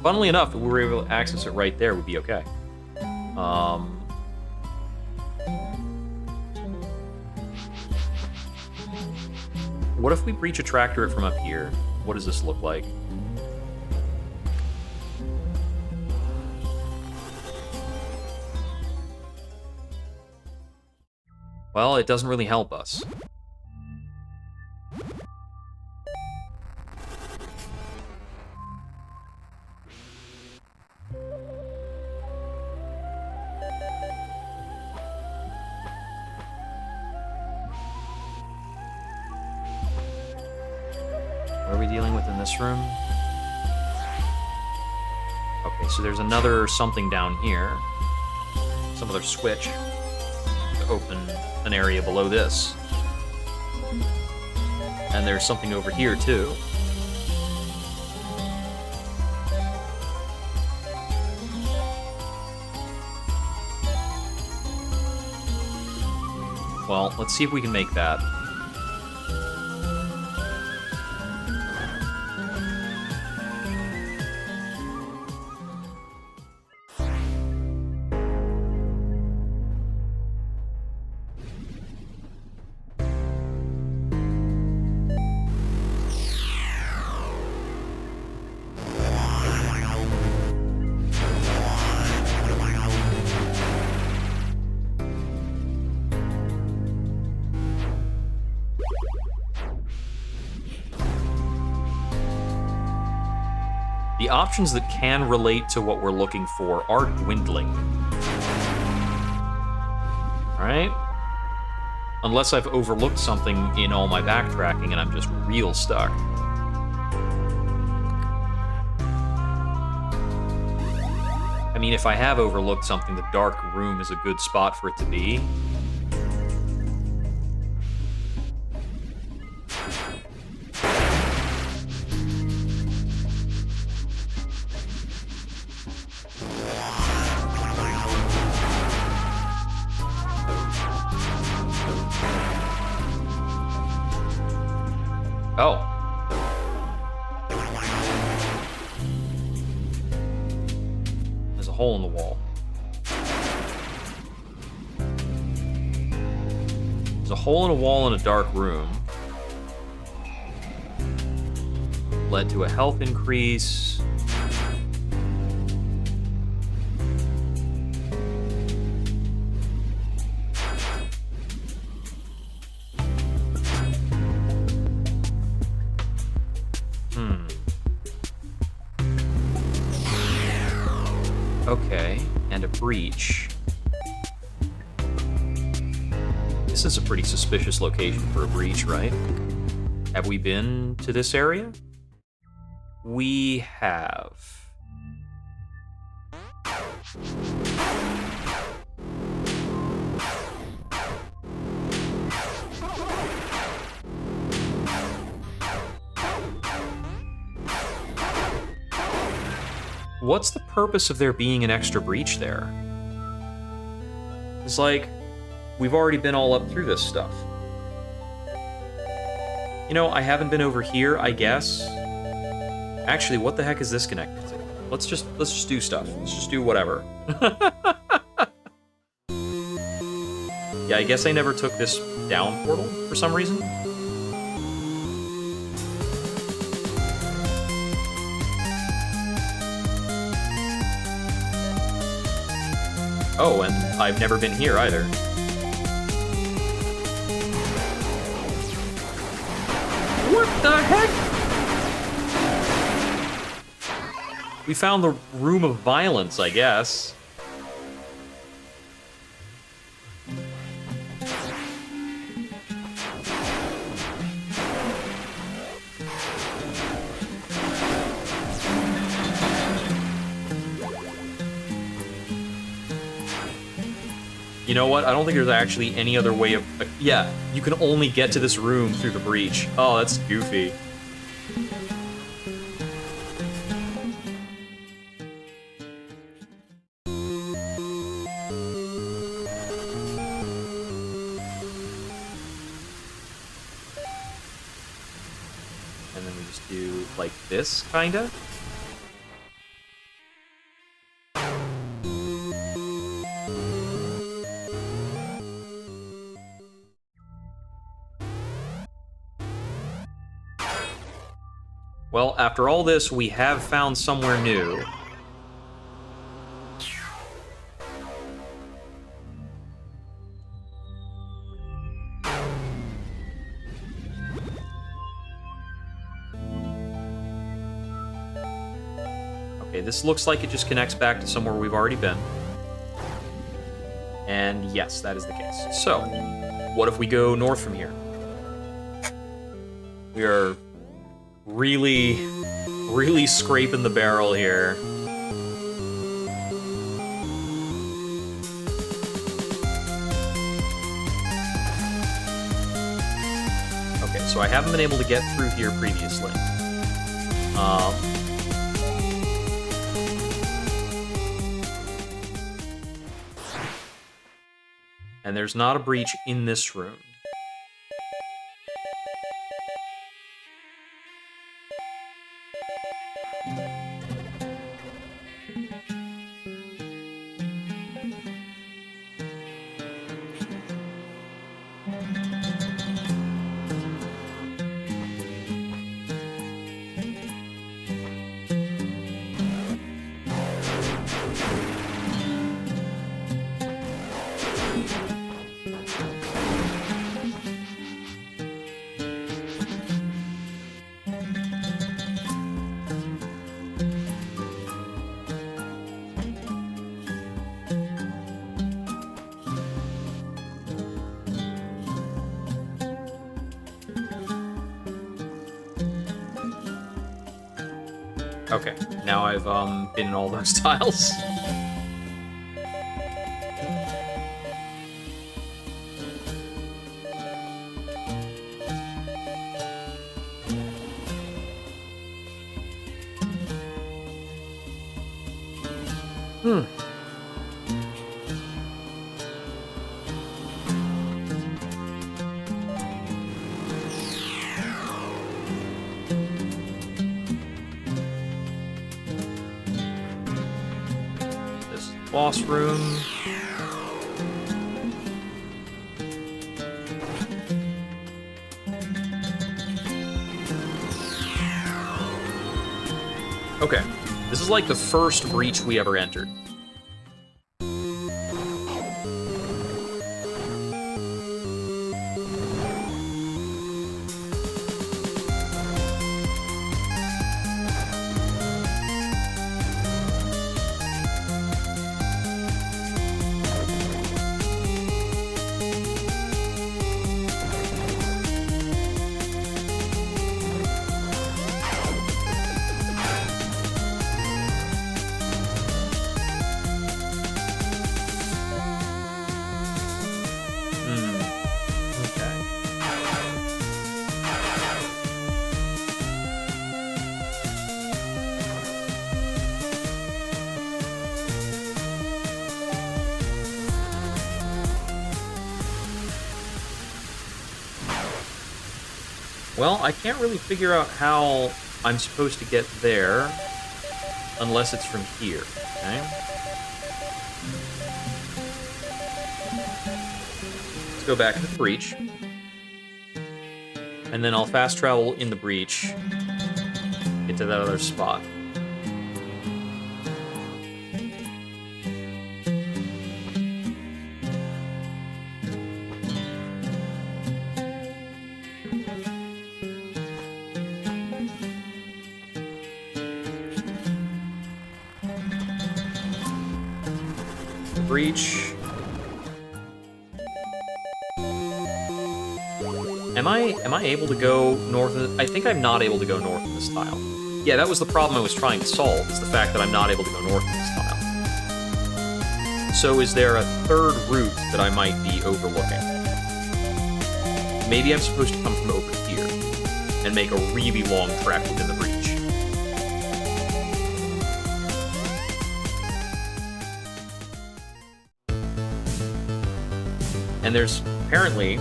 B: Funnily enough, if we were able to access it right there, we'd be okay. What if we breach a tractorate from up here? What does this look like? Well, it doesn't really help us. What are we dealing with in this room? Okay, so there's another something down here. Some other switch to open an area below this. And there's something over here, too. Well, let's see if we can make that. The options that can relate to what we're looking for are dwindling. Alright? Unless I've overlooked something in all my backtracking and I'm just real stuck. I mean, if I have overlooked something, the dark room is a good spot for it to be. Oh. There's a hole in the wall. There's a hole in a wall in a dark room. Led to a health increase. Okay, and a breach. This is a pretty suspicious location for a breach, right? Have we been to this area? We have. What's the purpose of there being an extra breach there? It's like, we've already been all up through this stuff. You know, I haven't been over here, I guess. Actually, what the heck is this connected to? Let's just do stuff. Let's just do whatever. Yeah, I guess I never took this down portal for some reason. Oh, and I've never been here either. What the heck? We found the room of violence, I guess. You know what? I don't think there's actually any other way of... Yeah, you can only get to this room through the breach. Oh, that's goofy. And then we just do, like, this, kinda? Well, after all this, we have found somewhere new. Okay, this looks like it just connects back to somewhere we've already been. And yes, that is the case. So, what if we go north from here? We are really scraping the barrel here. Okay, so I haven't been able to get through here previously. And there's not a breach in this room. Okay, now I've been in all those tiles. Boss room. Okay, this is like the first breach we ever entered. Well, I can't really figure out how I'm supposed to get there unless it's from here, okay? Let's go back to the breach. And then I'll fast travel in the breach, get to that other spot. Breach. Am I able to go north of... I think I'm not able to go north of this tile. Yeah, that was the problem I was trying to solve, is the fact that I'm not able to go north of this tile. So is there a third route that I might be overlooking? Maybe I'm supposed to come from over here and make a really long trek within the breach. And there's apparently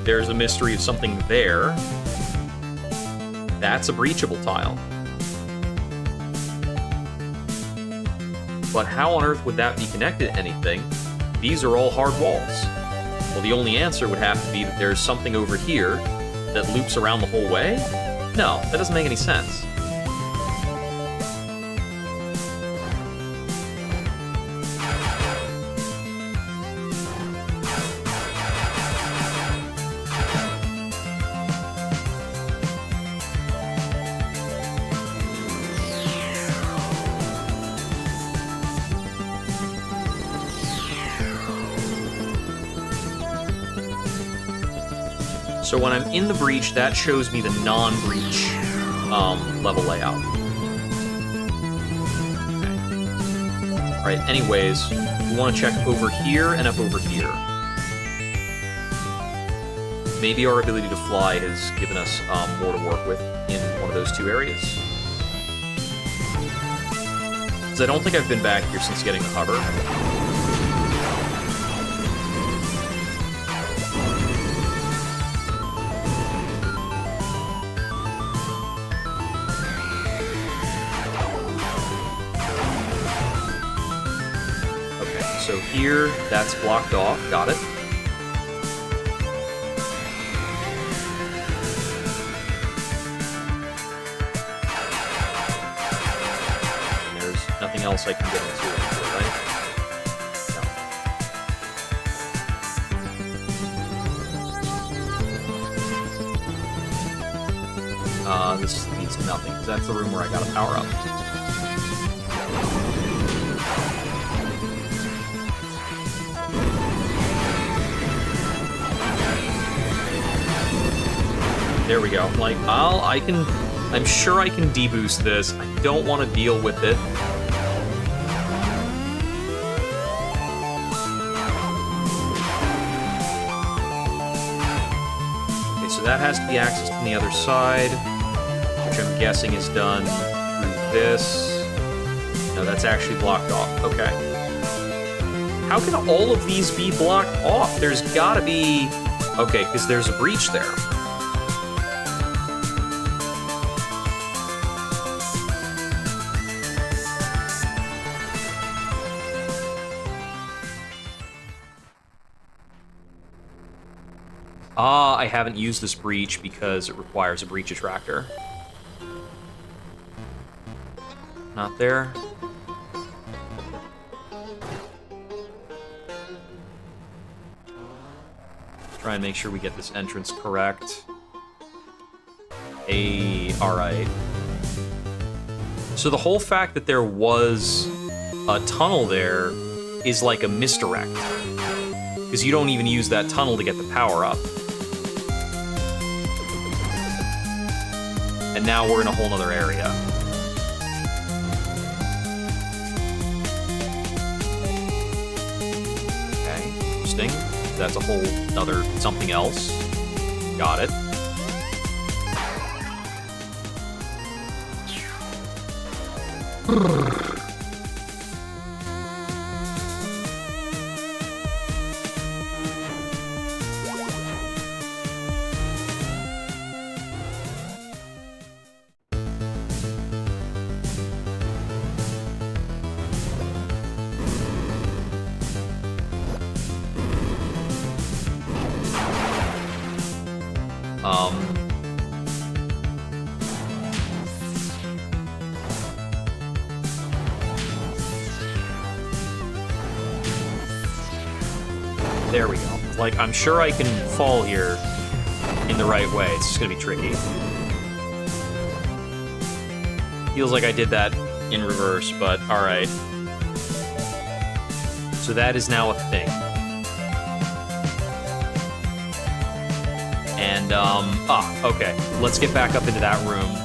B: there's a mystery of something there. That's a breachable tile. But how on earth would that be connected to anything? These are all hard walls. Well, the only answer would have to be that there's something over here that loops around the whole way? No, that doesn't make any sense. So when I'm in the breach, that shows me the non-breach level layout. Okay. Alright, anyways, we want to check over here and up over here. maybe our ability to fly has given us more to work with in one of those two areas. Because I don't think I've been back here since getting the hover. Okay, so here, that's blocked off. Got it. Nothing else I can get into, right? No. This leads to nothing, because that's the room where I got a power up. There we go. Like, I'm sure I can deboost this. I don't want to deal with it. That has to be accessed from the other side, which I'm guessing is done through this. No, that's actually blocked off. Okay. How can all of these be blocked off? There's gotta be... Okay, because there's a breach there. I haven't used this breach because it requires a breach attractor. Not there. Try and make sure we get this entrance correct. Alright. So the whole fact that there was a tunnel there is like a misdirect. Because you don't even use that tunnel to get the power up. And now we're in a whole nother area. Okay, interesting. That's a whole other something else. Got it. There we go. Like, I'm sure I can fall here in the right way. It's just gonna be tricky. Feels like I did that in reverse, but alright. So that is now a thing. And, okay. Let's get back up into that room.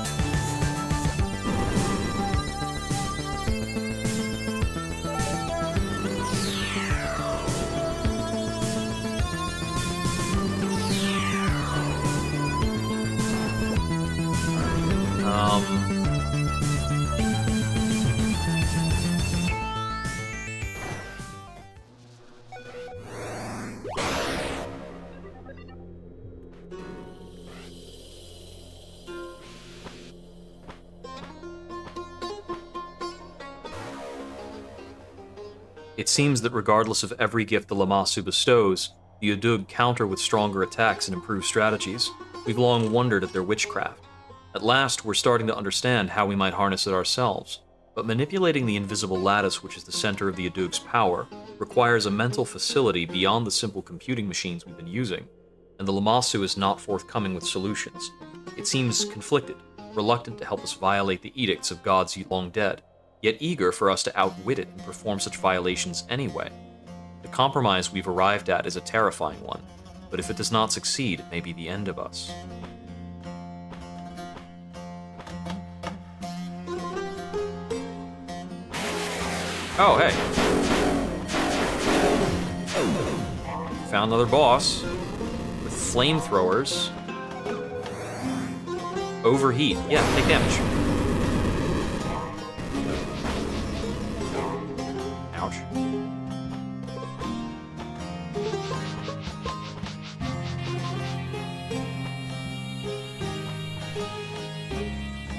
B: It seems that regardless of every gift the Lamassu bestows, the Udug counter with stronger attacks and improved strategies. We've long wondered at their witchcraft. At last, we're starting to understand how we might harness it ourselves. But manipulating the invisible lattice which is the center of the Udug's power requires a mental facility beyond the simple computing machines we've been using, and the Lamassu is not forthcoming with solutions. It seems conflicted, reluctant to help us violate the edicts of gods long dead, yet eager for us to outwit it and perform such violations anyway. The compromise we've arrived at is a terrifying one, but if it does not succeed, it may be the end of us. Oh, hey. Found another boss with flamethrowers. Overheat. Yeah, take damage. Ouch.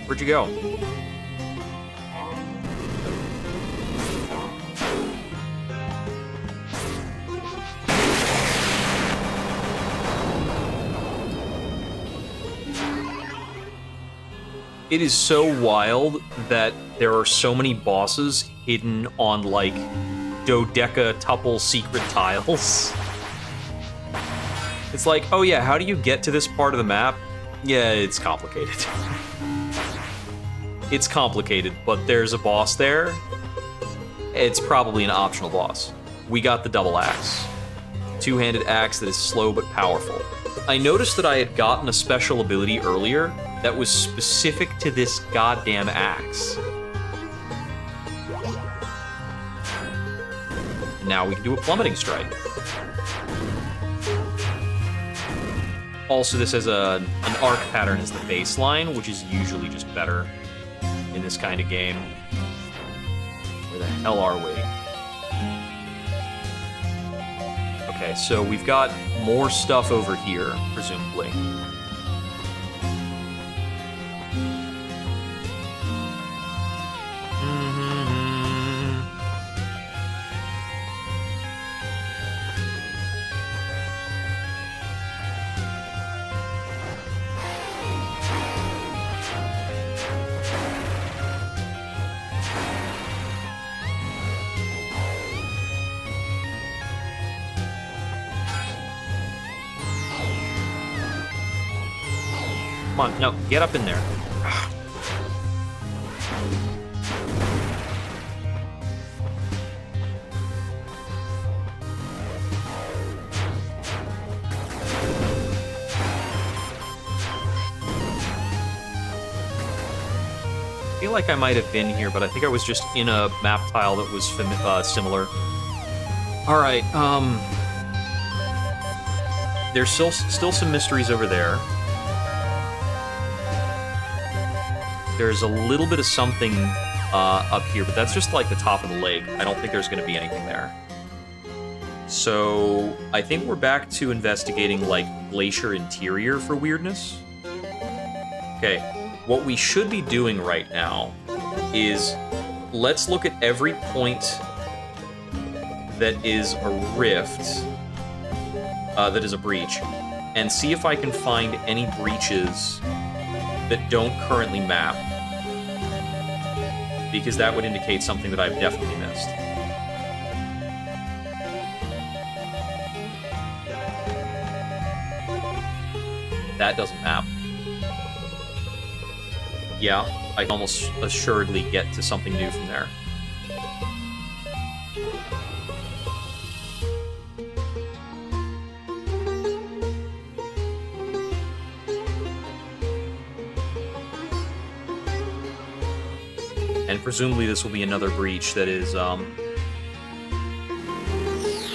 B: Where'd you go? It is so wild that there are so many bosses hidden on, like, dodeca-tuple secret tiles. It's like, oh yeah, how do you get to this part of the map? Yeah, it's complicated. It's complicated, but there's a boss there. It's probably an optional boss. We got the double axe. Two-handed axe that is slow but powerful. I noticed that I had gotten a special ability earlier that was specific to this goddamn axe. Now we can do a plummeting strike. Also, this has an arc pattern as the baseline, which is usually just better in this kind of game. Where the hell are we? Okay, so we've got more stuff over here, presumably. Come on, no, get up in there. I feel like I might have been here, but I think I was just in a map tile that was similar. All right, there's still some mysteries over there. There's a little bit of something up here, but that's just like the top of the lake. I don't think there's going to be anything there. So I think we're back to investigating like glacier interior for weirdness. Okay, what we should be doing right now is let's look at every point that is a rift, that is a breach, and see if I can find any breaches that don't currently map, because that would indicate something that I've definitely missed. That doesn't map. Yeah, I can almost assuredly get to something new from there. And presumably this will be another breach that is,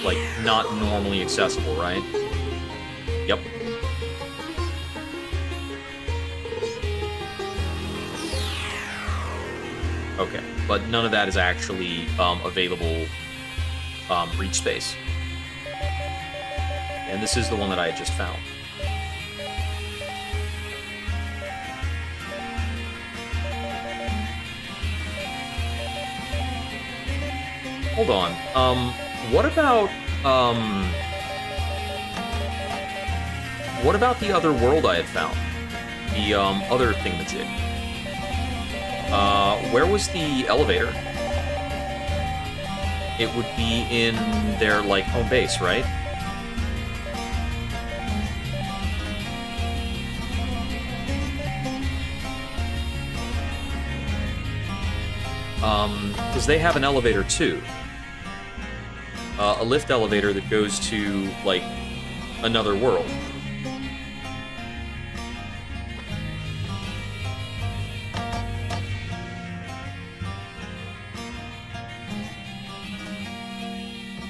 B: like, not normally accessible, right? Yep. Okay, but none of that is actually available breach space. And this is the one that I had just found. Hold on. What about the other world I had found? The other thingamajig. Where was the elevator? It would be in their, like, home base, right? Because they have an elevator, too. A lift elevator that goes to, like, another world.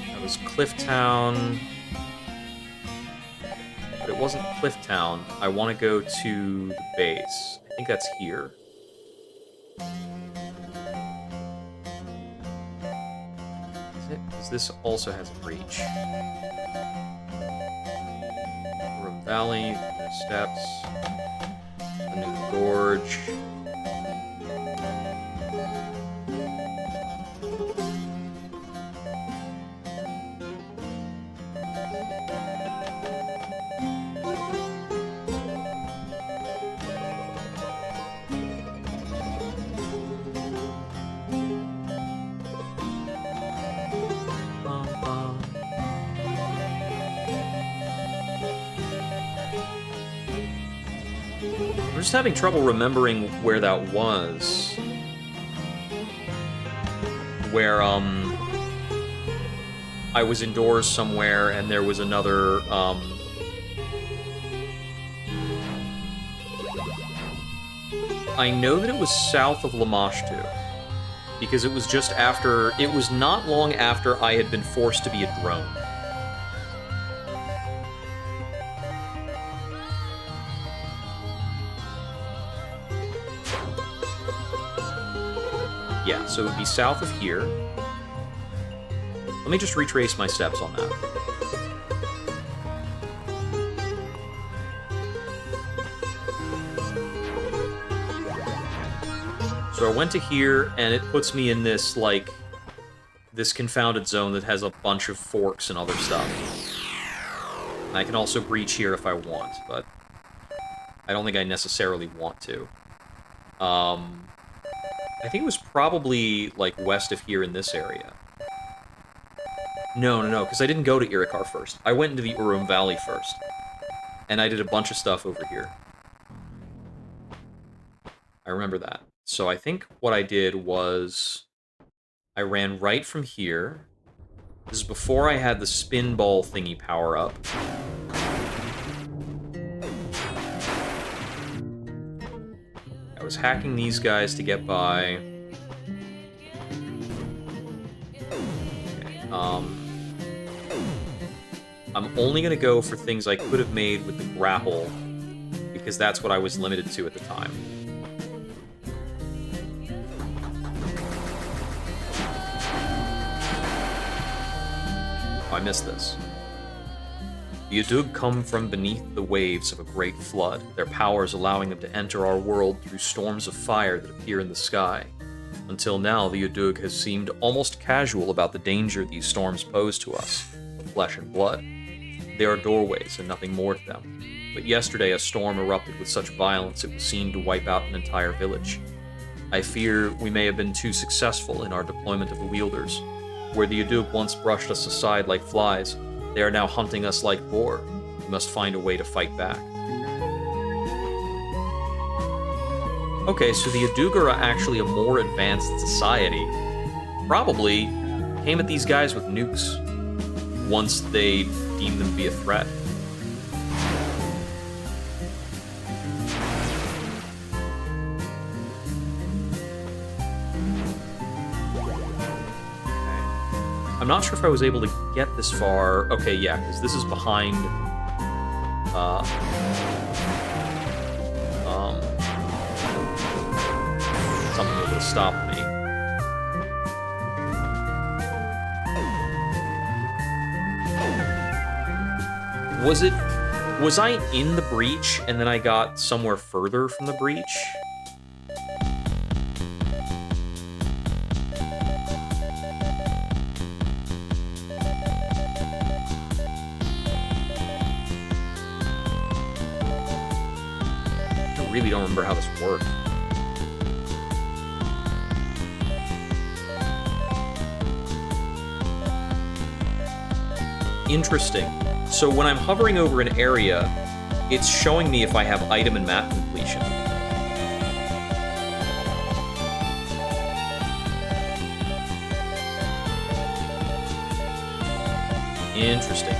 B: That was Cliff Town. But it it wasn't Cliff Town, I want to go to the base. I think that's here. Is it? Because this also has a breach. Room Valley, the steps, the new gorge. I'm just having trouble remembering where that was. Where, I was indoors somewhere and there was another, I know that it was south of Lamashtu, because it was just after, it was not long after I had been forced to be a drone. Yeah, so it would be south of here. Let me just retrace my steps on that. So I went to here, and it puts me in this, like, this confounded zone that has a bunch of forks and other stuff. And I can also breach here if I want, but I don't think I necessarily want to. I think it was probably, like, west of here in this area. No, because I didn't go to Irikar first. I went into the Urum Valley first. And I did a bunch of stuff over here. I remember that. So I think what I did was I ran right from here. This is before I had the spin ball thingy power up. I was hacking these guys to get by. Okay, I'm only going to go for things I could have made with the grapple, because that's what I was limited to at the time. I missed this. The Udug come from beneath the waves of a great flood, their powers allowing them to enter our world through storms of fire that appear in the sky. Until now, the Udug has seemed almost casual about the danger these storms pose to us, of flesh and blood. They are doorways and nothing more to them. But yesterday a storm erupted with such violence it was seen to wipe out an entire village. I fear we may have been too successful in our deployment of the wielders. Where the Udug once brushed us aside like flies, they are now hunting us like boar. We must find a way to fight back. Okay, so the Udug are actually a more advanced society. Probably came at these guys with nukes once they deemed them to be a threat. I'm not sure if I was able to get this far. Okay, yeah, because this is behind... something that would have stopped me. Was I in the breach and then I got somewhere further from the breach? I really don't remember how this worked. Interesting. So when I'm hovering over an area, it's showing me if I have item and map completion. Interesting.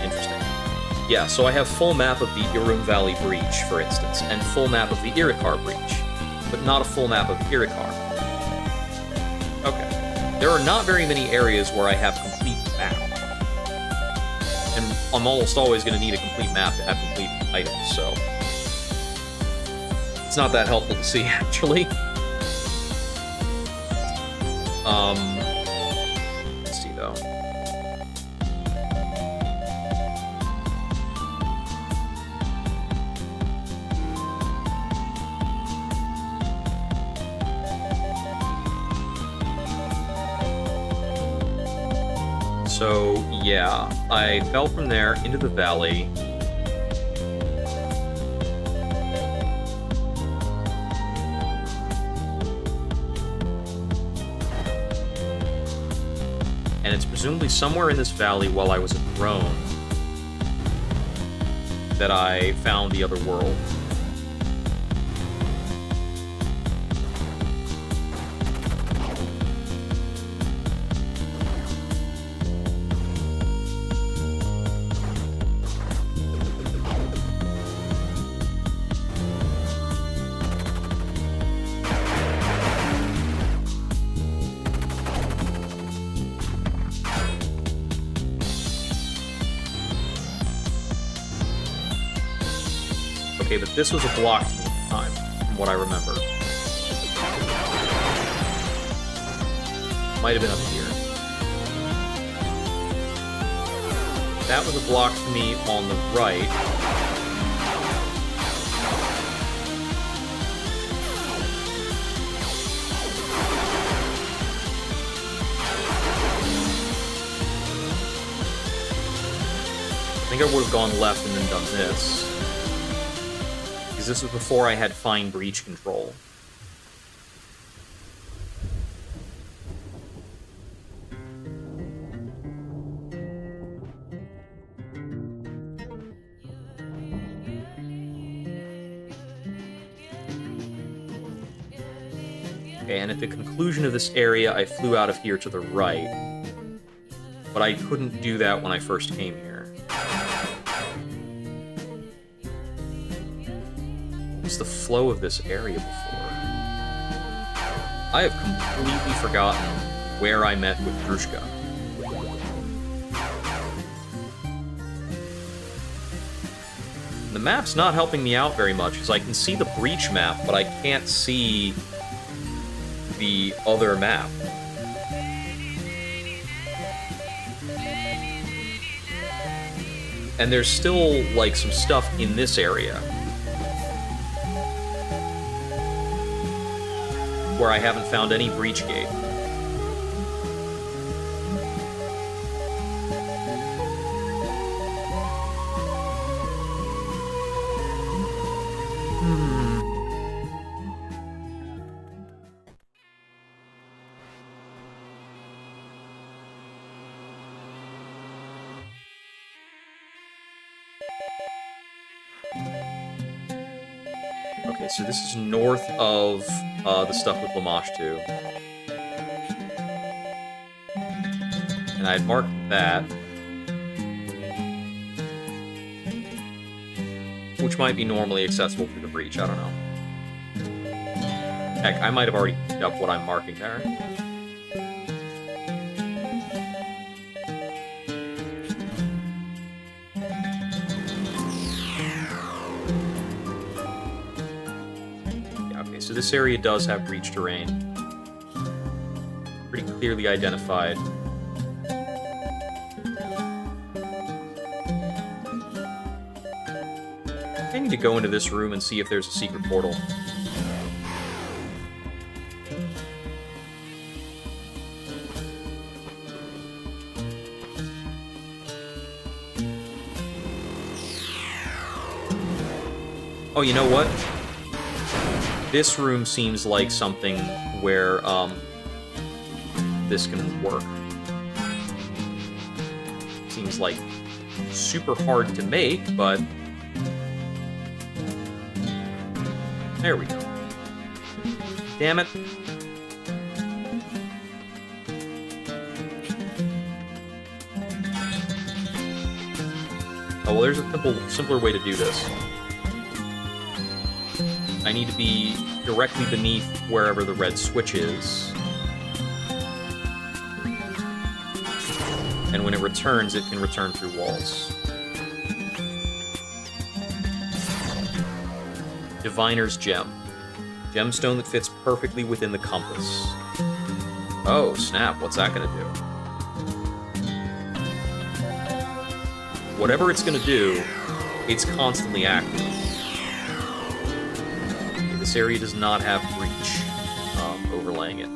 B: Yeah, so I have full map of the Urum Valley Breach, for instance, and full map of the Irikar Breach, but not a full map of Irikar. Okay. There are not very many areas where I have complete map. And I'm almost always going to need a complete map to have complete items, so it's not that helpful to see, actually. Let's see, though. So, yeah, I fell from there into the valley. And it's presumably somewhere in this valley while I was a drone that I found the other world. Okay, but this was a blocked time, from what I remember. Might have been up here. That was a block to me on the right. I think I would have gone left and then done this. This was before I had fine breach control. Okay, and at the conclusion of this area, I flew out of here to the right. But I couldn't do that when I first came here. The flow of this area before. I have completely forgotten where I met with Drushka. The map's not helping me out very much, because I can see the breach map, but I can't see the other map. And there's still, like, some stuff in this area where I haven't found any breach gate. Okay, so this is north of the stuff with Lamashtu. And I had marked that. Which might be normally accessible through the breach, I don't know. Heck, I might have already picked up what I'm marking there. So this area does have breach terrain. Pretty clearly identified. I need to go into this room and see if there's a secret portal. Oh, you know what? This room seems like something where, this can work. Seems like super hard to make, but... There we go. Damn it. Oh, well, there's a simpler way to do this. I need to be directly beneath wherever the red switch is. And when it returns, it can return through walls. Diviner's Gem. Gemstone that fits perfectly within the compass. Oh, snap. What's that going to do? Whatever it's going to do, it's constantly active. This area does not have breach overlaying it.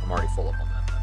B: I'm already full up on that then.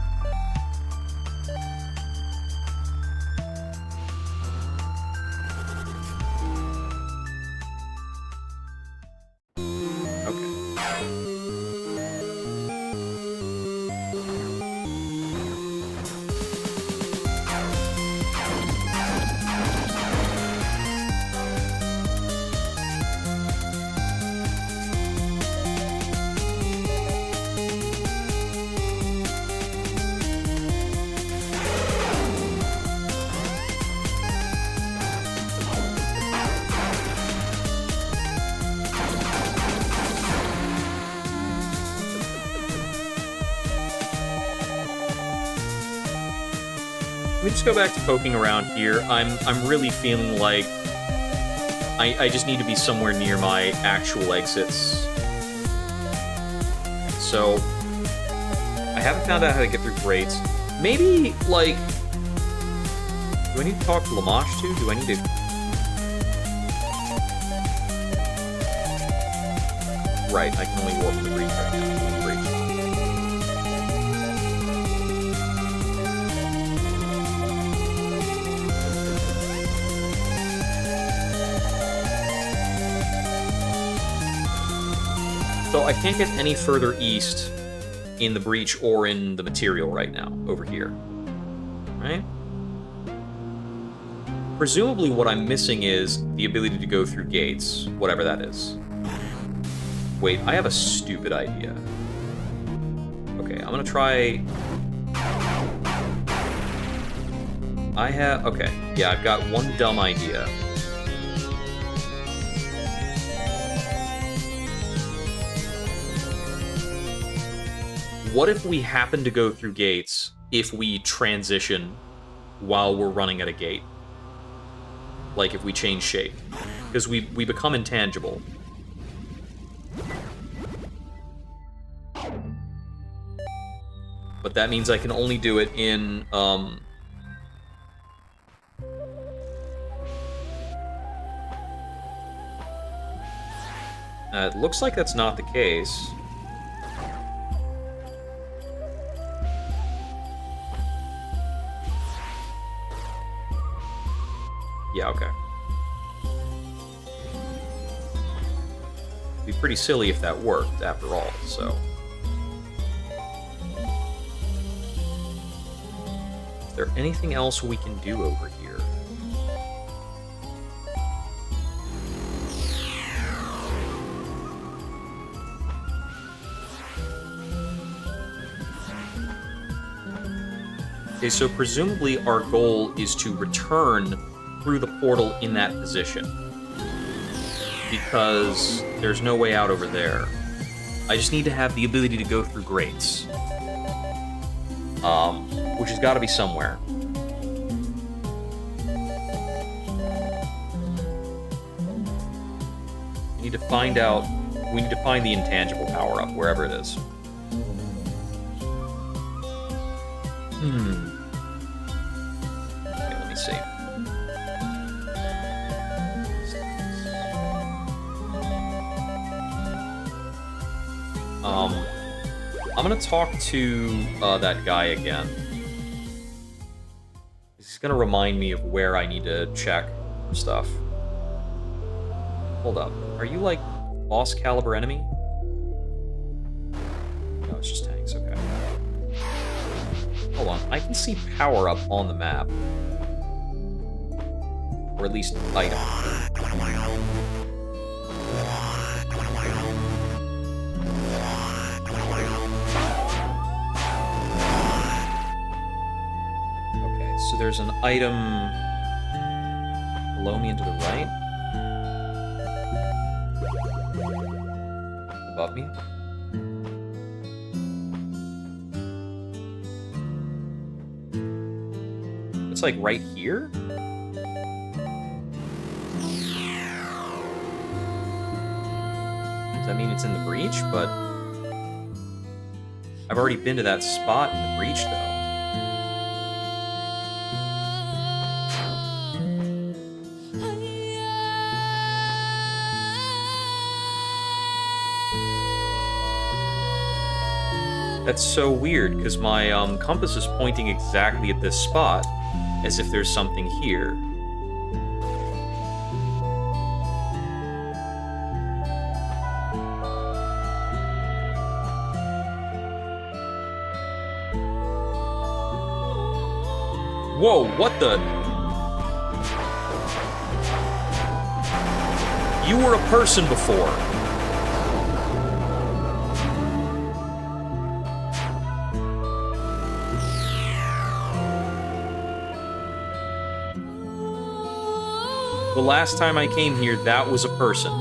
B: Let me just go back to poking around here. I'm really feeling like I just need to be somewhere near my actual exits. So I haven't found out how to get through grates. Maybe, like, do I need to talk to Lamash too? Do I need to... Right, I can only warp the breach right now. So I can't get any further east in the breach or in the material right now, over here. Right? Presumably what I'm missing is the ability to go through gates, whatever that is. Wait, I have a stupid idea. Okay, I'm gonna try... Okay, yeah, I've got one dumb idea. What if we happen to go through gates if we transition while we're running at a gate? Like if we change shape. Because we become intangible. But that means I can only do it in, it looks like that's not the case. Yeah, okay. It'd be pretty silly if that worked, after all, so... Is there anything else we can do over here? Okay, so presumably our goal is to return through the portal in that position. Because there's no way out over there. I just need to have the ability to go through grates. Which has got to be somewhere. We need to find out... We need to find the intangible power-up, wherever it is. Okay, let me see. I'm gonna talk to that guy again. He's gonna remind me of where I need to check stuff. Hold up. Are you, like, boss caliber enemy? No, it's just tanks, okay. Hold on. I can see power up on the map. Or at least item. there's an item below me and to the right? Above me? It's like right here? Does that mean it's in the breach? But I've already been to that spot in the breach, though. That's so weird, because my compass is pointing exactly at this spot, as if there's something here. Whoa, what the? You were a person before. The last time I came here, that was a person.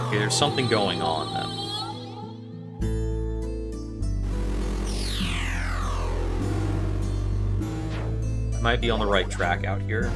B: Okay, there's something going on then. I might be on the right track out here.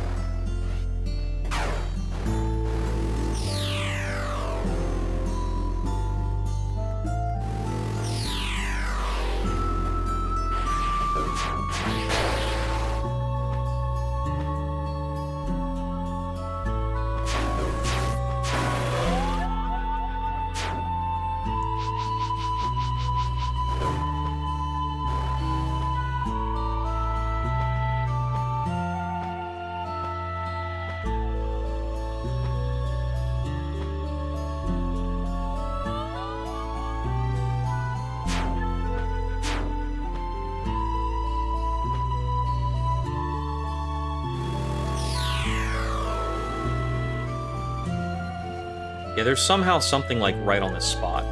B: Yeah, there's somehow something, like, right on this spot.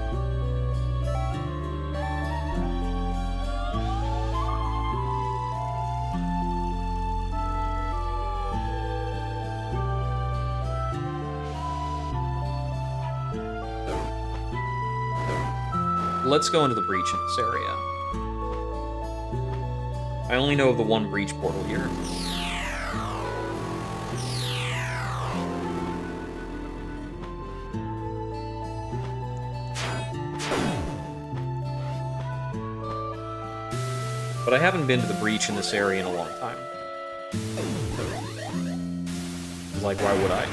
B: Let's go into the breach in this area. I only know of the one breach portal here. But I haven't been to the breach in this area in a long time. Like, why would I?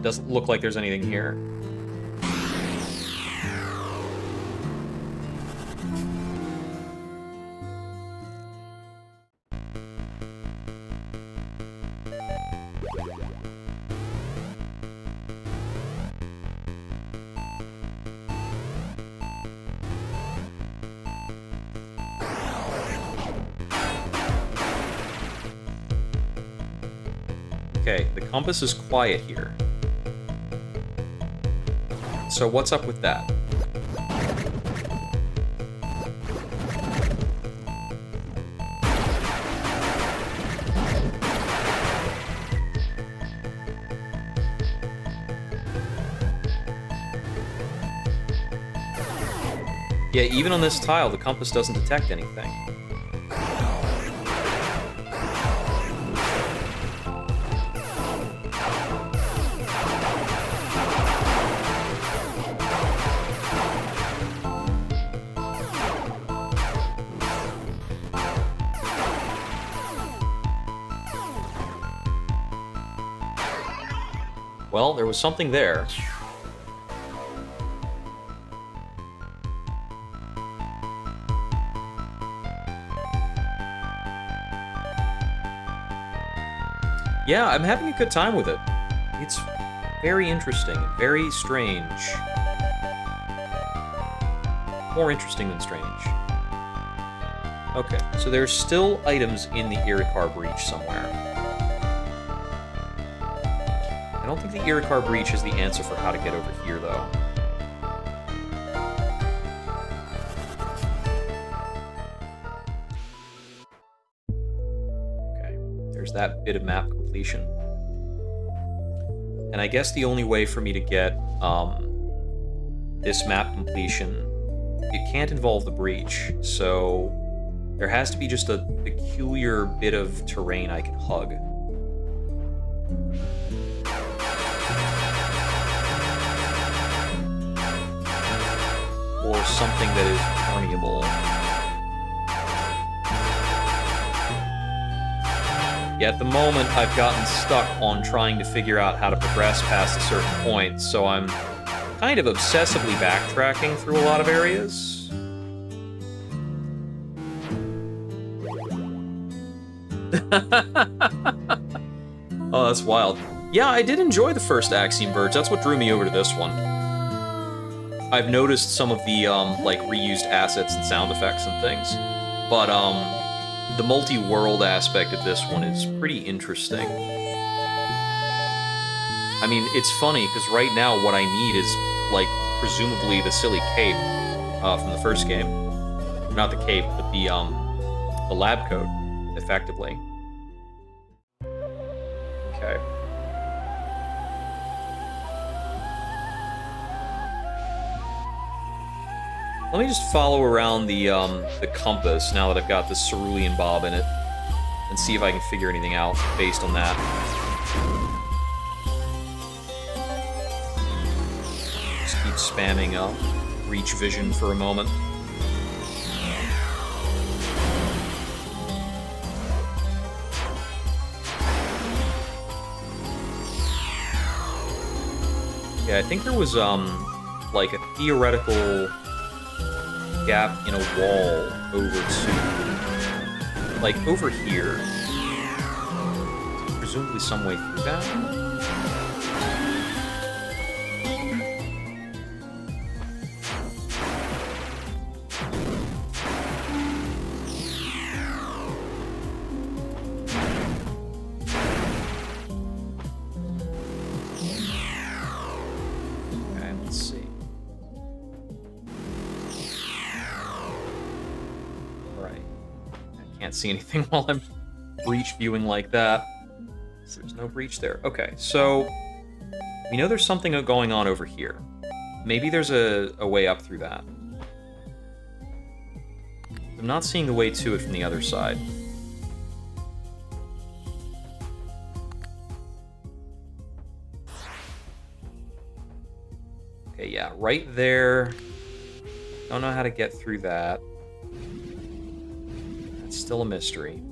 B: Doesn't look like there's anything here. Okay, the compass is quiet here. So what's up with that? Yeah, even on this tile, the compass doesn't detect anything. Well, there was something there. Yeah, I'm having a good time with it. It's very interesting, very strange. More interesting than strange. Okay, so there's still items in the Irikar breach somewhere. I don't think the Iricar Breach is the answer for how to get over here, though. Okay, there's that bit of map completion. And I guess the only way for me to get this map completion, it can't involve the breach, so there has to be just a peculiar bit of terrain I can hug. Or something that is permeable. Yeah, at the moment, I've gotten stuck on trying to figure out how to progress past a certain point, so I'm kind of obsessively backtracking through a lot of areas. Oh, that's wild. Yeah, I did enjoy the first Axiom Verge. That's what drew me over to this one. I've noticed some of the, like, reused assets and sound effects and things, but, the multi-world aspect of this one is pretty interesting. I mean, it's funny, because right now what I need is, like, presumably the silly cape from the first game. Not the cape, but the lab coat, effectively. Okay. Let me just follow around the compass now that I've got this cerulean bob in it, and see if I can figure anything out based on that. Just keep spamming reach vision for a moment. Yeah, I think there was like a theoretical gap in a wall over to, like, over here. Presumably some way through that. Okay, let's see. Can't see anything while I'm breach viewing like that. So there's no breach there. Okay, so we know there's something going on over here. Maybe there's a way up through that. I'm not seeing the way to it from the other side. Okay, yeah, right there. Don't know how to get through that. It's still a mystery.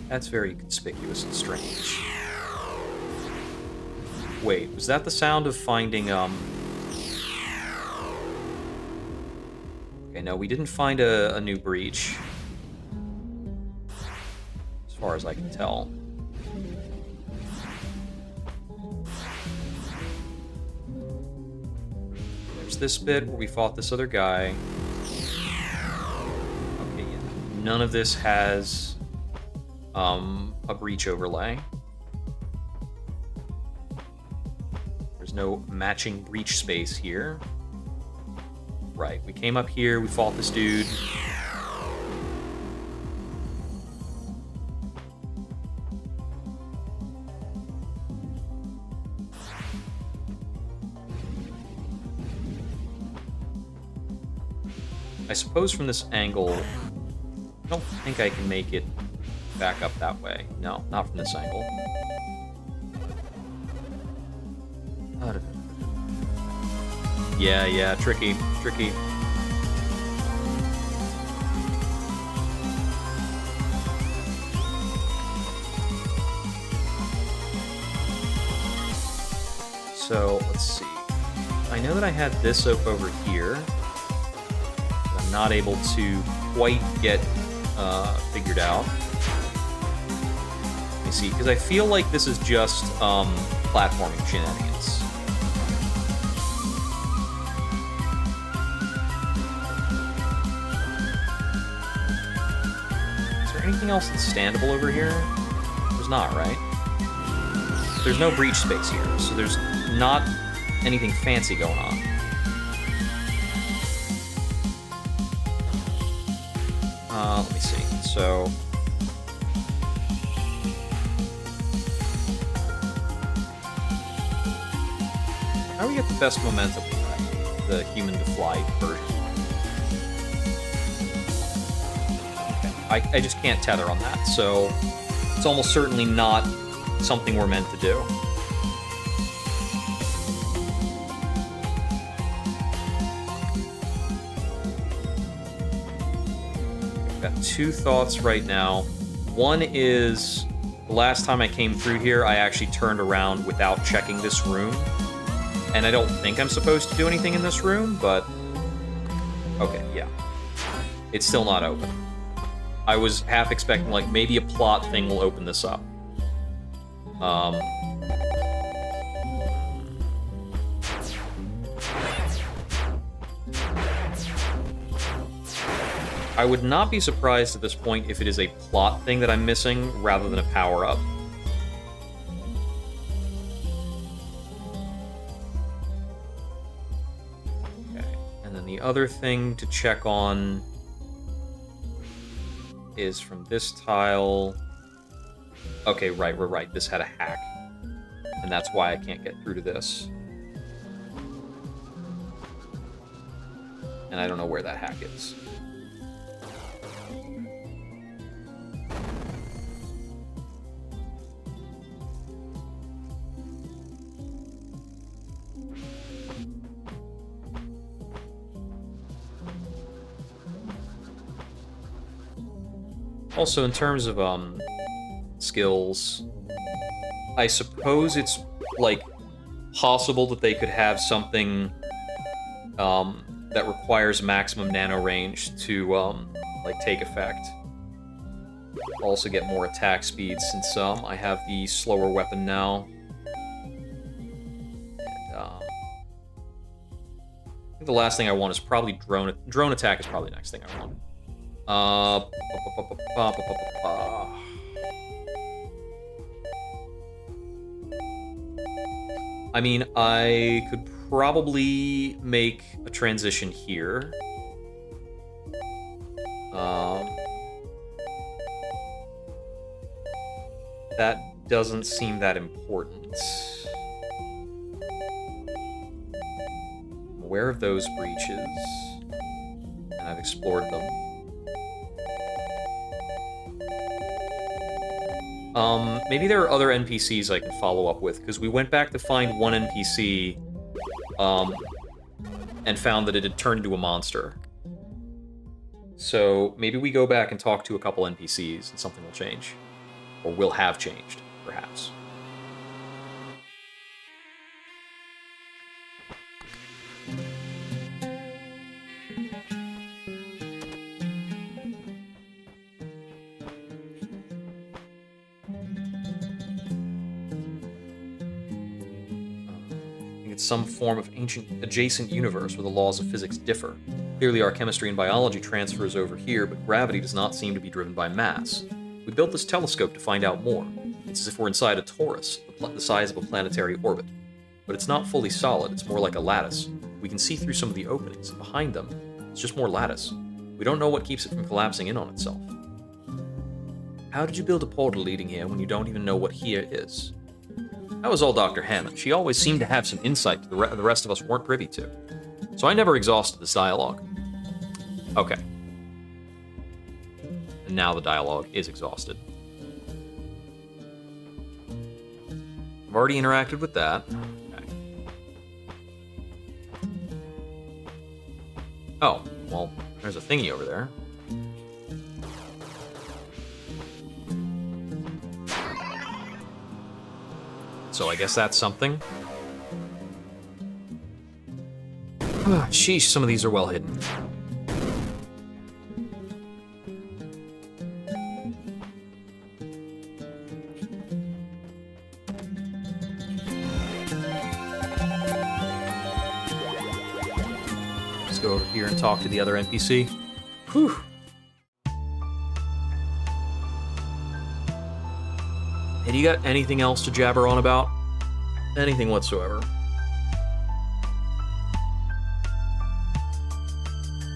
B: That's very conspicuous and strange. Wait, was that the sound of finding, Okay, no, we didn't find a new breach. As far as I can tell. There's this bit where we fought this other guy. Okay, yeah. None of this has a breach overlay. There's no matching breach space here. Right, we came up here, we fought this dude. I suppose from this angle, I don't think I can make it back up that way. No, not from this angle. Yeah, tricky. So, let's see. I know that I had this up over here. I'm not able to quite get figured out. me see, because I feel like this is just platforming shenanigans. Is there anything else that's standable over here? There's not, right? There's no breach space here, so there's not anything fancy going on. Let me see. So... how do we get the best momentum with the human-to-fly version? Okay. I just can't tether on that, so it's almost certainly not something we're meant to do. I've got two thoughts right now. One is, the last time I came through here, I actually turned around without checking this room. And I don't think I'm supposed to do anything in this room, but... okay, yeah. It's still not open. I was half expecting, like, maybe a plot thing will open this up. I would not be surprised at this point if it is a plot thing that I'm missing, rather than a power-up. The other thing to check on is from this tile. Okay, right, we're right. This had a hack. And that's why I can't get through to this. And I don't know where that hack is. Also, in terms of, skills, I suppose it's, like, possible that they could have something, that requires maximum nano range to, like, take effect. Also get more attack speed, since, I have the slower weapon now. And, I think the last thing I want is probably drone attack is probably the next thing I want. I mean, I could probably make a transition here. That doesn't seem that important. I'm aware of those breaches, and I've explored them. Maybe there are other NPCs I can follow up with, because we went back to find one NPC, and found that it had turned into a monster. So maybe we go back and talk to a couple NPCs, and something will change. Or will have changed, perhaps. Some form of ancient adjacent universe where the laws of physics differ. Clearly our chemistry and biology transfers over here, but gravity does not seem to be driven by mass. We built this telescope to find out more. It's as if we're inside a torus, the size of a planetary orbit. But it's not fully solid, it's more like a lattice. We can see through some of the openings, and behind them, it's just more lattice. We don't know what keeps it from collapsing in on itself. How did you build a portal leading here when you don't even know what here is? That was all Dr. Hammond. She always seemed to have some insight that the rest of us weren't privy to. So I never exhausted this dialogue. Okay. And now the dialogue is exhausted. I've already interacted with that. Okay. Oh, well, there's a thingy over there. So I guess that's something. Sheesh, some of these are well hidden. here and talk to the other NPC. Whew. Hey, do you got anything else to jabber on about? Anything whatsoever?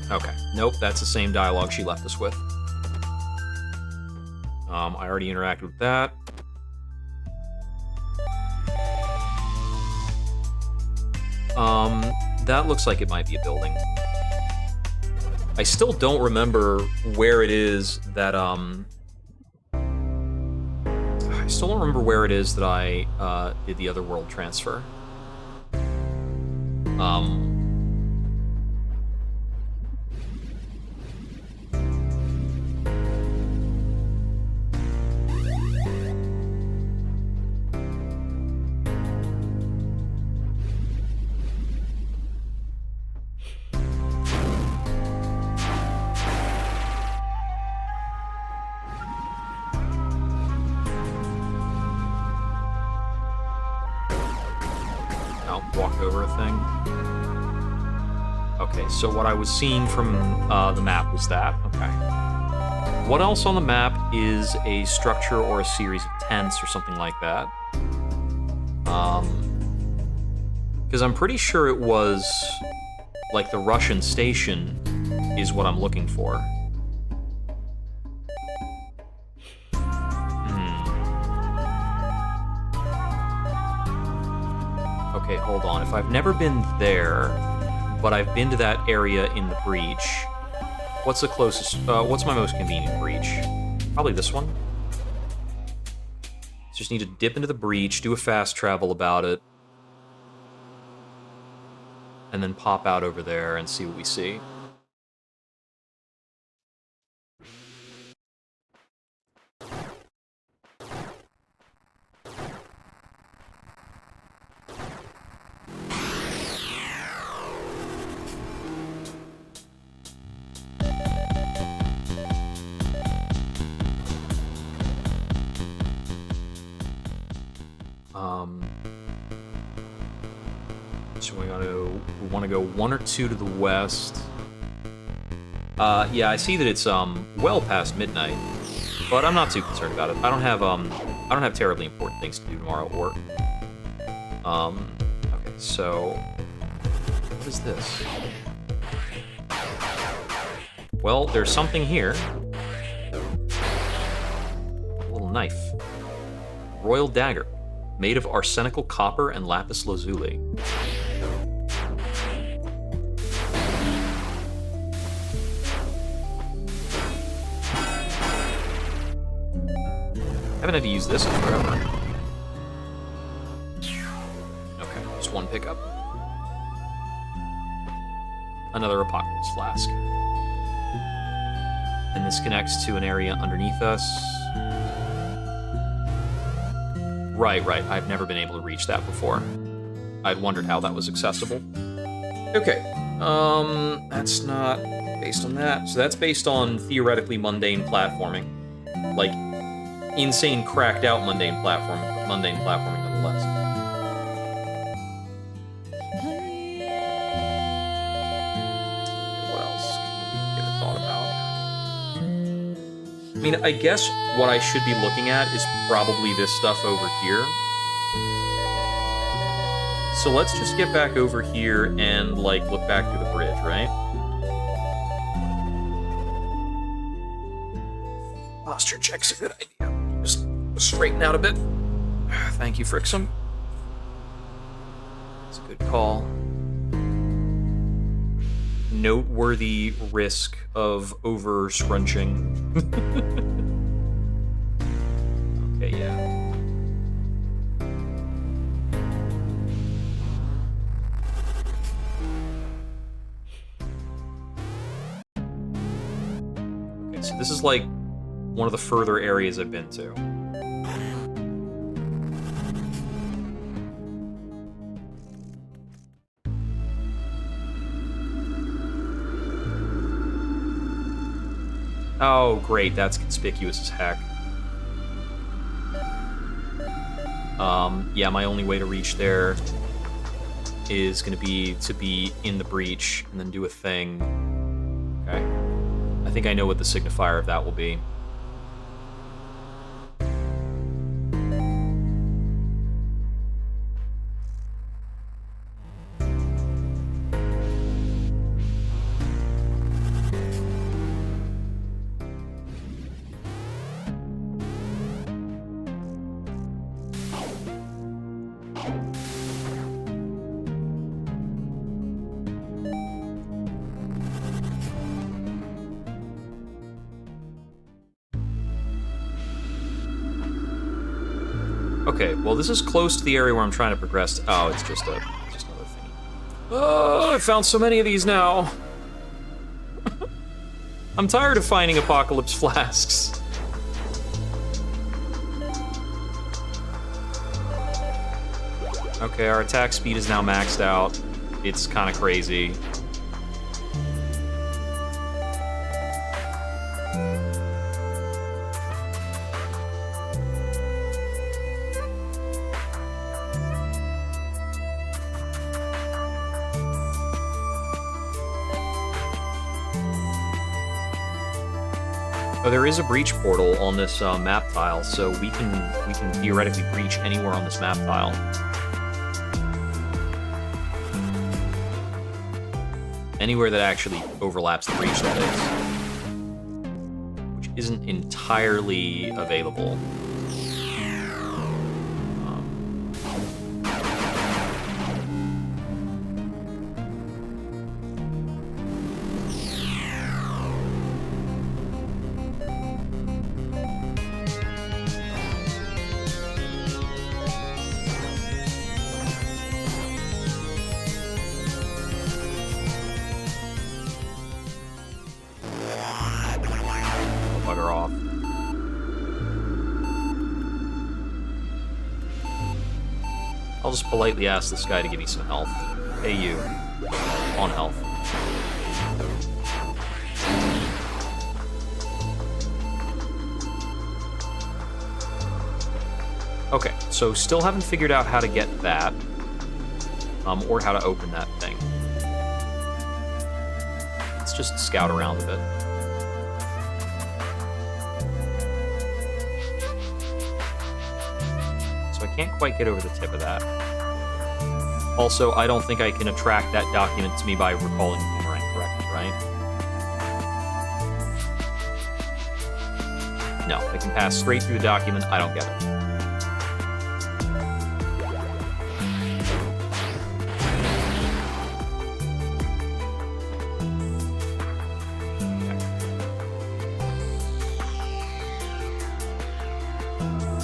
B: Okay. Nope, that's the same dialogue she left us with. I already interacted with that. That looks like it might be a building. I still don't remember where it is that, I still don't remember where it is that I, did the otherworld transfer. Walked over a thing. Okay, so what I was seeing from the map was that. Okay. What else on the map is a structure or a series of tents or something like that? Because I'm pretty sure it was like the Russian station is what I'm looking for. Okay, hold on. If I've never been there, but I've been to that area in the breach, what's the closest, what's my most convenient breach? Probably this one. Just need to dip into the breach, do a fast travel about it, and then pop out over there and see what we see. So we want to go 1 or 2 to the west. Yeah, I see that it's well past midnight, but I'm not too concerned about it. I don't have terribly important things to do tomorrow at work. Okay, so what is this? Well, there's something here. A little knife. Royal dagger, made of arsenical copper and lapis lazuli. Haven't had to use this in forever. Okay, just one pickup. Another apocalypse flask. And this connects to an area underneath us. Right. I've never been able to reach that before. I'd wondered how that was accessible. Okay. That's not based on that. So that's based on theoretically mundane platforming. Like, insane cracked out mundane platforming, but mundane platforming nonetheless. What else can we get a thought about? I mean, I guess what I should be looking at is probably this stuff over here. So let's just get back over here and, like, look back through the bridge, right? Posture check's a good idea. Just straighten out a bit. Thank you, Frixum. It's a good call. Noteworthy risk of over-scrunching. Okay, yeah. Okay, so this is like one of the further areas I've been to. Oh, great, that's conspicuous as heck. Yeah, my only way to reach there is going to be in the breach and then do a thing. Okay. I think I know what the signifier of that will be. Okay, well this is close to the area where I'm trying to progress. Oh, it's just another thingy. Oh, I found so many of these now. I'm tired of finding apocalypse flasks. Okay, our attack speed is now maxed out. It's kind of crazy. Oh, there is a breach portal on this map tile, so we can theoretically breach anywhere on this map tile. Anywhere that actually overlaps the breach, that is. Which isn't entirely available. I'll just politely ask this guy to give me some health. Hey, you. On health. Okay, so still haven't figured out how to get that. Or how to open that thing. Let's just scout around a bit. I can't quite get over the tip of that. Also, I don't think I can attract that document to me by recalling the boomerang correctly, right? No, I can pass straight through the document. I don't get it.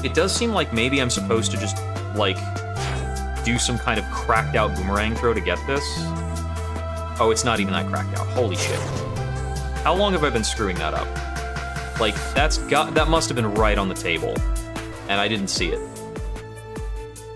B: It does seem like maybe I'm supposed to just, like, do some kind of cracked out boomerang throw to get this. Oh, it's not even that cracked out. Holy shit. How long have I been screwing that up? Like, that must have been right on the table, and I didn't see it.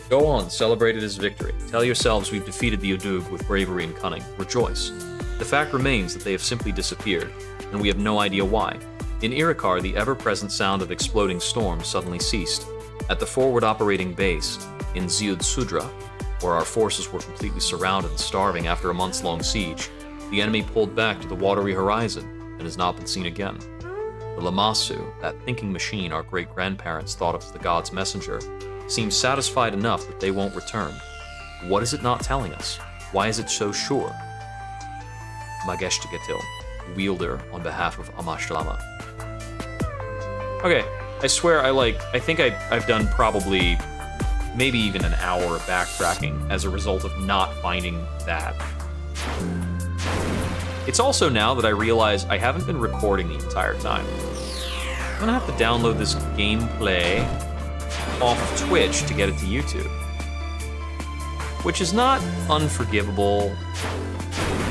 B: Go on, celebrate it as victory. Tell yourselves we've defeated the Udug with bravery and cunning. Rejoice. The fact remains that they have simply disappeared, and we have no idea why. In Irakar, the ever-present sound of exploding storms suddenly ceased. At the forward operating base in Ziud Sudra, where our forces were completely surrounded and starving after a months-long siege, the enemy pulled back to the watery horizon and has not been seen again. The Lamassu, that thinking machine our great-grandparents thought of as the god's messenger, seems satisfied enough that they won't return. What is it not telling us? Why is it so sure? Mageshtigatil, wielder on behalf of Amashlama. Okay, I swear I think I've done probably maybe even an hour of backtracking as a result of not finding that. It's also now that I realize I haven't been recording the entire time. I'm gonna have to download this gameplay off of Twitch to get it to YouTube. Which is not unforgivable.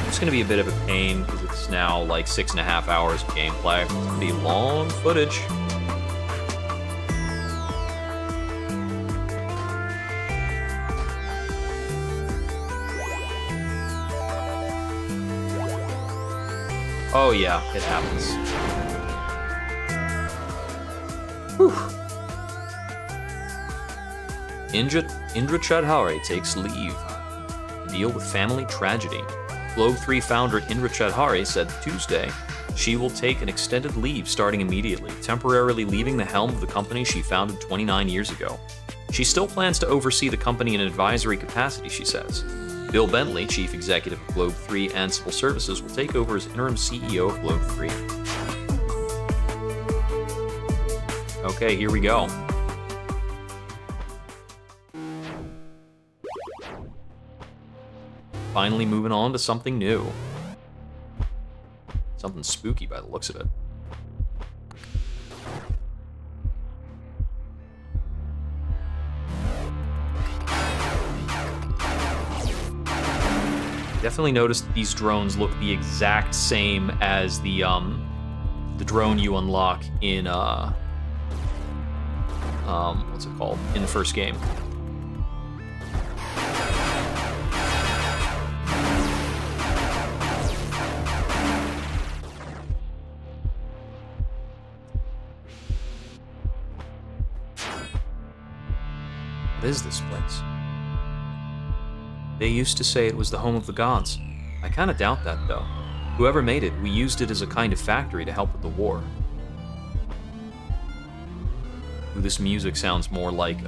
B: It's gonna be a bit of a pain because it's now like 6.5 hours of gameplay. It's gonna be long footage. Oh yeah, it happens. Whew. Indra Chadhare takes leave. deal with family tragedy. Globe 3 founder Indra Chadhari said Tuesday she will take an extended leave starting immediately, temporarily leaving the helm of the company she founded 29 years ago. She still plans to oversee the company in an advisory capacity, she says. Bill Bentley, chief executive of Globe 3 and Civil Services, will take over as interim CEO of Globe 3. Okay, here we go. Finally moving on to something new. Something spooky by the looks of it. Definitely noticed these drones look the exact same as the drone you unlock in what's it called? In the first game. What is this place? They used to say it was the home of the gods. I kinda doubt that, though. Whoever made it, we used it as a kind of factory to help with the war. Ooh, this music sounds more like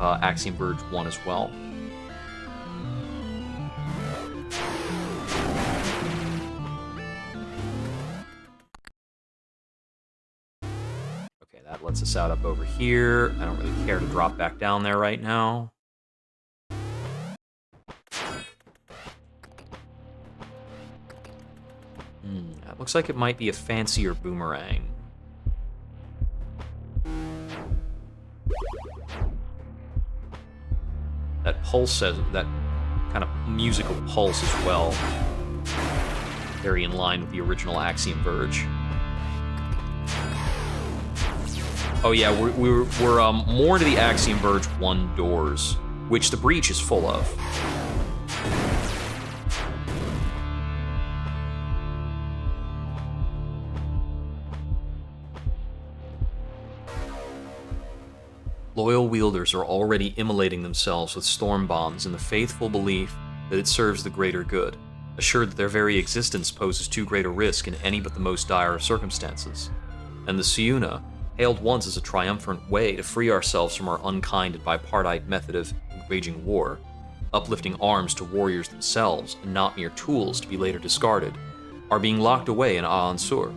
B: Axiom Verge 1 as well. Okay, that lets us out up over here. I don't really care to drop back down there right now. That looks like it might be a fancier boomerang. That pulse says that kind of musical pulse as well. Very in line with the original Axiom Verge. Oh yeah, we're more into the Axiom Verge 1 doors, which the breach is full of. Loyal wielders are already immolating themselves with storm bombs in the faithful belief that it serves the greater good, assured that their very existence poses too great a risk in any but the most dire of circumstances. And the Siuna, hailed once as a triumphant way to free ourselves from our unkind and bipartite method of waging war, uplifting arms to warriors themselves and not mere tools to be later discarded, are being locked away in Aansur.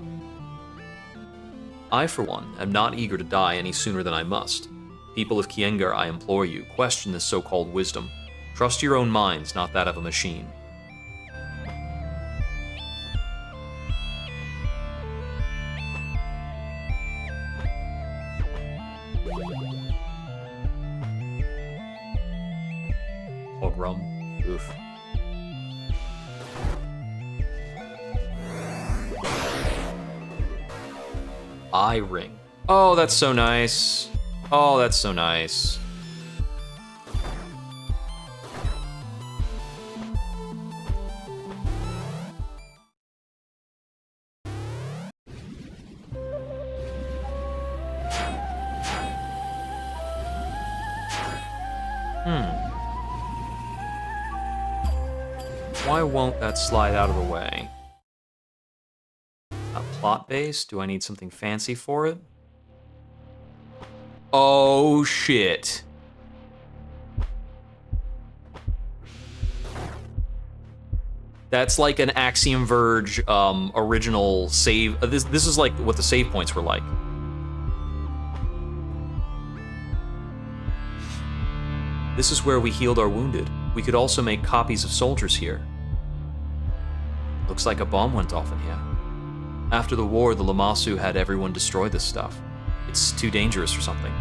B: I, for one, am not eager to die any sooner than I must. People of Kiengar, I implore you, question this so-called wisdom. Trust your own minds, not that of a machine. Pogrom. Oof. Eye ring. Oh, that's so nice. Oh, that's so nice. Why won't that slide out of the way? A plot base? Do I need something fancy for it? Oh, shit. That's like an Axiom Verge original save. This is like what the save points were like. This is where we healed our wounded. We could also make copies of soldiers here. Looks like a bomb went off in here. After the war, the Lamassu had everyone destroy this stuff. It's too dangerous or something.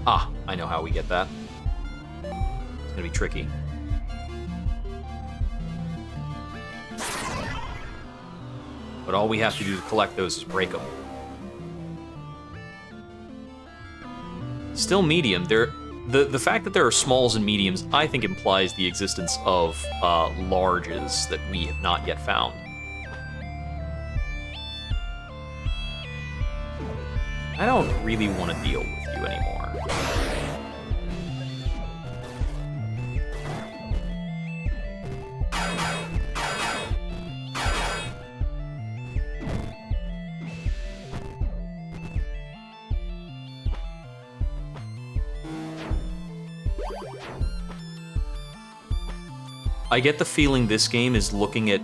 B: Ah, I know how we get that. It's gonna be tricky. But all we have to do to collect those is break them. Still medium. The fact that there are smalls and mediums, I think, implies the existence of larges that we have not yet found. I don't really want to deal with you anymore. I get the feeling this game is looking at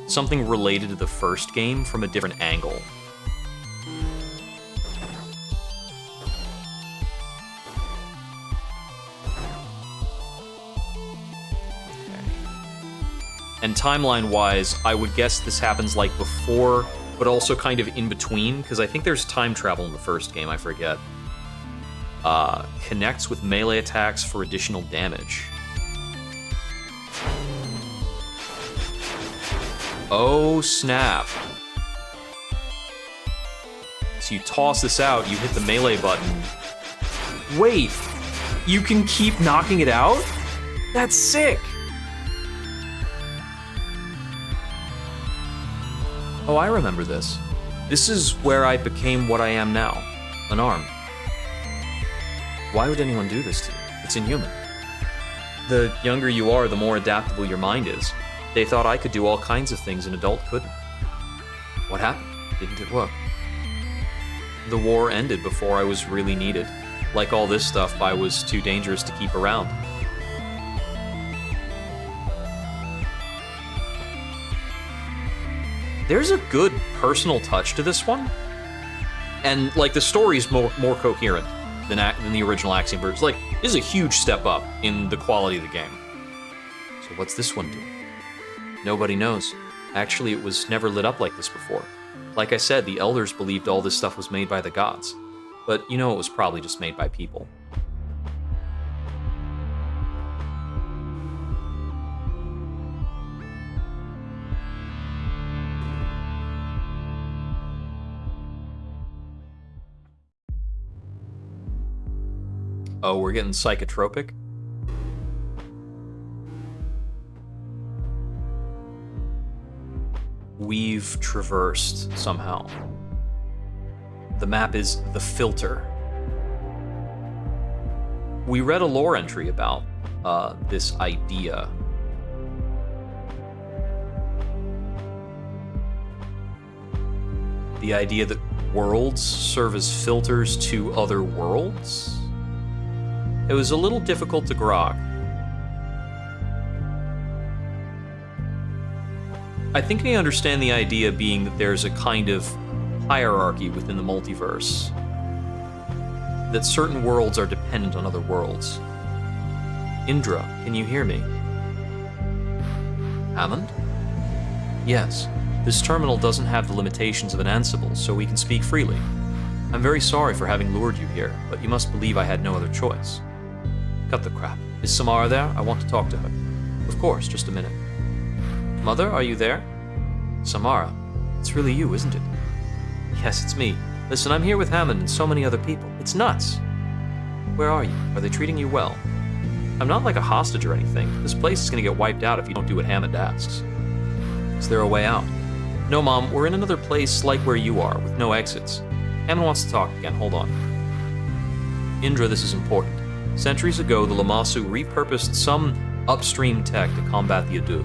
B: something related to the first game from a different angle. And timeline-wise, I would guess this happens like before, but also kind of in between, because I think there's time travel in the first game, I forget. Connects with melee attacks for additional damage. Oh, snap. So you toss this out, you hit the melee button. Wait, you can keep knocking it out? That's sick! Oh, I remember this. This is where I became what I am now, an arm. Why would anyone do this to you? It's inhuman. The younger you are, the more adaptable your mind is. They thought I could do all kinds of things an adult couldn't. What happened? Didn't it work? The war ended before I was really needed. Like all this stuff, I was too dangerous to keep around. There's a good personal touch to this one. And, like, the story's more coherent than the original Axiom Verge. Like, this is a huge step up in the quality of the game. So what's this one doing? Nobody knows. Actually, it was never lit up like this before. Like I said, the elders believed all this stuff was made by the gods. But you know it was probably just made by people. Oh, we're getting psychotropic? We've traversed somehow. The map is the filter. We read a lore entry about this idea. The idea that worlds serve as filters to other worlds? It was a little difficult to grok. I think I understand the idea being that there's a kind of hierarchy within the multiverse. That certain worlds are dependent on other worlds. Indra, can you hear me? Hammond? Yes, this terminal doesn't have the limitations of an Ansible, so we can speak freely. I'm very sorry for having lured you here, but you must believe I had no other choice. Cut the crap. Is Samara there? I want to talk to her. Of course, just a minute. Mother, are you there? Samara, it's really you, isn't it? Yes, it's me. Listen, I'm here with Hammond and so many other people. It's nuts. Where are you? Are they treating you well? I'm not like a hostage or anything. This place is going to get wiped out if you don't do what Hammond asks. Is there a way out? No, Mom, we're in another place like where you are, with no exits. Hammond wants to talk again. Hold on. Indra, this is important. Centuries ago, the Lamassu repurposed some upstream tech to combat the Adug.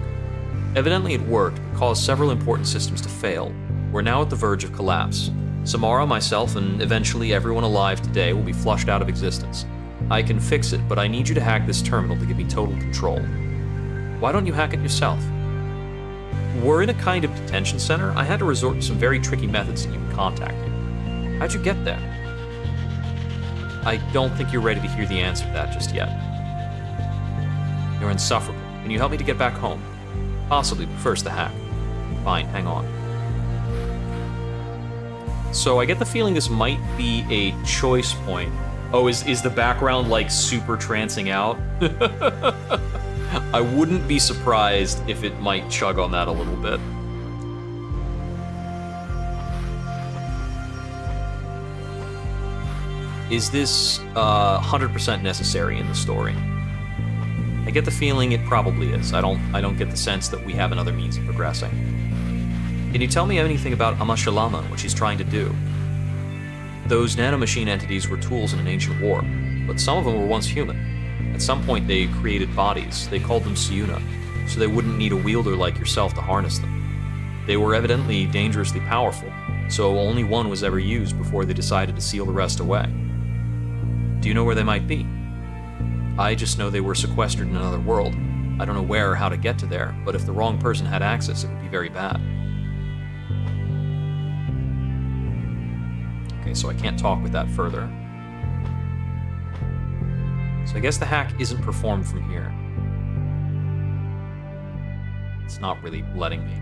B: Evidently it worked, but caused several important systems to fail. We're now at the verge of collapse. Samara, myself, and eventually everyone alive today will be flushed out of existence. I can fix it, but I need you to hack this terminal to give me total control. Why don't you hack it yourself? We're in a kind of detention center. I had to resort to some very tricky methods to even contact you. How'd you get there? I don't think you're ready to hear the answer to that just yet. You're insufferable. Can you help me to get back home? Possibly, but first the hack. Fine, hang on. So I get the feeling this might be a choice point. Oh, is the background like super trancing out? I wouldn't be surprised if it might chug on that a little bit. Is this 100% necessary in the story? I get the feeling it probably is. I don't get the sense that we have another means of progressing. Can you tell me anything about Amashalama and what she's trying to do? Those nanomachine entities were tools in an ancient war, but some of them were once human. At some point they created bodies. They called them Siuna, so they wouldn't need a wielder like yourself to harness them. They were evidently dangerously powerful, so only one was ever used before they decided to seal the rest away. Do you know where they might be? I just know they were sequestered in another world. I don't know where or how to get to there, but if the wrong person had access, it would be very bad. Okay, so I can't talk with that further. So I guess the hack isn't performed from here. It's not really letting me.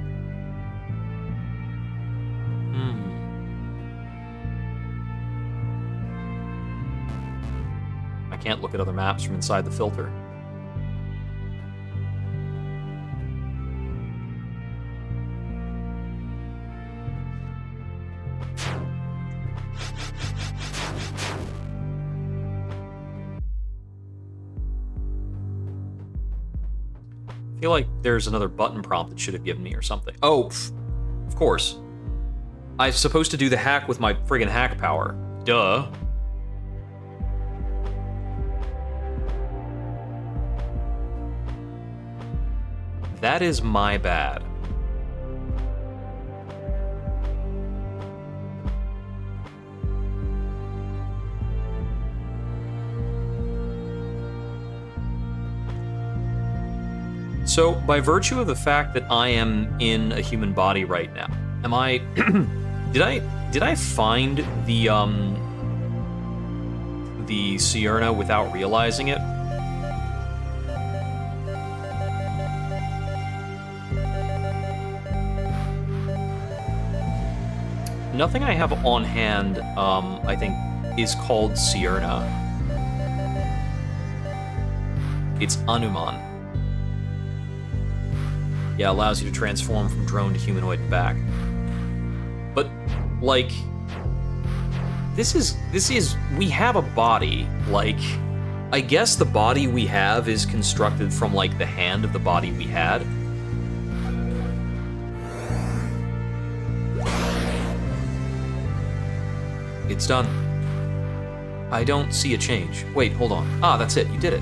B: I can't look at other maps from inside the filter. I feel like there's another button prompt that should have given me or something. Oh, of course. I'm supposed to do the hack with my friggin' hack power. Duh. That is my bad. So, by virtue of the fact that I am in a human body right now, am I... did I find the Siurna without realizing it? Nothing I have on hand, I think, is called Siurna. It's Anuman. Yeah, allows you to transform from drone to humanoid and back. But, like, this is, we have a body, like, I guess the body we have is constructed from, like, the hand of the body we had. It's done. I don't see a change. Wait, hold on. Ah, that's it, you did it.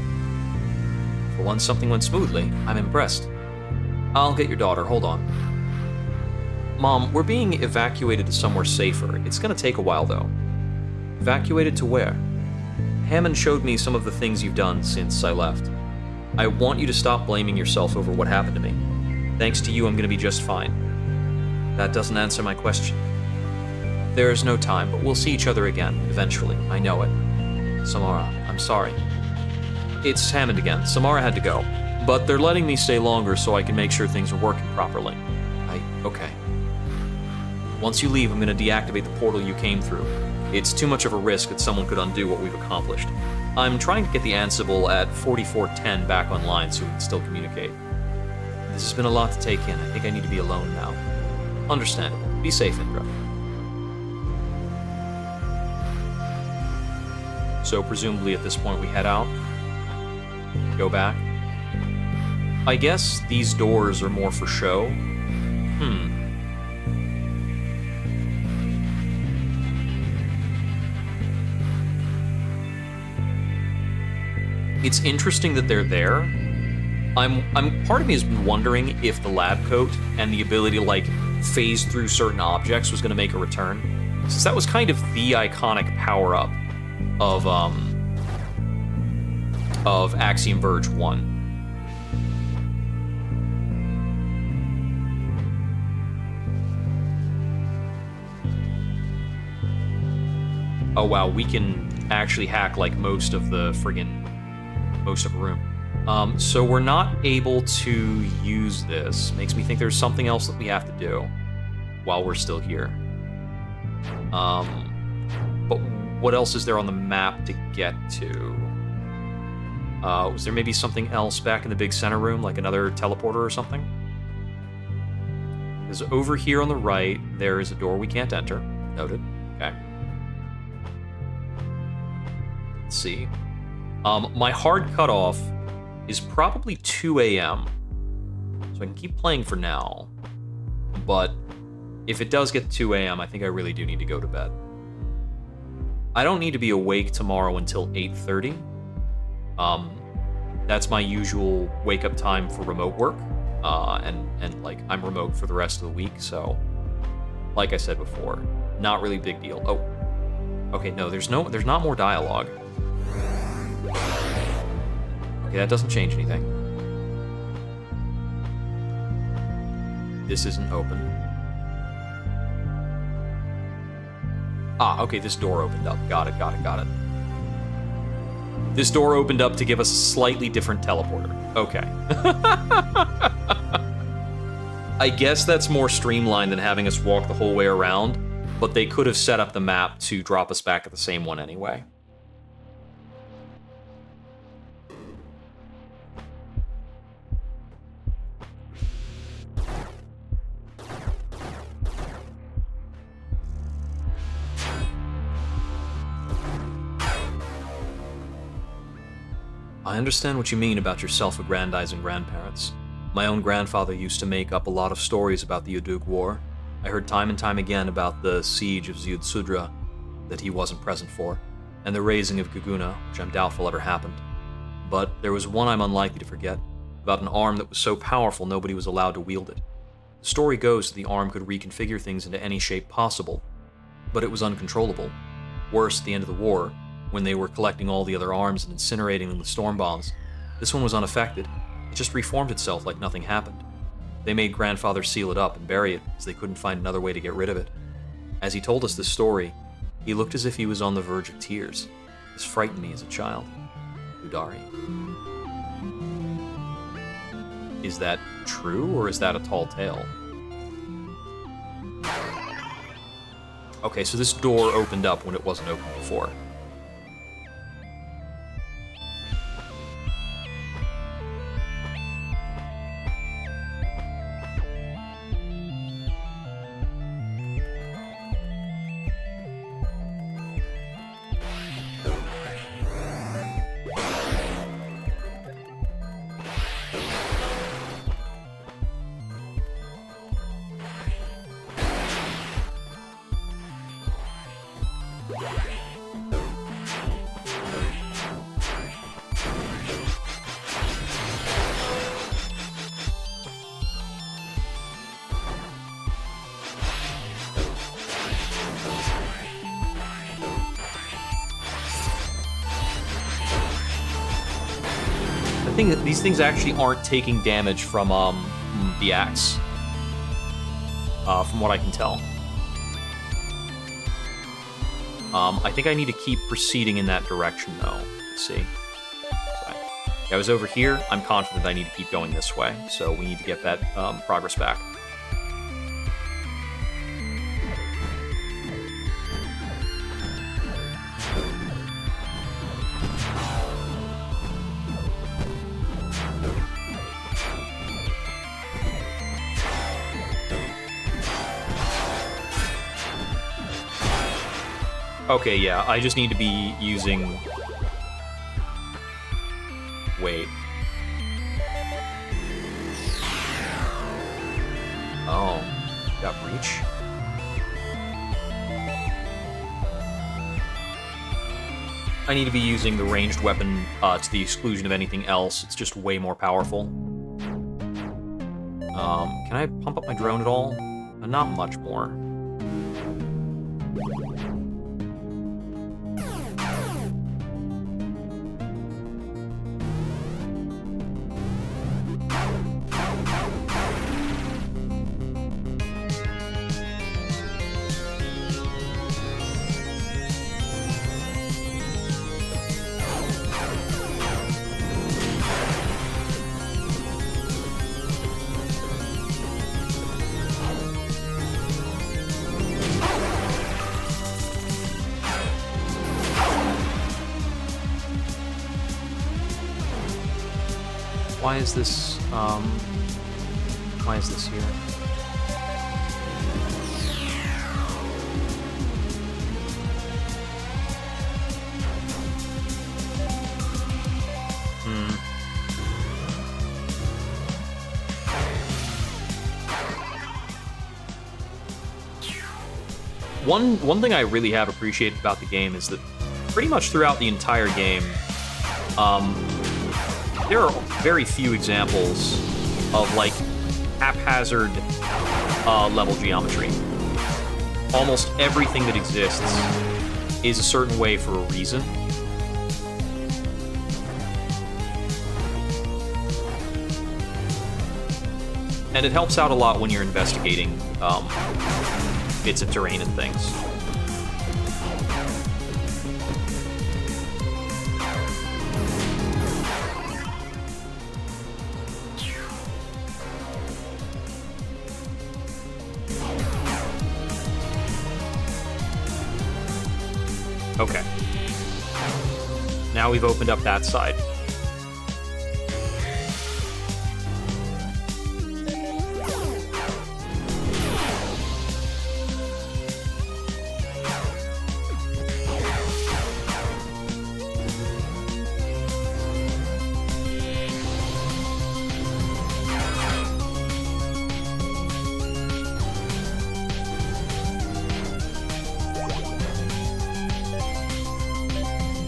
B: For once something went smoothly, I'm impressed. I'll get your daughter, hold on. Mom, we're being evacuated to somewhere safer. It's gonna take a while, though. Evacuated to where? Hammond showed me some of the things you've done since I left. I want you to stop blaming yourself over what happened to me. Thanks to you, I'm gonna be just fine. That doesn't answer my question. There is no time, but we'll see each other again, eventually. I know it. Samara, I'm sorry. It's Hammond again. Samara had to go. But they're letting me stay longer so I can make sure things are working properly. Okay. Once you leave, I'm gonna deactivate the portal you came through. It's too much of a risk that someone could undo what we've accomplished. I'm trying to get the Ansible at 4410 back online so we can still communicate. This has been a lot to take in. I think I need to be alone now. Understandable. Be safe, Indra. So presumably at this point we head out. Go back. I guess these doors are more for show. It's interesting that they're there. Part of me has been wondering if the lab coat and the ability to, like, phase through certain objects was going to make a return, since that was kind of the iconic power-up of Axiom Verge 1. Oh wow, we can actually hack like most of the room. So we're not able to use this. Makes me think there's something else that we have to do while we're still here. But what else is there on the map to get to? Was there maybe something else back in the big center room, like another teleporter or something? Because over here on the right, there is a door we can't enter. Noted. Okay. Let's see. My hard cutoff is probably 2 a.m. So I can keep playing for now. But if it does get to 2 a.m., I think I really do need to go to bed. I don't need to be awake tomorrow until 8:30. That's my usual wake-up time for remote work. And like, I'm remote for the rest of the week, so like I said before, not really big deal. Oh, okay, no, there's not more dialogue. Okay, that doesn't change anything. This isn't open. Ah, okay, this door opened up. Got it. This door opened up to give us a slightly different teleporter. Okay. I guess that's more streamlined than having us walk the whole way around, but they could have set up the map to drop us back at the same one anyway. I understand what you mean about your self-aggrandizing grandparents. My own grandfather used to make up a lot of stories about the Udug War. I heard time and time again about the siege of Ziud Sudra that he wasn't present for, and the raising of Guguna, which I'm doubtful ever happened. But there was one I'm unlikely to forget, about an arm that was so powerful nobody was allowed to wield it. The story goes that the arm could reconfigure things into any shape possible, but it was uncontrollable. Worse, at the end of the war, when they were collecting all the other arms and incinerating them with storm bombs, this one was unaffected. It just reformed itself like nothing happened. They made Grandfather seal it up and bury it, as they couldn't find another way to get rid of it. As he told us this story, he looked as if he was on the verge of tears. This frightened me as a child. Udari. Is that true, or is that a tall tale? Okay, so this door opened up when it wasn't open before. These things actually aren't taking damage from the axe, from what I can tell. I think I need to keep proceeding in that direction, though. Let's see. Okay. I was over here. I'm confident I need to keep going this way, so we need to get that progress back. Okay, yeah, I just need to be using... Wait. Oh, got reach? I need to be using the ranged weapon to the exclusion of anything else. It's just way more powerful. Can I pump up my drone at all? Not much more. Why is this here? One thing I really have appreciated about the game is that pretty much throughout the entire game, there are very few examples of like haphazard level geometry. Almost everything that exists is a certain way for a reason. And it helps out a lot when you're investigating bits of terrain and things. Okay. Now we've opened up that side.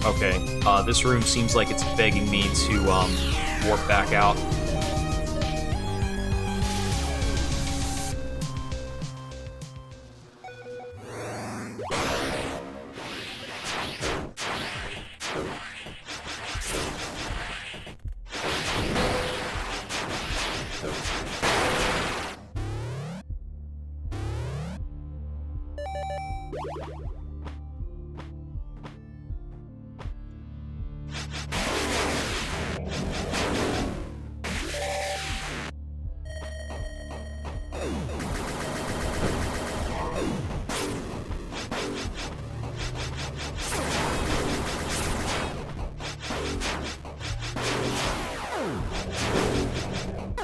B: Okay, this room seems like it's begging me to warp back out.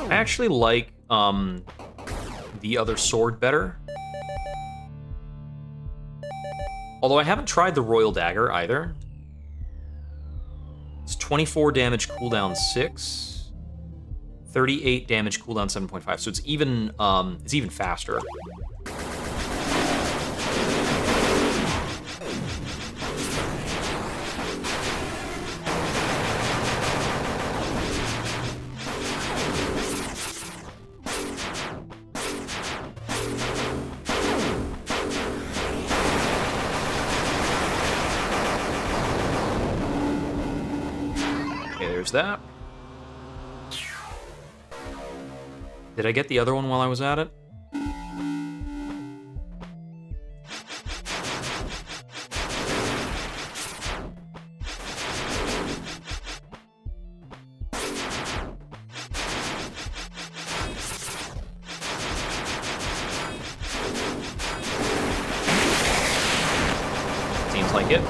B: I actually like the other sword better. Although I haven't tried the Royal Dagger either. It's 24 damage cooldown 6, 38 damage cooldown 7.5. So it's even faster. That. Did I get the other one while I was at it? Seems like it.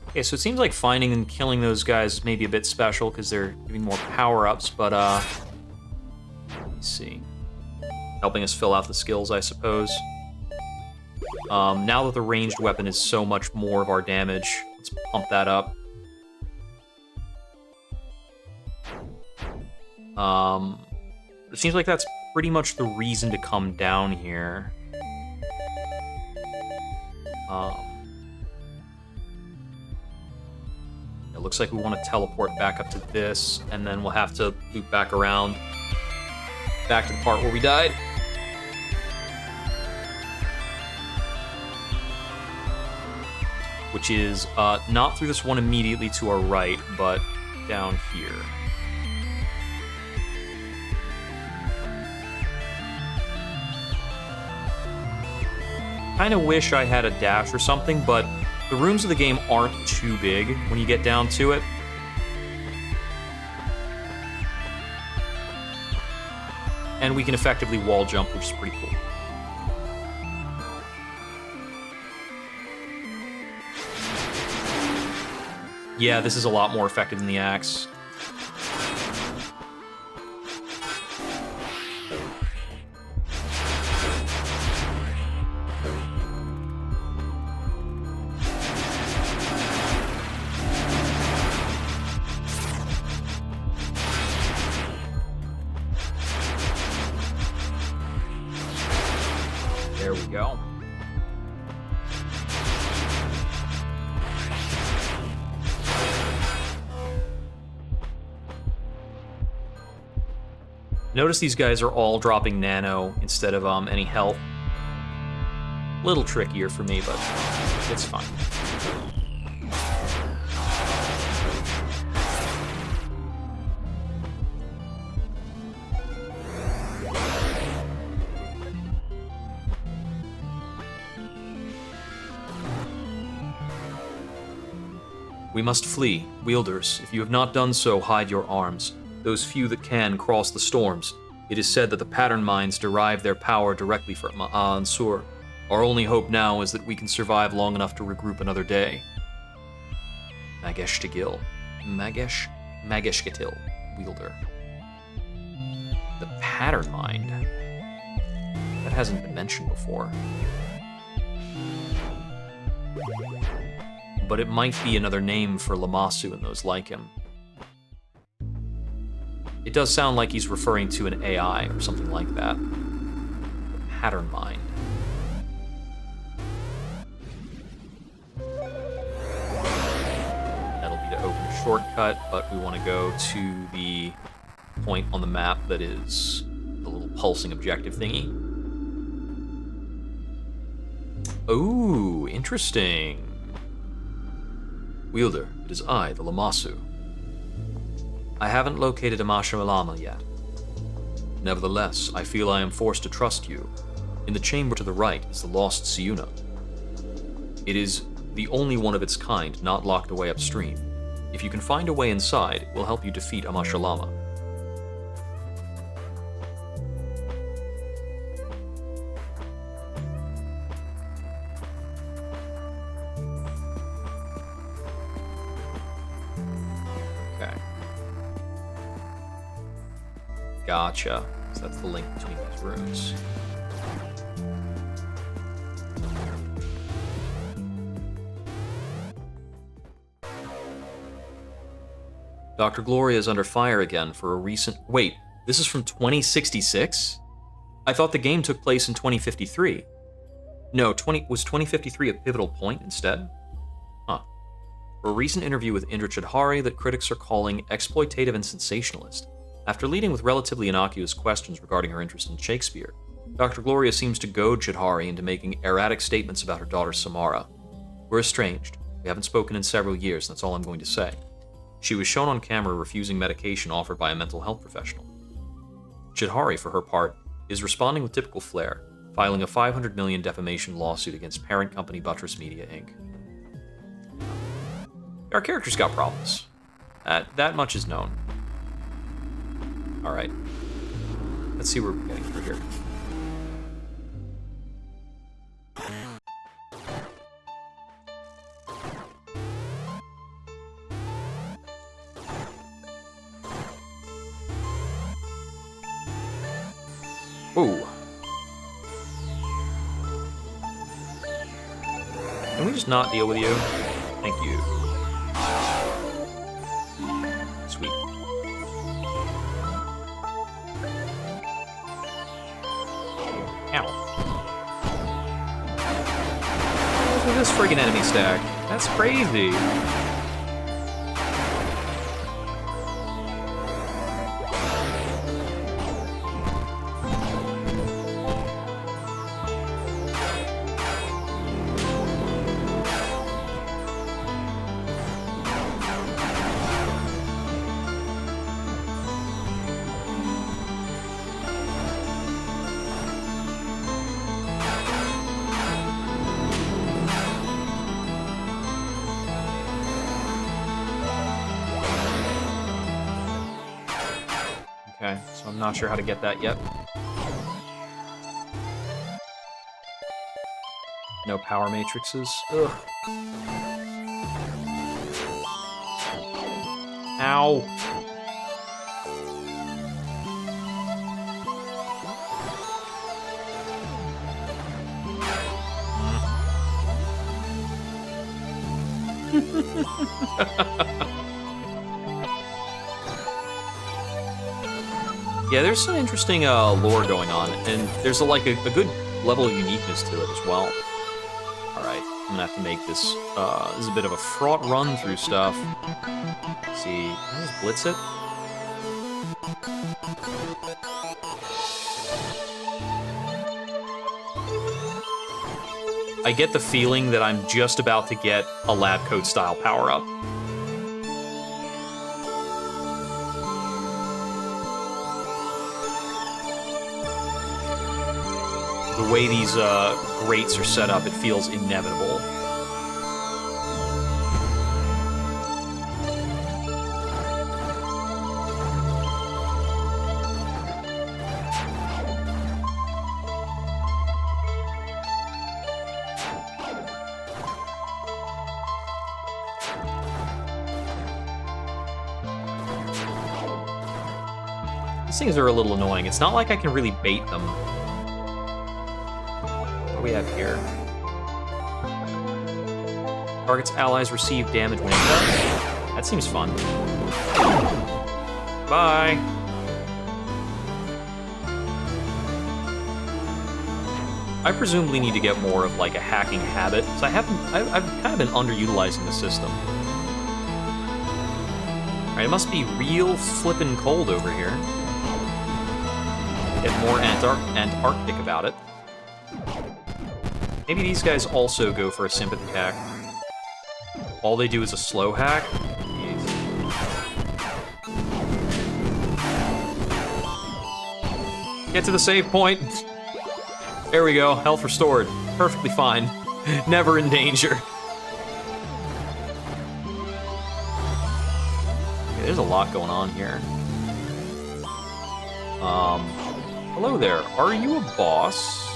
B: Okay, so it seems like finding and killing those guys is maybe a bit special because they're giving more power-ups, but let me see. Helping us fill out the skills, I suppose. Now that the ranged weapon is so much more of our damage, let's pump that up. It seems like that's pretty much the reason to come down here. It looks like we want to teleport back up to this, and then we'll have to loop back around, back to the part where we died. Which is not through this one immediately to our right, but down here. Kind of wish I had a dash or something, but the rooms of the game aren't too big when you get down to it. And we can effectively wall jump, which is pretty cool. Yeah, this is a lot more effective than the axe. Notice these guys are all dropping nano instead of any health. Little trickier for me, but it's fine. We must flee. Wielders, if you have not done so, hide your arms. Those few that can cross the storms. It is said that the pattern mines derive their power directly from Ansur. Our only hope now is that we can survive long enough to regroup another day. Magesh Tagil. Magesh Gatil. Wielder. The pattern mind. That hasn't been mentioned before. But it might be another name for Lammasu and those like him. It does sound like he's referring to an AI or something like that. The pattern mind. That'll be to open a shortcut, but we want to go to the point on the map that is the little pulsing objective thingy. Ooh, interesting. Wielder, it is I, the Lammasu. I haven't located Amashalama yet. Nevertheless, I feel I am forced to trust you. In the chamber to the right is the lost Siuna. It is the only one of its kind not locked away upstream. If you can find a way inside, it will help you defeat Amashalama. Gotcha. So that's the link between these rooms. Dr. Gloria is under fire again for a recent... Wait, this is from 2066? I thought the game took place in 2053. No, was 2053 a pivotal point instead? Huh. For a recent interview with Indra Chidhari that critics are calling exploitative and sensationalist. After leading with relatively innocuous questions regarding her interest in Shakespeare, Dr. Gloria seems to goad Chidhari into making erratic statements about her daughter Samara. We're estranged. We haven't spoken in several years, and that's all I'm going to say. She was shown on camera refusing medication offered by a mental health professional. Chidhari, for her part, is responding with typical flair, filing a $500 million defamation lawsuit against parent company Buttress Media, Inc. Our character's got problems. That much is known. Alright. Let's see where we're getting through here. Ooh. Can we just not deal with you? Thank you. Sweet. Look at this friggin' enemy stack. That's crazy. Okay, so I'm not sure how to get that yet. No power matrices. Ugh. Ow. Yeah, there's some interesting lore going on, and there's a good level of uniqueness to it as well. Alright, I'm gonna have to make this, this is a bit of a fraught run through stuff. Let's see, can I just blitz it? I get the feeling that I'm just about to get a lab coat style power-up. The way these grates are set up, it feels inevitable. These things are a little annoying. It's not like I can really bait them. What do we have here? Target's allies receive damage when it does. That seems fun. Bye. I presumably need to get more of like a hacking habit, because I've kind of been underutilizing the system. Alright, it must be real flippin' cold over here. Get more Antarctic about it. Maybe these guys also go for a sympathy hack. All they do is a slow hack? Jeez. Get to the save point. There we go, health restored. Perfectly fine. Never in danger. Okay, there's a lot going on here. Hello there. Are you a boss?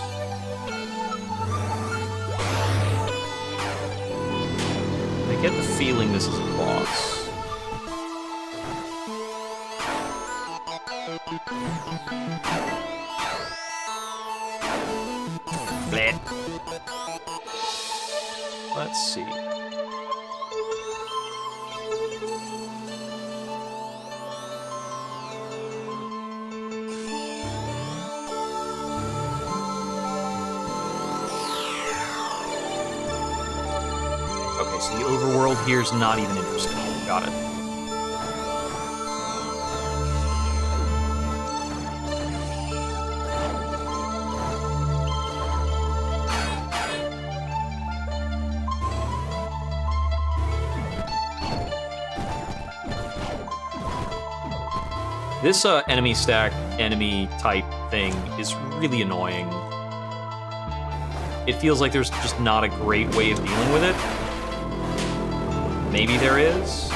B: I get the feeling this is a boss. Bleh. Let's see. Okay, so the overworld here is not even interesting. Got it. This enemy stack, enemy type thing is really annoying. It feels like there's just not a great way of dealing with it. Maybe there is?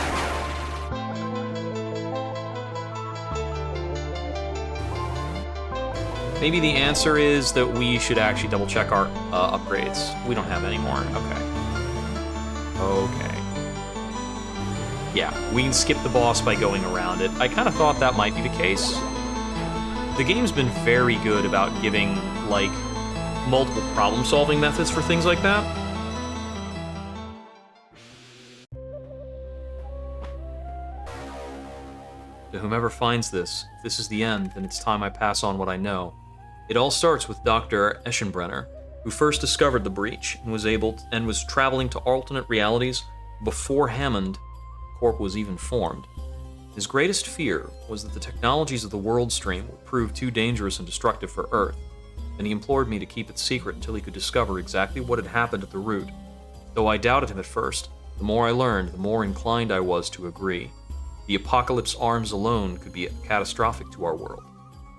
B: Maybe the answer is that we should actually double check our upgrades. We don't have any more. Okay. Yeah, we can skip the boss by going around it. I kind of thought that might be the case. The game's been very good about giving, like, multiple problem-solving methods for things like that. To whomever finds this, if this is the end, then it's time I pass on what I know. It all starts with Dr. Eschenbrenner, who first discovered the breach and was traveling to alternate realities before Hammond Corp was even formed. His greatest fear was that the technologies of the world stream would prove too dangerous and destructive for Earth, and he implored me to keep it secret until he could discover exactly what had happened at the root. Though I doubted him at first, the more I learned, the more inclined I was to agree. The Apocalypse arms alone could be catastrophic to our world.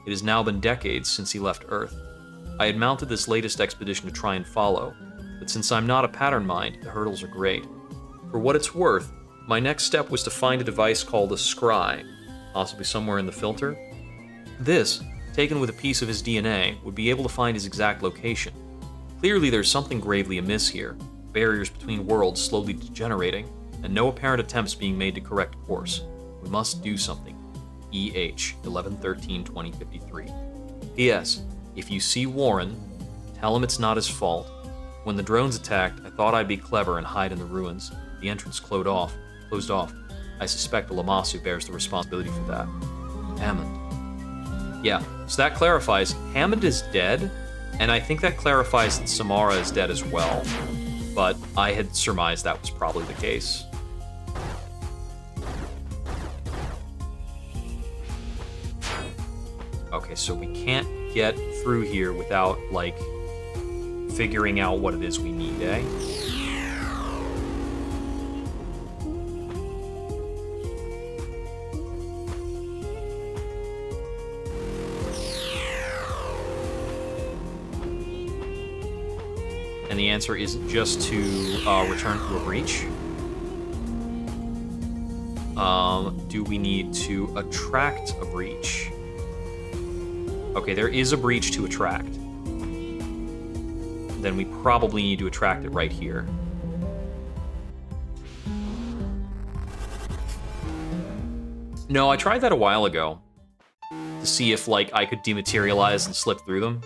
B: It has now been decades since he left Earth. I had mounted this latest expedition to try and follow, but since I'm not a pattern mind, the hurdles are great. For what it's worth, my next step was to find a device called a scry, possibly somewhere in the filter. This, taken with a piece of his DNA, would be able to find his exact location. Clearly there's something gravely amiss here, barriers between worlds slowly degenerating, and no apparent attempts being made to correct course. We must do something. EH 1113-2053. P.S. If you see Warren, tell him it's not his fault. When the drones attacked, I thought I'd be clever and hide in the ruins. The entrance closed off. I suspect Lamasu bears the responsibility for that. Hammond. Yeah, so that clarifies Hammond is dead, and I think that clarifies that Samara is dead as well. But I had surmised that was probably the case. Okay, so we can't get through here without, like, figuring out what it is we need, eh? And the answer isn't just to return to a breach. Do we need to attract a breach? Okay, there is a breach to attract. Then we probably need to attract it right here. No, I tried that a while ago to see if, like, I could dematerialize and slip through them.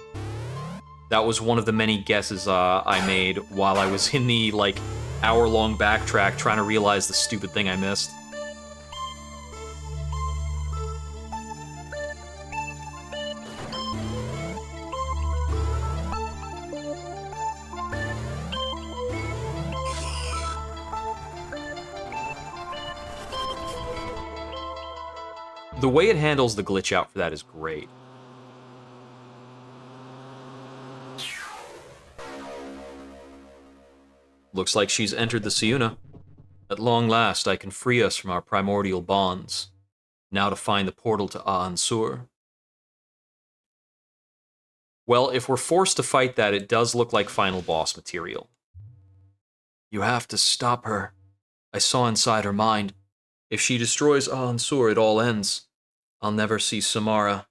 B: That was one of the many guesses I made while I was in the, like, hour-long backtrack trying to realize the stupid thing I missed. The way it handles the glitch out for that is great. Looks like she's entered the Siuna. At long last, I can free us from our primordial bonds. Now to find the portal to Ansur. Well, if we're forced to fight that, it does look like final boss material. You have to stop her. I saw inside her mind. If she destroys Ansur, it all ends. I'll never see Samara.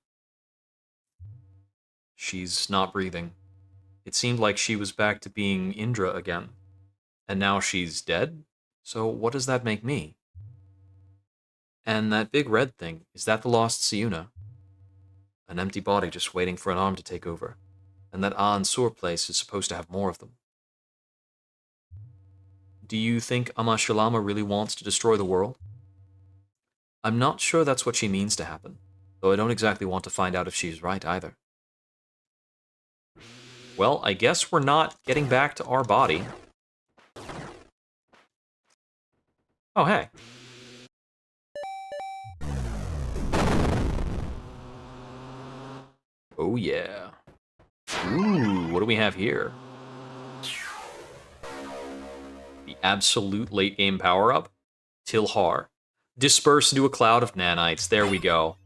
B: She's not breathing. It seemed like she was back to being Indra again. And now she's dead? So what does that make me? And that big red thing, is that the lost Siuna? An empty body just waiting for an arm to take over. And that Ansur place is supposed to have more of them. Do you think Amashalama really wants to destroy the world? I'm not sure that's what she means to happen, though I don't exactly want to find out if she's right either. Well, I guess we're not getting back to our body. Oh, hey. Oh, yeah. Ooh, what do we have here? The absolute late-game power-up? Tilhar. Disperse into a cloud of nanites. There we go.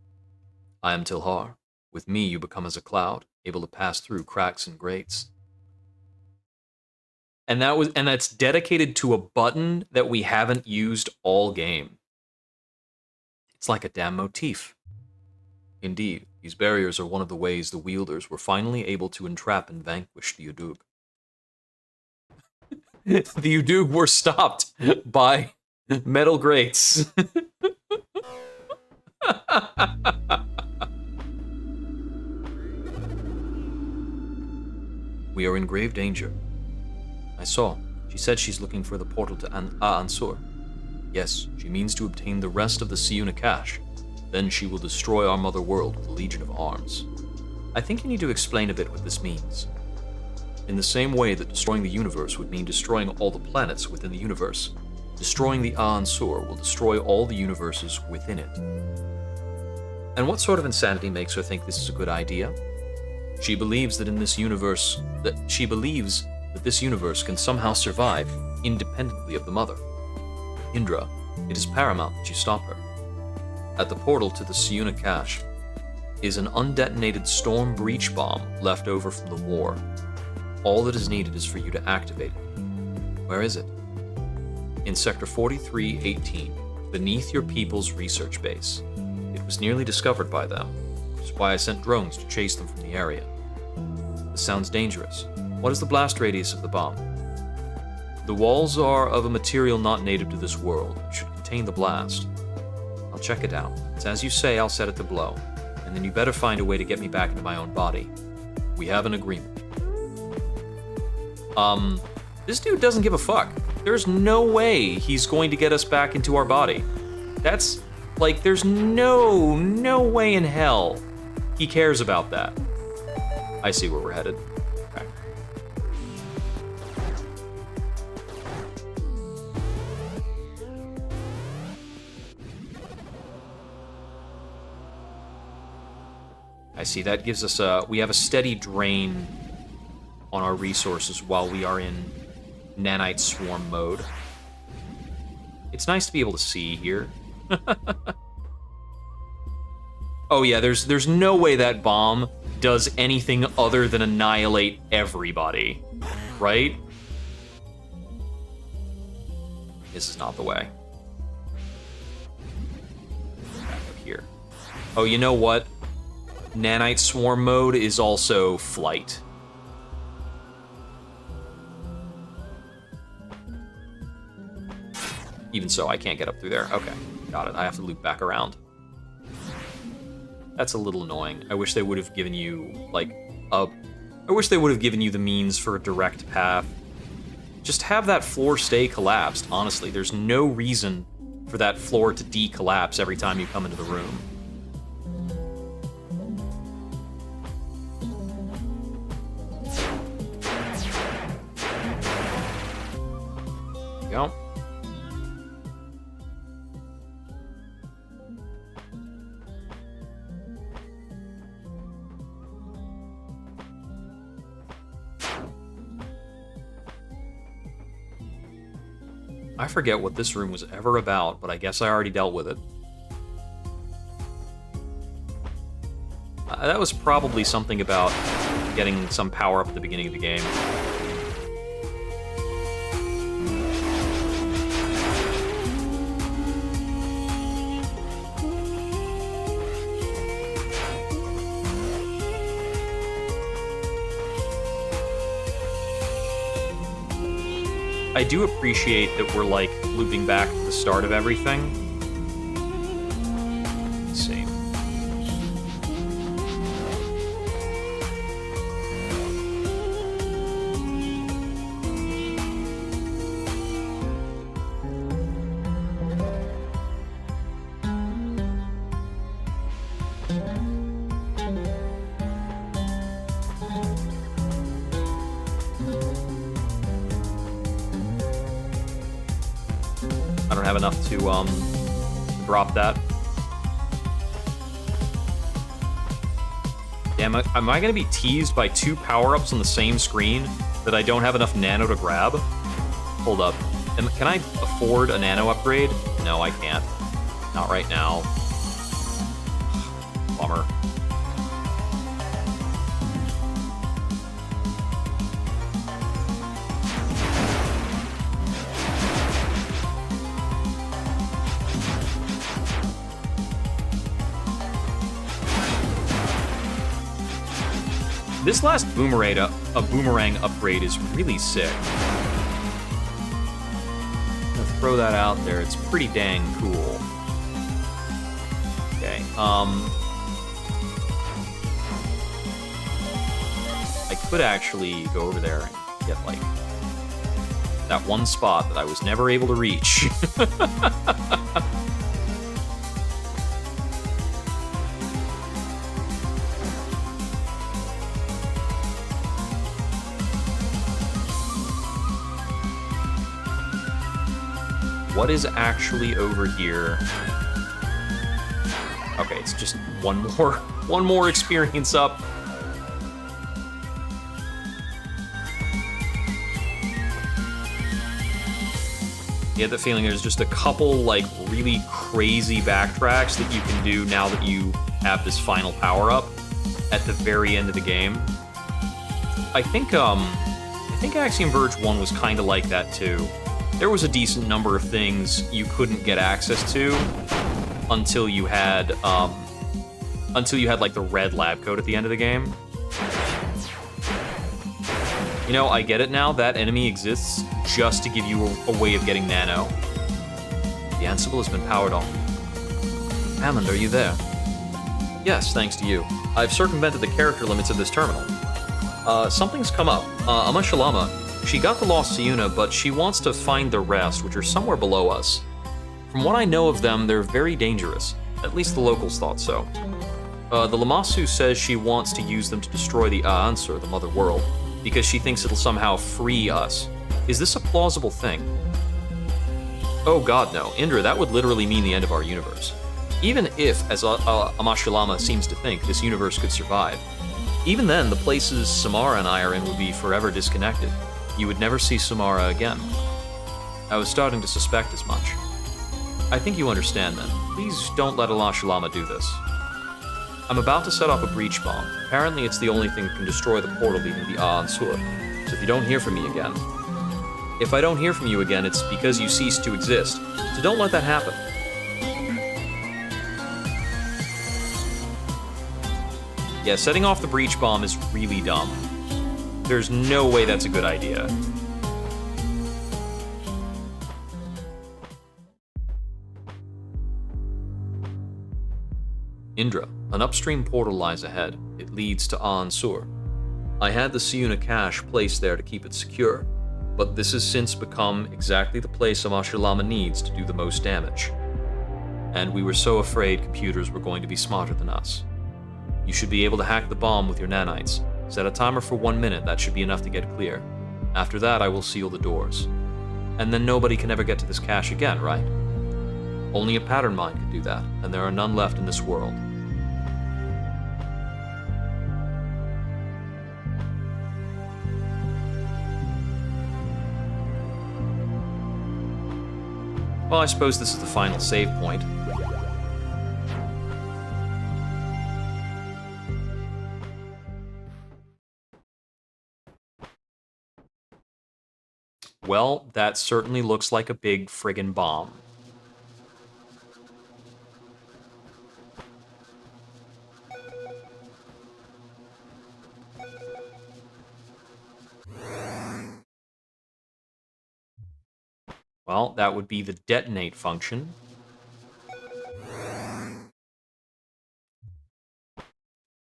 B: I am Tilhar. With me, you become as a cloud, able to pass through cracks and grates. And that's dedicated to a button that we haven't used all game. It's like a damn motif. Indeed, these barriers are one of the ways the wielders were finally able to entrap and vanquish the Udug. The Udug were stopped by metal grates. We are in grave danger. I saw. She said she's looking for the portal to Ansur. Yes, she means to obtain the rest of the Siuna cache. Then she will destroy our mother world with a legion of arms. I think you need to explain a bit what this means. In the same way that destroying the universe would mean destroying all the planets within the universe, destroying the Ansur will destroy all the universes within it. And what sort of insanity makes her think this is a good idea? She believes that this universe can somehow survive independently of the mother. Indra, it is paramount that you stop her. At the portal to the Siuna cache is an undetonated storm breach bomb left over from the war. All that is needed is for you to activate it. Where is it? In Sector 4318, beneath your people's research base. It was nearly discovered by them, which is why I sent drones to chase them from the area. This sounds dangerous. What is the blast radius of the bomb? The walls are of a material not native to this world. It should contain the blast. I'll check it out. It's as you say, I'll set it to blow. And then you better find a way to get me back into my own body. We have an agreement. This dude doesn't give a fuck. There's no way he's going to get us back into our body. That's, like, there's no way in hell he cares about that. I see where we're headed. Okay. I see, that gives us we have a steady drain on our resources while we are in nanite swarm mode. It's nice to be able to see here. Oh yeah, there's no way that bomb does anything other than annihilate everybody, right? This is not the way. Back up here. Oh, you know what? Nanite swarm mode is also flight. Even so, I can't get up through there. Okay, got it. I have to loop back around. That's a little annoying. I wish they would have given you, like, I wish they would have given you the means for a direct path. Just have that floor stay collapsed, honestly. There's no reason for that floor to decollapse every time you come into the room. There you go. I forget what this room was ever about, but I guess I already dealt with it. That was probably something about getting some power-up at the beginning of the game. I do appreciate that we're, like, looping back to the start of everything. Let's see. I don't have enough to drop that. Damn, am I gonna be teased by 2 power-ups on the same screen that I don't have enough nano to grab? Hold up. Can I afford a nano upgrade? No, I can't. Not right now. Bummer. This last boomerang upgrade is really sick. I'm gonna throw that out there. It's pretty dang cool. Okay. I could actually go over there and get, like, that one spot that I was never able to reach. What is actually over here? Okay, it's just one more experience up. You get the feeling there's just a couple, like, really crazy backtracks that you can do now that you have this final power-up at the very end of the game. I think Axiom Verge 1 was kind of like that too. There was a decent number of things you couldn't get access to until you had like the red lab coat at the end of the game. You know, I get it now. That enemy exists just to give you a way of getting nano. The Ansible has been powered on. Hammond, are you there? Yes, thanks to you. I've circumvented the character limits of this terminal. Something's come up. Amashalama. She got the Lost Siuna, but she wants to find the rest, which are somewhere below us. From what I know of them, they're very dangerous. At least the locals thought so. The Lamassu says she wants to use them to destroy the Aansur, the Mother World, because she thinks it'll somehow free us. Is this a plausible thing? Oh god, no. Indra, that would literally mean the end of our universe. Even if, as Amashilama seems to think, this universe could survive, Even then, the places Samara and I are in would be forever disconnected. You would never see Samara again. I was starting to suspect as much. I think you understand then. Please don't let Alashalama do this. I'm about to set off a breach bomb. Apparently it's the only thing that can destroy the portal leading to the Ansur. So if you don't hear from me again... If I don't hear from you again, it's because you ceased to exist. So don't let that happen. Yeah, setting off the breach bomb is really dumb. There's no way that's a good idea. Indra, an upstream portal lies ahead. It leads to Ansur. I had the Siuna cache placed there to keep it secure, but this has since become exactly the place Amashalama needs to do the most damage. And we were so afraid computers were going to be smarter than us. You should be able to hack the bomb with your nanites. Set a timer for 1 minute, that should be enough to get clear. After that, I will seal the doors. And then nobody can ever get to this cache again, right? Only a pattern mind can do that, and there are none left in this world. Well, I suppose this is the final save point. Well, that certainly looks like a big friggin' bomb. Well, that would be the detonate function.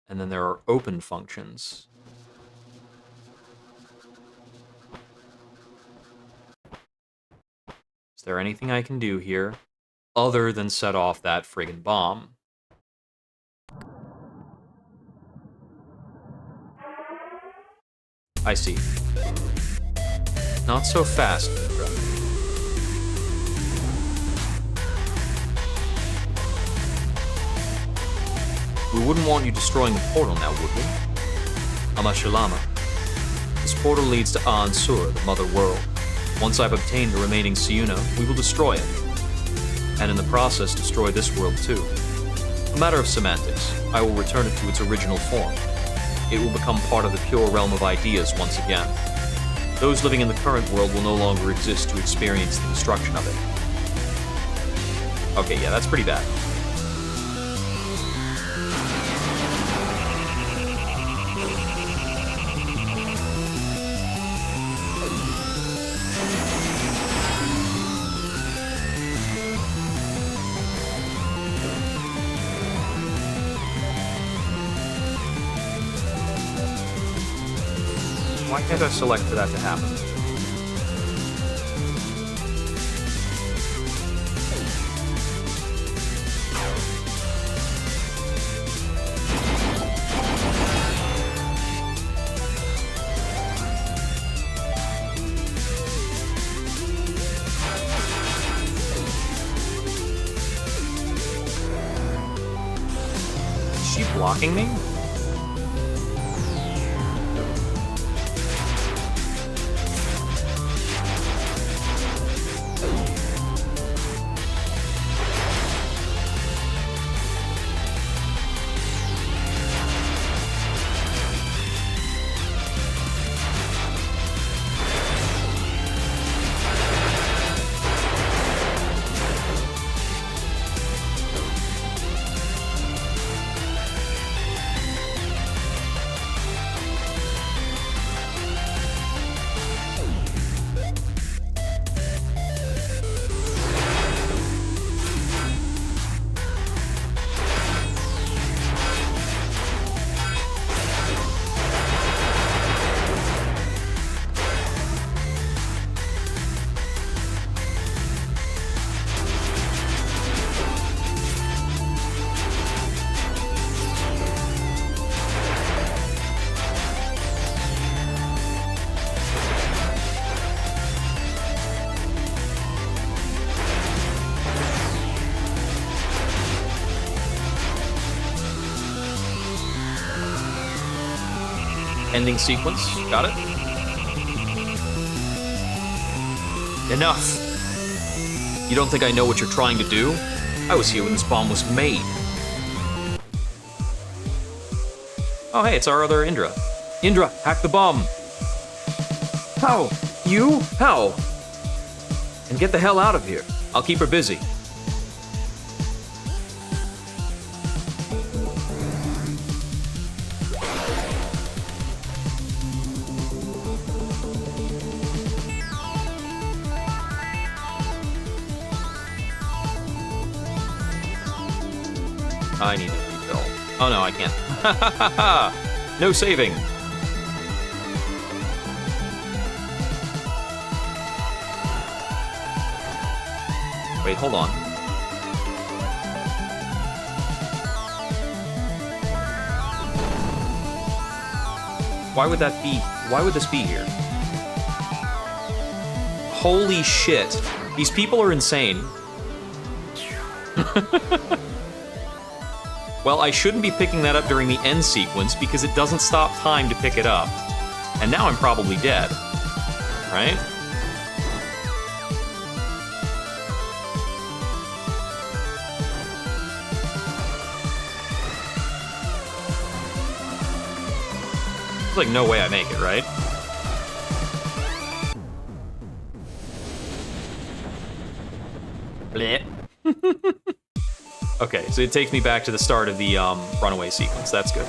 B: And then there are open functions. Is there anything I can do here other than set off that friggin' bomb? I see. Not so fast, Indra. We wouldn't want you destroying the portal now, would we? Amashalama. This portal leads to Ansur, the mother world. Once I've obtained the remaining Siuna, we will destroy it. And in the process, destroy this world too. A matter of semantics, I will return it to its original form. It will become part of the pure realm of ideas once again. Those living in the current world will no longer exist to experience the destruction of it. Okay, yeah, that's pretty bad. Why can't I select for that to happen? Is she blocking me? Ending sequence. Got it? Enough! You don't think I know what you're trying to do? I was here when this bomb was made. Oh, hey, it's our other Indra. Indra, hack the bomb! How? You? How? And get the hell out of here. I'll keep her busy. I need to refill. Oh no, I can't. No saving. Wait, hold on. Why would that be? Why would this be here? Holy shit. These people are insane. Well, I shouldn't be picking that up during the end sequence because it doesn't stop time to pick it up. And now I'm probably dead. Right? There's like no way I make it, right? Blech. Okay, so it takes me back to the start of the runaway sequence. That's good.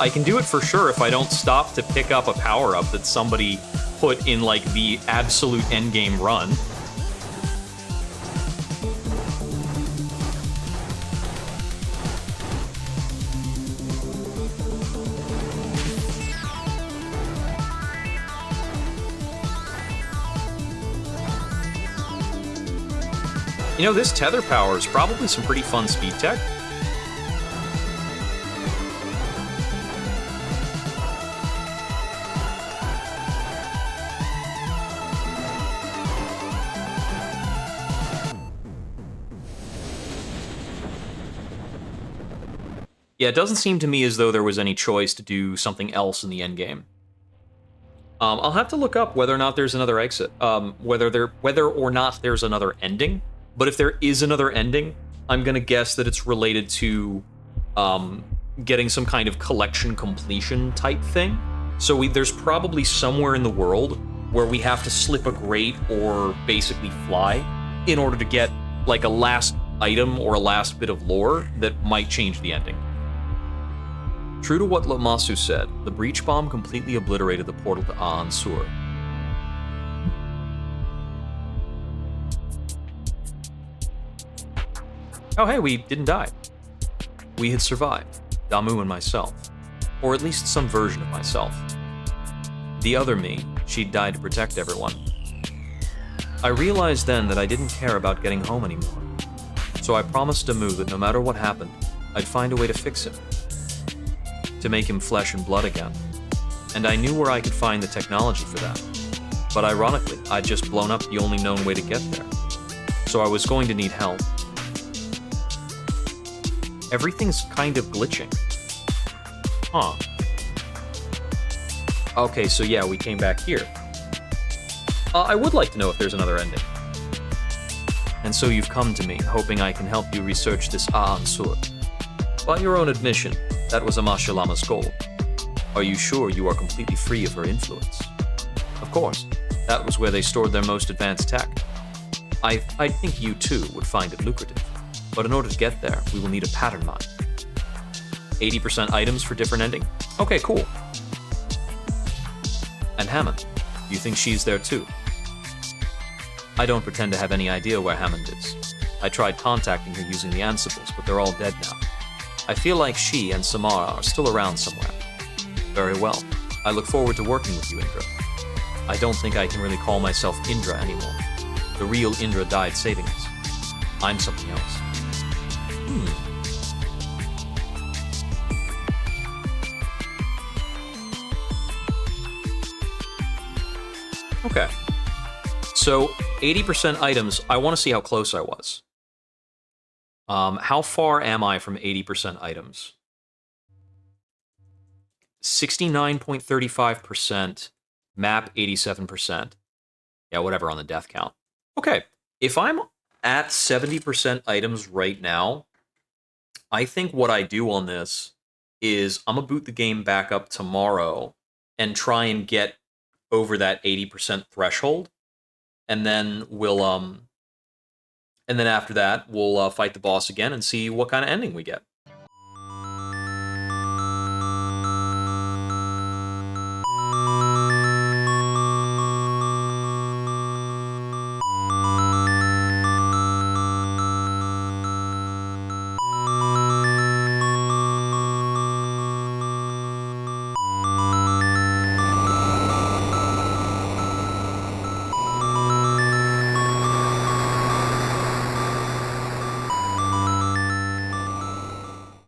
B: I can do it for sure if I don't stop to pick up a power-up that somebody put in, like, the absolute endgame run. You know, this tether power is probably some pretty fun speed tech. Yeah, it doesn't seem to me as though there was any choice to do something else in the endgame. I'll have to look up whether or not there's another exit, whether or not there's another ending. But if there is another ending, I'm gonna guess that it's related to getting some kind of collection completion type thing. So there's probably somewhere in the world where we have to slip a grate or basically fly in order to get like a last item or a last bit of lore that might change the ending. True to what Lamasu said, the breach bomb completely obliterated the portal to Aan-Sur. Oh hey, we didn't die. We had survived, Damu and myself. Or at least some version of myself. The other me, she'd died to protect everyone. I realized then that I didn't care about getting home anymore. So I promised Damu that no matter what happened, I'd find a way to fix him. To make him flesh and blood again. And I knew where I could find the technology for that. But ironically, I'd just blown up the only known way to get there. So I was going to need help. Everything's kind of glitching. Huh. Okay, so yeah, we came back here. I would like to know if there's another ending. And so you've come to me, hoping I can help you research this Aan-Sur. By your own admission, that was Amasya Lama's goal. Are you sure you are completely free of her influence? Of course, that was where they stored their most advanced tech. I think you too would find it lucrative. But in order to get there, we will need a pattern mine. 80% items for different ending? Okay, cool. And Hammond, you think she's there too? I don't pretend to have any idea where Hammond is. I tried contacting her using the Ansibles, but they're all dead now. I feel like she and Samara are still around somewhere. Very well. I look forward to working with you, Indra. I don't think I can really call myself Indra anymore. The real Indra died saving us. I'm something else. Okay. So, 80% items, I want to see how close I was. How far am I from 80% items? 69.35%. Map, 87%. Yeah, whatever on the death count. Okay, if I'm at 70% items right now, I think what I do on this is I'm going to boot the game back up tomorrow and try and get over that 80% threshold. And then and then after that, we'll fight the boss again and see what kind of ending we get.